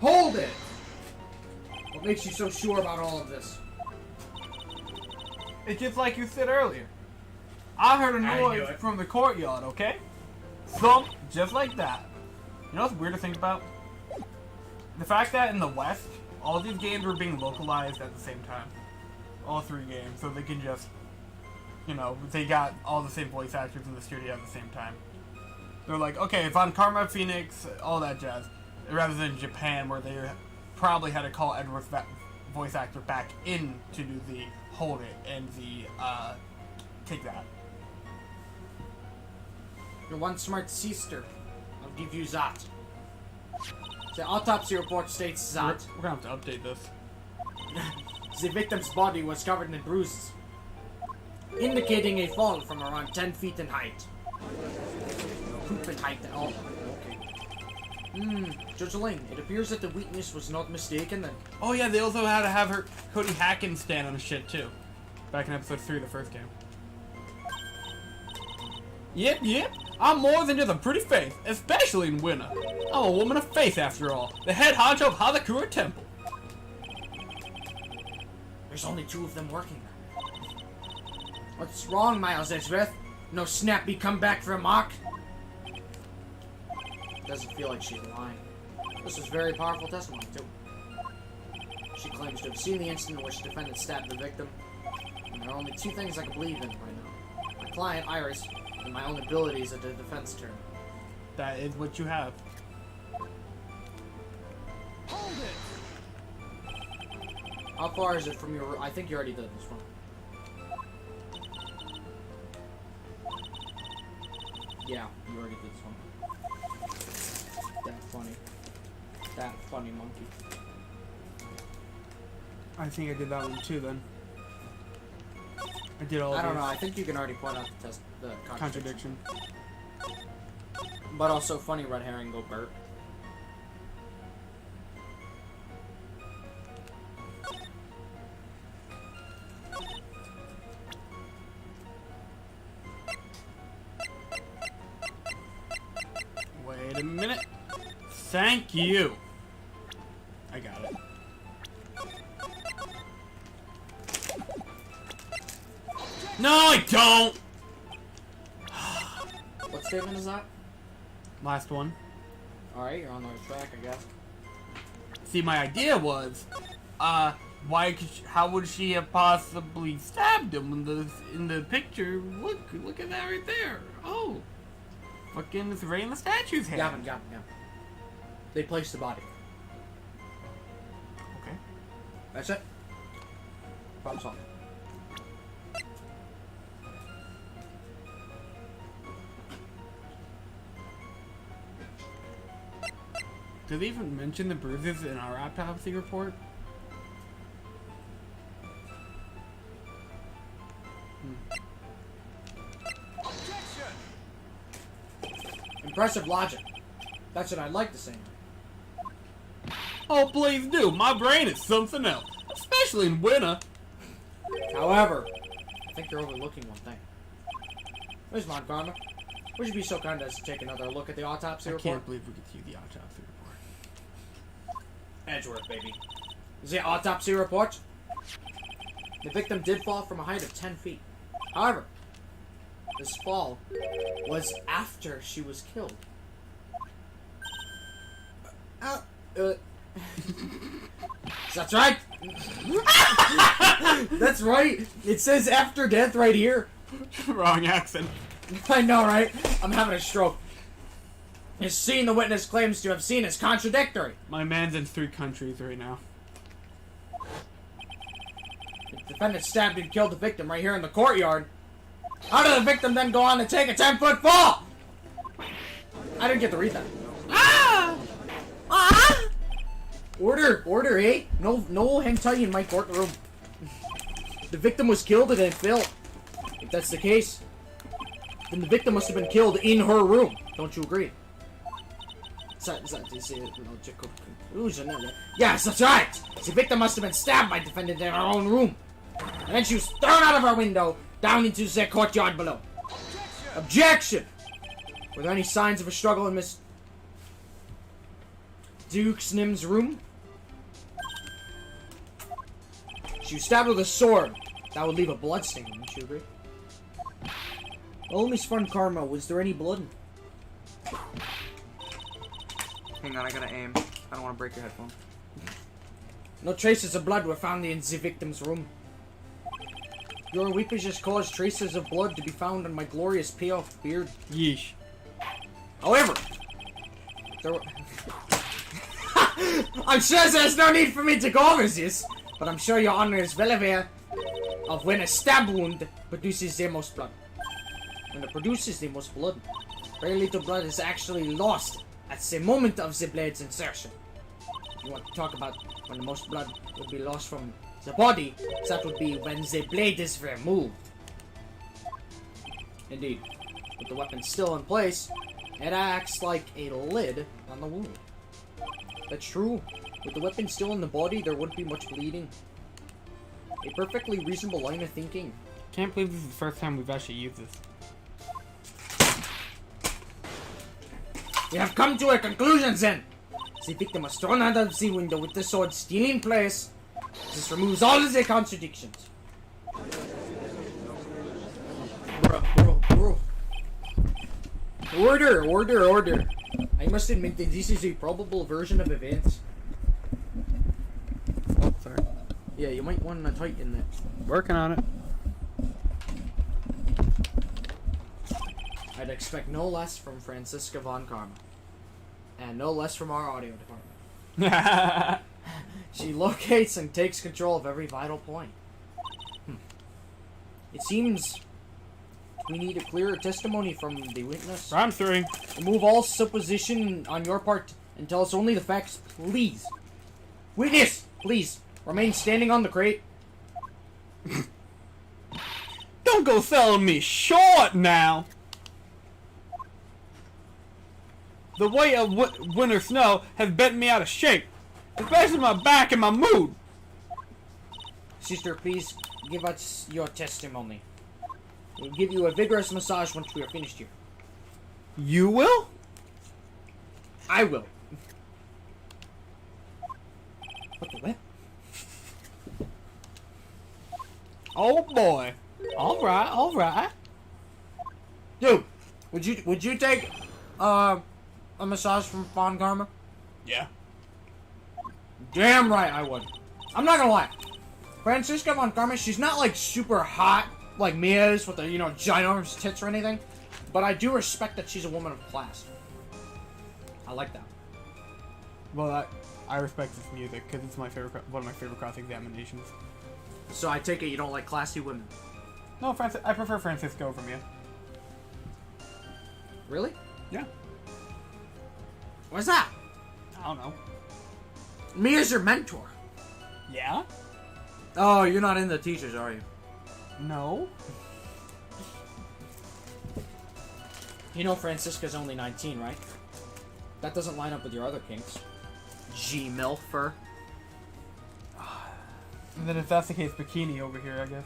Hold it! What makes you so sure about all of this? It's just like you said earlier. I heard a I knew noise it. from the courtyard, okay? Thump, just like that. You know what's weird to think about? The fact that in the West, all these games were being localized at the same time. All three games, so they can just, you know, they got all the same voice actors in the studio at the same time. They're like, okay, if on Karma Phoenix, all that jazz, rather than Japan, where they probably had to call Edward's voice actor back in to do the hold it and the take that. Your one smart sister. I'll give you that. The autopsy report states that We're gonna have to update this. the victim's body was covered in bruises, indicating a fall from around 10 feet in height. Poop in height. Oh, okay. Judge Lane, it appears that the weakness was not mistaken then. Oh yeah, they also had to have her Cody Hacken stand on the shit too. Back in episode 3 of the first game. Yep. I'm more than just a pretty face, especially in winter. I'm a woman of faith after all. The head honcho of Hadakura Temple. There's only 2 of them working there. What's wrong, Miles Edgeworth? No snappy comeback for Mark? Doesn't feel like she's lying. This was very powerful testimony, too. She claims to have seen the incident in which the defendant stabbed the victim. And there are only 2 things I can believe in right now. My client, Iris, and my own abilities as a defense attorney. That is what you have. How far is it from your... I think you already did this one. Yeah, you already did this one. That funny. That funny monkey. I think I did that one too then. I did all I don't these. know, I think you can already point out the contradiction. Contradiction. But also funny red herring go Bert. Wait a minute. Thank you. I got it. No, I don't! What statement is that? Last one. Alright, you're on the right track, I guess. See, my idea was, why could how would she have possibly stabbed him in the picture? Look at that right there. Oh. Fucking, it's right in the statue's hand. Gavin. They placed the body. Okay. That's it. Problem solved. Did they even mention the bruises in our autopsy report? Impressive logic. That's what I'd like to say. Oh, please do. My brain is something else, especially in winter. However, I think you're overlooking one thing. Where's Montgomery? Would you be so kind as to take another look at the autopsy I report? can't believe we get to see the autopsy report. Edgeworth, baby. The autopsy report? The victim did fall from a height of 10 feet. However, this fall was after she was killed. That's right! That's right! It says after death right here. Wrong accent. I know, right? I'm having a stroke. The scene the witness claims to have seen is contradictory. My man's in 3 countries right now. The defendant stabbed and killed the victim right here in the courtyard. How did the victim then go on to take a 10-foot fall? I didn't get to read that. Order, eh? No hentai in my courtroom. The victim was killed and then fell. If that's the case, then the victim must have been killed in her room. Don't you agree? Logical conclusion. Yes, that's right. The victim must have been stabbed by the defendant in her own room. And then she was thrown out of her window down into the courtyard below. Objection! Were there any signs of a struggle in Miss Duke's Nim's room? She was stabbed with a sword. That would leave a blood stain, wouldn't you agree? Oh, Miss Fun Karma, was there any blood? Hang on, I gotta aim. I don't want to break your headphone. No traces of blood were found in the victim's room. Your weepage has caused traces of blood to be found on my glorious payoff beard. Yeesh. However, there were... I'm sure there's no need for me to go over this, but I'm sure your honor is well aware of when a stab wound produces the most blood. When it produces the most blood, very little blood is actually lost at the moment of the blade's insertion. If you want to talk about when the most blood would be lost from the body, that would be when the blade is removed. Indeed. With the weapon still in place, it acts like a lid on the wound. That's true. With the weapon still in the body, there wouldn't be much bleeding. A perfectly reasonable line of thinking. Can't believe this is the first time we've actually used this. We have come to a conclusion then. The victim was thrown out of the window with the sword still in place. This removes all of the contradictions. Bro. Order. I must admit that this is a probable version of events. Oh, sorry. Yeah, you might want to tighten that. Working on it. I'd expect no less from Francisca Von Karma. And no less from our audio department. She locates and takes control of every vital point. It seems we need a clearer testimony from the witness. Round 3. Remove all supposition on your part and tell us only the facts, please. Witness, please, remain standing on the crate. Don't go selling me short now! The weight of winter snow has bent me out of shape, especially my back and my mood. Sister, please give us your testimony. We'll give you a vigorous massage once we are finished here. You will? I will. What the what? Oh boy. Alright. Dude, would you take a massage from Von Karma? Yeah. Damn right I would. I'm not gonna lie. Francisca Von Karma, she's not like super hot like Mia is with the, you know, ginormous tits or anything. But I do respect that she's a woman of class. I like that. Well, I respect this music because it's my favorite, one of my favorite cross examinations. So I take it you don't like classy women. No, I prefer Francisco over Mia. Really? Yeah. What's that? I don't know. Mia's your mentor. Yeah? Oh, you're not in the teachers, are you? No. You know Francisca's only 19, right? That doesn't line up with your other kinks. G-Milfer. And then if that's the case, bikini over here, I guess.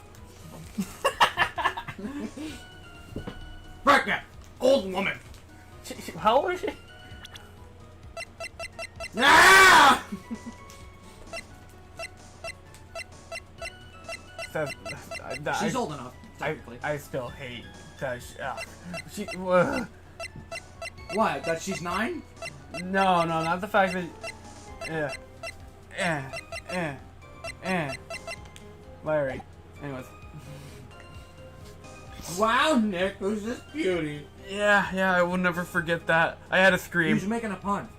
Pregnant! Old woman! How old is she? Ah! She's old enough, technically. I still hate that. She. What? That she's 9? No, not the fact that. Larry. Anyways. Wow, Nick, who's this beauty? Yeah, I will never forget that. I had to He scream. was making a pun.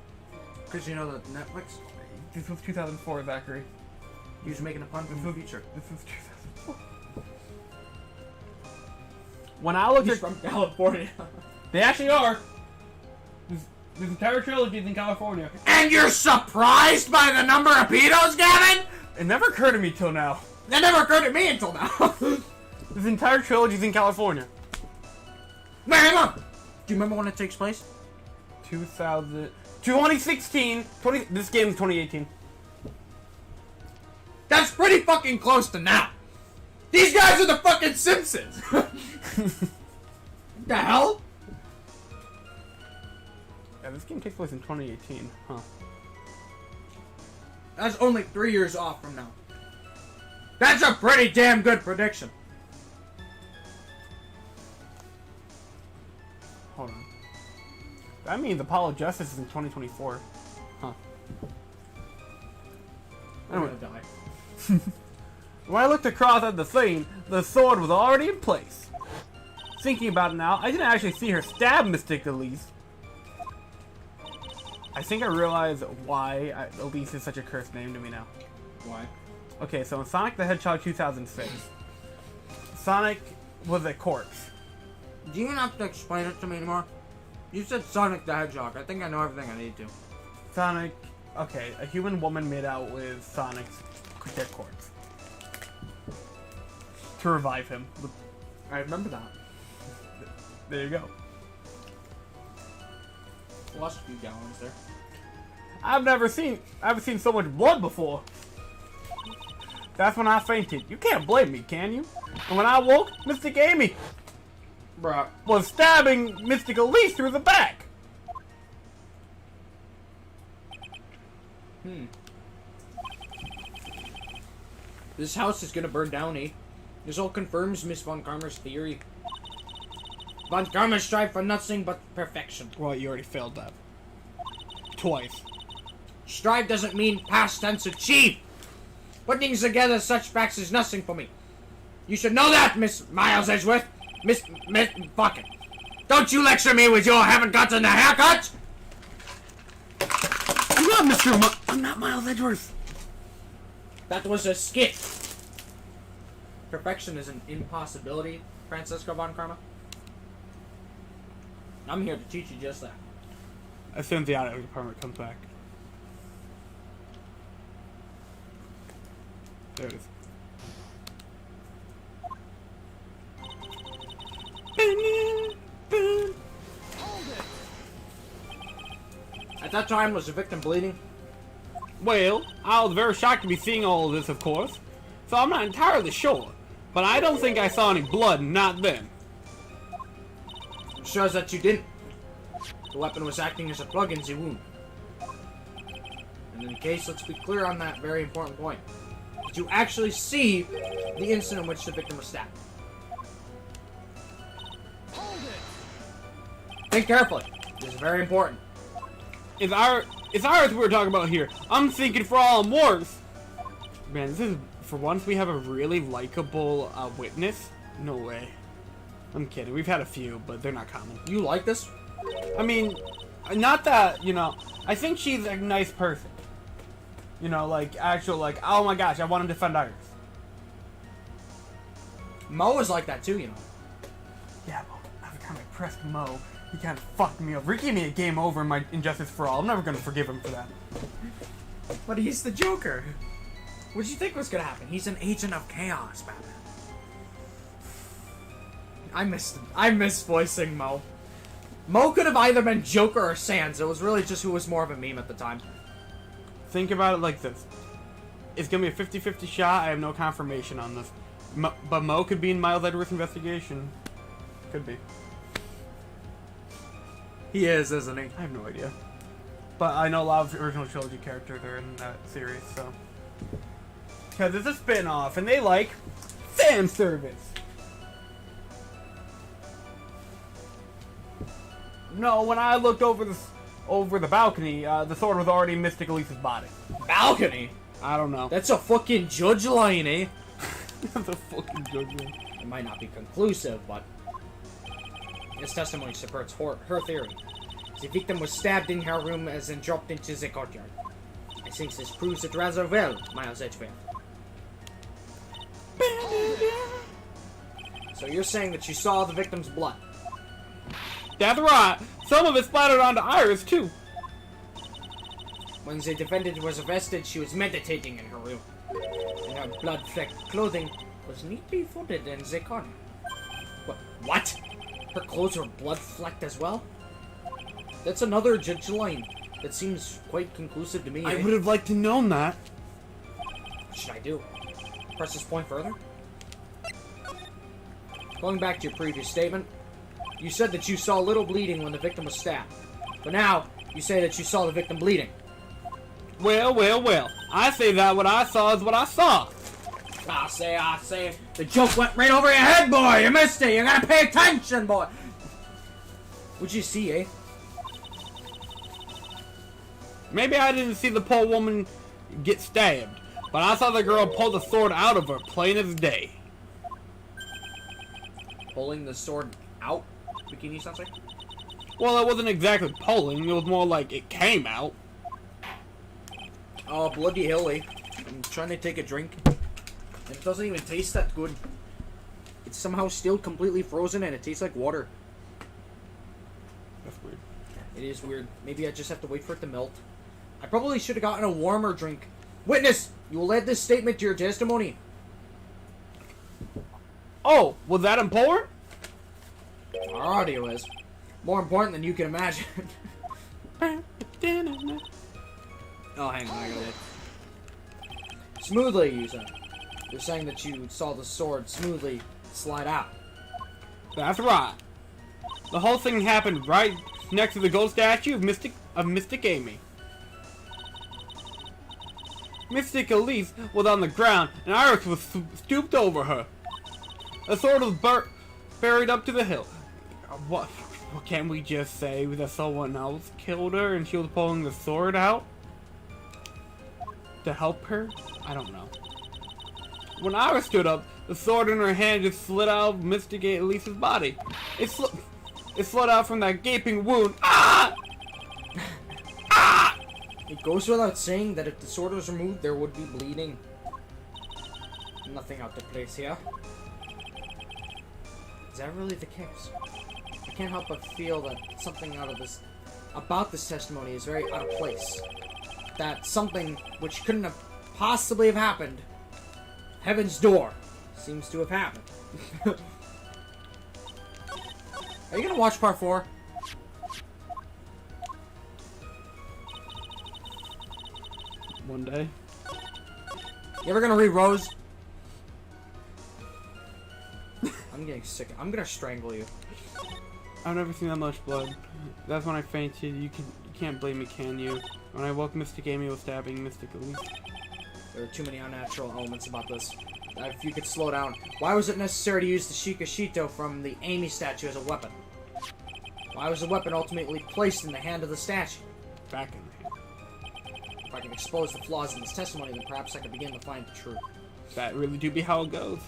Because you know that Netflix? This was 2004, Zachary. He was making a pun from the future. This was 2004. When I looked He's at, from California. they actually are. This entire trilogy is in California. And you're surprised by the number of pedos, Gavin? It never occurred to me till now. That never occurred to me until now. This entire trilogy is in California. Wait, hang on. Do you remember when it takes place? 2016. This game is 2018. That's pretty fucking close to now. These guys are the fucking Simpsons. The hell? Yeah, this game takes place in 2018. Huh. That's only 3 years off from now. That's a pretty damn good prediction. Hold on. That means Apollo Justice is in 2024. Huh. I'm Anyway. gonna die. When I looked across at the thing, the sword was already in place. Thinking about it now, I didn't actually see her stab Mystic Elise. I think I realize why Elise is such a cursed name to me now. Why? Okay, so in Sonic the Hedgehog 2006, Sonic was a corpse. Do you have to explain it to me anymore? You said Sonic the Hedgehog. I think I know everything I need to. Sonic, okay, a human woman made out with Sonic's dead corpse. To revive him. I remember that. There you go. Lost a few gallons there. I've never seen so much blood before. That's when I fainted. You can't blame me, can you? And when I woke, Mystic Amy Bruh. was stabbing Mystic Elise through the back. This house is gonna burn down, eh? This all confirms Miss Von Karma's theory. Von Karma strive for nothing but perfection. Well, you already failed that. Twice. Strive doesn't mean past tense achieve. Putting together such facts is nothing for me. You should know that, Miss Miles Edgeworth. Miss fuck it. Don't you lecture me with your haven't gotten a haircut! I'm not I'm not Miles Edgeworth. That was a skit. Perfection is an impossibility, Francisco Von Karma. I'm here to teach you just that. As soon as the audio department comes back. There it is. At that time, was the victim bleeding? Well, I was very shocked to be seeing all of this, of course. So I'm not entirely sure. But I don't think I saw any blood, not then. Shows that you didn't. The weapon was acting as a plug in the wound. And in case, let's be clear on that very important point. Did you actually see the instant in which the victim was stabbed? Think carefully. This is very important. It's ours we're talking about here. I'm thinking for all I'm worth. Man, this is, for once we have a really likable witness. No way. I'm kidding. We've had a few, but they're not common. You like this? I mean, not that, you know, I think she's a nice person. You know, like, actual, like, oh my gosh, I want to defend Iris. Mo is like that too, you know. Yeah, but every time I pressed Mo, he kind of fucked me over. He gave me a game over in my Injustice for All. I'm never going to forgive him for that. But he's the Joker. What did you think was gonna happen? He's an agent of chaos, Batman. I miss voicing Mo. Mo could have either been Joker or Sans. It was really just who was more of a meme at the time. Think about it like this. It's going to be a 50-50 shot. I have no confirmation on this. But Mo could be in Miles Edgeworth's investigation. Could be. He is, isn't he? I have no idea. But I know a lot of original trilogy characters are in that series, so. Because it's a spin-off, and they like fan service. No, when I looked over the balcony, the sword was already in Mystic Elise's body. Balcony? I don't know. That's a fucking judge line, eh? That's a fucking judgment. It might not be conclusive, but this testimony supports her theory. The victim was stabbed in her room as then dropped into the courtyard. I think this proves it rather well, Miles Edgeworth. So you're saying that you saw the victim's blood? That's right. Some of it splattered onto Iris, too. When the defendant was arrested, she was meditating in her room. And her blood-flecked clothing was neatly folded in the corner. What? Her clothes were blood-flecked as well? That's another judge line. That seems quite conclusive to me. I would have liked to known that. What should I do? Press this point further? Going back to your previous statement, you said that you saw little bleeding when the victim was stabbed. But now, you say that you saw the victim bleeding. Well, well, well. I say that what I saw is what I saw. I say. The joke went right over your head, boy! You missed it! You gotta pay attention, boy! What'd you see, eh? Maybe I didn't see the poor woman get stabbed, but I saw the girl pull the sword out of her, plain as day. Pulling the sword out? Bikini sensei? Well, it wasn't exactly pulling, it was more like it came out. Oh, bloody hell, eh? I'm trying to take a drink. It doesn't even taste that good. It's somehow still completely frozen and it tastes like water. That's weird. It is weird. Maybe I just have to wait for it to melt. I probably should have gotten a warmer drink. Witness! You will add this statement to your testimony. Oh, was that important? Our audio is. More important than you can imagine. Oh, hang on, I got it. Smoothly, you said. You're saying that you saw the sword smoothly slide out. That's right. The whole thing happened right next to the gold statue of Mystic Amy. Mystic Elise was on the ground, and Iris was stooped over her. The sword was buried up to the hill. What can't we just say that someone else killed her and she was pulling the sword out? To help her? I don't know. When Iris stood up, the sword in her hand just slid out of Mystic Elise's body. It slid out from that gaping wound. Ah! Ah! It goes without saying that if the sword was removed, there would be bleeding. Nothing out of place here. Is that really the case? I can't help but feel that something about this testimony is very out of place. That something which couldn't have possibly have happened, heaven's door, seems to have happened. Are you gonna watch part 4? One day. You ever gonna read Rose? I'm getting sick. I'm gonna strangle you. I've never seen that much blood. That's when I fainted. You can't blame me, can you? When I woke, Mystic Amy was stabbing Mystic Elise. There are too many unnatural elements about this. If you could slow down. Why was it necessary to use the Shikashito from the Amy statue as a weapon? Why was the weapon ultimately placed in the hand of the statue? Back in the hand. If I can expose the flaws in this testimony, then perhaps I can begin to find the truth. That really do be how it goes.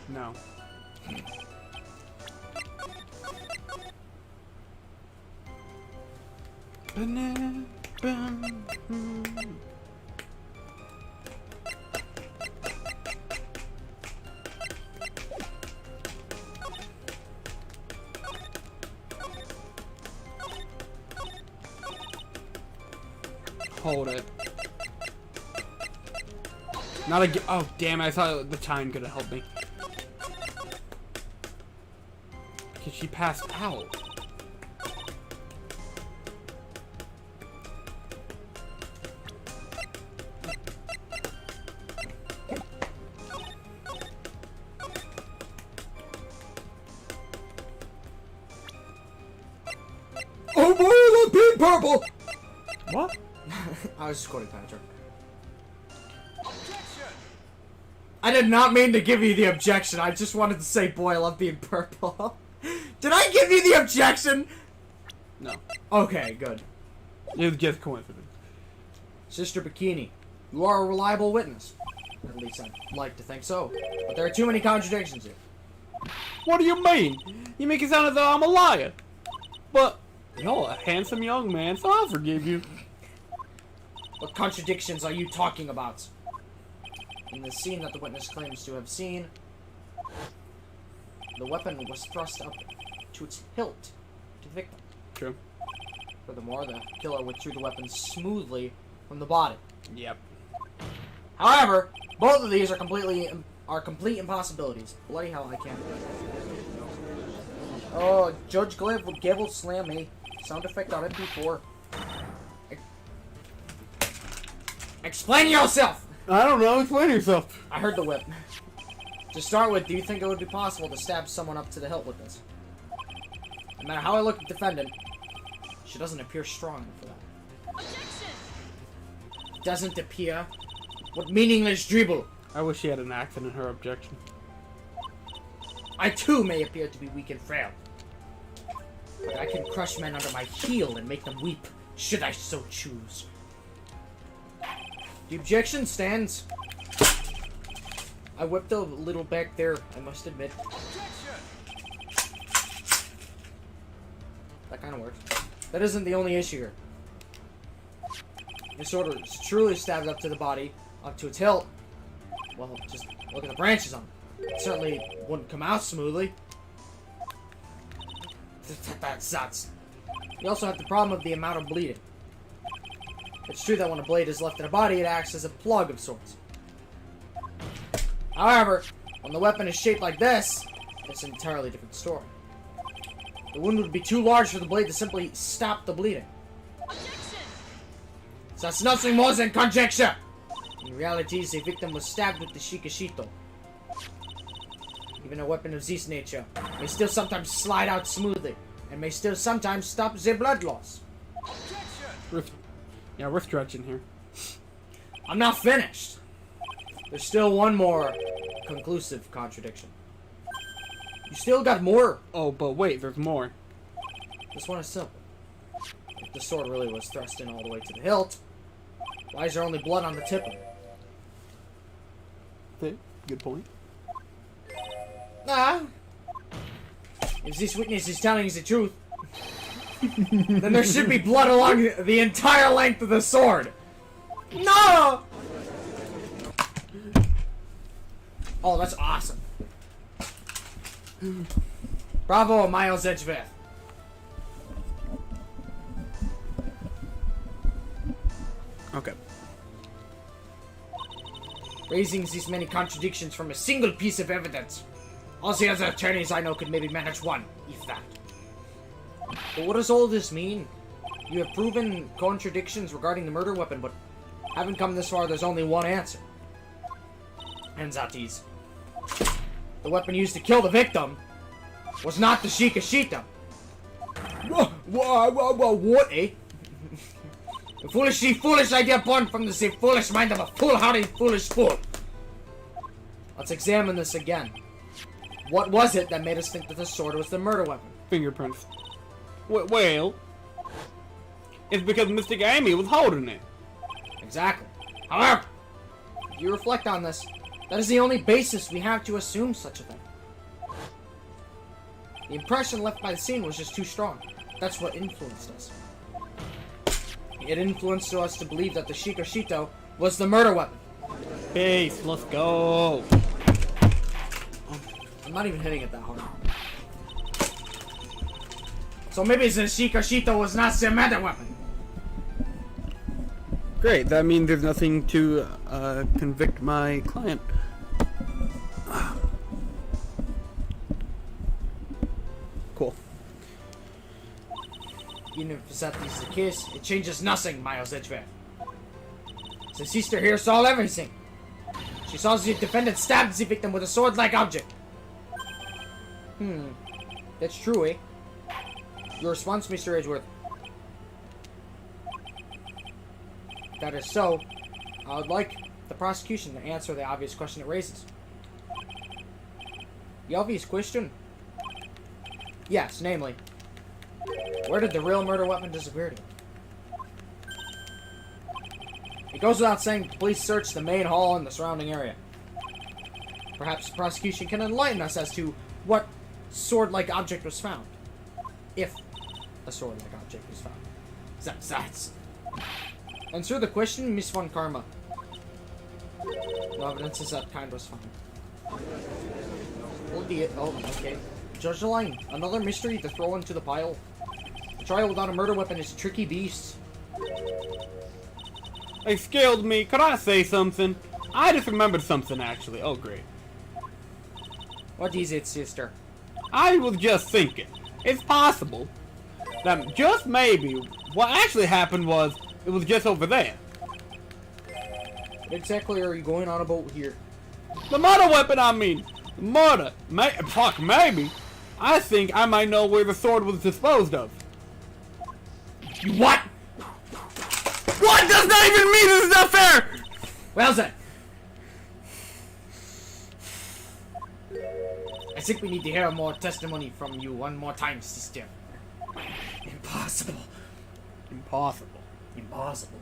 No. Hold it. Not a. Oh, damn it. I thought the time could have helped me. because she passed out. Oh boy, I love being purple! What? I was just quoting Patrick. I did not mean to give you the objection. I just wanted to say, boy, I love being purple. Did I give you the objection? No. Okay, good. It was just coincidence. Sister Bikini, you are a reliable witness. At least I'd like to think so. But there are too many contradictions here. What do you mean? You make it sound as though I'm a liar. But you're a handsome young man, so I'll forgive you. What contradictions are you talking about? In the scene that the witness claims to have seen, the weapon was thrust up to its hilt to the victim. True. Furthermore, the killer withdrew the weapon smoothly from the body. Yep. However, both of these are complete impossibilities. Bloody hell, I can't. Oh, Judge Glaive would gavel slam me. Sound effect on MP4. Explain yourself! I don't know. Explain yourself. I heard the whip. To start with, do you think it would be possible to stab someone up to the hilt with this? No matter how I look at the defendant, she doesn't appear strong enough for that. Doesn't appear? What meaningless dribble? I wish she had an accent in her objection. I too may appear to be weak and frail. But I can crush men under my heel and make them weep, should I so choose. The objection stands. I whipped a little back there, I must admit. That kind of works. That isn't the only issue here. This sword is truly stabbed up to the body, up to its hilt. Well, just look at the branches on it. It certainly wouldn't come out smoothly. That sucks. We also have the problem of the amount of bleeding. It's true that when a blade is left in a body, it acts as a plug of sorts. However, when the weapon is shaped like this, it's an entirely different story. The wound would be too large for the blade to simply stop the bleeding. So that's nothing more than conjecture! In reality, the victim was stabbed with the shikashito. Even a weapon of this nature may still sometimes slide out smoothly, and may still sometimes stop the blood loss. We're stretching here. I'm not finished. There's still one more conclusive contradiction. You still got more. Oh, but wait, there's more. This one is simple. If the sword really was thrust in all the way to the hilt, why is there only blood on the tip of it? Good point. If this witness is telling us the truth, then there should be blood along the entire length of the sword. No! Oh, that's awesome. Bravo, Miles Edgeworth. Okay. Raising these many contradictions from a single piece of evidence. All the other attorneys I know could maybe manage one, if that. But what does all this mean? You have proven contradictions regarding the murder weapon, but haven't come this far. There's only one answer. And that is, the weapon used to kill the victim was not the shikashita. What, eh? A foolish idea born from the foolish mind of a foolhardy, foolish fool. Let's examine this again. What was it that made us think that the sword was the murder weapon? Fingerprints. Well, it's because Mystic Amy was holding it. Exactly. However, if you reflect on this, that is the only basis we have to assume such a thing. The impression left by the scene was just too strong. That's what influenced us. It influenced us to believe that the shikashito was the murder weapon. Peace, let's go. I'm not even hitting it that hard. So maybe the shikashito was not the murder weapon. Great, that means there's nothing to convict my client. Cool. cool. Even if that is the case, it changes nothing, Miles Edgeworth. The sister here saw everything. She saw the defendant stab the victim with a sword-like object. That's true, eh? Your response, Mr. Edgeworth? If that is so, I would like the prosecution to answer the obvious question it raises. The obvious question? Yes, namely, where did the real murder weapon disappear to? It goes without saying the police searched the main hall and the surrounding area. Perhaps the prosecution can enlighten us as to what sword-like object was found. If a sword-like object was found. That's. Answer the question, Miss Von Karma. No evidence of that kind was found. Oh, okay. Judge the line. Another mystery to throw into the pile. A trial without a murder weapon is a tricky beast. Excuse me, could I say something? I just remembered something, actually. Oh, great. What is it, sister? I was just thinking, it's possible that just maybe what actually happened was it was just over there. What exactly are you going on about here? The murder weapon, I mean. Murder. Fuck, maybe. I think I might know where the sword was disposed of. What? What does that even mean? This is not fair! Well then. I think we need to hear more testimony from you one more time, sister. Impossible. Impossible. Impossible.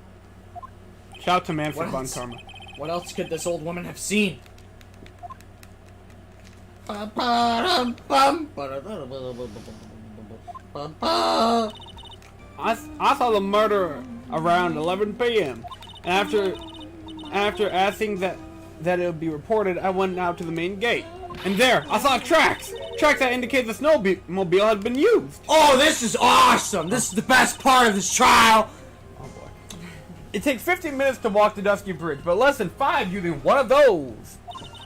Shout out to Manfred What Von else? Karma. What else could this old woman have seen? I saw the murder around 11 p.m. After asking that it would be reported, I went out to the main gate. And there, I saw tracks! Tracks that indicate the snowmobile had been used! Oh, this is awesome! This is the best part of this trial! Oh boy. It takes 15 minutes to walk the Dusky Bridge, but less than 5 using one of those!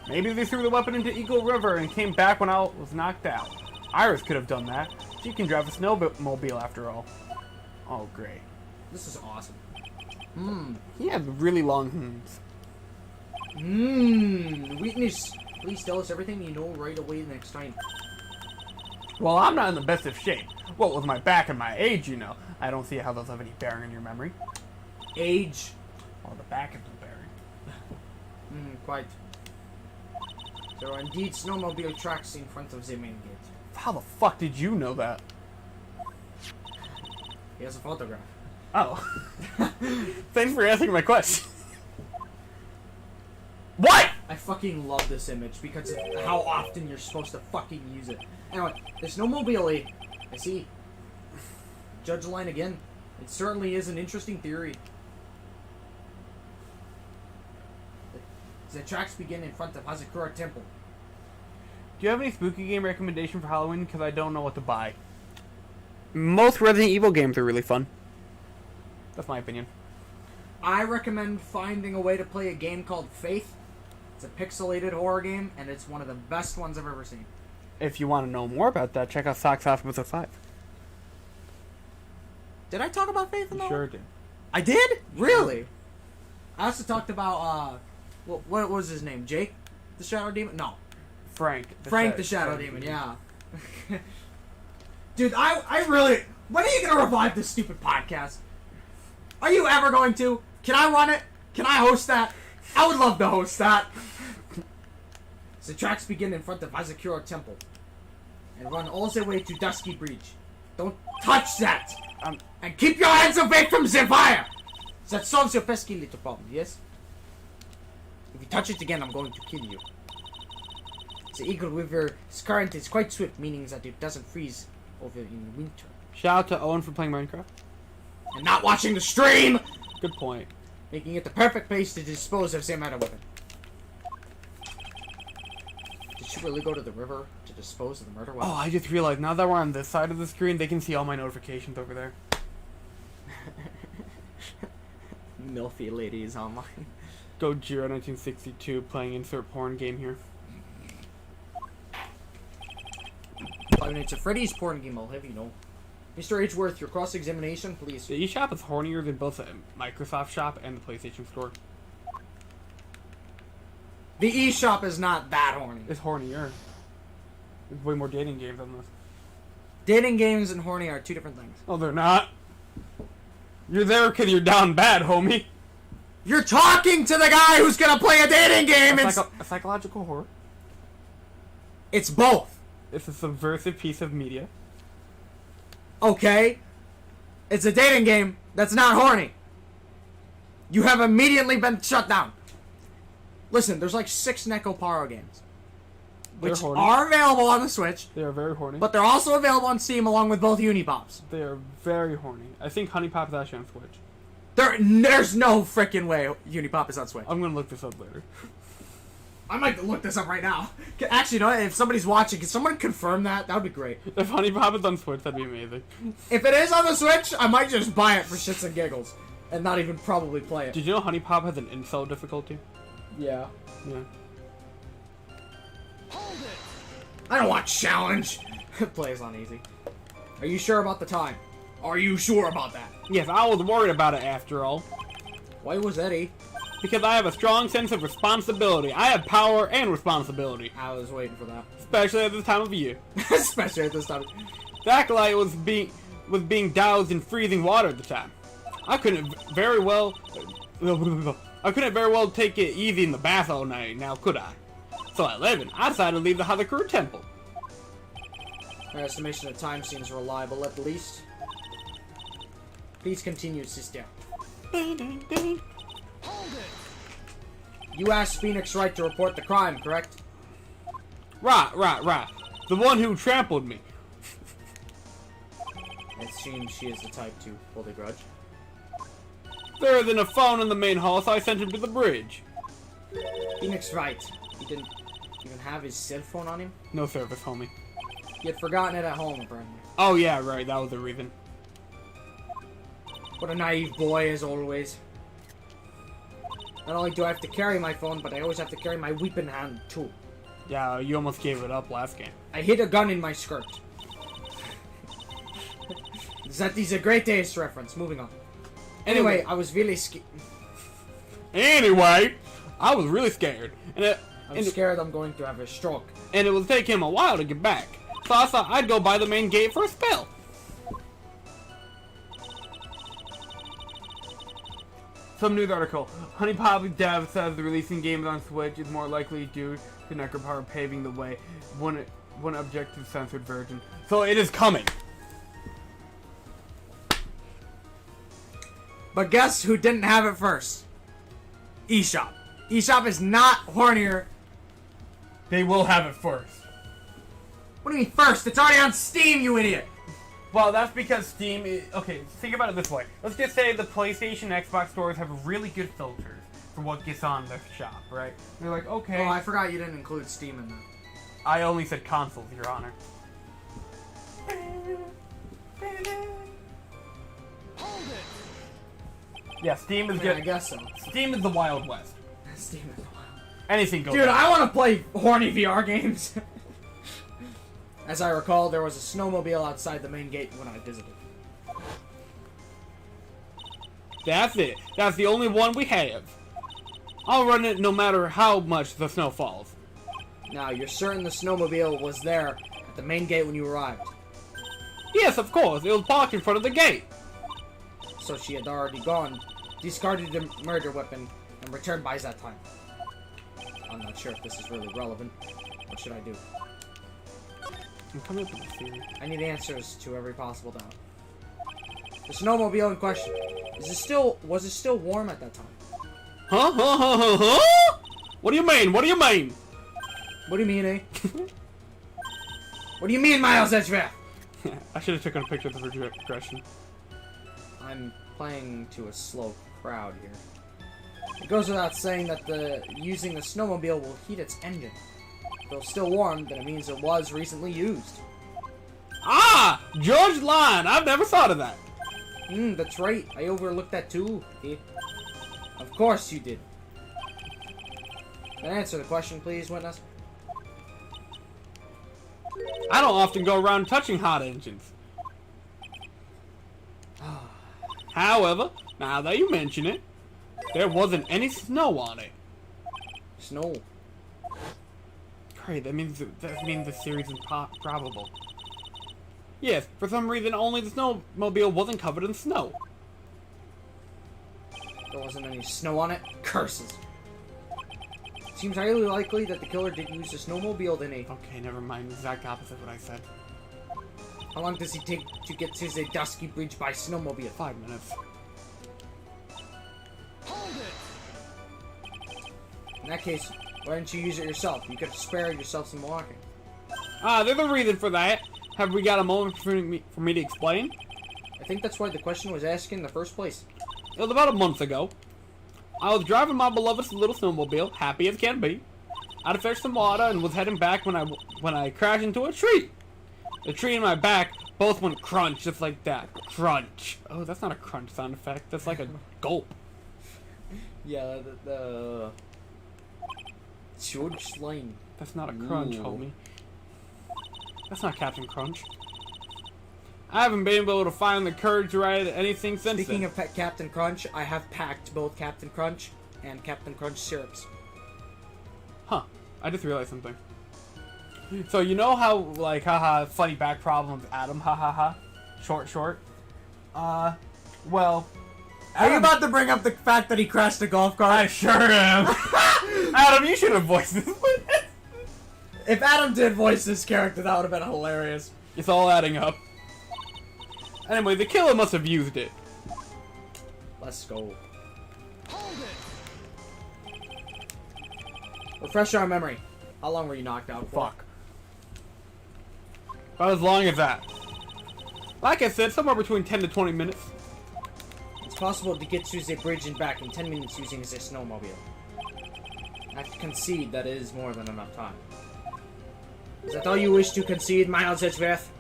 Maybe they threw the weapon into Eagle River and came back when I was knocked out. Iris could have done that. She can drive a snowmobile after all. Oh, great. This is awesome. He has really long Witness, please tell us everything you know right away next time. Well, I'm not in the best of shape. What with my back and my age, you know. I don't see how those have any bearing on your memory. Age? Well, the back has no bearing. Quite. There are indeed snowmobile tracks in front of the main gate. How the fuck did you know that? He has a photograph. Oh. Thanks for answering my question. What? I fucking love this image because of how often you're supposed to fucking use it. Anyway, the snowmobile, I see. Judge the line again. It certainly is an interesting theory. The tracks begin in front of Hazakura Temple. Do you have any spooky game recommendation for Halloween? Because I don't know what to buy. Most Resident Evil games are really fun. That's my opinion. I recommend finding a way to play a game called Faith. It's a pixelated horror game, and it's one of the best ones I've ever seen. If you want to know more about that, check out Socks Off Episode 5. Did I talk about Faith in the Sure did. I did? Really? I also talked about, what was his name? Jake? The Shadow Demon? No. Frank The Shadow Demon, yeah. Dude, I really... When are you going to revive this stupid podcast? Are you ever going to? Can I run it? Can I host that? I would love to host that. The tracks begin in front of Hazakura Temple and run all the way to Dusky Bridge. Don't touch that! And keep your hands away from the fire! That solves your pesky little problem, yes? If you touch it again, I'm going to kill you. The Eagle River's current is quite swift, meaning that it doesn't freeze over in winter. Shout out to Owen for playing Minecraft. And not watching the stream! Good point. Making it the perfect place to dispose of the murder weapon. Did she really go to the river to dispose of the murder weapon? Oh, I just realized now that we're on this side of the screen, they can see all my notifications over there. Milfy lady is online. Gojira 1962 playing insert porn game here. 5 Nights at Freddy's porn game, I'll have you know. Mr. Edgeworth, your cross-examination, please. The eShop is hornier than both the Microsoft shop and the PlayStation Store. The eShop is not that horny. It's hornier. There's way more dating games on this. Dating games and horny are 2 different things. Oh, they're not. You're there because you're down bad, homie. You're talking to the guy who's gonna play a dating game! A psychological horror. It's both. It's a subversive piece of media. Okay? It's a dating game that's not horny. You have immediately been shut down. Listen, there's like 6 Neko Paro games. Which horny. are available on the Switch. They are very horny. But they're also available on Steam along with both Unipops. They are very horny. I think Honey Pop is actually on Switch. There's no freaking way Unipop is on Switch. I'm gonna look this up later. I might look this up right now. Actually, you know what? If somebody's watching, can someone confirm that? That would be great. If Honey Pop is on Switch, that'd be amazing. If it is on the Switch, I might just buy it for shits and giggles. And not even probably play it. Did you know Honey Pop has an incel difficulty? Yeah. Yeah. I don't want challenge. Plays on easy. Are you sure about the time? Are you sure about that? Yes, I was worried about it after all. Why was Eddie? Because I have a strong sense of responsibility. I have power and responsibility. I was waiting for that. Especially at this time of year. Especially at this time. The acolyte was being doused in freezing water at the time. I couldn't very well take it easy in the bath all night, now could I? So at 11, I decided to leave the Hazakuru temple. Our estimation of time seems reliable at least. Please continue, sister. You asked Phoenix Wright to report the crime, correct? Right. The one who trampled me. It seems she is the type to hold a grudge. There isn't a phone in the main hall, so I sent him to the bridge. Phoenix Wright. He didn't even have his cell phone on him? No service, homie. He had forgotten it at home, apparently. Oh yeah, right, that was the reason. What a naive boy, as always. Not only do I have to carry my phone, but I always have to carry my whip in hand, too. Yeah, you almost gave it up last game. I hid a gun in my skirt. That is a Great Days reference. Moving on. Anyway, I was really Anyway, I was really scared. I'm scared I'm going to have a stroke. And it will take him a while to get back. So I thought I'd go by the main gate for a spell. Some news article. Honey Poppy Dev says the releasing games on Switch is more likely due to Necropower paving the way. One objective censored version. So it is coming. But guess who didn't have it first? eShop. eShop is not hornier. They will have it first. What do you mean first? It's already on Steam, you idiot! Well, that's because Steam is... Okay, think about it this way. Let's just say the PlayStation and Xbox stores have really good filters for what gets on the shop, right? They're like, okay... Oh, I forgot you didn't include Steam in that. I only said consoles, Your Honor. Yeah, Steam is Yeah, good. I guess so. Steam is the Wild West. Steam is wild. Anything goes. Dude, on. I want to play horny VR games. As I recall, there was a snowmobile outside the main gate when I visited. That's it. That's the only one we have. I'll run it no matter how much the snow falls. Now, you're certain the snowmobile was there at the main gate when you arrived? Yes, of course. It was parked in front of the gate. So she had already gone, discarded the murder weapon, and returned by that time. I'm not sure if this is really relevant. What should I do? I'm coming up with a theory. I need answers to every possible doubt. The snowmobile in question. Was it still warm at that time? Huh? What do you mean? What do you mean? What do you mean, eh? What do you mean, Miles Edgeworth? I should have taken a picture of the regression. I'm playing to a slow crowd here. It goes without saying that using the snowmobile will heat its engine. Though still warm, then it means it was recently used. Ah! George Line! I've never thought of that. That's right. I overlooked that too. Eh? Of course you did. Then answer the question, please, witness. I don't often go around touching hot engines. However, now that you mention it, there wasn't any snow on it. Snow. Great, that means the series is probable. Yes, for some reason only the snowmobile wasn't covered in snow. There wasn't any snow on it. Curses. Seems highly likely that the killer did use a snowmobile than a... Okay, never mind. The exact opposite of what I said. How long does it take to get to the Dusky Bridge by snowmobile? 5 minutes. In that case, why didn't you use it yourself? You could have spared yourself some walking. There's a reason for that. Have we got a moment for me to explain? I think that's why the question was asked in the first place. It was about a month ago. I was driving my beloved little snowmobile, happy as can be. I'd fished some water and was heading back when I crashed into a tree. The tree and my back both went crunch, just like that. Crunch. Oh, that's not a crunch sound effect. That's like a gulp. Yeah, the George Lane. That's not a crunch, Ooh. homie. That's not Captain Crunch. I haven't been able to find the courage to write anything since Speaking then. of Captain Crunch, I have packed both Captain Crunch and Captain Crunch syrups. Huh. I just realized something. So you know how, like, haha, funny back problems, Adam, ha ha ha. Short. Well... Are you about to bring up the fact that he crashed a golf cart? I sure am. Adam, you should have voiced this. If Adam did voice this character, that would have been hilarious. It's all adding up. Anyway, the killer must have used it. Let's go. Refresh our memory. How long were you knocked out for? Fuck. About as long as that. Like I said, somewhere between 10 to 20 minutes. It's possible to get to the bridge and back in 10 minutes using the snowmobile. I have to concede that it is more than enough time. Is that all you wish to concede, Miles Edgeworth?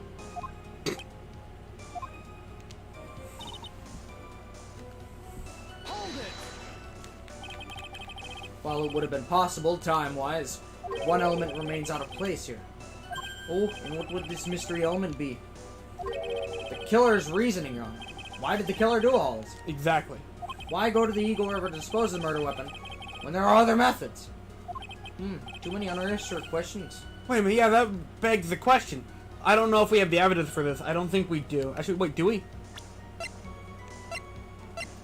While it would have been possible, time-wise, one element remains out of place here. Oh, and what would this mystery element be? The killer's reasoning on it. Why did the killer do all this? Exactly. Why go to the Eagle River to dispose of the murder weapon when there are other methods? Too many unanswered questions. Wait a minute, yeah, that begs the question. I don't know if we have the evidence for this. I don't think we do. Actually, wait, do we?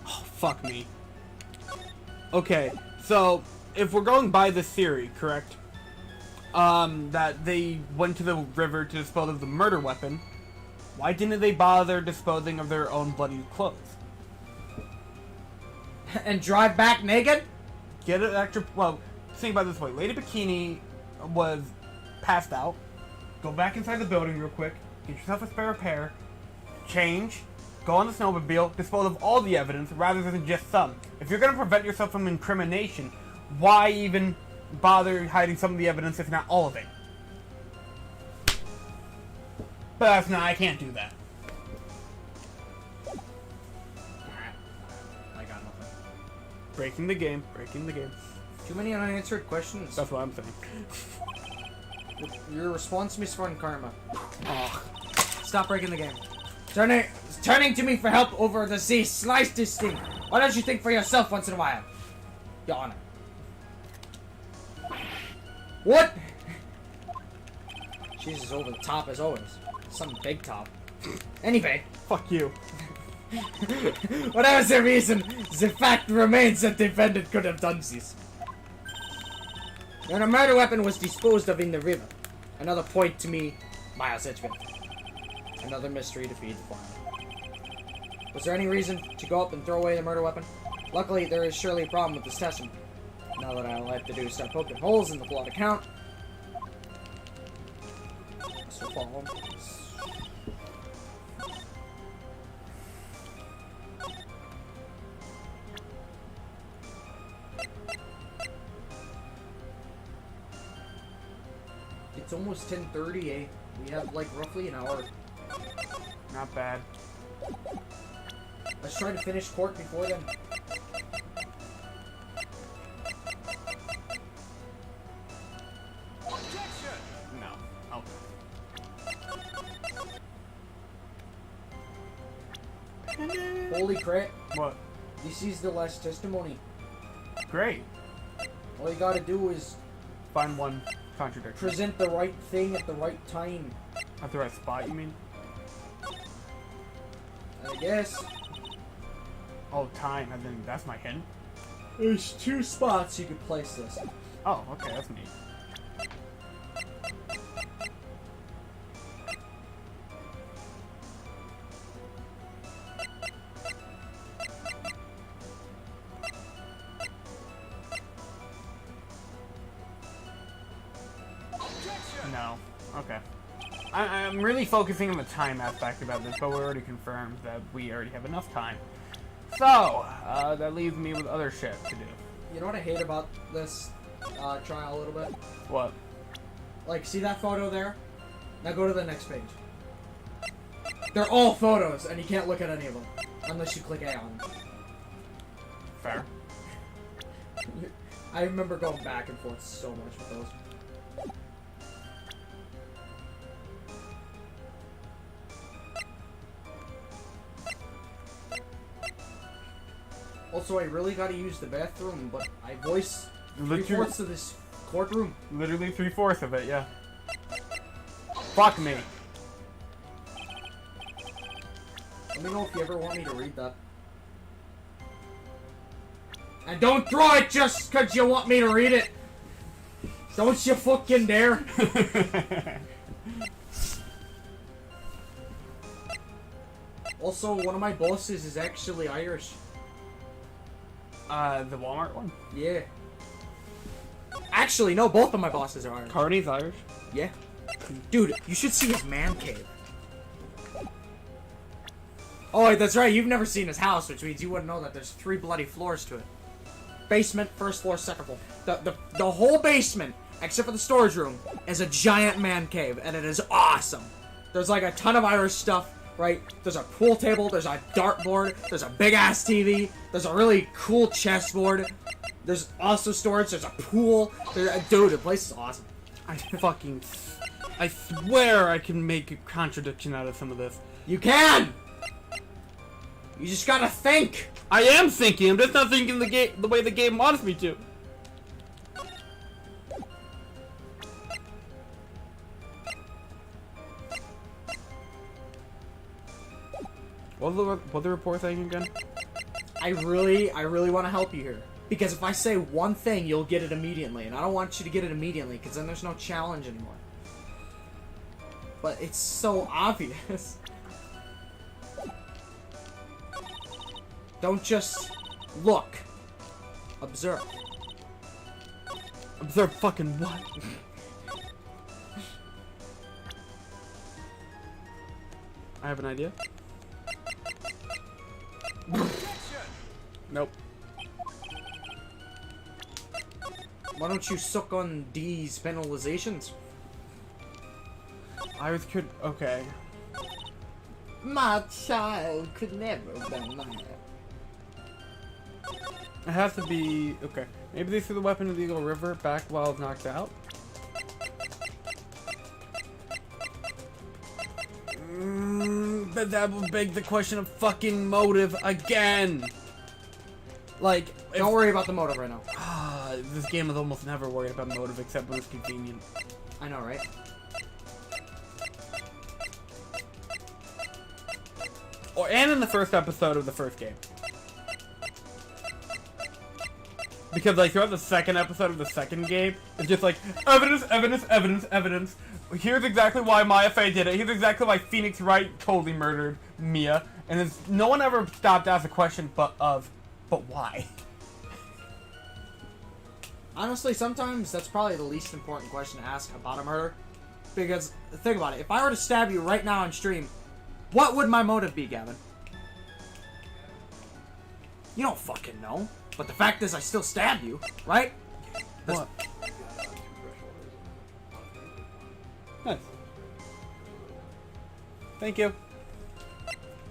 Oh, fuck me. Okay, so, if we're going by this theory, correct? That they went to the river to dispose of the murder weapon, why didn't they bother disposing of their own bloody clothes? And drive back naked? Get an extra... Well, think about it this way. Lady Bikini was passed out. Go back inside the building real quick. Get yourself a spare pair. Change. Go on the snowmobile. Dispose of all the evidence rather than just some. If you're going to prevent yourself from incrimination, why even bother hiding some of the evidence if not all of it? But that's not... I can't do that. I got nothing. Breaking the game. Breaking the game. Too many unanswered questions. That's what I'm saying. Your response misrun karma. Oh. Stop breaking the game. Turning to me for help over the sea. Slice this thing. Why don't you think for yourself once in a while? Your Honor. What? Jesus, over the top as always. Some big top. Anyway. Fuck you. Whatever the reason, the fact remains that the defendant could have done this. When a murder weapon was disposed of in the river. Another point to me, Miles Edgeworth. Another mystery to feed the fire. Was there any reason to go up and throw away the murder weapon? Luckily, there is surely a problem with this testimony. Now that all I have to do is start poking holes in the flawed account. So follow. It's almost 10:30, eh? We have like roughly an hour. Not bad. Let's try to finish court before then. No. Okay. Holy crap. What? This is the last testimony. Great. All you gotta do is Find one contradiction. present the right thing at the right time. At the right spot, you mean? I guess. Oh, time. I think that's my hint. There's 2 spots you could place this. Oh, okay, that's neat. No. Okay. I'm really focusing on the time aspect about this, but we already confirmed that we already have enough time. So, that leaves me with other shit to do. You know what I hate about this trial a little bit? What? Like, see that photo there? Now go to the next page. They're all photos, and you can't look at any of them. Unless you click A on them. Fair. I remember going back and forth so much with those. Also, I really gotta use the bathroom, but I voice 3/4 of this courtroom. Literally 3/4 of it, yeah. Fuck me. Let me know if you ever want me to read that. And don't throw it just because you want me to read it! Don't you fucking dare! Also, one of my bosses is actually Irish. The Walmart one? Yeah. Actually, no, both of my bosses are Irish. Carney's Irish? Yeah. Dude, you should see his man cave. Oh, wait, that's right, you've never seen his house, which means you wouldn't know that there's 3 bloody floors to it. Basement, first floor, second floor. The whole basement, except for the storage room, is a giant man cave, and it is awesome. There's like a ton of Irish stuff, right? There's a pool table, there's a dartboard, there's a big-ass TV, there's a really cool chessboard, there's also storage, there's a pool. Dude, the place is awesome. I swear I can make a contradiction out of some of this. You can! You just gotta think! I am thinking, I'm just not thinking the way the game wants me to. What the report saying again? I really want to help you here. Because if I say one thing, you'll get it immediately. And I don't want you to get it immediately, because then there's no challenge anymore. But it's so obvious. Don't just look. Observe. Observe fucking what? I have an idea. Nope. Why don't you suck on D's penalizations? Iris could. Okay. My child could never be mine. It has to be. Okay. Maybe they threw the weapon to the Eagle River back while it's knocked out? But that would beg the question of fucking motive again! Like, Don't worry about the motive right now. this game is almost never worried about motive except when it's convenient. I know, right? And in the first episode of the first game. Because, like, throughout the second episode of the second game, it's just like, evidence, evidence, evidence, evidence. Here's exactly why Maya Fey did it. Here's exactly why Phoenix Wright totally murdered Mia. And no one ever stopped to ask a question but why? Honestly, sometimes that's probably the least important question to ask about a murder. Because, think about it. If I were to stab you right now on stream, what would my motive be, Gavin? You don't fucking know. But the fact is, I still stabbed you, right? What? Nice. Thank you.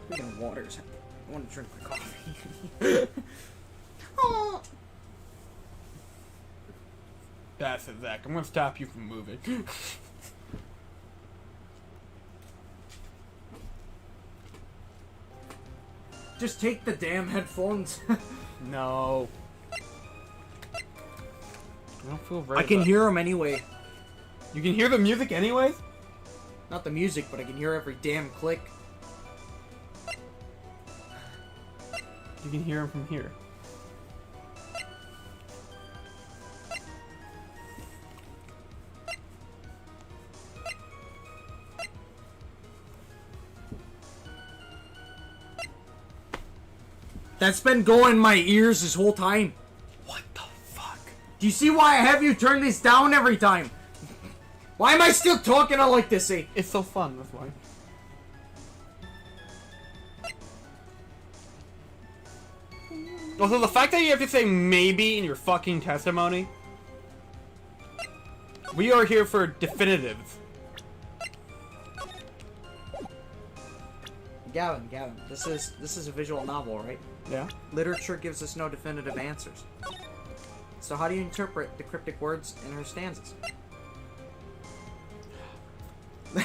Speaking of waters, I want to drink my coffee. Oh. That's it, Zach. I'm gonna stop you from moving. just take the damn headphones? No. I don't feel very. I can hear them anyway. You can hear the music anyways? Not the music, but I can hear every damn click. You can hear them from here. That's been going in my ears this whole time. What the fuck? Do you see why I have you turn this down every time? Why am I still talking out like this, eh? It's so fun, that's why. Also, the fact that you have to say maybe in your fucking testimony. We are here for definitives. Gavin, this is a visual novel, right? Yeah? Literature gives us no definitive answers. So how do you interpret the cryptic words in her stanzas? Do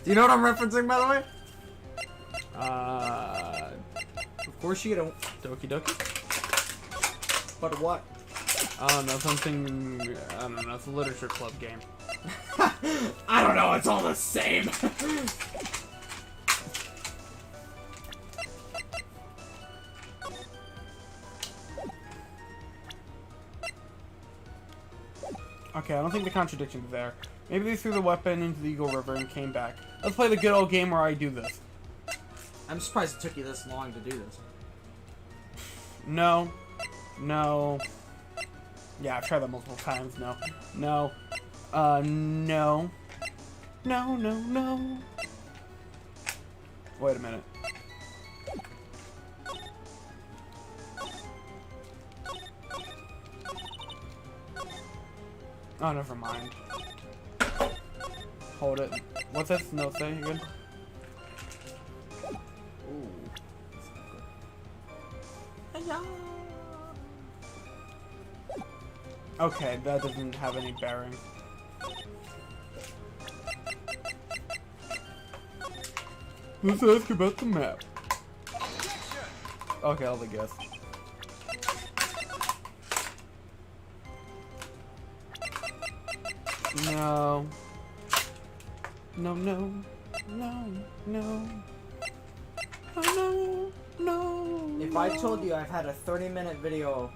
you know what I'm referencing, by the way? Of course you don't. Doki Doki? But what? I don't know, something. I don't know, it's a literature club game. I don't know, it's all the same. Okay, I don't think the contradiction's there. Maybe they threw the weapon into the Eagle River and came back. Let's play the good old game where I do this. I'm surprised it took you this long to do this. No. No. Yeah, I've tried that multiple times. No. No. No. No, no, no. Wait a minute. Oh, never mind. Hold it. What's that note say again? Ooh. Okay, that doesn't have any bearing. Let's ask about the map. Okay, I'll guess. No. No, no. No, no. Oh, no, no. If I told you I've had a 30-minute video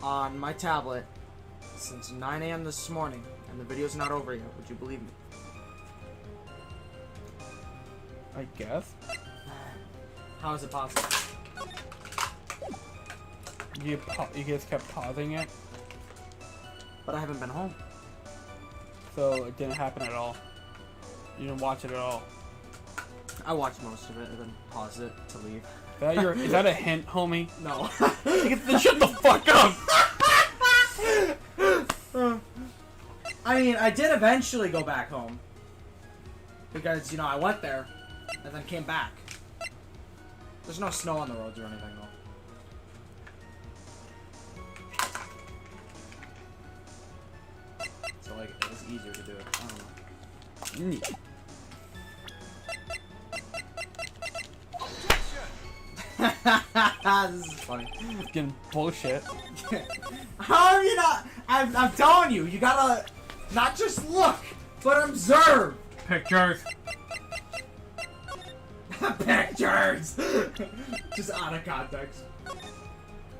on my tablet since 9 a.m. this morning and the video's not over yet, would you believe me? I guess. How is it possible? You guys kept pausing it, But I haven't been home. so it didn't happen at all. You didn't watch it at all. I watched most of it and then paused it to leave. Is that a hint, homie? No. Then shut the fuck up! I mean, I did eventually go back home. Because, you know, I went there and then came back. There's no snow on the roads or anything, though. So, like, it was easier to do it. I don't know. This is funny. Getting bullshit. How are you not? I'm telling you, you gotta not just look, but observe. Pictures. Pictures. Just out of context.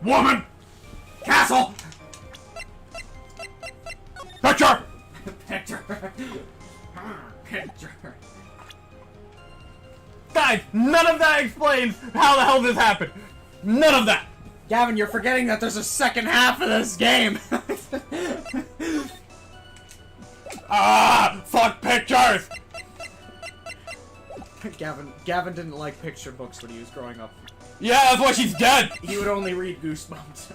Woman! Castle. Picture! Picture. Picture. Guys, none of that explains how the hell this happened. None of that. Gavin, you're forgetting that there's a second half of this game. Ah, fuck pictures. Gavin didn't like picture books when he was growing up. Yeah, that's why she's dead. He would only read Goosebumps.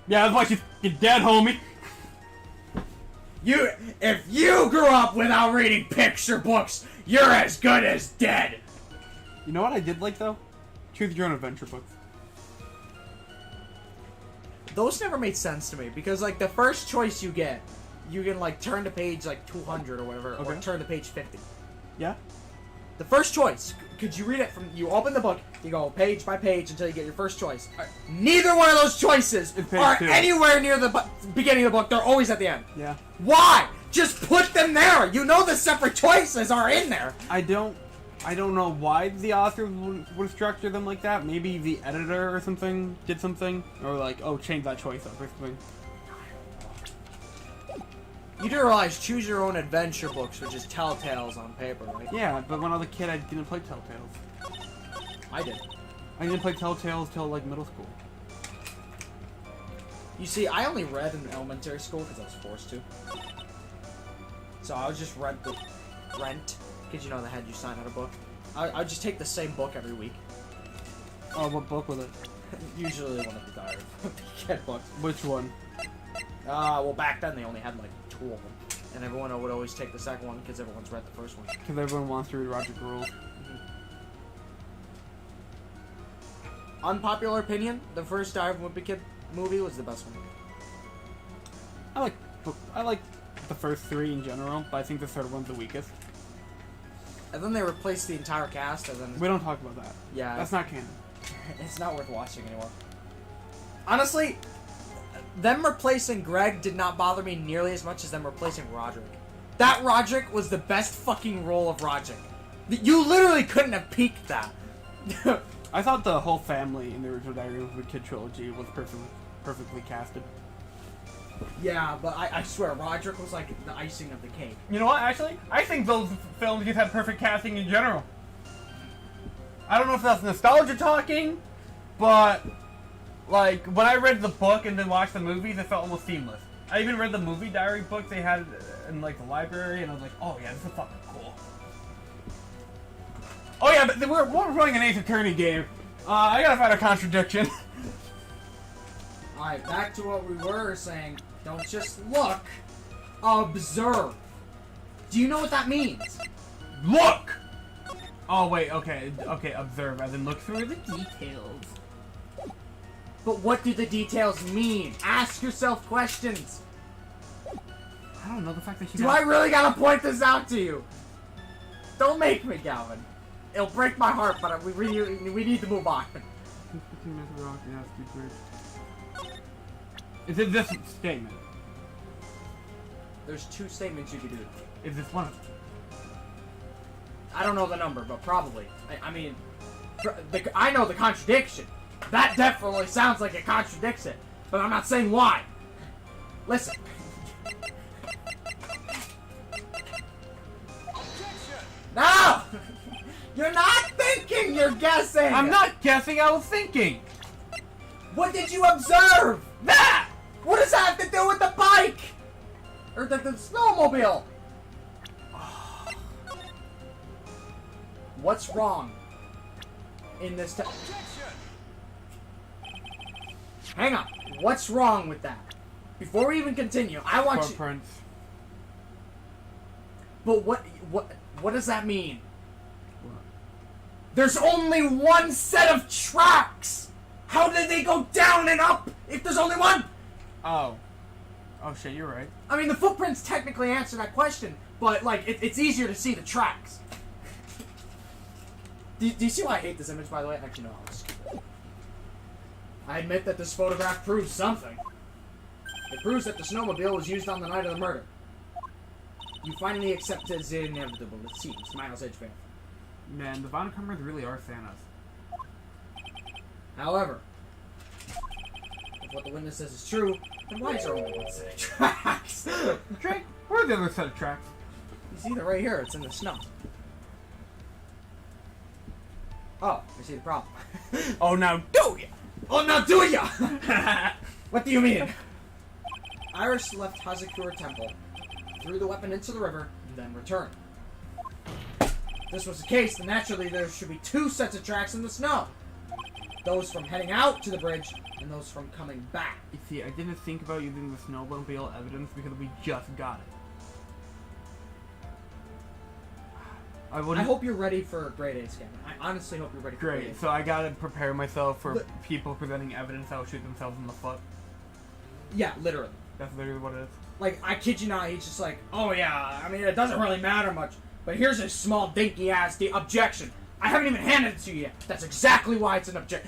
Yeah, that's why she's dead, homie. If you grew up without reading picture books, you're as good as dead. You know what I did like though? Choose your own adventure books. Those never made sense to me because like the first choice you get, you can like turn to page like 200 or whatever, or Okay. turn to page 50. Yeah. The first choice could you read it from? You open the book, you go page by page until you get your first choice. Neither one of those choices are anywhere near the beginning of the book. They're always at the end. Yeah. Why? Just put them there. You know the separate choices are in there. I don't know why the author would structure them like that. Maybe the editor or something did something, or like, oh, change that choice up or something. You do realize Choose Your Own Adventure books were just Telltales on paper, right? Yeah, but when I was a kid, I didn't play Telltales. I did. I didn't play Telltales till like middle school. You see, I only read in elementary school because I was forced to. So I would just rent, because you know they had you sign out a book. I would just take the same book every week. Oh, what book was it? Usually one of the Diary of the Kid books. Which one? Well, back then they only had like 2 of them. And everyone would always take the second one because everyone's read the first one. Because everyone wants to read Roger Rules. Unpopular opinion, the first Diary of a Wimpy Kid movie was the best one. I like the first 3 in general, but I think the third one's the weakest. And then they replaced the entire cast, and then... We don't talk about that. Yeah. That's not canon. It's not worth watching anymore. Honestly, them replacing Greg did not bother me nearly as much as them replacing Roderick. That Roderick was the best fucking role of Roderick. You literally couldn't have peaked that. I thought the whole family in the original Diary of a Kid trilogy was perfectly casted. Yeah, but I swear, Roderick was like the icing of the cake. You know what, actually? I think those films just had perfect casting in general. I don't know if that's nostalgia talking, but, like, when I read the book and then watched the movies, it felt almost seamless. I even read the movie diary book they had in, like, the library, and I was like, oh yeah, this is fucking cool. Oh yeah, but we're playing an Ace Attorney game. I gotta find a contradiction. Alright, back to what we were saying. Don't just look. Observe. Do you know what that means? Look! Oh wait, okay, observe, as in look through the details. But what do the details mean? Ask yourself questions. I don't know, the fact that she Do I really gotta point this out to you? Don't make me, Galvin. It'll break my heart, but we need to move on. Is it this statement? There's 2 statements you could do. Is this one of them? I don't know the number, but probably. I mean, I know the contradiction. That definitely sounds like it contradicts it, but I'm not saying why. Listen. No! You're not thinking, you're guessing! I'm not guessing, I was thinking! What did you observe? That! What does that have to do with the bike? Or the snowmobile? What's wrong in this Hang on. What's wrong with that? Before we even continue, I want you... Footprints. But what does that mean? What? There's only one set of tracks! How did they go down and up if there's only one? Oh. Oh shit, you're right. I mean, the footprints technically answer that question, but, like, it's easier to see the tracks. Do you see why I hate this image, by the way? Actually, no, I'll skip it. I admit that this photograph proves something. It proves that the snowmobile was used on the night of the murder. You finally accept as inevitable, it seems. Miles Edgeworth. Man, the Von Cummers really are Santas. However, if what the witness says is true, then why is there only one set of tracks? Drake, where's the other set of tracks? You see it right here, it's in the snow. Oh, I see the problem. Oh, now do ya! Oh, now do ya! What do you mean? Iris left Hazakura Temple, threw the weapon into the river, and then returned. If this was the case, then naturally there should be 2 sets of tracks in the snow. Those from heading out to the bridge, and those from coming back. You see, I didn't think about using the snowmobile evidence because we just got it. I hope you're ready for grade A scan. I honestly hope you're ready for grade A. Great, so I gotta prepare myself for people presenting evidence that will shoot themselves in the foot. Yeah, literally. That's literally what it is. Like, I kid you not, he's just like, oh yeah, I mean, it doesn't really matter much, but here's a small dinky-ass objection. I haven't even handed it to you yet. That's exactly why it's an object.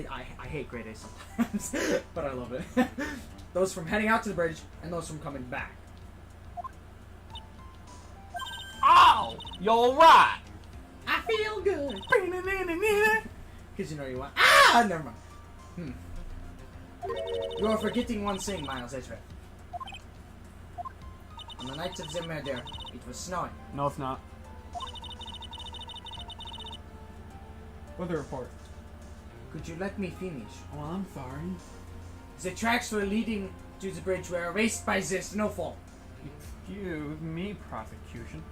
I hate grade A sometimes, but I love it. Those from heading out to the bridge and those from coming back. Ow! You're right. I feel good. Because you know you want. Ah! Never mind. You are forgetting one thing, Miles Edgeworth. On the night of the murder, it was snowing. No, it's not. Weather report. Could you let me finish? Oh, I'm sorry. The tracks were leading to the bridge were erased by the snowfall. Excuse me, prosecution.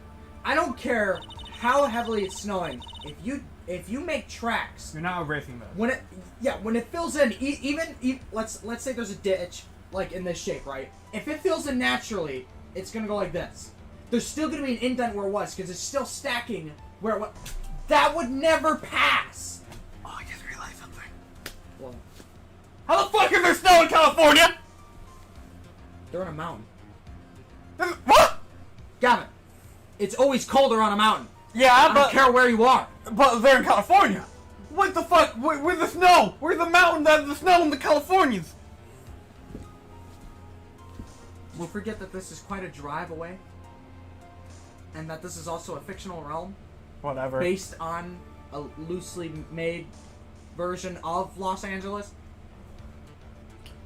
I don't care how heavily it's snowing. If you make tracks, You're not erasing those. when it fills in, let's say there's a ditch like in this shape, right? If it fills in naturally, it's gonna go like this. There's still gonna be an indent where it was because it's still stacking where it was. That would never pass. Oh, I just realized something. Well, How the fuck is there snow in California? they're on a mountain. What? Gavin, it's always colder on a mountain. Yeah, I don't care where you are. But they're in California. What the fuck? Where's the snow? Where's the mountain that has the snow in the Californians? We'll forget that this is quite a drive away. And that this is also a fictional realm Whatever. based on a loosely made version of Los Angeles.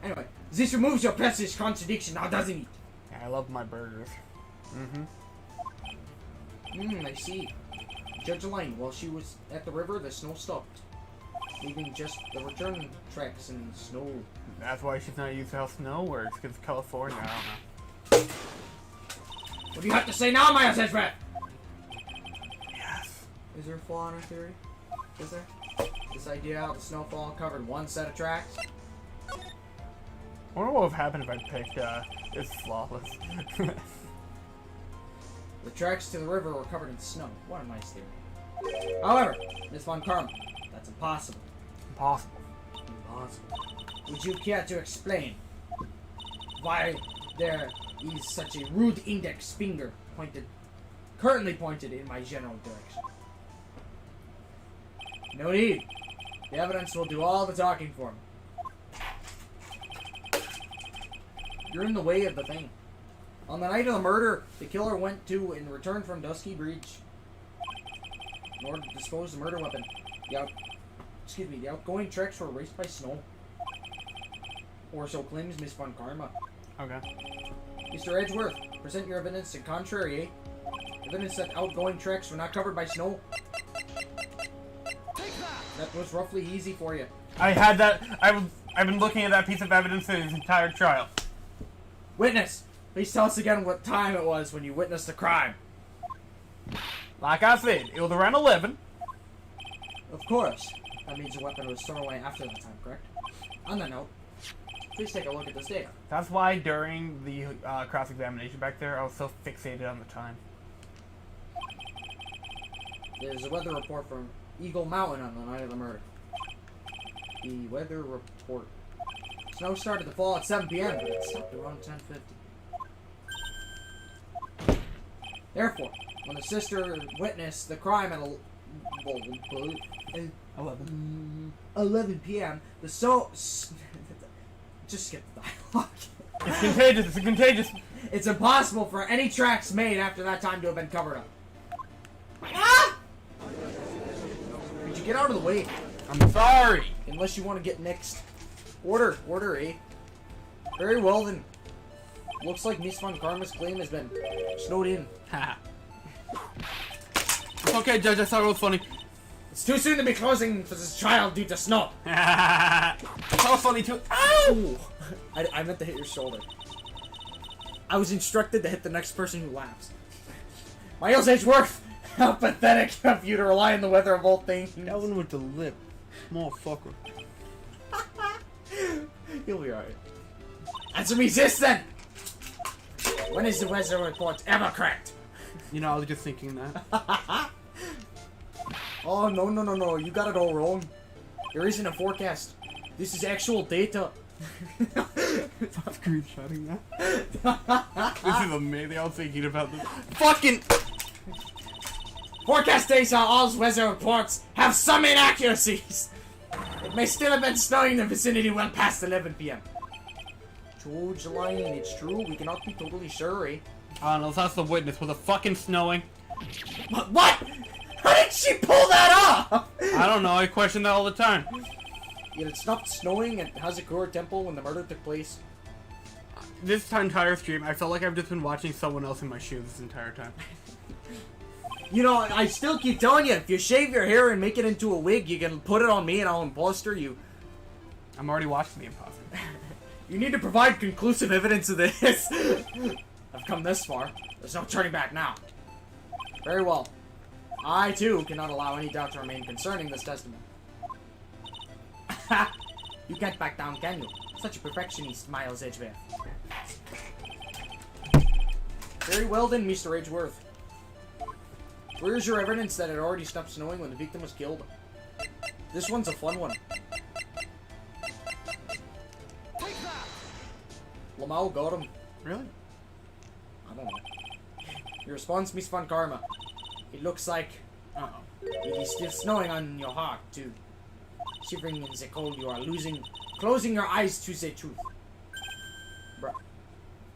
Anyway, this removes your precious contradiction now, doesn't it? Yeah, I love my burgers. I see. Judge Elaine, while she was at the river, the snow stopped, leaving just the return tracks and snow. That's why she's not used to how snow works, because California, I don't know. What do you have to say now, Miles Edgeworth? Yes. Is there a flaw in our theory? Is there? This idea how the snowfall covered one set of tracks? I wonder what would have happened if I picked, it's flawless. The tracks to the river were covered in snow. What a nice theory. However, Miss Von Karma, that's impossible. Impossible. Impossible. Would you care to explain why there is such a rude index finger currently pointed in my general direction? No need. The evidence will do all the talking for me. You're in the way of the thing. On the night of the murder, the killer went to and returned from Dusky Breach in order to dispose of the murder weapon. The outgoing tracks were erased by snow. Or so claims Miss Von Karma. Okay. Mr. Edgeworth, present your evidence to contrary, eh? Evidence that outgoing tracks were not covered by snow. That was roughly easy for you. I had that, I've been looking at that piece of evidence in his entire trial. Witness, please tell us again what time it was when you witnessed the crime. Like I said, it was around 11. Of course. That means the weapon was thrown away after that time, correct? On that note, please take a look at this data. That's why during the cross-examination back there, I was so fixated on the time. There's a weather report from Eagle Mountain on the night of the murder. The weather report. Snow started to fall at 7 p.m., but it stopped around 10:50. Therefore, when the sister witnessed the crime at 11 p.m., the just skip the dialogue. It's contagious, it's contagious. It's impossible for any tracks made after that time to have been covered up. Ah! Could you get out of the way? I'm sorry. Unless you want to get next. Order, eh? Very well then. Looks like Miss Von Karma's claim has been snowed in. Ha. It's okay, Judge, I thought it was funny. It's too soon to be closing for this trial due to snow. That was funny too. Ow! I meant to hit your shoulder. I was instructed to hit the next person who laughs. Miles Edgeworth! How pathetic of you to rely on the weather of all things. That one with the lip. Motherfucker. You'll be alright. Answer me this then! When is the weather report ever correct? You know, I was just thinking that. Oh, no. You got it all wrong. There isn't a forecast. This is actual data. Stop screenshotting that. This is amazing. I was thinking about this. Fucking. Forecast data, all weather reports have some inaccuracies. It may still have been snowing in the vicinity well past 11 p.m. George Lyon, it's true. We cannot be totally sure, eh? I don't know, that's the witness. Was it fucking snowing? What? How did she pull that off? I don't know, I question that all the time. Yet it stopped snowing at Hazakura Temple when the murder took place. This entire stream, I felt like I've just been watching someone else in my shoes this entire time. You know, I still keep telling you, if you shave your hair and make it into a wig, you can put it on me and I'll imposter you. I'm already watching The Imposter. You need to provide conclusive evidence of this. I've come this far. There's no turning back now. Very well. I, too, cannot allow any doubt to remain concerning this testimony. You can't back down, can you? Such a perfectionist, Miles Edgeworth. Very well then, Mr. Edgeworth. Where's your evidence that it already stopped snowing when the victim was killed? This one's a fun one. Lamau got him. Really? I don't know. Your response, Miss Von Karma. It looks like... Uh-oh. It is still snowing on your heart, too. Shivering in the cold, you are closing your eyes to the truth. Bruh.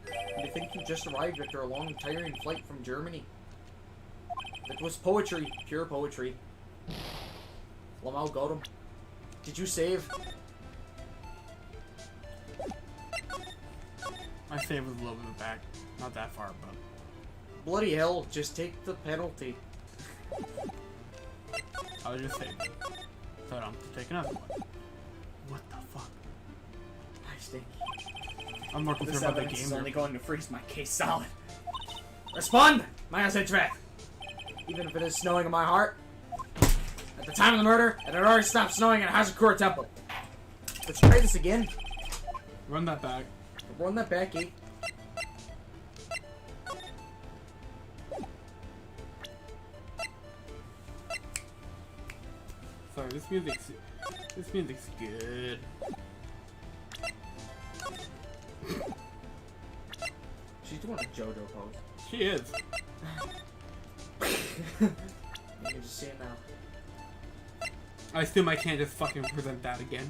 Do you think you just arrived after a long, tiring flight from Germany? It was poetry, pure poetry. Lamau got him. Did you save? I saved with a little bit back. Not that far, but... Bloody hell, just take the penalty. I was just saving. So I don't have to take another one. What the fuck? I think I'm more this concerned about the evidence is game. only going to freeze my case solid. Respond! Miles Edgeworth! Even if it is snowing in my heart, at the time of the murder, it had already stopped snowing at Hazakura Temple. Let's try this again. Run that back. Run that back, eh? Sorry, this music's good. She's doing a JoJo pose. She is. You can just see it now. I assume I can't just fucking present that again.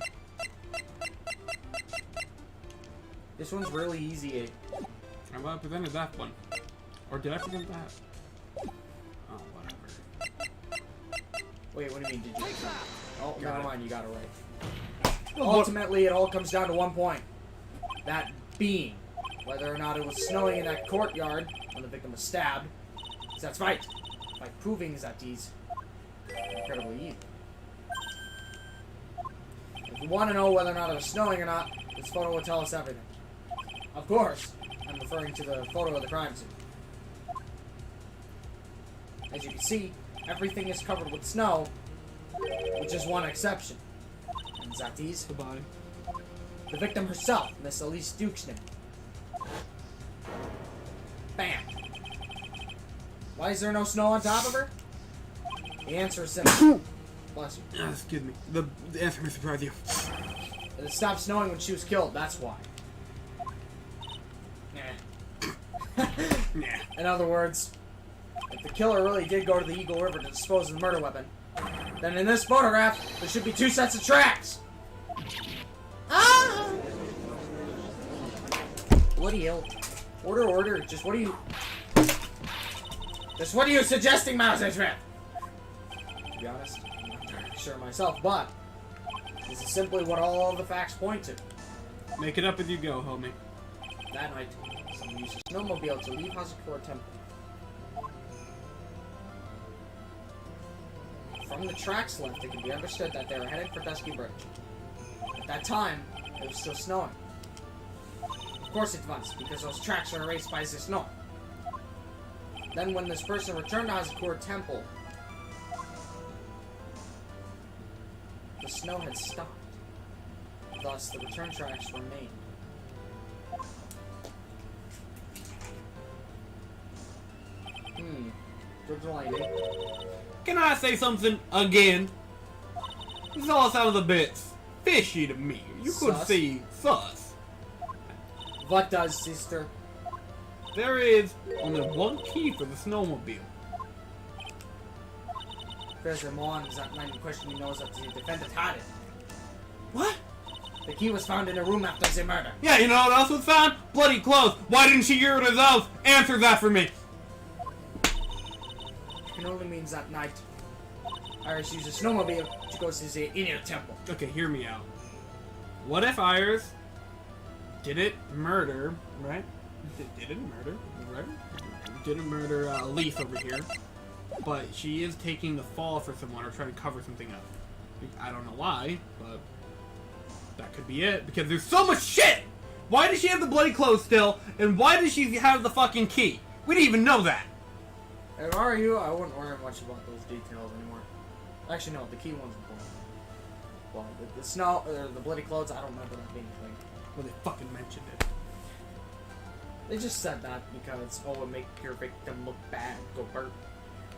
This one's really easy, eh? I might have presented that one. Or did I present that? Oh, whatever. Wait, what do you mean, did you? Oh, Got never it. mind, you got it right. Ultimately, it all comes down to one point. That being whether or not it was snowing in that courtyard when the victim was stabbed. 'Cause that's right. By proving that he's incredibly evil. If you want to know whether or not it was snowing or not, this photo will tell us everything. Of course, I'm referring to the photo of the crime scene. As you can see, everything is covered with snow, with just one exception. And that is The body. the victim herself, Miss Elise Dukeston. Bam! Why is there no snow on top of her? The answer is simple. Bless you. Excuse me. The answer may surprise you. It stopped snowing when she was killed, that's why. Nah. In other words, if the killer really did go to the Eagle River to dispose of the murder weapon, then in this photograph, there should be two sets of tracks! Ah! Bloody hell. Order. Just what are you suggesting, Miles Edgeworth? To be honest, I'm not entirely sure myself, but this is simply what all the facts point to. Make it up as you go, homie. That night, someone used a snowmobile to leave Hazakura Temple. From the tracks left, it can be understood that they were headed for Dusky Bridge. At that time, it was still snowing. Of course it was, because those tracks were erased by the snow. Then when this person returned to Hazakura Temple, the snow had stopped. Thus, the return tracks remained. Good lighting. Can I say something again? This all sounds a bit fishy to me. You could Sus? see sus. What does, sister? There is only one key for the snowmobile. Furthermore, that night in question, he knows that the defendant had it. What? The key was found in a room after the murder. Yeah, you know what else was found? Bloody clothes. Why didn't she get rid of those? Answer that for me. It can only means that night Iris used a snowmobile to go to the inner temple. Okay, hear me out. What if Iris didn't murder, right? Didn't murder, right? Didn't murder Leaf over here, but she is taking the fall for someone or trying to cover something up. I don't know why, but that could be it, because there's so much shit! Why does she have the bloody clothes still, and why does she have the fucking key? We didn't even know that! If I were you, I wouldn't worry much about those details anymore. Actually, no, the key one's important. Well, the snow, or the bloody clothes, I don't remember that being a thing. Well, they fucking mentioned it. They just said that because, oh, it make your victim look bad, go burp.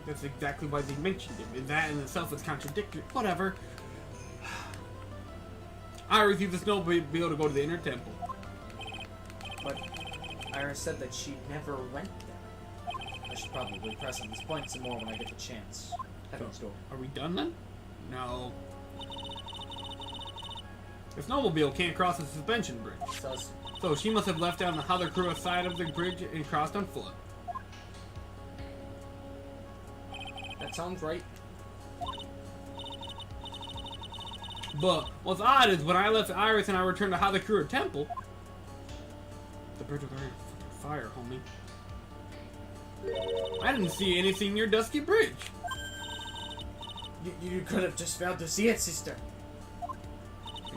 That's exactly why they mentioned it. And that in itself is contradictory. Whatever. Iris used the snowmobile to go to the inner temple. But Iris said that she never went there. I should probably press on this point some more when I get the chance. Heaven's door. Are we done then? No. The snowmobile can't cross the suspension bridge. So she must have left down the Hathercrew side of the bridge and crossed on foot. That sounds right. But what's odd is when I left Iris and I returned to Hathercrew Temple, the bridge was already on fire, homie. I didn't see anything near Dusky Bridge. You could have just failed to see it, sister.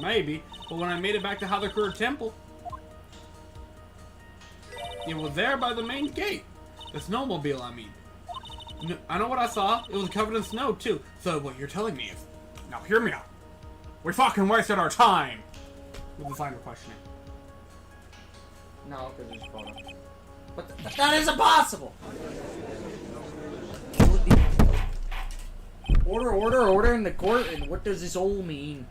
Maybe, but when I made it back to Hathercrew Temple, it was there by the main gate. The snowmobile, I mean. I know what I saw. It was covered in snow, too. So what you're telling me is... Now, hear me out. We fucking wasted our time with the line of questioning. No, because there's a photo. But that is impossible! Order in the court, and what does this all mean?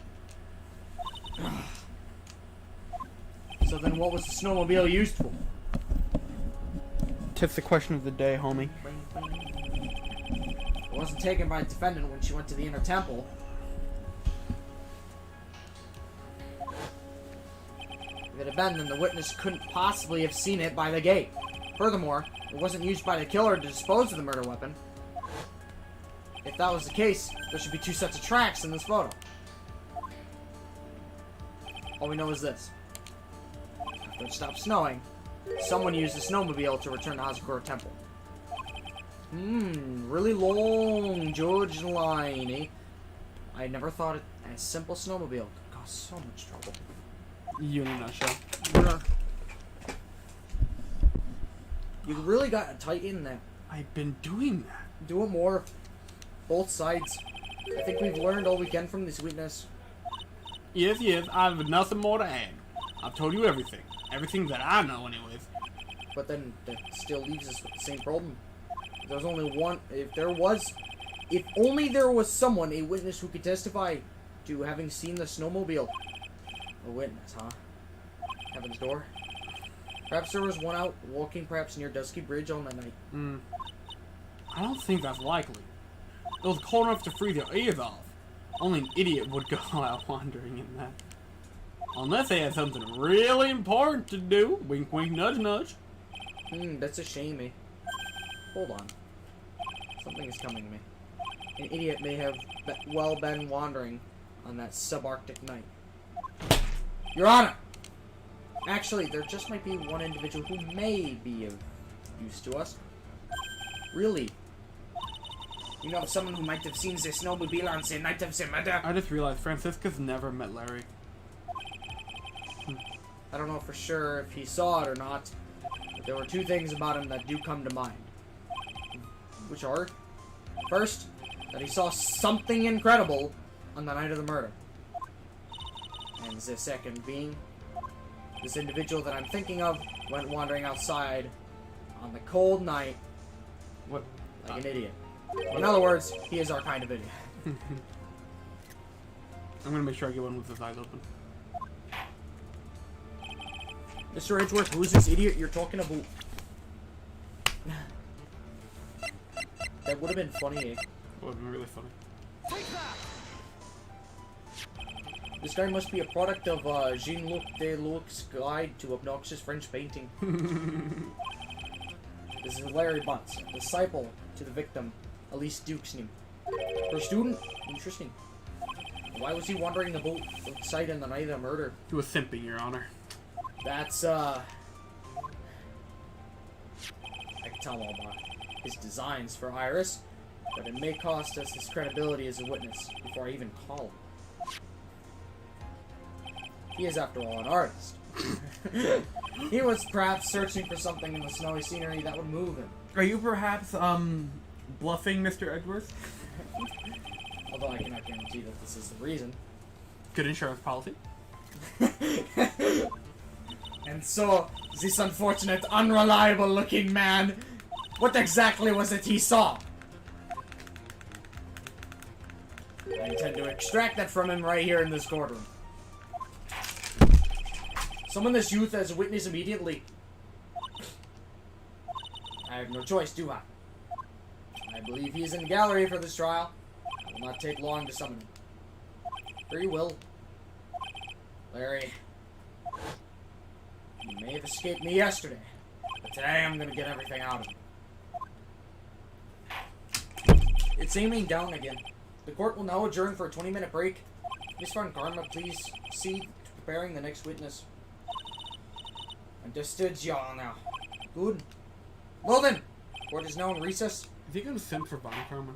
So then what was the snowmobile used for? That's the question of the day, homie. It wasn't taken by the defendant when she went to the inner temple. If it had been, then the witness couldn't possibly have seen it by the gate. Furthermore, it wasn't used by the killer to dispose of the murder weapon. If that was the case, there should be two sets of tracks in this photo. All we know is this. After it stopped snowing, someone used the snowmobile to return to Hazakura Temple. Really long George line, eh? I never thought a simple snowmobile could cause so much trouble. You in a nutshell. Yeah. You really got to tighten that. I've been doing that. Do it more. Both sides. I think we've learned all we can from this witness. Yes, I have nothing more to add. I've told you everything. Everything that I know, anyways. But then that still leaves us with the same problem. If there's only one. If only there was someone, a witness who could testify to having seen the snowmobile. A witness, huh? Heaven's door. Perhaps there was one out walking, perhaps near Dusky Bridge on that night. I don't think that's likely. It was cold enough to freeze your ears off. Only an idiot would go out wandering in that. Unless they had something really important to do. Wink, wink, nudge, nudge. That's a shame, eh? Hold on. Something is coming to me. An idiot may have been wandering on that subarctic night. Your Honor! Actually, there just might be one individual who may be of use to us. Really? You know of someone who might have seen the snowmobile on the night of the murder? I just realized Francisca's never met Larry. I don't know for sure if he saw it or not, but there were two things about him that do come to mind. Which are, first, that he saw something incredible on the night of the murder. And the second being, this individual that I'm thinking of went wandering outside on the cold night What? like an idiot. In other words, he is our kind of idiot. I'm gonna make sure I get one with his eyes open. Mr. Edgeworth, who's this idiot you're talking about? That would have been funny, eh? That would have been really funny. This guy must be a product of Jean-Luc Delux's Guide to Obnoxious French Painting. This is Larry Bunce, a disciple to the victim, Elise Duke's name. Her student? Interesting. Why was he wandering the boat outside in the night of the murder? He was simping, Your Honor. That's, I can tell all about his designs for Iris, but it may cost us his credibility as a witness before I even call him. He is, after all, an artist. He was perhaps searching for something in the snowy scenery that would move him. Are you perhaps, bluffing Mr. Edgeworth? Although I cannot guarantee that this is the reason. Good insurance policy. And so, this unfortunate, unreliable-looking man, what exactly was it he saw? I intend to extract that from him right here in this courtroom. Summon this youth as a witness immediately. I have no choice, do I? I believe he is in the gallery for this trial. It will not take long to summon him. Very well. Larry, you may have escaped me yesterday, but today I'm gonna get everything out of him. It's aiming down again. The court will now adjourn for a 20-minute break. Miss Von Karma, please see to preparing the next witness. Understood, Your Honor. Good. Well then, court is now in recess. Is he gonna simp for Von Karma?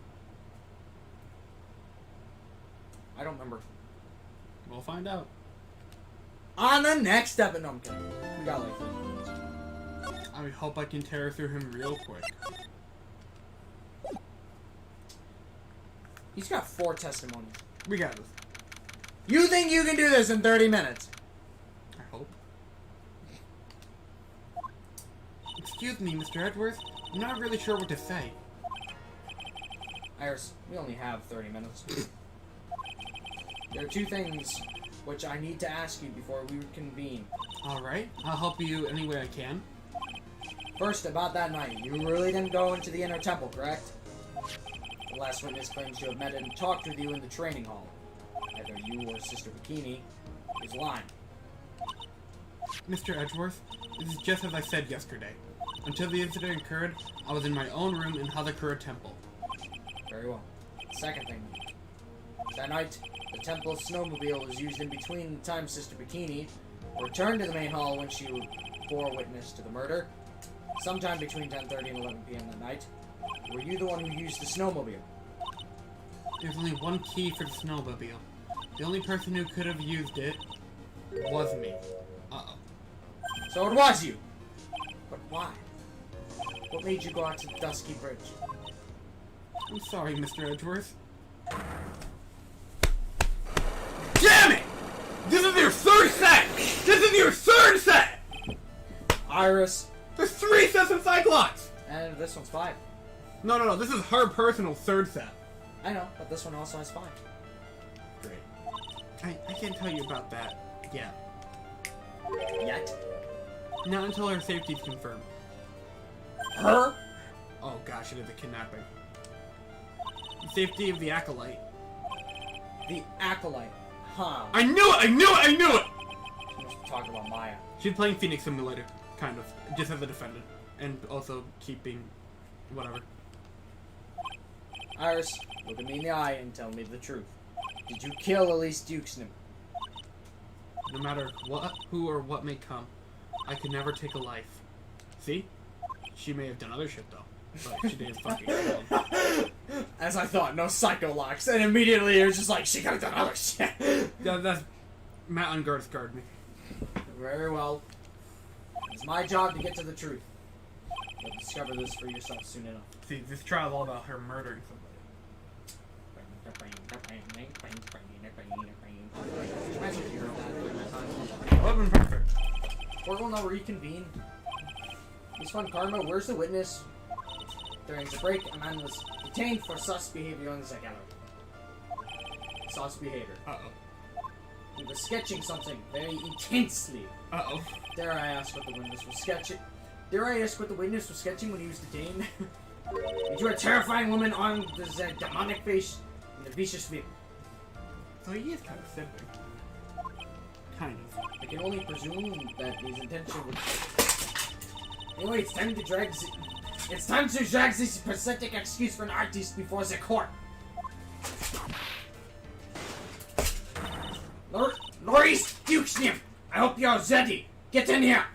I don't remember. We'll find out. On the next episode. No, I'm kidding. We got like 30 minutes. I hope I can tear through him real quick. He's got 4 testimonies. We got this. You think you can do this in 30 minutes? I hope. Excuse me, Mr. Edgeworth. I'm not really sure what to say. Iris, we only have 30 minutes. There are 2 things which I need to ask you before we convene. Alright, I'll help you any way I can. First, about that night. You really didn't go into the inner temple, correct? The last witness claims to have met and talked with you in the training hall. Either you or Sister Bikini is lying. Mr. Edgeworth, this is just as I said yesterday. Until the incident occurred, I was in my own room in Hazakura Temple. Very well. Second thing. That night, the temple's snowmobile was used in between the time Sister Bikini returned to the main hall when she bore witness to the murder. Sometime between 10:30 and 11 p.m. that night. Were you the one who used the snowmobile? There's only one key for the snowmobile. The only person who could have used it was me. Uh-oh. So it was you! But why? What made you go out to the Dusky Bridge? I'm sorry, Mr. Edgeworth. Damn it! This is your 3rd set! This is your 3rd set! Iris. There's 3 sets of Cyclops! And this one's 5. No. This is her personal 3rd set. I know, but this one also has 5. Great. I can't tell you about that yet. Yet? Not until her safety's confirmed. Her? Oh gosh, it is a kidnapping. The safety of the Acolyte. The Acolyte. Huh. I knew it! She must be talking about Maya. She's playing Phoenix Simulator, kind of. Just as a defendant. And also keeping whatever. Iris, look at me in the eye and tell me the truth. Did you kill Elise Dukesnip? No matter what, who, or what may come, I could never take a life. See? She may have done other shit though. But she didn't fucking kill. As I thought, no psycho locks. And immediately it was just like, she could have done other shit. That's Matt Unguard's guard me. Very well. It's my job to get to the truth. You'll discover this for yourself soon enough. See, this trial's all about her murdering somebody. Imagine if you heard that during that time. That would've been perfect. Court will now reconvene. Miss Von Karma, where's the witness? During the break, a man was detained for sus behavior on the gallery. Sus behavior. Uh-oh. He was sketching something very intensely. Uh-oh. Dare I ask what the witness was sketching? Dare I ask what the witness was sketching when he was detained? You're a terrifying woman armed with a demonic face and a vicious whip. So he is kind of simping. Kind of. I can only presume that his intention was... Anyway, it's time to drag this pathetic excuse for an artist before the court. Loris Dukesnip, I hope you're ready. Get in here.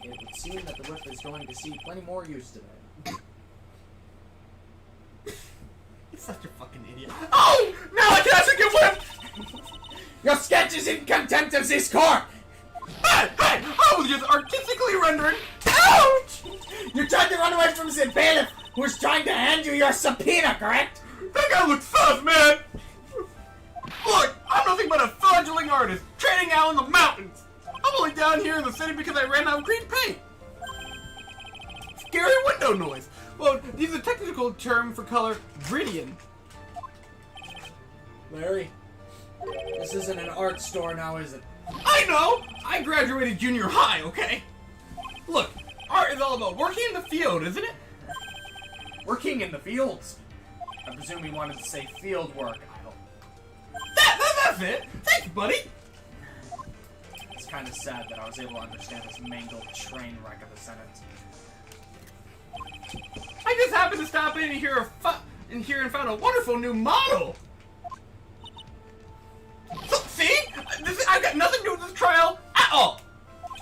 It would seem that the whip is going to see plenty more use today. He's such a fucking idiot. Oh! Now I can actually get whipped! Your sketch is in contempt of this court! Hey! I was just artistically rendering. Ouch! You're trying to run away from the bailiff who's trying to hand you your subpoena, correct? That guy looks sus, man! Look, I'm nothing but a fledgling artist, training out in the mountains. I'm only down here in the city because I ran out of green paint. Scary window noise. Well, use a technical term for color, Viridian. Larry, this isn't an art store now, is it? I know! I graduated junior high, okay? Look, art is all about working in the field, isn't it? Working in the fields. I presume he wanted to say field work, I hope. That's it! Thanks, buddy! It's kind of sad that I was able to understand this mangled train wreck of a sentence. I just happened to stop in here and found a wonderful new model! So, see? I've got nothing to do with this trial at all!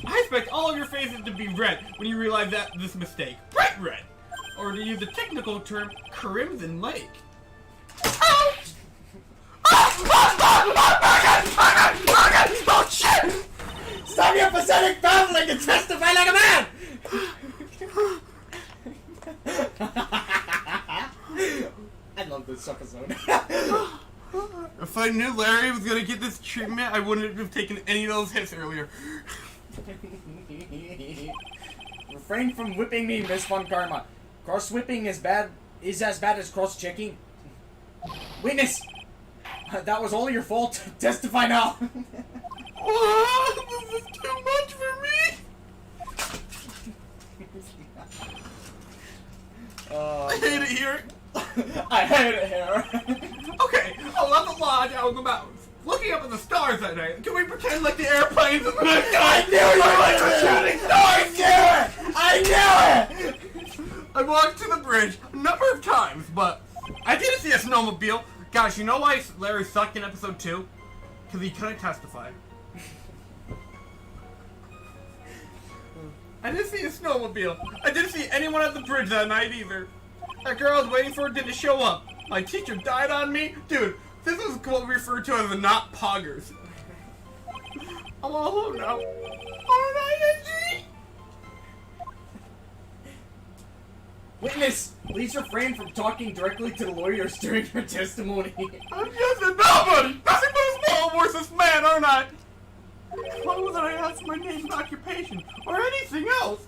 I expect all of your faces to be red when you realize this mistake. Bright red! Or to use the technical term, Crimson Lake. Ouch! Oh shit! Stop your pathetic babbling and testify like a man! I love this episode. If I knew Larry was gonna get this treatment, I wouldn't have taken any of those hits earlier. Refrain from whipping me, Miss Von Karma. Cross whipping is as bad as cross checking. Witness! That was all your fault. Testify now. Oh, this is too much for me! I hate it here. I hate it here. Okay, I left the lodge out in the mountains. Looking up at the stars that night, can we pretend like the airplanes in the sky? I knew you were shooting stars! I knew it! I walked to the bridge a number of times, but I didn't see a snowmobile. Gosh, you know why Larry sucked in episode 2? Because he couldn't testify. I didn't see a snowmobile. I didn't see anyone at the bridge that night either. That girl I was waiting for didn't show up. My teacher died on me. Dude, this is what we refer to as the not poggers. I'm all alone now. R-I-N-G! Witness, please refrain from talking directly to the lawyers during your testimony. I'm just a nobody! Nothing but a small worthless man, aren't I? Why wasn't I asked my name and occupation, or anything else?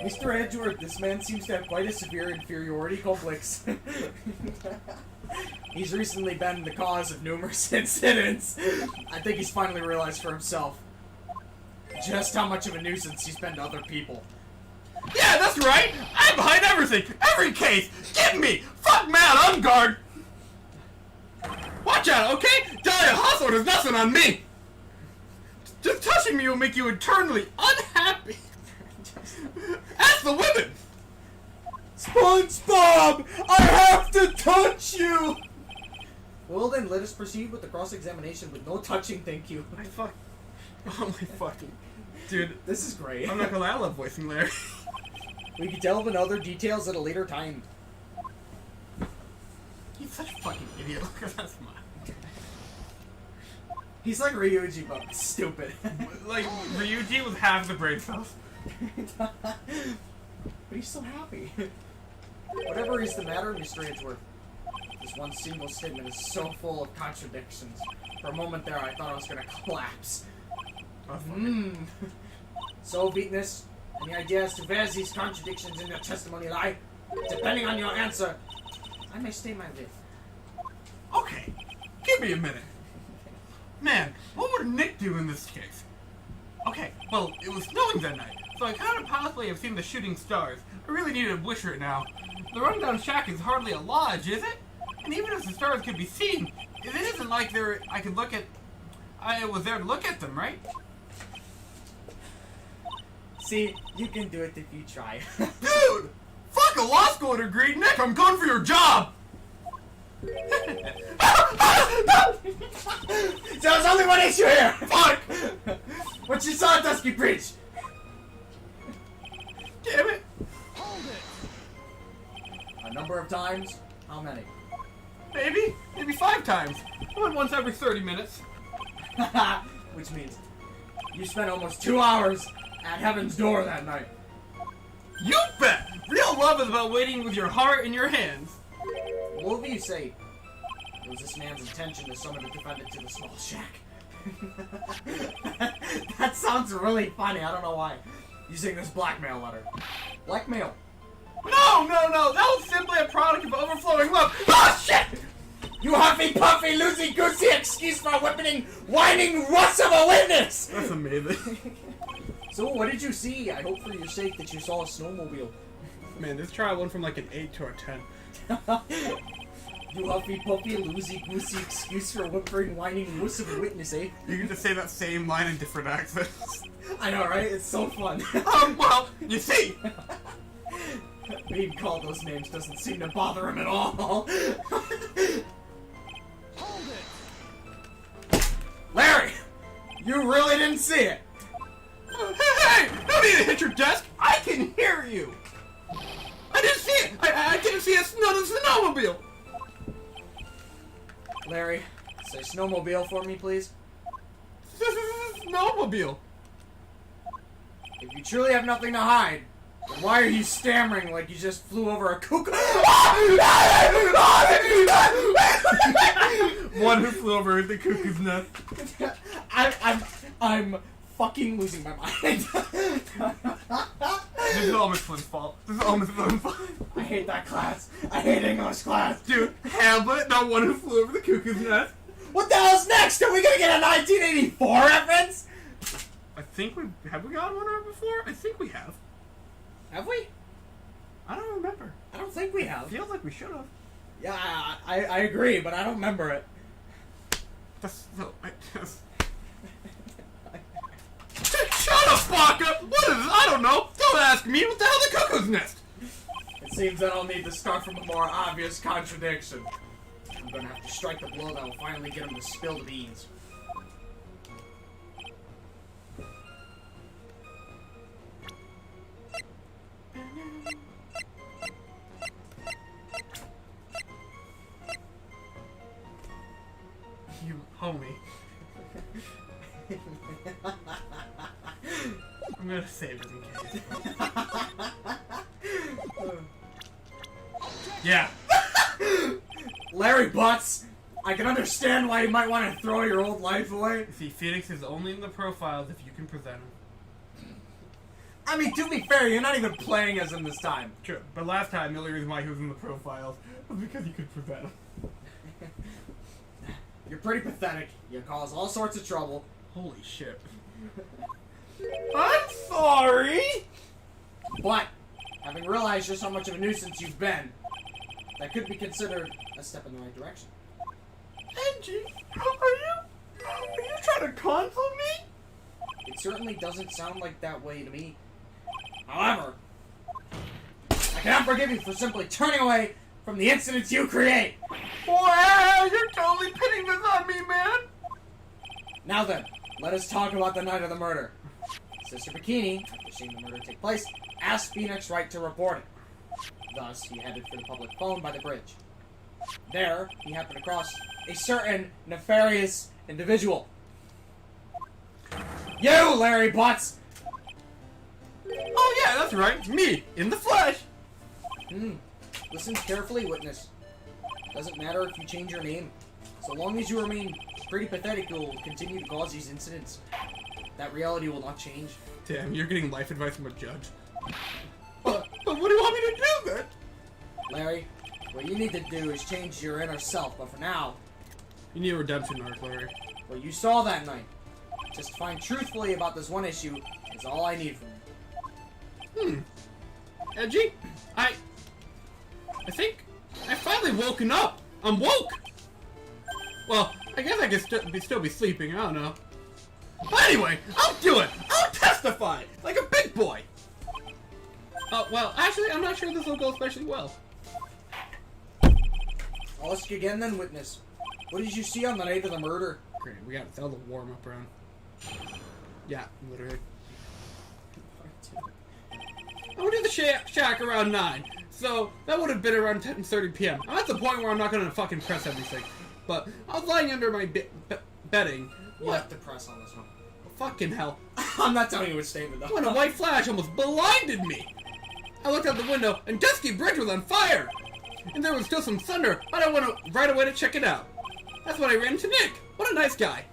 Mr. Edgeworth, this man seems to have quite a severe inferiority complex. He's recently been the cause of numerous incidents. I think he's finally realized for himself just how much of a nuisance he's been to other people. Yeah, that's right! I'm behind everything! Every case! Get me! Fuck Matt, on guard! Watch out, okay? Dahlia Hustle has nothing on me! Just touching me will make you eternally unhappy! Ask the women! SpongeBob! I have to touch you! Well then, let us proceed with the cross-examination with no touching, thank you. Oh my fucking... Dude, This is great. I'm not gonna lie, I love voicing Larry. We can delve into other details at a later time. He's such a fucking idiot. Look at that smile. He's like Ryuji, but stupid. Like, Ryuji was half the brain cells. But he's so happy. Whatever is the matter, Mr. Edgeworth. This one single statement is so full of contradictions. For a moment there, I thought I was gonna collapse. So, witness, any idea as to where these contradictions in your testimony lie? Depending on your answer, I may stay my lid. Okay, give me a minute. Man, what would Nick do in this case? Okay, well, it was snowing that night, so I couldn't possibly have seen the shooting stars. I really need a wish right now. The rundown shack is hardly a lodge, is it? And even if the stars could be seen, it isn't like I could look at... I was there to look at them, right? See, you can do it if you try. Dude! Fuck a law school degree, Nick! I'm going for your job! So there's only one issue here! Fuck! What you saw at Dusky Bridge! Damn it! A number of times? How many? Maybe 5 times. I went once every 30 minutes. Which means you spent almost 2 hours at Heaven's Door that night. You bet! Real love is about waiting with your heart in your hands. What would you say it was this man's intention to summon a defendant to the small shack? That sounds really funny, I don't know why. Using this blackmail letter. Blackmail? No! That was simply a product of overflowing love. Oh, shit! You huffy puffy loosey goosey excuse for whipping whining wuss of a witness! That's amazing. So what did you see? I hope for your sake that you saw a snowmobile. Man, this trial went from like an 8 to a 10. You huffy puffy loosey goosey excuse for whipping whining wuss of a witness, eh? You can just say that same line in different accents. I know, right? It's so fun. Well, you see! Being called those names doesn't seem to bother him at all. Larry! You really didn't see it! Hey! Don't need to hit your desk! I can hear you! I didn't see it! I didn't see a snowmobile! Larry, say snowmobile for me, please. Snowmobile! If you truly have nothing to hide, then why are you stammering like you just flew over a cuckoo? One who flew over the cuckoo's nest. I'm fucking losing my mind. This is all Miss Flynn's fault. I hate that class. I hate English class. Dude, Hamlet, not one who flew over the cuckoo's nest. What the hell's next? Are we gonna get a 1984 reference? I think have we gotten one before? I think we have. Have we? I don't remember. I don't think we have. Feels like we should have. Yeah, I agree, but I don't remember it. Shut up, Baka! What is it? I don't know! Don't ask me! What the hell is the cuckoo's nest? It seems that I'll need to start from a more obvious contradiction. I'm gonna have to strike the blow that will finally get him to spill the beans. You homie. I'm gonna save it in case. Yeah. Larry Butts, I can understand why you might want to throw your old life away. See, Phoenix is only in the profiles if you can present him. I mean, to be fair, you're not even playing as him this time. True, but last time the only reason why he was in the profiles was because you could present him. You're pretty pathetic. You cause all sorts of trouble. Holy shit. I'm sorry! But, having realized just how much of a nuisance you've been, that could be considered a step in the right direction. Angie, are you trying to console me? It certainly doesn't sound like that way to me. However, I cannot forgive you for simply turning away from the incidents you create. Wow, you're totally pinning this on me, man! Now then, let us talk about the night of the murder. Sister Bikini, after seeing the murder take place, asked Phoenix Wright to report it. Thus, he headed for the public phone by the bridge. There, he happened across a certain nefarious individual. You, Larry Butts! Oh yeah, that's right, me, in the flesh! Listen carefully, witness. Doesn't matter if you change your name. So long as you remain pretty pathetic, you'll continue to cause these incidents. That reality will not change. Damn, you're getting life advice from a judge. But what do you want me to do then? Larry, what you need to do is change your inner self, but for now, You need a redemption arc, Larry. what you saw that night, Testifying truthfully about this one issue is all I need from you. Edgy? I think I've finally woken up. I'm woke. Well, I guess I could still be sleeping. I don't know. But anyway, I'll do it. I'll testify like a big boy. Well, actually, I'm not sure this will go especially well. I'll ask you again then, witness. What did you see on the night of the murder? Great, we got all the warm up around. Yeah, literally. I went to the shack around 9, so that would have been around 10:30 p.m. I'm at the point where I'm not gonna fucking press everything, but I was lying under my bedding. You have to press on this one. Fucking hell. I'm not telling you a statement though. When a white flash almost blinded me. I looked out the window and Dusky Bridge was on fire. And there was still some thunder, but I went right away to check it out. That's when I ran into Nick. What a nice guy.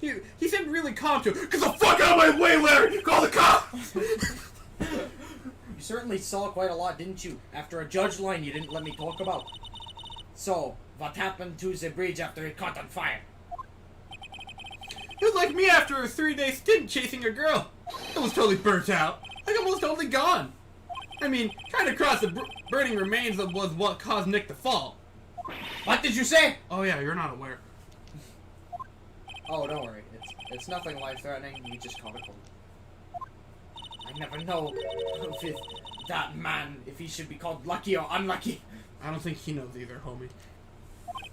He seemed really calm too. Get the fuck out of my way, Larry! Call the cops! You certainly saw quite a lot, didn't you? After a judge line you didn't let me talk about. So, what happened to the bridge after it caught on fire? It was like me after a 3-day stint chasing a girl. It was totally burnt out. Like almost totally gone. I mean, trying to cross the burning remains was what caused Nick to fall. What did you say? Oh yeah, you're not aware. Oh, don't worry. It's nothing life-threatening. You just caught a cold. I never know if that man, if he should be called lucky or unlucky. I don't think he knows either, homie.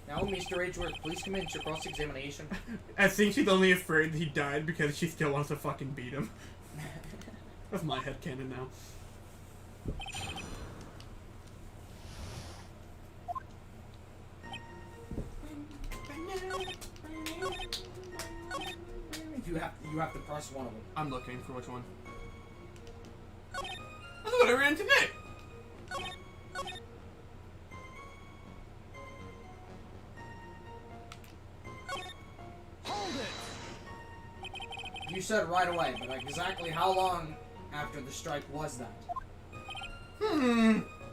Now, Mr. Edgeworth, please come in to cross-examination. I think she's only afraid that he died because she still wants to fucking beat him. That's my headcanon now. You have to press one of them. I'm looking for which one. That's what I ran into Nick! Hold it! You said right away, but exactly how long after the strike was that?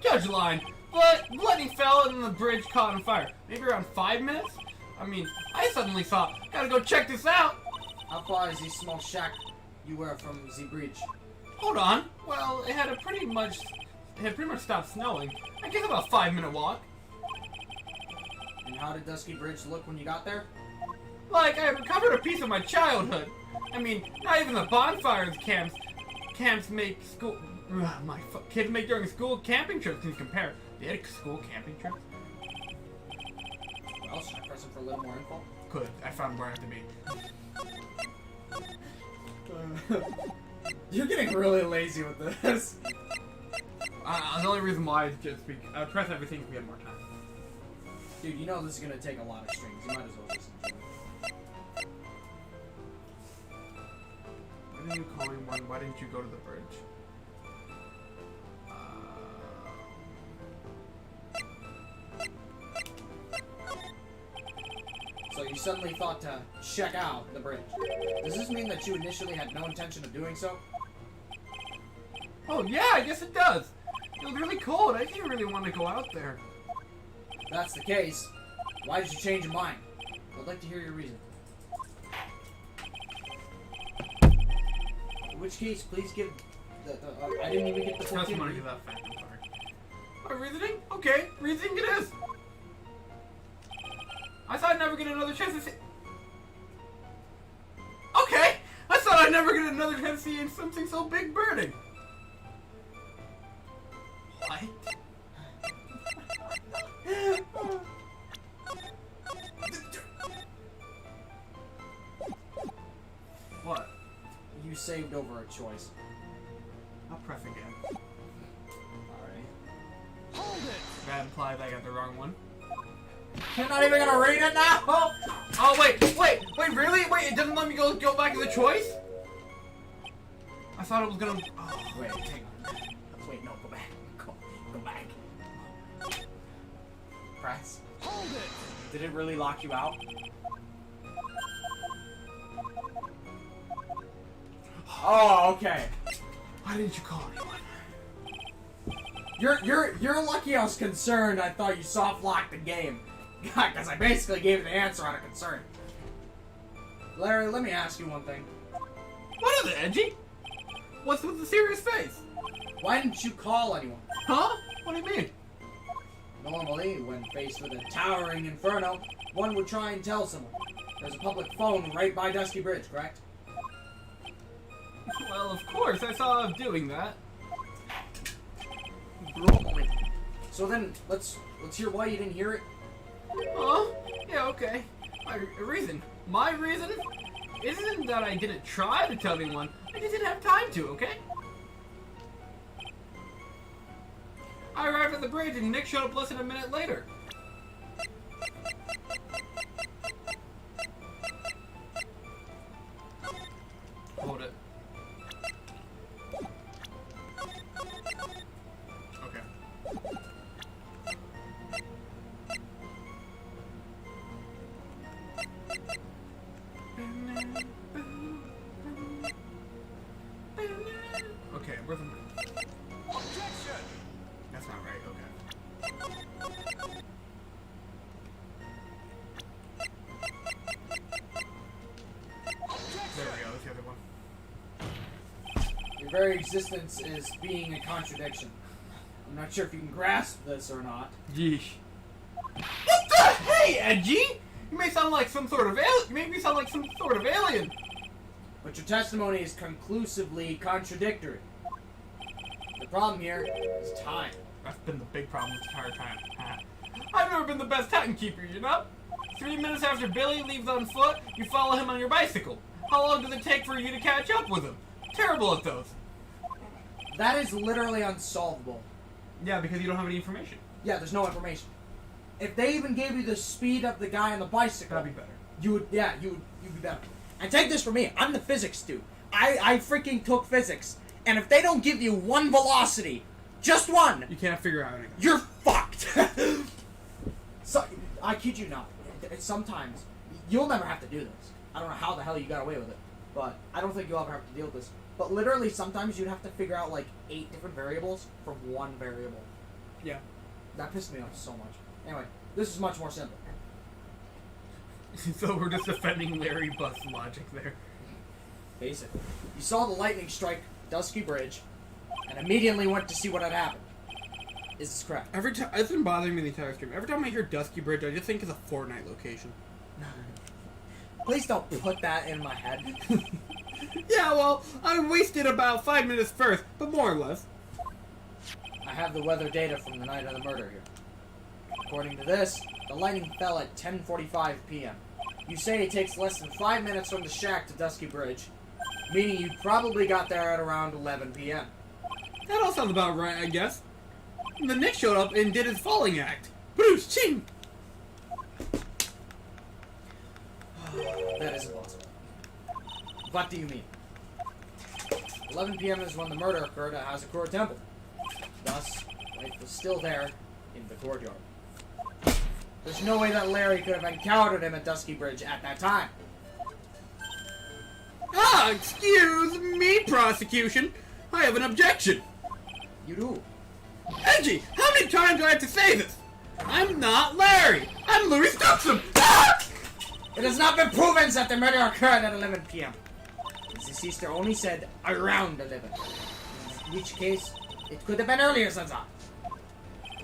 Judge line. But lightning fell and the bridge caught on fire. Maybe around 5 minutes? I mean, I suddenly thought, gotta go check this out. How far is the small shack you were from the bridge? Hold on. Well, it had pretty much stopped snowing. I guess about a 5-minute walk. And how did Dusky Bridge look when you got there? Like, I recovered a piece of my childhood. I mean, not even the bonfires camps make school... kids make during school camping trips can compare. They had a school camping trip? Well, should I press it for a little more info? Could. I found where I have to be. You're getting really lazy with this. The only reason why is just because I would press everything if we had more time. Dude, you know this is gonna take a lot of strings. You might as well just enjoy it. What are you calling one? Why didn't you go to the bridge? So you suddenly thought to check out the bridge. Does this mean that you initially had no intention of doing so? Oh yeah, I guess it does. It was really cold. I didn't really want to go out there. If that's the case, why did you change your mind? I'd like to hear your reason. In which case, please give the I didn't even get the Trust full money to that fact. I'm sorry. My reasoning? Okay, reasoning it is. I thought I'd never get another chance to see. Okay, I thought I'd never get another chance to see something so big burning. What? What? You saved over a choice. I'll press again. Alright. Hold it! That implies I got the wrong one. You're not even gonna read it now? Oh wait, really? Wait, it doesn't let me go back to the choice? I thought it was gonna. Oh. Wait, hang on. Wait, no, go back. Go back. Press. Hold it! Did it really lock you out? Oh, okay. Why didn't you call anyone? You're lucky I was concerned. I thought you soft locked the game. God, because I basically gave the answer out of concern. Larry, let me ask you one thing. What is it, Edgy? What's with the serious face? Why didn't you call anyone? Huh? What do you mean? Normally, when faced with a towering inferno, one would try and tell someone. There's a public phone right by Dusky Bridge, correct? Well, of course, I saw him doing that. So then, let's hear why you didn't hear it. Oh, yeah, okay. My reason isn't that I didn't try to tell anyone. I just didn't have time to, okay? I arrived at the bridge and Nick showed up less than a minute later. Hold it. Okay. Okay, where's the... Objection! That's not right, okay. There we go, that's the other one. Your very existence is being a contradiction. I'm not sure if you can grasp this or not. Yeesh. What the? Hey, Edgy! You may sound like some sort of alien. You make me sound like some sort of alien. But your testimony is conclusively contradictory. The problem here is time. That's been the big problem this entire time. I've never been the best timekeeper, you know? 3 minutes after Billy leaves on foot, you follow him on your bicycle. How long does it take for you to catch up with him? Terrible at those. That is literally unsolvable. Yeah, because you don't have any information. Yeah, there's no information. If they even gave you the speed of the guy on the bicycle, That'd be better. you'd be better. And take this from me, I'm the physics dude. I freaking took physics. And if they don't give you one velocity, just one, You can't figure out anything. you're fucked. So, I kid you not. Sometimes, you'll never have to do this. I don't know how the hell you got away with it. But I don't think you'll ever have to deal with this. But literally, sometimes you'd have to figure out like 8 different variables from one variable. Yeah. That pissed me off so much. Anyway, this is much more simple. So we're just defending Larry Bus logic there. Basically, you saw the lightning strike Dusky Bridge, and immediately went to see what had happened. Is this correct? Every time, it's been bothering me the entire stream. Every time I hear Dusky Bridge, I just think it's a Fortnite location. Please don't put that in my head. Yeah, well, I wasted about 5 minutes first, but more or less. I have the weather data from the night of the murder here. According to this, the lightning fell at 10:45 p.m. You say it takes less than 5 minutes from the shack to Dusky Bridge, meaning you probably got there at around 11 p.m. That all sounds about right, I guess. And then Nick showed up and did his falling act. Bruce, ching! That is impossible. What do you mean? 11 p.m. is when the murder occurred at Hazakura Temple. Thus, Wright was still there in the courtyard. There's no way that Larry could have encountered him at Dusky Bridge at that time. Ah, excuse me, prosecution. I have an objection. You do. Edgy, how many times do I have to say this? I'm not Larry. I'm Louis Stuxham. Ah! It has not been proven that the murder occurred at 11 p.m. The deceased only said around 11. In which case, it could have been earlier than that.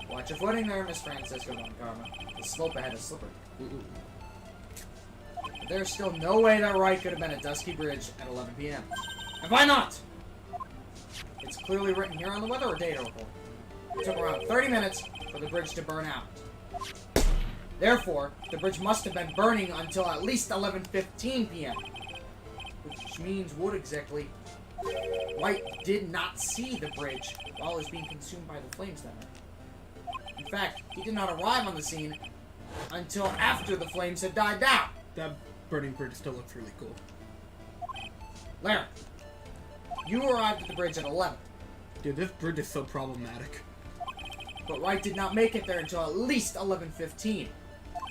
Watch your footing there, Miss Francisco Von Karma. The slope ahead is slippery. There's still no way that Wright could have been at Dusky Bridge at 11 p.m. And why not? It's clearly written here on the weather data report. It took around 30 minutes for the bridge to burn out. Therefore, the bridge must have been burning until at least 11:15 p.m. Which means what exactly? Wright did not see the bridge while it was being consumed by the flames that night. In fact, he did not arrive on the scene until after the flames had died down. That burning bridge still looks really cool. Larry, you arrived at the bridge at 11, Dude, this bridge is so problematic. but Wright did not make it there until at least 11:15.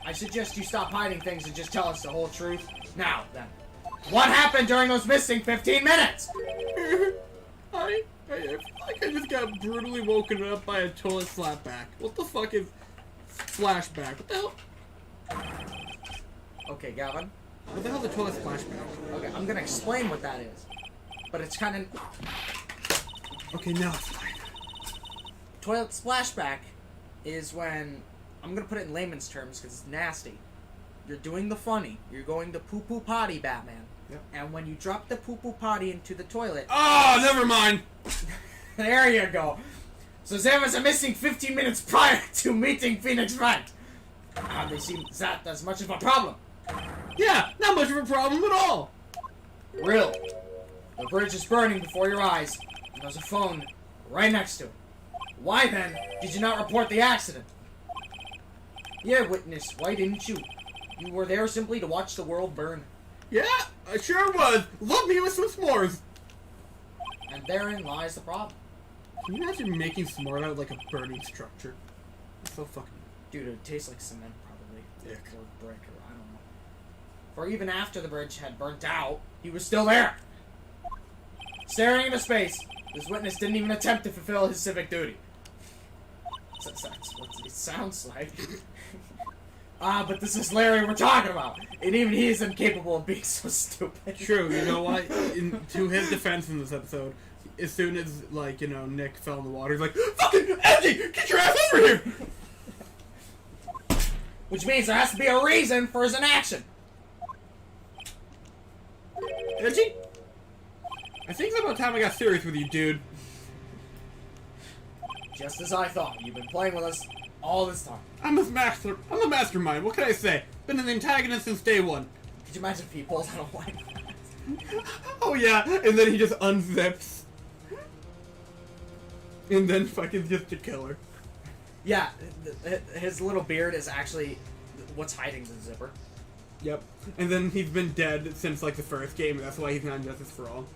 I suggest you stop hiding things and just tell us the whole truth. Now, then. What happened during those missing 15 minutes? I feel like I just got brutally woken up by a toilet slapback. What the fuck is flashback? What the hell? Okay, Gavin. What the hell's a toilet splashback? Okay, I'm gonna explain what that is. But it's kind of... Okay, now it's fine. Toilet splashback is when... I'm gonna put it in layman's terms because it's nasty. You're doing the funny. You're going to poo-poo potty, Batman. Yep. And when you drop the poo-poo potty into the toilet... Oh, never mind! There you go. So there was a missing 15 minutes prior to meeting Phoenix Wright. They seem that as much of a problem. Yeah, not much of a problem at all! Real. The bridge is burning before your eyes, and there's a phone right next to it. Why then did you not report the accident? Yeah, witness, why didn't you? You were there simply to watch the world burn. Yeah, I sure was. Love me with some s'mores. And therein lies the problem. Can you imagine making s'more out of like a burning structure? It's so fucking... Dude, it tastes like cement, probably. Ick. Or brick, or I don't know. For even after the bridge had burnt out, he was still there. Staring into space, this witness didn't even attempt to fulfill his civic duty. That's what it sounds like. But this is Larry we're talking about. And even he is incapable of being so stupid. True, you know what? To his defense in this episode, as soon as, like, you know, Nick fell in the water, he's like, fucking Edgy, get your ass over here! Which means there has to be a reason for his inaction. Edgy? I think it's about time I got serious with you, dude. Just as I thought. You've been playing with us all this time. I'm a mastermind, what can I say? Been an antagonist since day one. Could you imagine if he pulls out a white? Oh yeah, and then he just unzips. And then fucking just a killer. Yeah, his little beard is actually what's hiding the zipper. Yep. And then he's been dead since like the first game, and that's why he's not in Justice for All.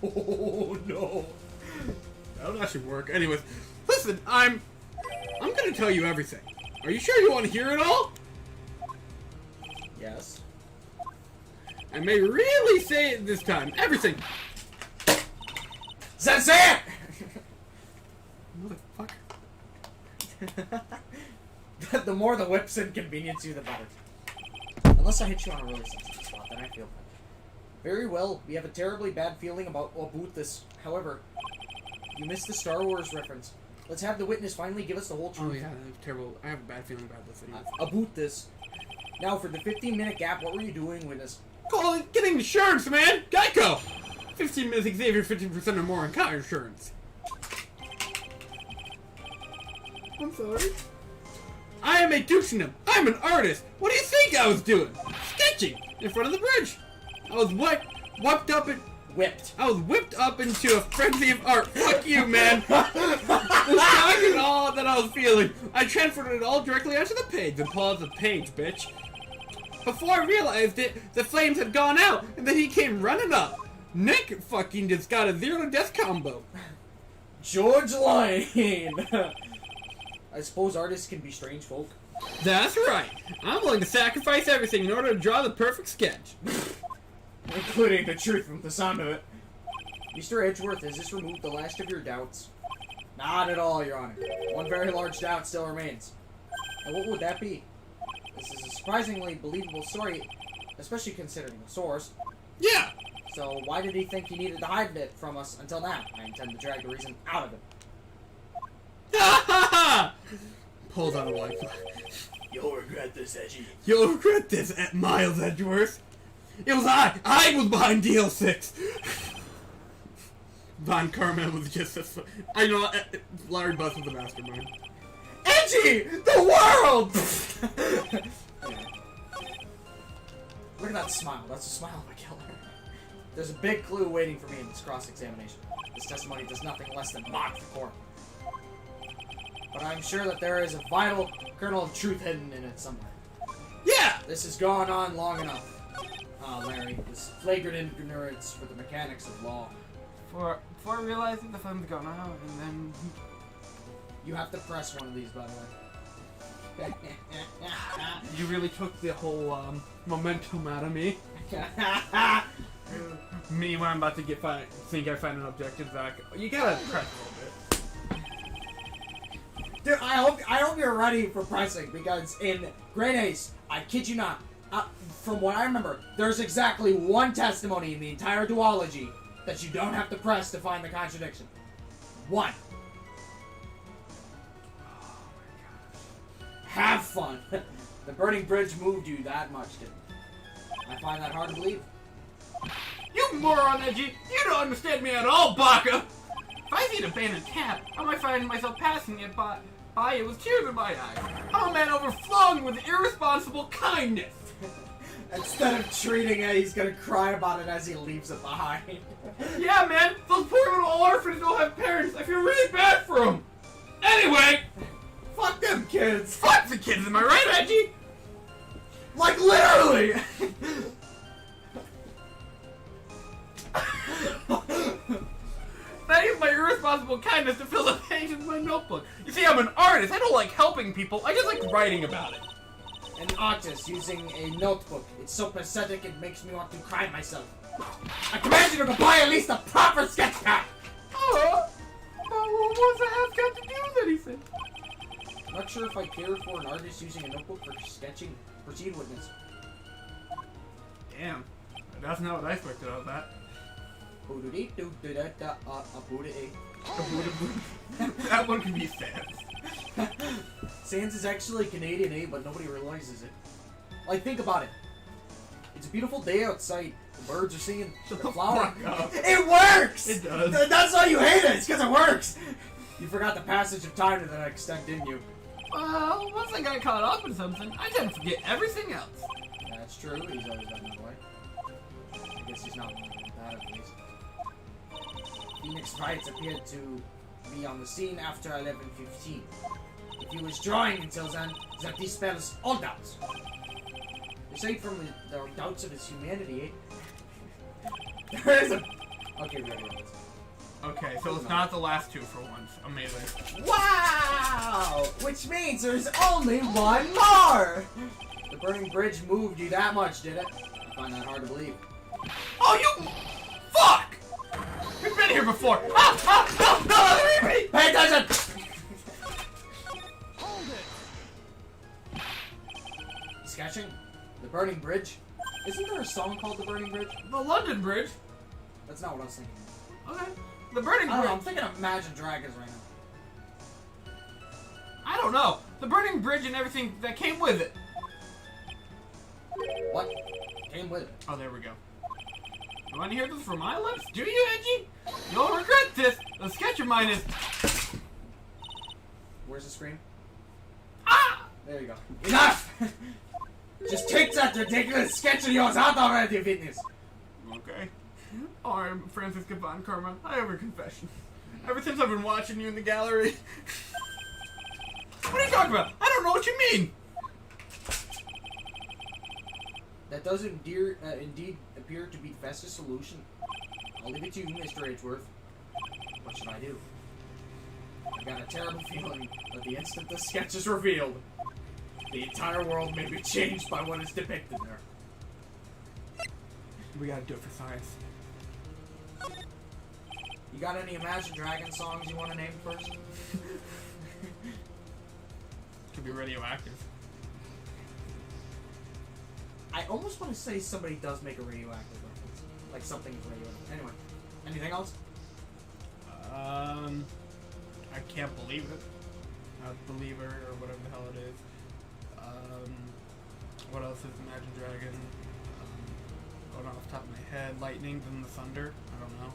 Oh no. That would actually work. Anyways, listen, I'm gonna tell you everything. Are you sure you want to hear it all? Yes. I may really say it this time. Everything. Sensei! Motherfucker. The more the whips inconvenience you, the better. Unless I hit you on a really sensitive spot, then I feel bad. Very well, we have a terribly bad feeling about this. However, you missed the Star Wars reference. Let's have the witness finally give us the whole truth. Oh yeah, that was terrible. I have a bad feeling about this anyway. About this. Now, for the 15-minute gap, what were you doing, witness? Getting insurance, man! Geico! 15 minutes Xavier, 15% or more on car insurance. I'm sorry. I am a douche-nim. I'm an artist. What do you think I was doing? Sketching in front of the bridge. I was whipped up into a frenzy of art. Fuck you, man. The shock and awe that I was feeling, I transferred it all directly onto the page and paused the page, bitch. Before I realized it, the flames had gone out, and then he came running up. Nick fucking just got a 0 to death combo. George Lane! I suppose artists can be strange folk. That's right. I'm willing to sacrifice everything in order to draw the perfect sketch. Including the truth from the sound of it. Mr. Edgeworth, has this removed the last of your doubts? Not at all, Your Honor. One very large doubt still remains. And what would that be? This is a surprisingly believable story, especially considering the source. Yeah! So why did he think he needed to hide it from us until now? I intend to drag the reason out of him. Ha ha ha! Pulls out a life. You'll regret this, Edgy. You'll regret this, Miles Edgeworth. It was I was behind DL6. Von Carmen was just I know, Larry Bus was the mastermind. Edgy! The world! Look at that smile. That's the smile of a killer. There's a big clue waiting for me in this cross-examination. This testimony does nothing less than mock the court. But I'm sure that there is a vital kernel of truth hidden in it somewhere. Yeah! This has gone on long enough. Larry, this flagrant ignorance for the mechanics of law. Before realizing the film's going out, and then... You have to press one of these, by the way. You really took the whole, momentum out of me. Me when I'm about to think I find an objective back. You gotta press a little bit. Dude, I hope you're ready for pressing, because in Great Ace, I kid you not, From what I remember, there's exactly one testimony in the entire duology that you don't have to press to find the contradiction. One. Have fun. The burning bridge moved you that much, didn't it? I find that hard to believe. You moron, Edgy! You don't understand me at all, Baka! If I see an abandoned camp, I might find myself passing it by it with tears in my eyes. I'm a man overflowing with irresponsible kindness! Instead of treating it, he's gonna cry about it as he leaves it behind. Yeah, man! Those poor little orphans don't have parents! I feel really bad for them! Anyway! Fuck them kids! Fuck the kids, am I right, Edgy? Like, literally! That is my irresponsible kindness to fill the pages in my notebook. You see, I'm an artist. I don't like helping people. I just like writing about it. An artist using a notebook. It's so pathetic it makes me want to cry myself. I command you to buy at least a proper sketch pad! Oh, what's that have got to do with anything? I'm not sure if I care for an artist using a notebook for sketching. Proceed, witness. Damn, that's not what I expected out of that. That one can be Sans. Sans is actually Canadian, eh? But nobody realizes it. Like, think about it. It's a beautiful day outside. The birds are singing. The flowers. It works! It does. That's why you hate it. It's because it works. You forgot the passage of time to that extent, didn't you? Well, once I got caught up in something, I tend to forget everything else. That's true. He's always done that way. I guess he's not that at least. Phoenix Wright appeared to be on the scene after 11:15. If he was drawing until then, that dispels all doubts. Aside from the doubts of his humanity, there is a... Okay, we're ready. Okay, so it's not the last two for once. Amazing. Wow! Which means there's only one more! The burning bridge moved you that much, did it? I find that hard to believe. Oh, you... Fuck! We've been here before. No, leave me! Pay attention! Hold it! Sketching? The burning bridge? Isn't there a song called The Burning Bridge? The London Bridge. That's not what I was thinking. Okay. The Burning I don't know, Bridge. I'm thinking of Imagine Dragons right now. I don't know. The Burning Bridge and everything that came with it. What? Came with it. Oh, there we go. You want to hear this from my lips? Do you, Edgy? You'll regret this. The sketch of mine is... Where's the screen? Ah! There you go. Enough! Just take that ridiculous sketch of yours out already, Fitness! Okay. Oh, I'm Francisca Von Karma. I have a confession. Ever since I've been watching you in the gallery... What are you talking about? I don't know what you mean! That does indeed appear to be the fastest solution. I'll leave it to you, Mr. Edgeworth. What should I do? I got a terrible feeling that the instant the sketch is revealed, the entire world may be changed by what is depicted there. We gotta do it for science. You got any Imagine Dragons songs you want to name first? Could be radioactive. I almost want to say somebody does make a radioactive reference. Like something is radioactive. Anyway, anything else? I can't believe it. Believer, or whatever the hell it is. What else is Imagine Dragon? Going off the top of my head, lightning, then the thunder. I don't know.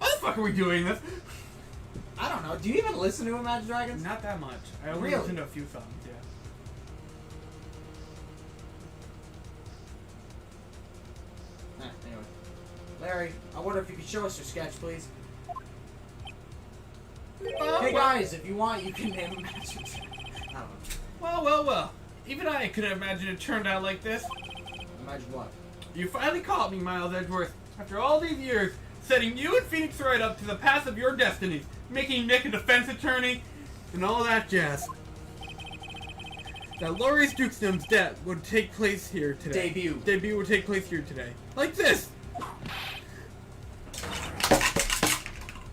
Why the fuck are we doing this? I don't know. Do you even listen to Imagine Dragons? Not that much. I only Really? listen to a few songs, yeah. Anyway. Larry, I wonder if you could show us your sketch, please. Hey guys, if you want, you can name Imagine Dragons. I don't know. Well. Even I couldn't imagine it turned out like this. Imagine what? You finally caught me, Miles Edgeworth. After all these years, setting you and Phoenix Wright up to the path of your destinies, making Nick a defense attorney, and all that jazz. That Laurie Stukesnum's death would take place here today. Debut would take place here today. Like this!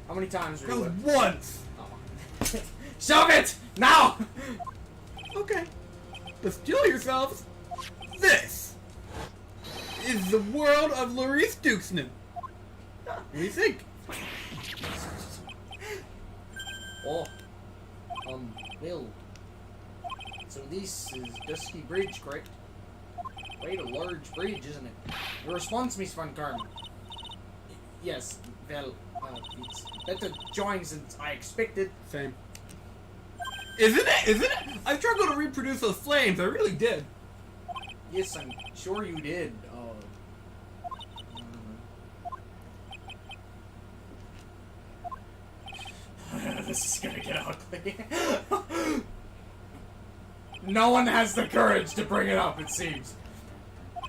How many times were That you was once! Oh. Shove it! Now! Okay. But still yourselves, this is the world of Larice Dukesman. What do you think? Oh. Bill. So this is Dusky Bridge, correct? Quite a large bridge, isn't it? Your response, Miss Van Karm. Yes, well, it's better drawings than I expected. Same. Isn't it? Isn't it? I struggled to reproduce those flames. I really did. Yes, I'm sure you did. This is gonna get ugly. No one has the courage to bring it up, it seems.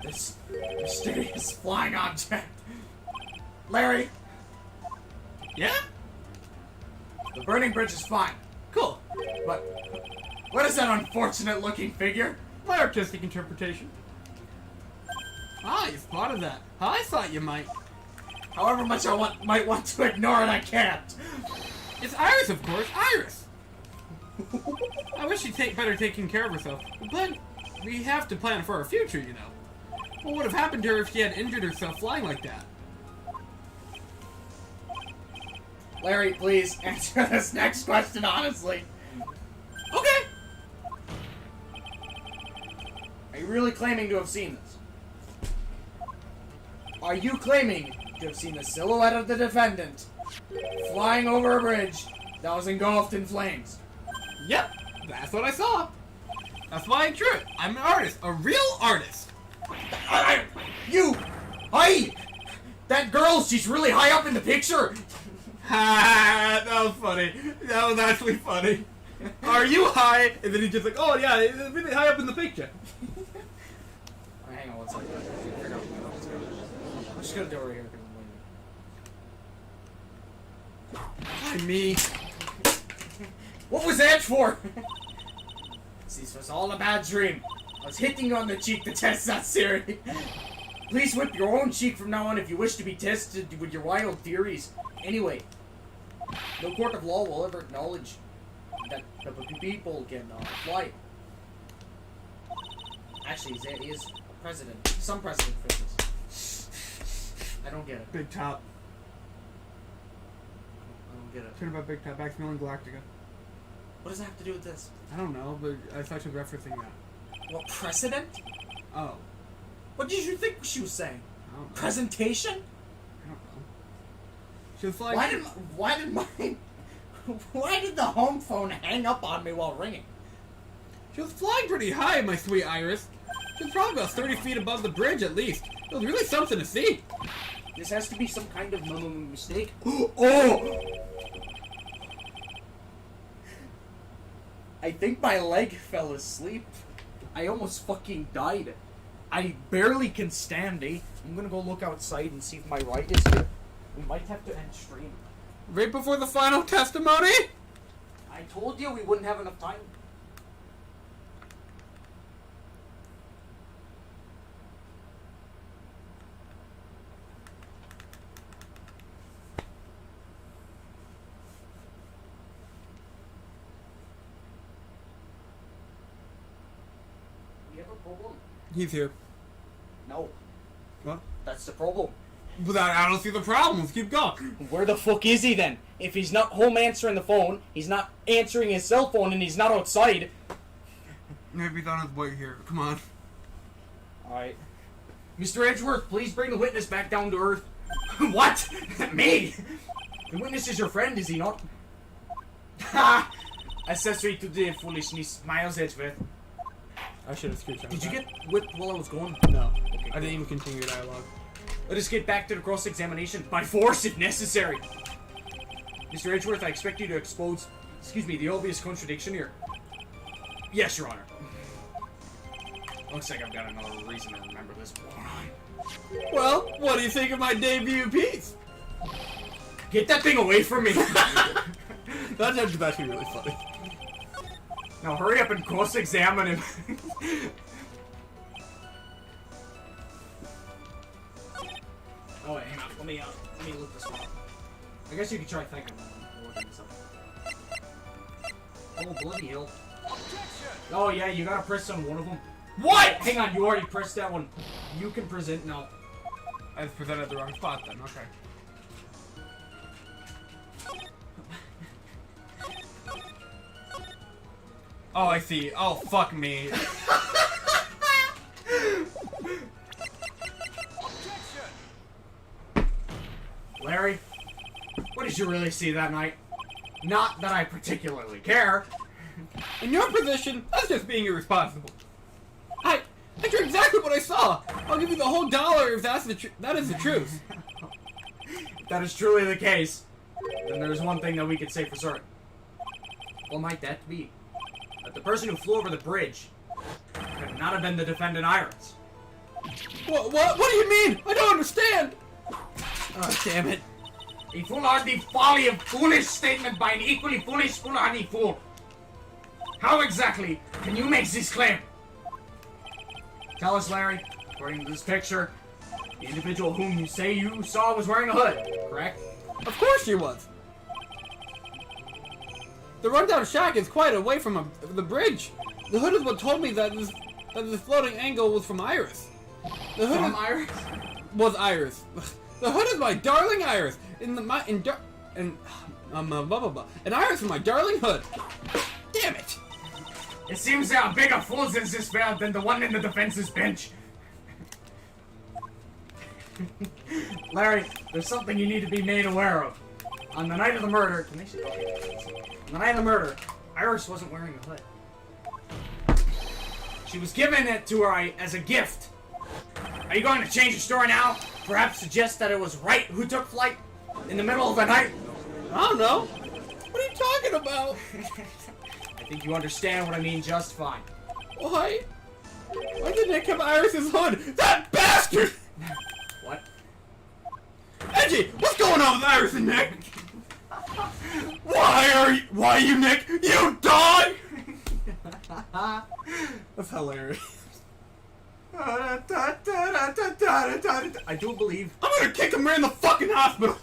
This mysterious flying object. Larry! Yeah? The burning bridge is fine. Cool. But what is that unfortunate looking figure? My artistic interpretation. Ah, you spotted that. I thought you might. However much I might want to ignore it, I can't. It's Iris, of course. Iris! I wish she'd better taking care of herself. But we have to plan for our future, you know. What would have happened to her if she had injured herself flying like that? Larry, please answer this next question honestly. Okay! Are you really claiming to have seen this? Are you claiming to have seen the silhouette of the defendant flying over a bridge that was engulfed in flames? Yep, that's what I saw. That's why I drew it. I'm an artist, a real artist. That girl, she's really high up in the picture. Ha! That was funny. That was actually funny. Are you high? And then he's just like, oh yeah, it's really high up in the picture. Hang on one second. I'm just gonna do it right here. Why me? What was that for? This was all a bad dream. I was hitting you on the cheek to test that theory. Please whip your own cheek from now on if you wish to be tested with your wild theories. Anyway, no court of law will ever acknowledge that the people can fly. Actually, there is a precedent. Some precedent for this. I don't get it. Big Top. I don't get it. Turnabout Big Top, Maximilian Galactica. What does that have to do with this? I don't know, but I thought you were referencing that. What, precedent? Oh. What did you think she was saying? I don't know. Presentation? I don't know. She was like... Why did the home phone hang up on me while ringing? She was flying pretty high, my sweet Iris. She was probably about 30 feet above the bridge at least. It was really something to see. This has to be some kind of mistake. Oh! I think my leg fell asleep. I almost fucking died. I barely can stand, eh? I'm gonna go look outside and see if my right is here. We might have to end stream. Right before the final testimony? I told you we wouldn't have enough time. We have a problem? He's here. No. What? That's the problem. But I don't see the problem. Let's keep going. Where the fuck is he then? If he's not home answering the phone, he's not answering his cell phone, and he's not outside. Maybe he's on his way here. Come on. Alright. Mr. Edgeworth, please bring the witness back down to earth. What? Me? The witness is your friend, is he not? Ha! Accessory to the foolishness, Miles Edgeworth. I should have screenshot. Did you get whipped while I was going? No. Okay, I didn't even continue dialogue. Let us get back to the cross-examination, by force if necessary. Mr. Edgeworth, I expect you to expose, the obvious contradiction here. Yes, Your Honor. Looks like I've got another reason to remember this. Well, what do you think of my debut piece? Get that thing away from me! That's actually really funny. Now hurry up and cross-examine him. Oh wait, hang on. Let me look this one up. I guess you could try thinking while I'm looking this up. Oh, bloody hell. Oh yeah, you gotta press on one of them. What? Hang on, you already pressed that one. You can present now. I just presented the wrong spot then, okay. Oh, I see. Oh, fuck me. Larry, what did you really see that night? Not that I particularly care. In your position, that's just being irresponsible. I drew exactly what I saw. I'll give you the whole $1 if that is the truth. If that is truly the case, then there's one thing that we can say for certain. What might that be? That the person who flew over the bridge could not have been the defendant Iris. What do you mean? I don't understand. Oh, damn it. A foolhardy folly of foolish statement by an equally foolish foolhardy fool. How exactly can you make this claim? Tell us, Larry, according to this picture, the individual whom you say you saw was wearing a hood, correct? Of course she was. The rundown shack is quite away from the bridge. The hood is what told me that this floating angle was from Iris. The hood From Iris? was Iris. The hood is my darling Iris. And Iris is my darling hood. Damn it! It seems there are bigger fools in this world than the one in the defense's bench. Larry, there's something you need to be made aware of. On the night of the murder, on the night of the murder, Iris wasn't wearing a hood. She was given it to her as a gift. Are you going to change your story now? Perhaps suggest that it was Wright who took flight in the middle of the night? I don't know. What are you talking about? I think you understand what I mean just fine. Why? Why did Nick have Iris's hood? That bastard! What? Edgy, what's going on with Iris and Nick? Why you Nick? You dog! That's hilarious. I do believe. I'm gonna kick him right in the fucking hospital!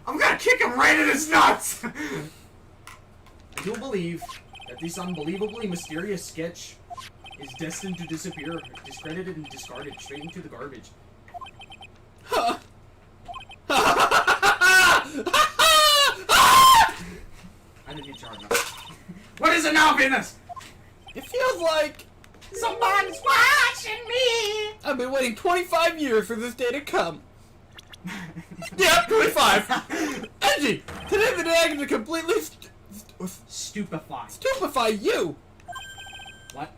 I'm gonna kick him right in his nuts! I do believe that this unbelievably mysterious sketch is destined to disappear, discredited and discarded straight into the garbage. Huh. I didn't hit you hard enough. What is it now, Venus? It feels like Somebody's watching me! I've been waiting 25 years for this day to come. Yep, 25. Edgy, today the day I get to completely stupefy you. What?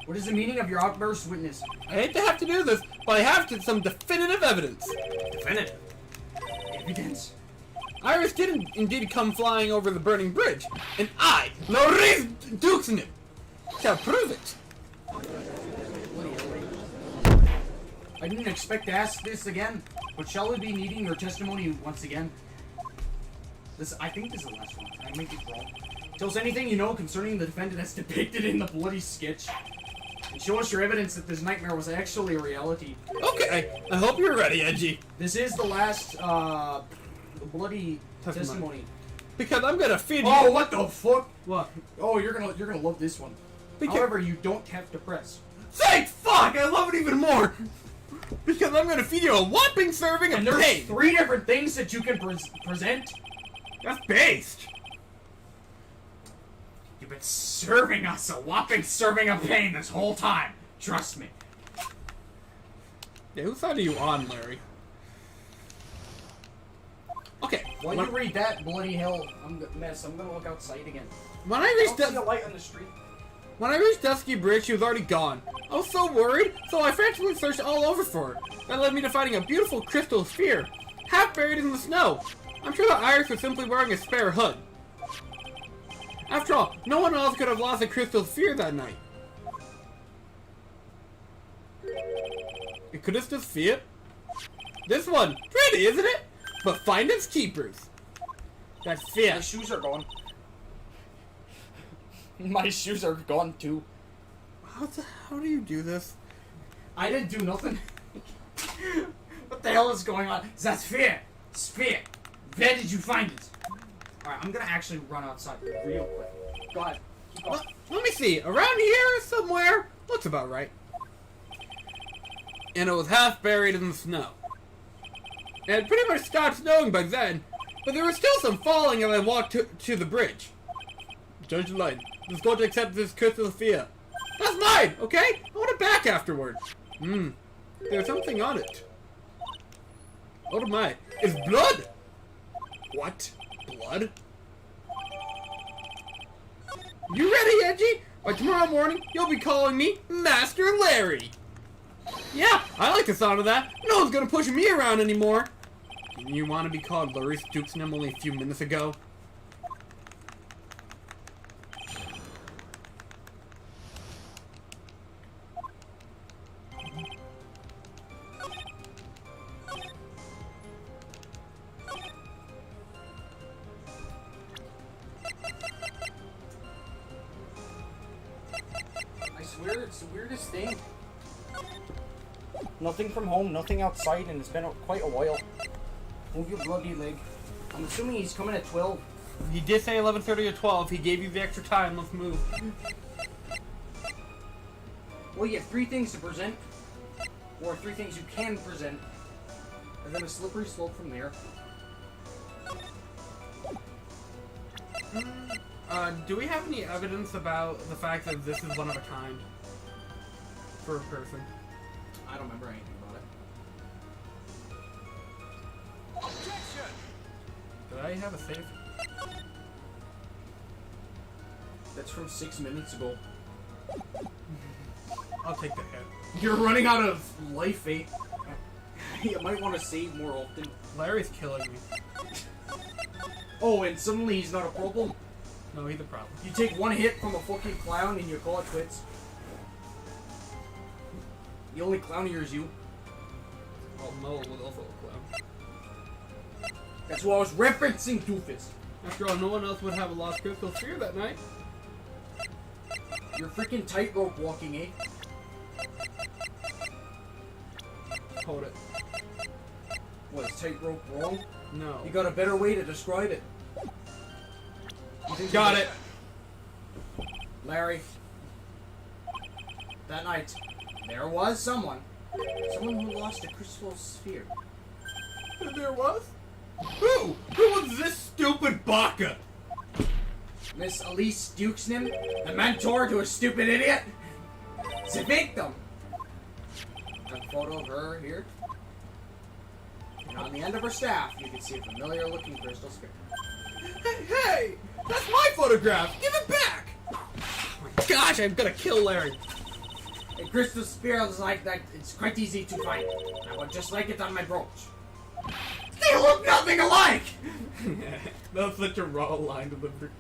What is the meaning of your outburst, witness? I hate to have to do this, but I have some definitive evidence. Definitive evidence. Iris did indeed come flying over the burning bridge, and I, Maurice Duxnip, shall prove it. I didn't expect to ask this again, but shall we be needing your testimony once again? I think this is the last one. I may be wrong. Tell us anything you know concerning the defendant as depicted in the bloody sketch. And show us your evidence that this nightmare was actually a reality. Okay, I hope you're ready, Edgy. This is the last, bloody testimony. Because I'm gonna feed you. Oh, what the fuck? What? Oh, you're gonna love this one. However, you don't have to press. Thank fuck! I love it even more! Because I'm gonna feed you a whopping serving of And there's pain! 3 different things that you can present. That's based! You've been serving us a whopping serving of pain this whole time. Trust me. Yeah, whose side are you on, Larry? Okay, While you read that, bloody hell, I'm gonna look outside again. when I I reached don't see a light on the street. When I reached Dusky Bridge, she was already gone. I was so worried, so I frantically searched all over for her. That led me to finding a beautiful crystal sphere, half buried in the snow. I'm sure that Iris was simply wearing a spare hood. After all, no one else could have lost a crystal sphere that night. Could this just fit? This one, pretty, isn't it? But find its keepers. That's My fit. shoes are gone. My shoes are gone too. How do you do this? I didn't do nothing. What the hell is going on? That's fair. Sphere. Where did you find it? Alright, I'm gonna actually run outside real quick. Go ahead. Keep Let me see. Around here somewhere? Looks about right. And it was half buried in the snow. It had pretty much stopped snowing by then, but there was still some falling as I walked to the bridge. Judge Light, just going to accept this crystal sphere. That's mine, okay? I want it back afterward. There's something on it. Oh my, it's blood! What? Blood? You ready, Edgy? By tomorrow morning, you'll be calling me Master Larry. Yeah, I like the sound of that. No one's gonna push me around anymore. Didn't you want to be called Larry Stooksnum only a few minutes ago? I swear it's the weirdest thing. Nothing from home, nothing outside, and it's been quite a while. Move your bloody leg. I'm assuming he's coming at 12. He did say 11:30 or 12. He gave you the extra time. Let's move. Well, you have 3 things to present. Or 3 things you can present. And then a slippery slope from there. Do we have any evidence about the fact that this is one of a kind? For a person? I don't remember anything about it. Did I have a save? That's from 6 minutes ago. I'll take the hit. You're running out of life, eh? You might want to save more often. Larry's killing me. Oh, and suddenly he's not a problem. No, he's a problem. You take 1 hit from a fucking clown and you call it quits. The only clown here is you. Well, Noah was also a clown. That's what I was referencing, Doofus. After all, no one else would have a lost crystal sphere that night. You're freaking tightrope walking, eh? Hold it. What, is tightrope wrong? No. You got a better way to describe it. Got it! Larry. That night, there was someone who lost a crystal sphere. There was? Who? Who was this stupid baka? Miss Elise Dukesnim, the mentor to a stupid idiot. The victim. A photo of her here. And on the end of her staff, you can see a familiar looking crystal sphere. Hey! That's my photograph! Give it back! Oh my gosh, I'm gonna kill Larry. A crystal sphere is like that. It's quite easy to find. I would just like it on my brooch. They look nothing alike! That's such a raw line delivery.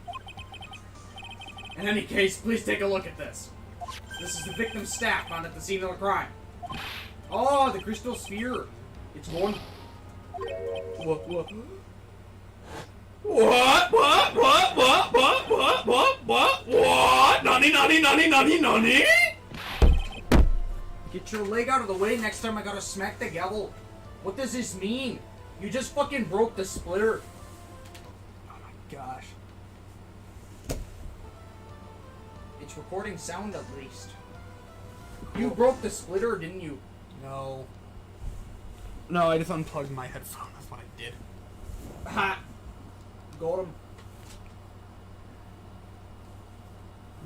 In any case, please take a look at this. This is the victim's staff found at the scene of the crime. Oh, the crystal sphere. It's gone. What? What? What? What? What? What? What? What? What? What? What? Nani? Nani? Nani? Nani? Nani? Get your leg out of the way next time I gotta smack the gavel. What does this mean? You just fucking broke the splitter. Oh my gosh. It's recording sound at least. You broke the splitter, didn't you? No. No, I just unplugged my headphone. That's what I did. Ha! Got him.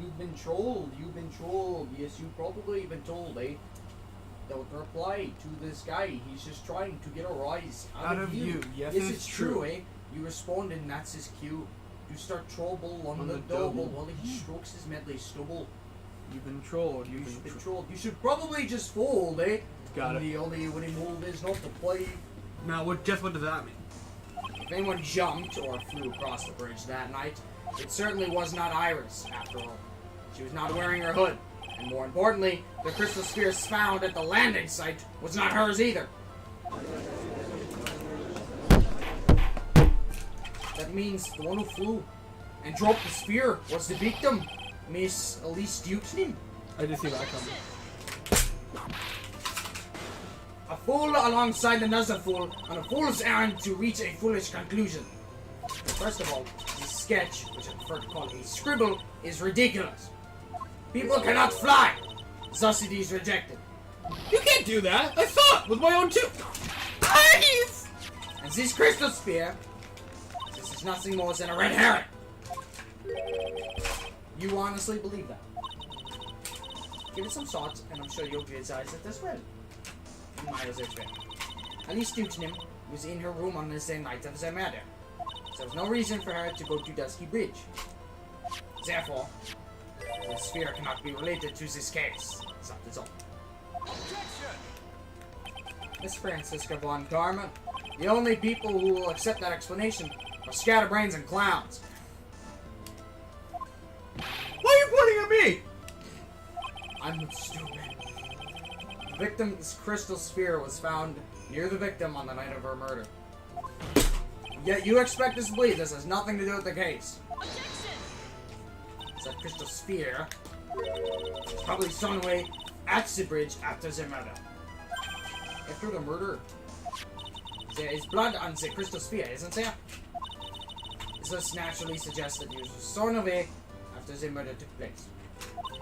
You've been trolled. You've been trolled. Yes, you've probably been told, eh? Don't reply to this guy. He's just trying to get a rise out of you. Yes, it's true, eh? You respond and that's his cue. You start trouble on the double while he strokes his medley stubble. You've been trolled. You've been trolled. You should probably just fold, eh? Got it. The only winning move is not to play. Now, what does that mean? If anyone jumped or flew across the bridge that night, it certainly was not Iris, after all. She was not wearing her hood. And more importantly, the crystal sphere found at the landing site was not hers either. That means the one who flew and dropped the sphere was the victim, Miss Elise Dukesney. I just see that coming. A fool alongside another fool on a fool's errand to reach a foolish conclusion. First of all, this sketch, which I prefer to call a scribble, is ridiculous. People cannot fly. Thus it is rejected. You can't do that! I saw it with my own two eyes! And this crystal sphere, this is nothing more than a red herring. You honestly believe that? Give it some thought, and I'm sure you'll realize it as well. Miles Edgeworth. Alice Duchenham was in her room on the same night of the murder. So there was no reason for her to go to Dusky Bridge. Therefore, the sphere cannot be related to this case. That is all. Miss Francisca von Karma, the only people who will accept that explanation are scatterbrains and clowns. Why are you pointing at me? I'm not stupid. The victim's crystal sphere was found near the victim on the night of her murder. Yet you expect us to believe this has nothing to do with the case. That crystal sphere was probably thrown away at the bridge after the murder. After the murder, there is blood on the crystal sphere, isn't there? This naturally suggests that it was thrown away after the murder took place.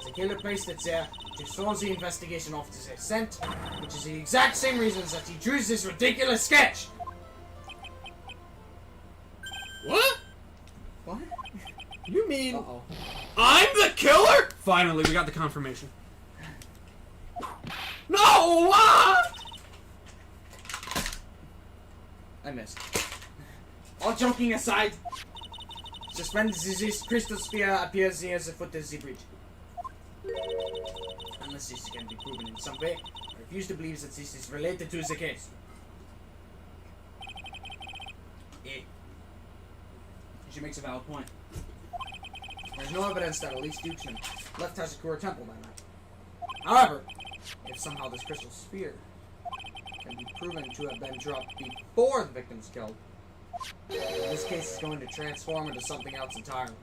The killer placed it there to throw the investigation off to the scent, which is the exact same reasons that he drew this ridiculous sketch. What? What? You mean Uh-oh. I'm the killer? Finally, we got the confirmation. No! What? I missed. All joking aside, just when this crystal sphere appears near the foot of the bridge. Unless this can be proven in some way, I refuse to believe that this is related to the case. She makes a valid point. There's no evidence that Elise Dukeson left Tazakura Temple that night. However, if somehow this crystal sphere can be proven to have been dropped before the victim was killed, this case is going to transform into something else entirely.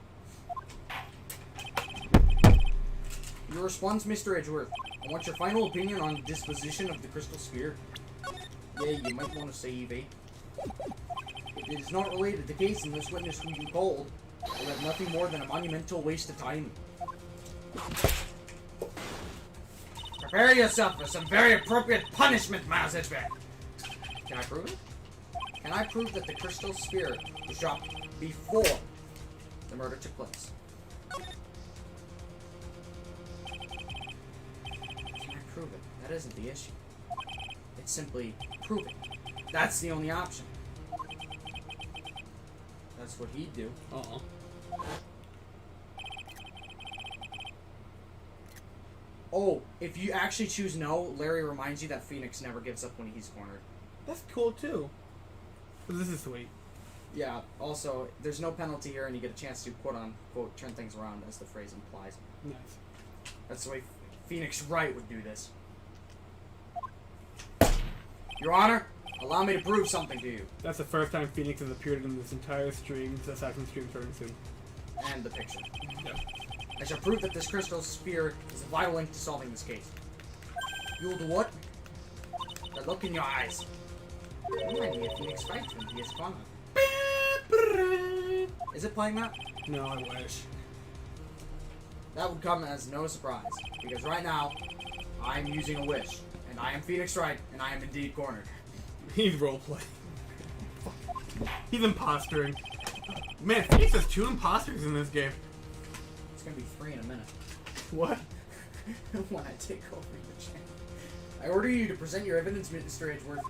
Your response, Mr. Edgeworth. I want your final opinion on the disposition of the crystal sphere. Yeah, you might want to say EV. If it is not related to the case and this witness who you called will have nothing more than a monumental waste of time. Prepare yourself for some very appropriate punishment, Miles Edgeworth. Can I prove it? Can I prove that the crystal sphere was dropped before the murder took place? Can I prove it? That isn't the issue. It's simply prove it. That's the only option. That's what he'd do. Uh-oh. Oh, if you actually choose no, Larry reminds you that Phoenix never gives up when he's cornered. That's cool, too. This is sweet. Yeah, also, there's no penalty here, and you get a chance to, quote-unquote, turn things around, as the phrase implies. Nice. That's the way Phoenix Wright would do this. Your Honor, allow me to prove something to you. That's the first time Phoenix has appeared in this entire stream, the second stream starting soon. And the picture. Yep. I shall prove that this crystal sphere is a vital link to solving this case. You will do what? The look in your eyes. Remind me of Phoenix Wright from PS Fun. Is it playing that? No, I wish. That would come as no surprise, because right now, I am using a wish, and I am Phoenix Wright, and I am indeed cornered. He's roleplay. He's impostering. Man, Phoenix has 2 imposters in this game. It's gonna be 3 in a minute. What? When I take over the channel. I order you to present your evidence, Mr. Edgeworth.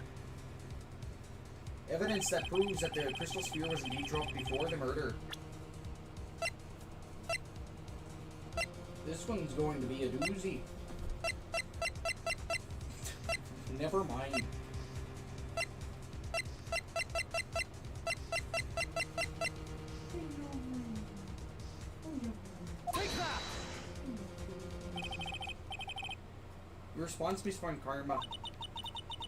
Evidence that proves that the crystal sphere was indeed dropped before the murder. This one's going to be a doozy. Never mind. Your response, Miss Von Karma.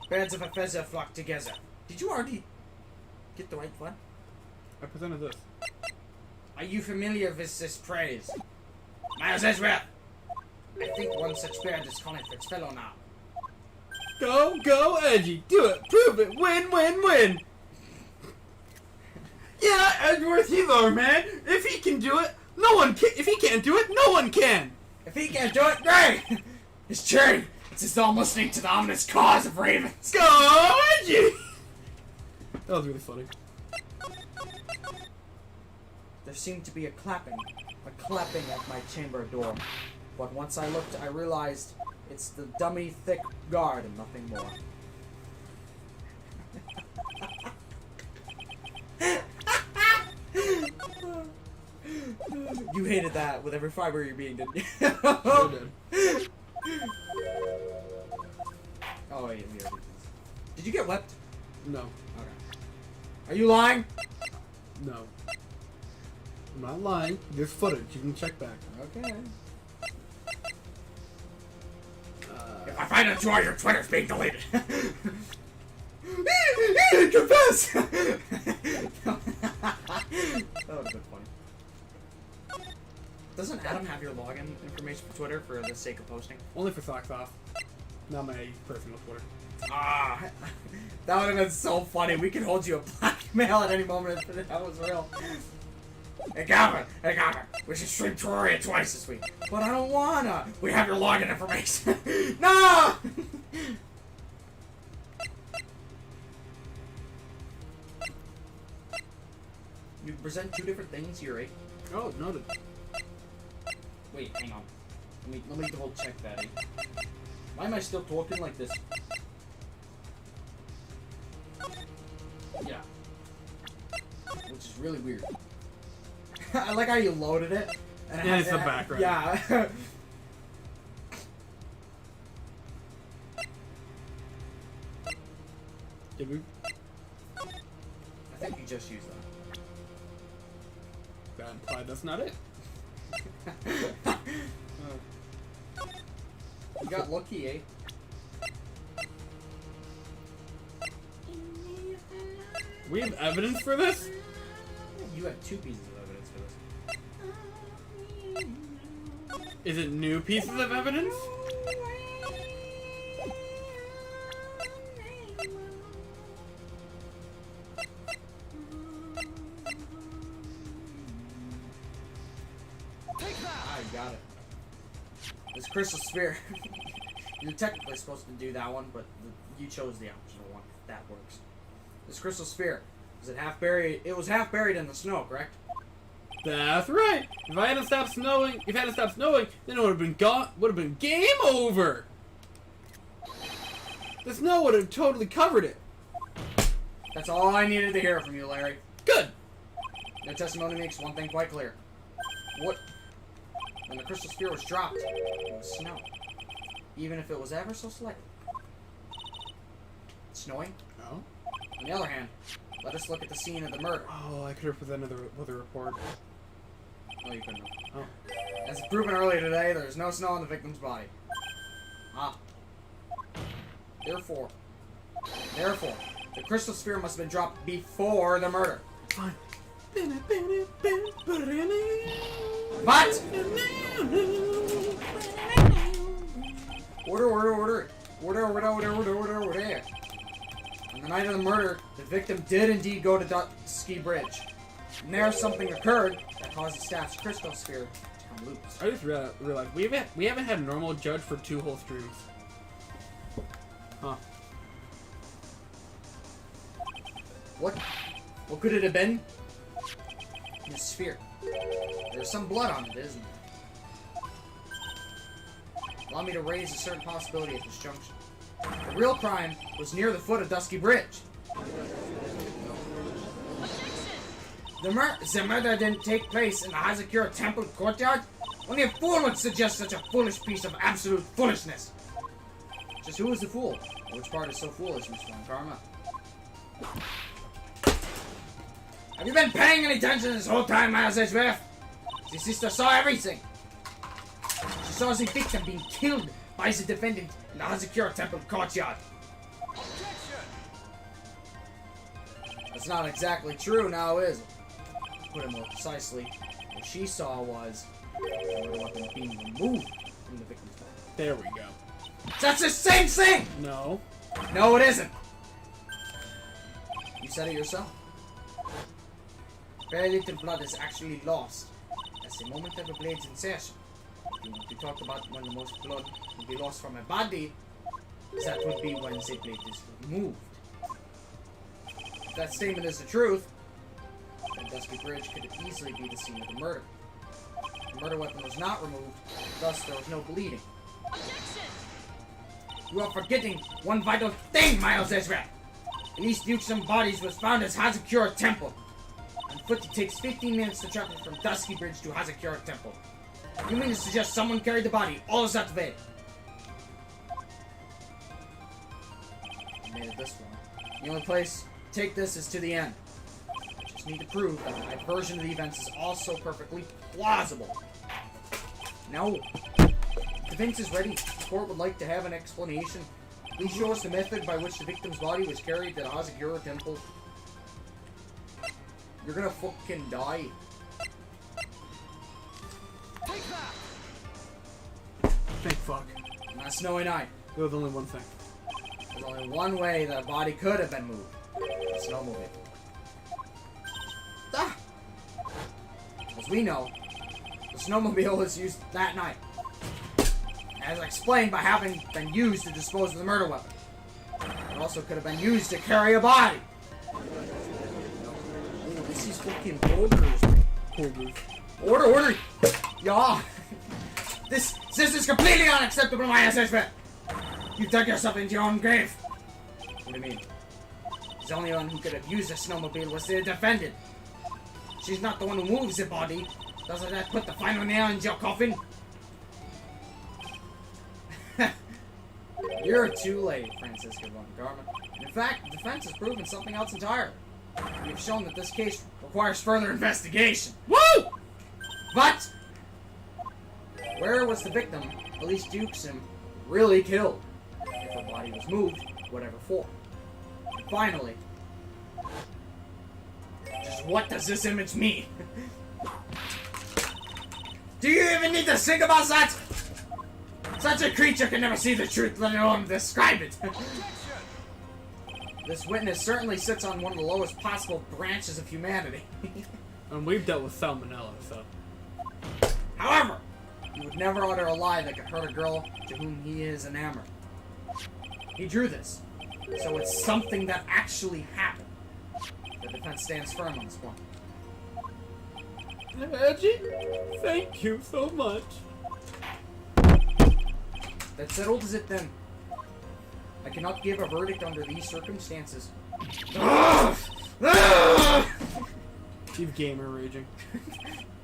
Birds of a feather flock together. Did you already get the right one? I presented this. Are you familiar with this phrase? Miles Edgeworth! I think one such bird is calling for its fellow now. Go, Edgy! Do it! Prove it! Win, win, win! Yeah, Edgeworth, he's our man. If he can do it, no one can. If he can't do it, no one can. If he can't do it, great! It's true. It's as though I'm listening to the ominous cause of ravens. Go, Edgy! That was really funny. There seemed to be a clapping at my chamber door. But once I looked, I realized it's the dummy thick guard and nothing more. You hated that with every fiber of your being, didn't you? Sure did. Oh wait, we already did this. Did you get wept? No. Okay. Are you lying? No. I'm not lying. There's footage. You can check back. Okay. If I find out you are, your Twitter's being deleted. Confess! That would have been funny. Doesn't Adam have your login information for Twitter for the sake of posting? Only for Socks Off. Not my personal Twitter. Ah, that would have been so funny. We could hold you a blackmail at any moment if that was real. Hey, Gavin! We should stream Terraria twice this week. But I don't wanna. We have your login information. No! You present two different things here, right? Oh, noted. Wait, hang on. Let me double check that. Why am I still talking like this? Yeah. Which is really weird. I like how you loaded it. And Yeah, it's the background. Yeah. Did we? I think you just used that. That implied that's not it. You got lucky, eh? We have evidence for this? You have two pieces of evidence for this. Is it new pieces of evidence? I got it. This crystal sphere. You're technically supposed to do that one, but you chose the optional one. That works. This crystal sphere. Was it half buried? It was half buried in the snow, correct? That's right. If it hadn't stopped snowing, then it would have been gone. Would have been game over. The snow would have totally covered it. That's all I needed to hear from you, Larry. Good. Your testimony makes one thing quite clear. When the crystal sphere was dropped, it was snow. Even if it was ever so slightly. Snowing? No. On the other hand, let us look at the scene of the murder. Oh, I could have presented with a report. No, you couldn't. Oh. As proven earlier today, there is no snow on the victim's body. Ah. Therefore, the crystal sphere must have been dropped before the murder. Fine. But! Order. On the night of the murder, the victim did indeed go to Dusky Bridge. And there something occurred that caused the staff's crystal sphere to come loose. I just realized we haven't had a normal judge for 2 whole streams. Huh. What could it have been? In a sphere. There's some blood on it, isn't there? Allow me to raise a certain possibility at this junction. The real crime was near the foot of Dusky Bridge. The murder didn't take place in the Hazakura Temple courtyard? Only a fool would suggest such a foolish piece of absolute foolishness. Just who is the fool? Which part is so foolish, Mr. Karma? Have you been paying any attention this whole time, Miles Edgeworth? The sister saw everything. She saw the victim being killed by the defendant in the Hazakura Temple courtyard. That's not exactly true now, is it? To put it more precisely, what she saw was the murder weapon being removed from the victim's body. There we go. That's the same thing! No. No, it isn't. You said it yourself. Very little blood is actually lost. That's the moment of a blade's insertion. If you want to talk about when the most blood will be lost from a body, that would be when the blade is removed. If that statement is the truth, then Dusky Bridge could easily be the scene of the murder. The murder weapon was not removed, thus there was no bleeding. You are forgetting one vital thing, Miles Edgeworth! At least Dukesome bodies was found at Hazakura Temple. On foot, it takes 15 minutes to travel from Dusky Bridge to Hazakura Temple. You mean to suggest someone carried the body all that way? I made it this far. The only place to take this is to the end. I just need to prove that my version of the events is also perfectly plausible. No. If the defense is ready, the court would like to have an explanation. Please show us the method by which the victim's body was carried to the Hazakura Temple. You're gonna fucking die. Thank fuck. On that snowy night, There was only one thing. there's only one way that body could have been moved. The snowmobile. Ah! As we know, the snowmobile was used that night. As explained by having been used to dispose of the murder weapon. It also could have been used to carry a body. Ooh, this is fucking boulders. Order! Yeah! This is completely unacceptable, my assessment! You dug yourself into your own grave! What do you mean? The only one who could have used a snowmobile was the defendant. She's not the one who moves the body. Doesn't that put the final nail in your coffin? You're too late, Francisco von Garma. In fact, the defense has proven something else entirely. You've shown that this case requires further investigation. Woo! But where was the victim, Elise Dukesum, really killed? If her body was moved, whatever for. And finally, just what does this image mean? Do you even need to think about that? Such a creature can never see the truth, let alone describe it. This witness certainly sits on one of the lowest possible branches of humanity. And we've dealt with salmonella, so. However, he would never utter a lie that could hurt a girl to whom he is enamored. He drew this, so it's something that actually happened. The defense stands firm on this point. Reggie, thank you so much. That settles it then. I cannot give a verdict under these circumstances. You've gamer raging.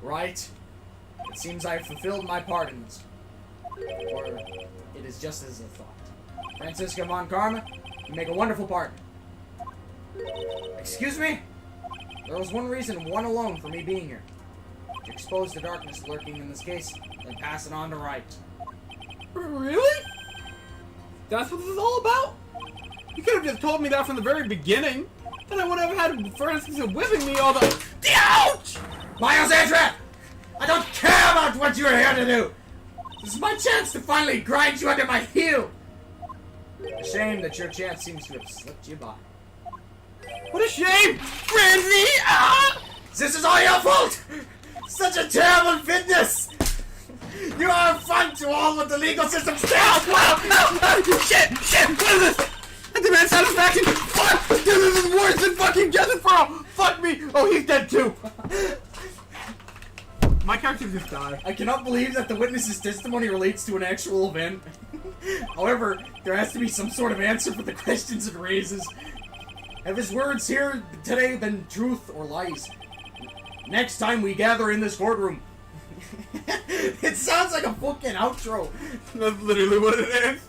Right? It seems I have fulfilled my part in this. Or it is just as a thought. Francisco von Karma, you make a wonderful partner. Excuse me? There was one reason, one alone, for me being here. To expose the darkness lurking in this case, and pass it on to Wright. Really? That's what this is all about? You could have just told me that from the very beginning. Then I would have had Francis whipping me all the... Ouch! Miles Edgeworth! I don't care about what you're here to do! This is my chance to finally grind you under my heel! A shame that your chance seems to have slipped you by. What a shame! Francie! Ah! This is all your fault! Such a terrible fitness! You are a front to all what the legal system stands for! Shit! What is this? I demand satisfaction! Fuck! This is worse than fucking Jezebel! Fuck me! Oh, he's dead too! My character just died. I cannot believe that the witness's testimony relates to an actual event. However, there has to be some sort of answer for the questions it raises. Have his words here today been truth or lies? Next time we gather in this courtroom. It sounds like a fucking outro. That's literally what it is.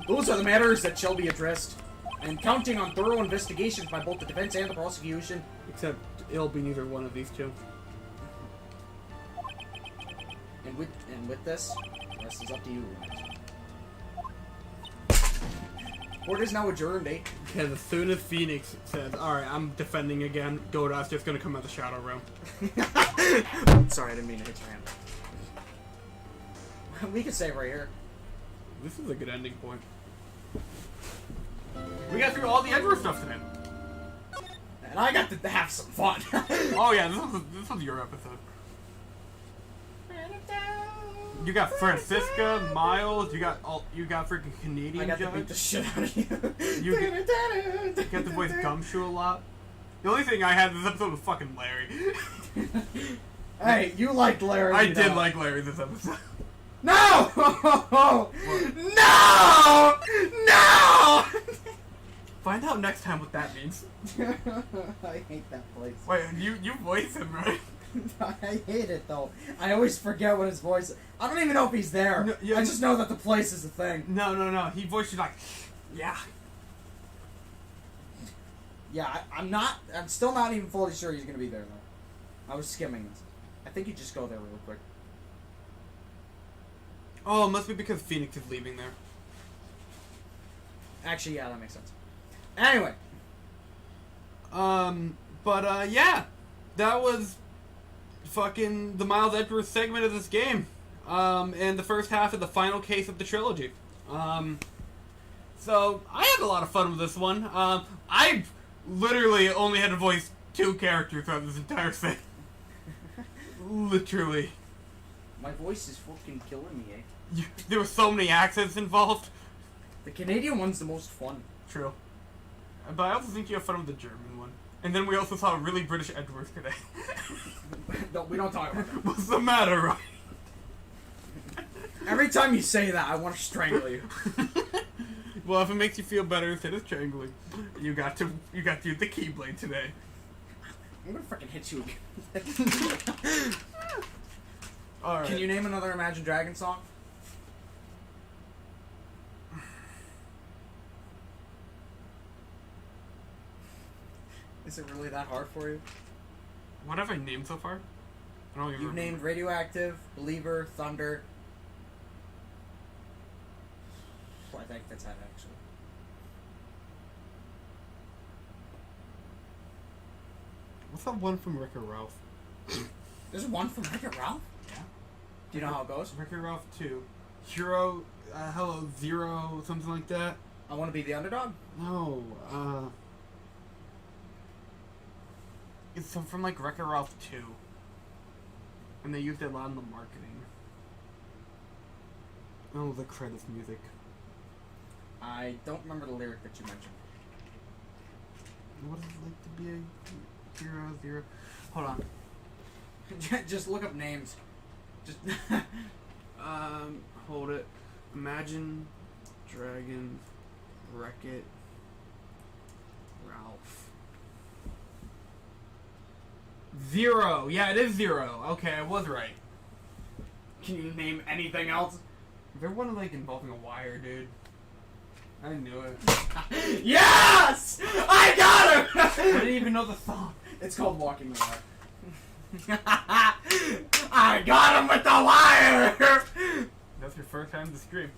Those are the matters that shall be addressed. I am counting on thorough investigations by both the defense and the prosecution. Except it'll be neither one of these two. And with this, the rest is up to you. Court is now adjourned, eh? Because as soon as Phoenix says, alright, I'm defending again, Godot's just gonna come out the Shadow Realm. Sorry, I didn't mean to hit your hand. We could save right here. This is a good ending point. We got through all the Edgeworth stuff today. And I got to have some fun. Oh yeah, this was your episode. You got Francisca, Miles. You got freaking Canadian. I got to Judge. beat the shit out of you. You got to voice Gumshoe a lot. The only thing I had this episode was fucking Larry. Hey, you liked Larry. I did like Larry this episode. No! No! No! Find out next time what that means. I hate that place. Wait, you voice him, right? I hate it though. I always forget what his voice. I don't even know if he's there. No, yeah, I just know that the place is a thing. No. He voiced you like, yeah. Yeah, I'm not. I'm still not even fully sure he's gonna be there though. I was skimming this. I think you just go there real quick. Oh, it must be because Phoenix is leaving there. Actually, yeah, that makes sense. Anyway. Yeah. That was fucking the Miles Edgeworth segment of this game. And the first half of the final case of the trilogy. So, I had a lot of fun with this one. I literally only had to voice 2 characters throughout this entire thing. Literally. My voice is fucking killing me, eh? There were so many accents involved. The Canadian one's the most fun. True. But I also think you have fun with the German one. And then we also saw a really British Edgeworth today. No, we don't talk about that. What's the matter, Ryan? Every time you say that, I want to strangle you. Well, if it makes you feel better instead of strangling, you got to use the Keyblade today. I'm gonna freaking hit you again. Alright. Can you name another Imagine Dragons song? Is it really that hard for you? What have I named so far? I don't even You've remember. named Radioactive, Believer, Thunder. I think that's it, actually. What's that one from Wreck-It Ralph? There's one from Wreck-It Ralph? Yeah. Do you know how it goes? Wreck-It Ralph 2. Hero, Hello, Zero, something like that. I want to be the underdog? No, it's from like Wreck-It Ralph 2. And they used it a lot in the marketing. Oh, the credits music. I don't remember the lyric that you mentioned. What is it like to be a hero, zero? Hold on. Just look up names. Just Hold it. Imagine Dragon Wreck-It Ralph. Zero! Yeah, it is Zero. Okay, I was right. Can you name anything else? There one like involving a wire, dude. I knew it. Yes! I got him! I didn't even know the song. It's called Walking the Wire. I got him with the wire! That's your first time to stream.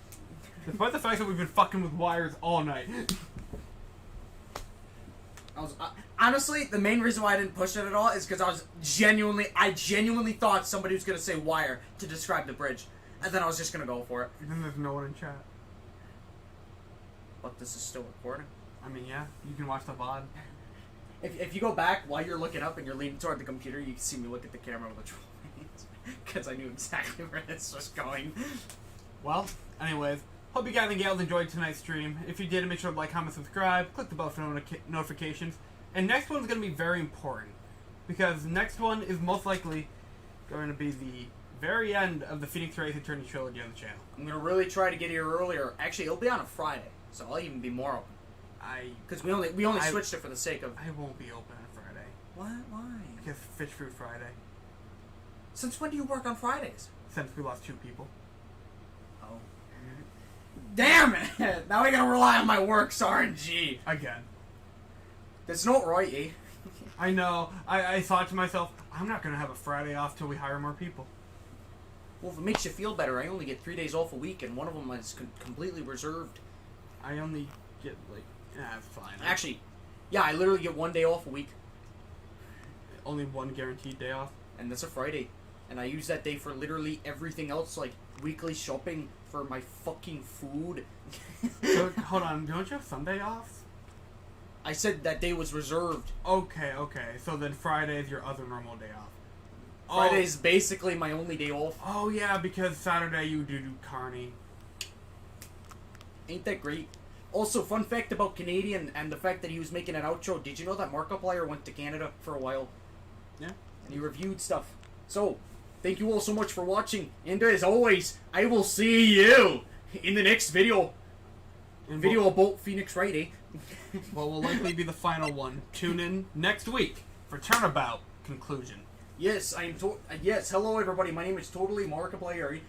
Despite the fact that we've been fucking with wires all night. Honestly, the main reason why I didn't push it at all is because I genuinely thought somebody was gonna say wire to describe the bridge, and then I was just gonna go for it. And then there's no one in chat. But this is still recording. I mean, yeah, you can watch the VOD. If you go back while you're looking up and you're leaning toward the computer, you can see me look at the camera with a troll because I knew exactly where this was going. Well, anyways, hope you guys and gals enjoyed tonight's stream. If you did, make sure to like, comment, subscribe, click the bell for notifications. And next one's going to be very important, because next one is most likely going to be the very end of the Phoenix Wright Attorney Trilogy on the channel. I'm gonna really try to get here earlier. Actually, it'll be on a Friday, so I'll even be more open. Because we only switched it for the sake of. I won't be open on Friday. What? Why? Because Fish Fruit Friday. Since when do you work on Fridays? Since we lost 2 people. Oh. Damn it! Now we gotta rely on my work's RNG. Again. That's not right, eh? I know. I thought to myself, I'm not going to have a Friday off till we hire more people. Well, if it makes you feel better, I only get 3 days off a week, and one of them is completely reserved. I only get, like, it's fine. Actually, yeah, I literally get 1 day off a week. Only 1 guaranteed day off. And that's a Friday. And I use that day for literally everything else, like weekly shopping for my fucking food. So, hold on, don't you have Sunday off? I said that day was reserved. Okay. So then Friday is your other normal day off. Friday's basically my only day off. Oh yeah, because Saturday you do Carney. Ain't that great? Also, fun fact about Canadian and the fact that he was making an outro. Did you know that Markiplier went to Canada for a while? Yeah. And he reviewed stuff. So, thank you all so much for watching. And as always, I will see you in the next video. Video about Phoenix Wright, eh? Well, will likely be the final one. Tune in next week for Turnabout conclusion. Yes, yes, hello everybody. My name is totally Markiplier.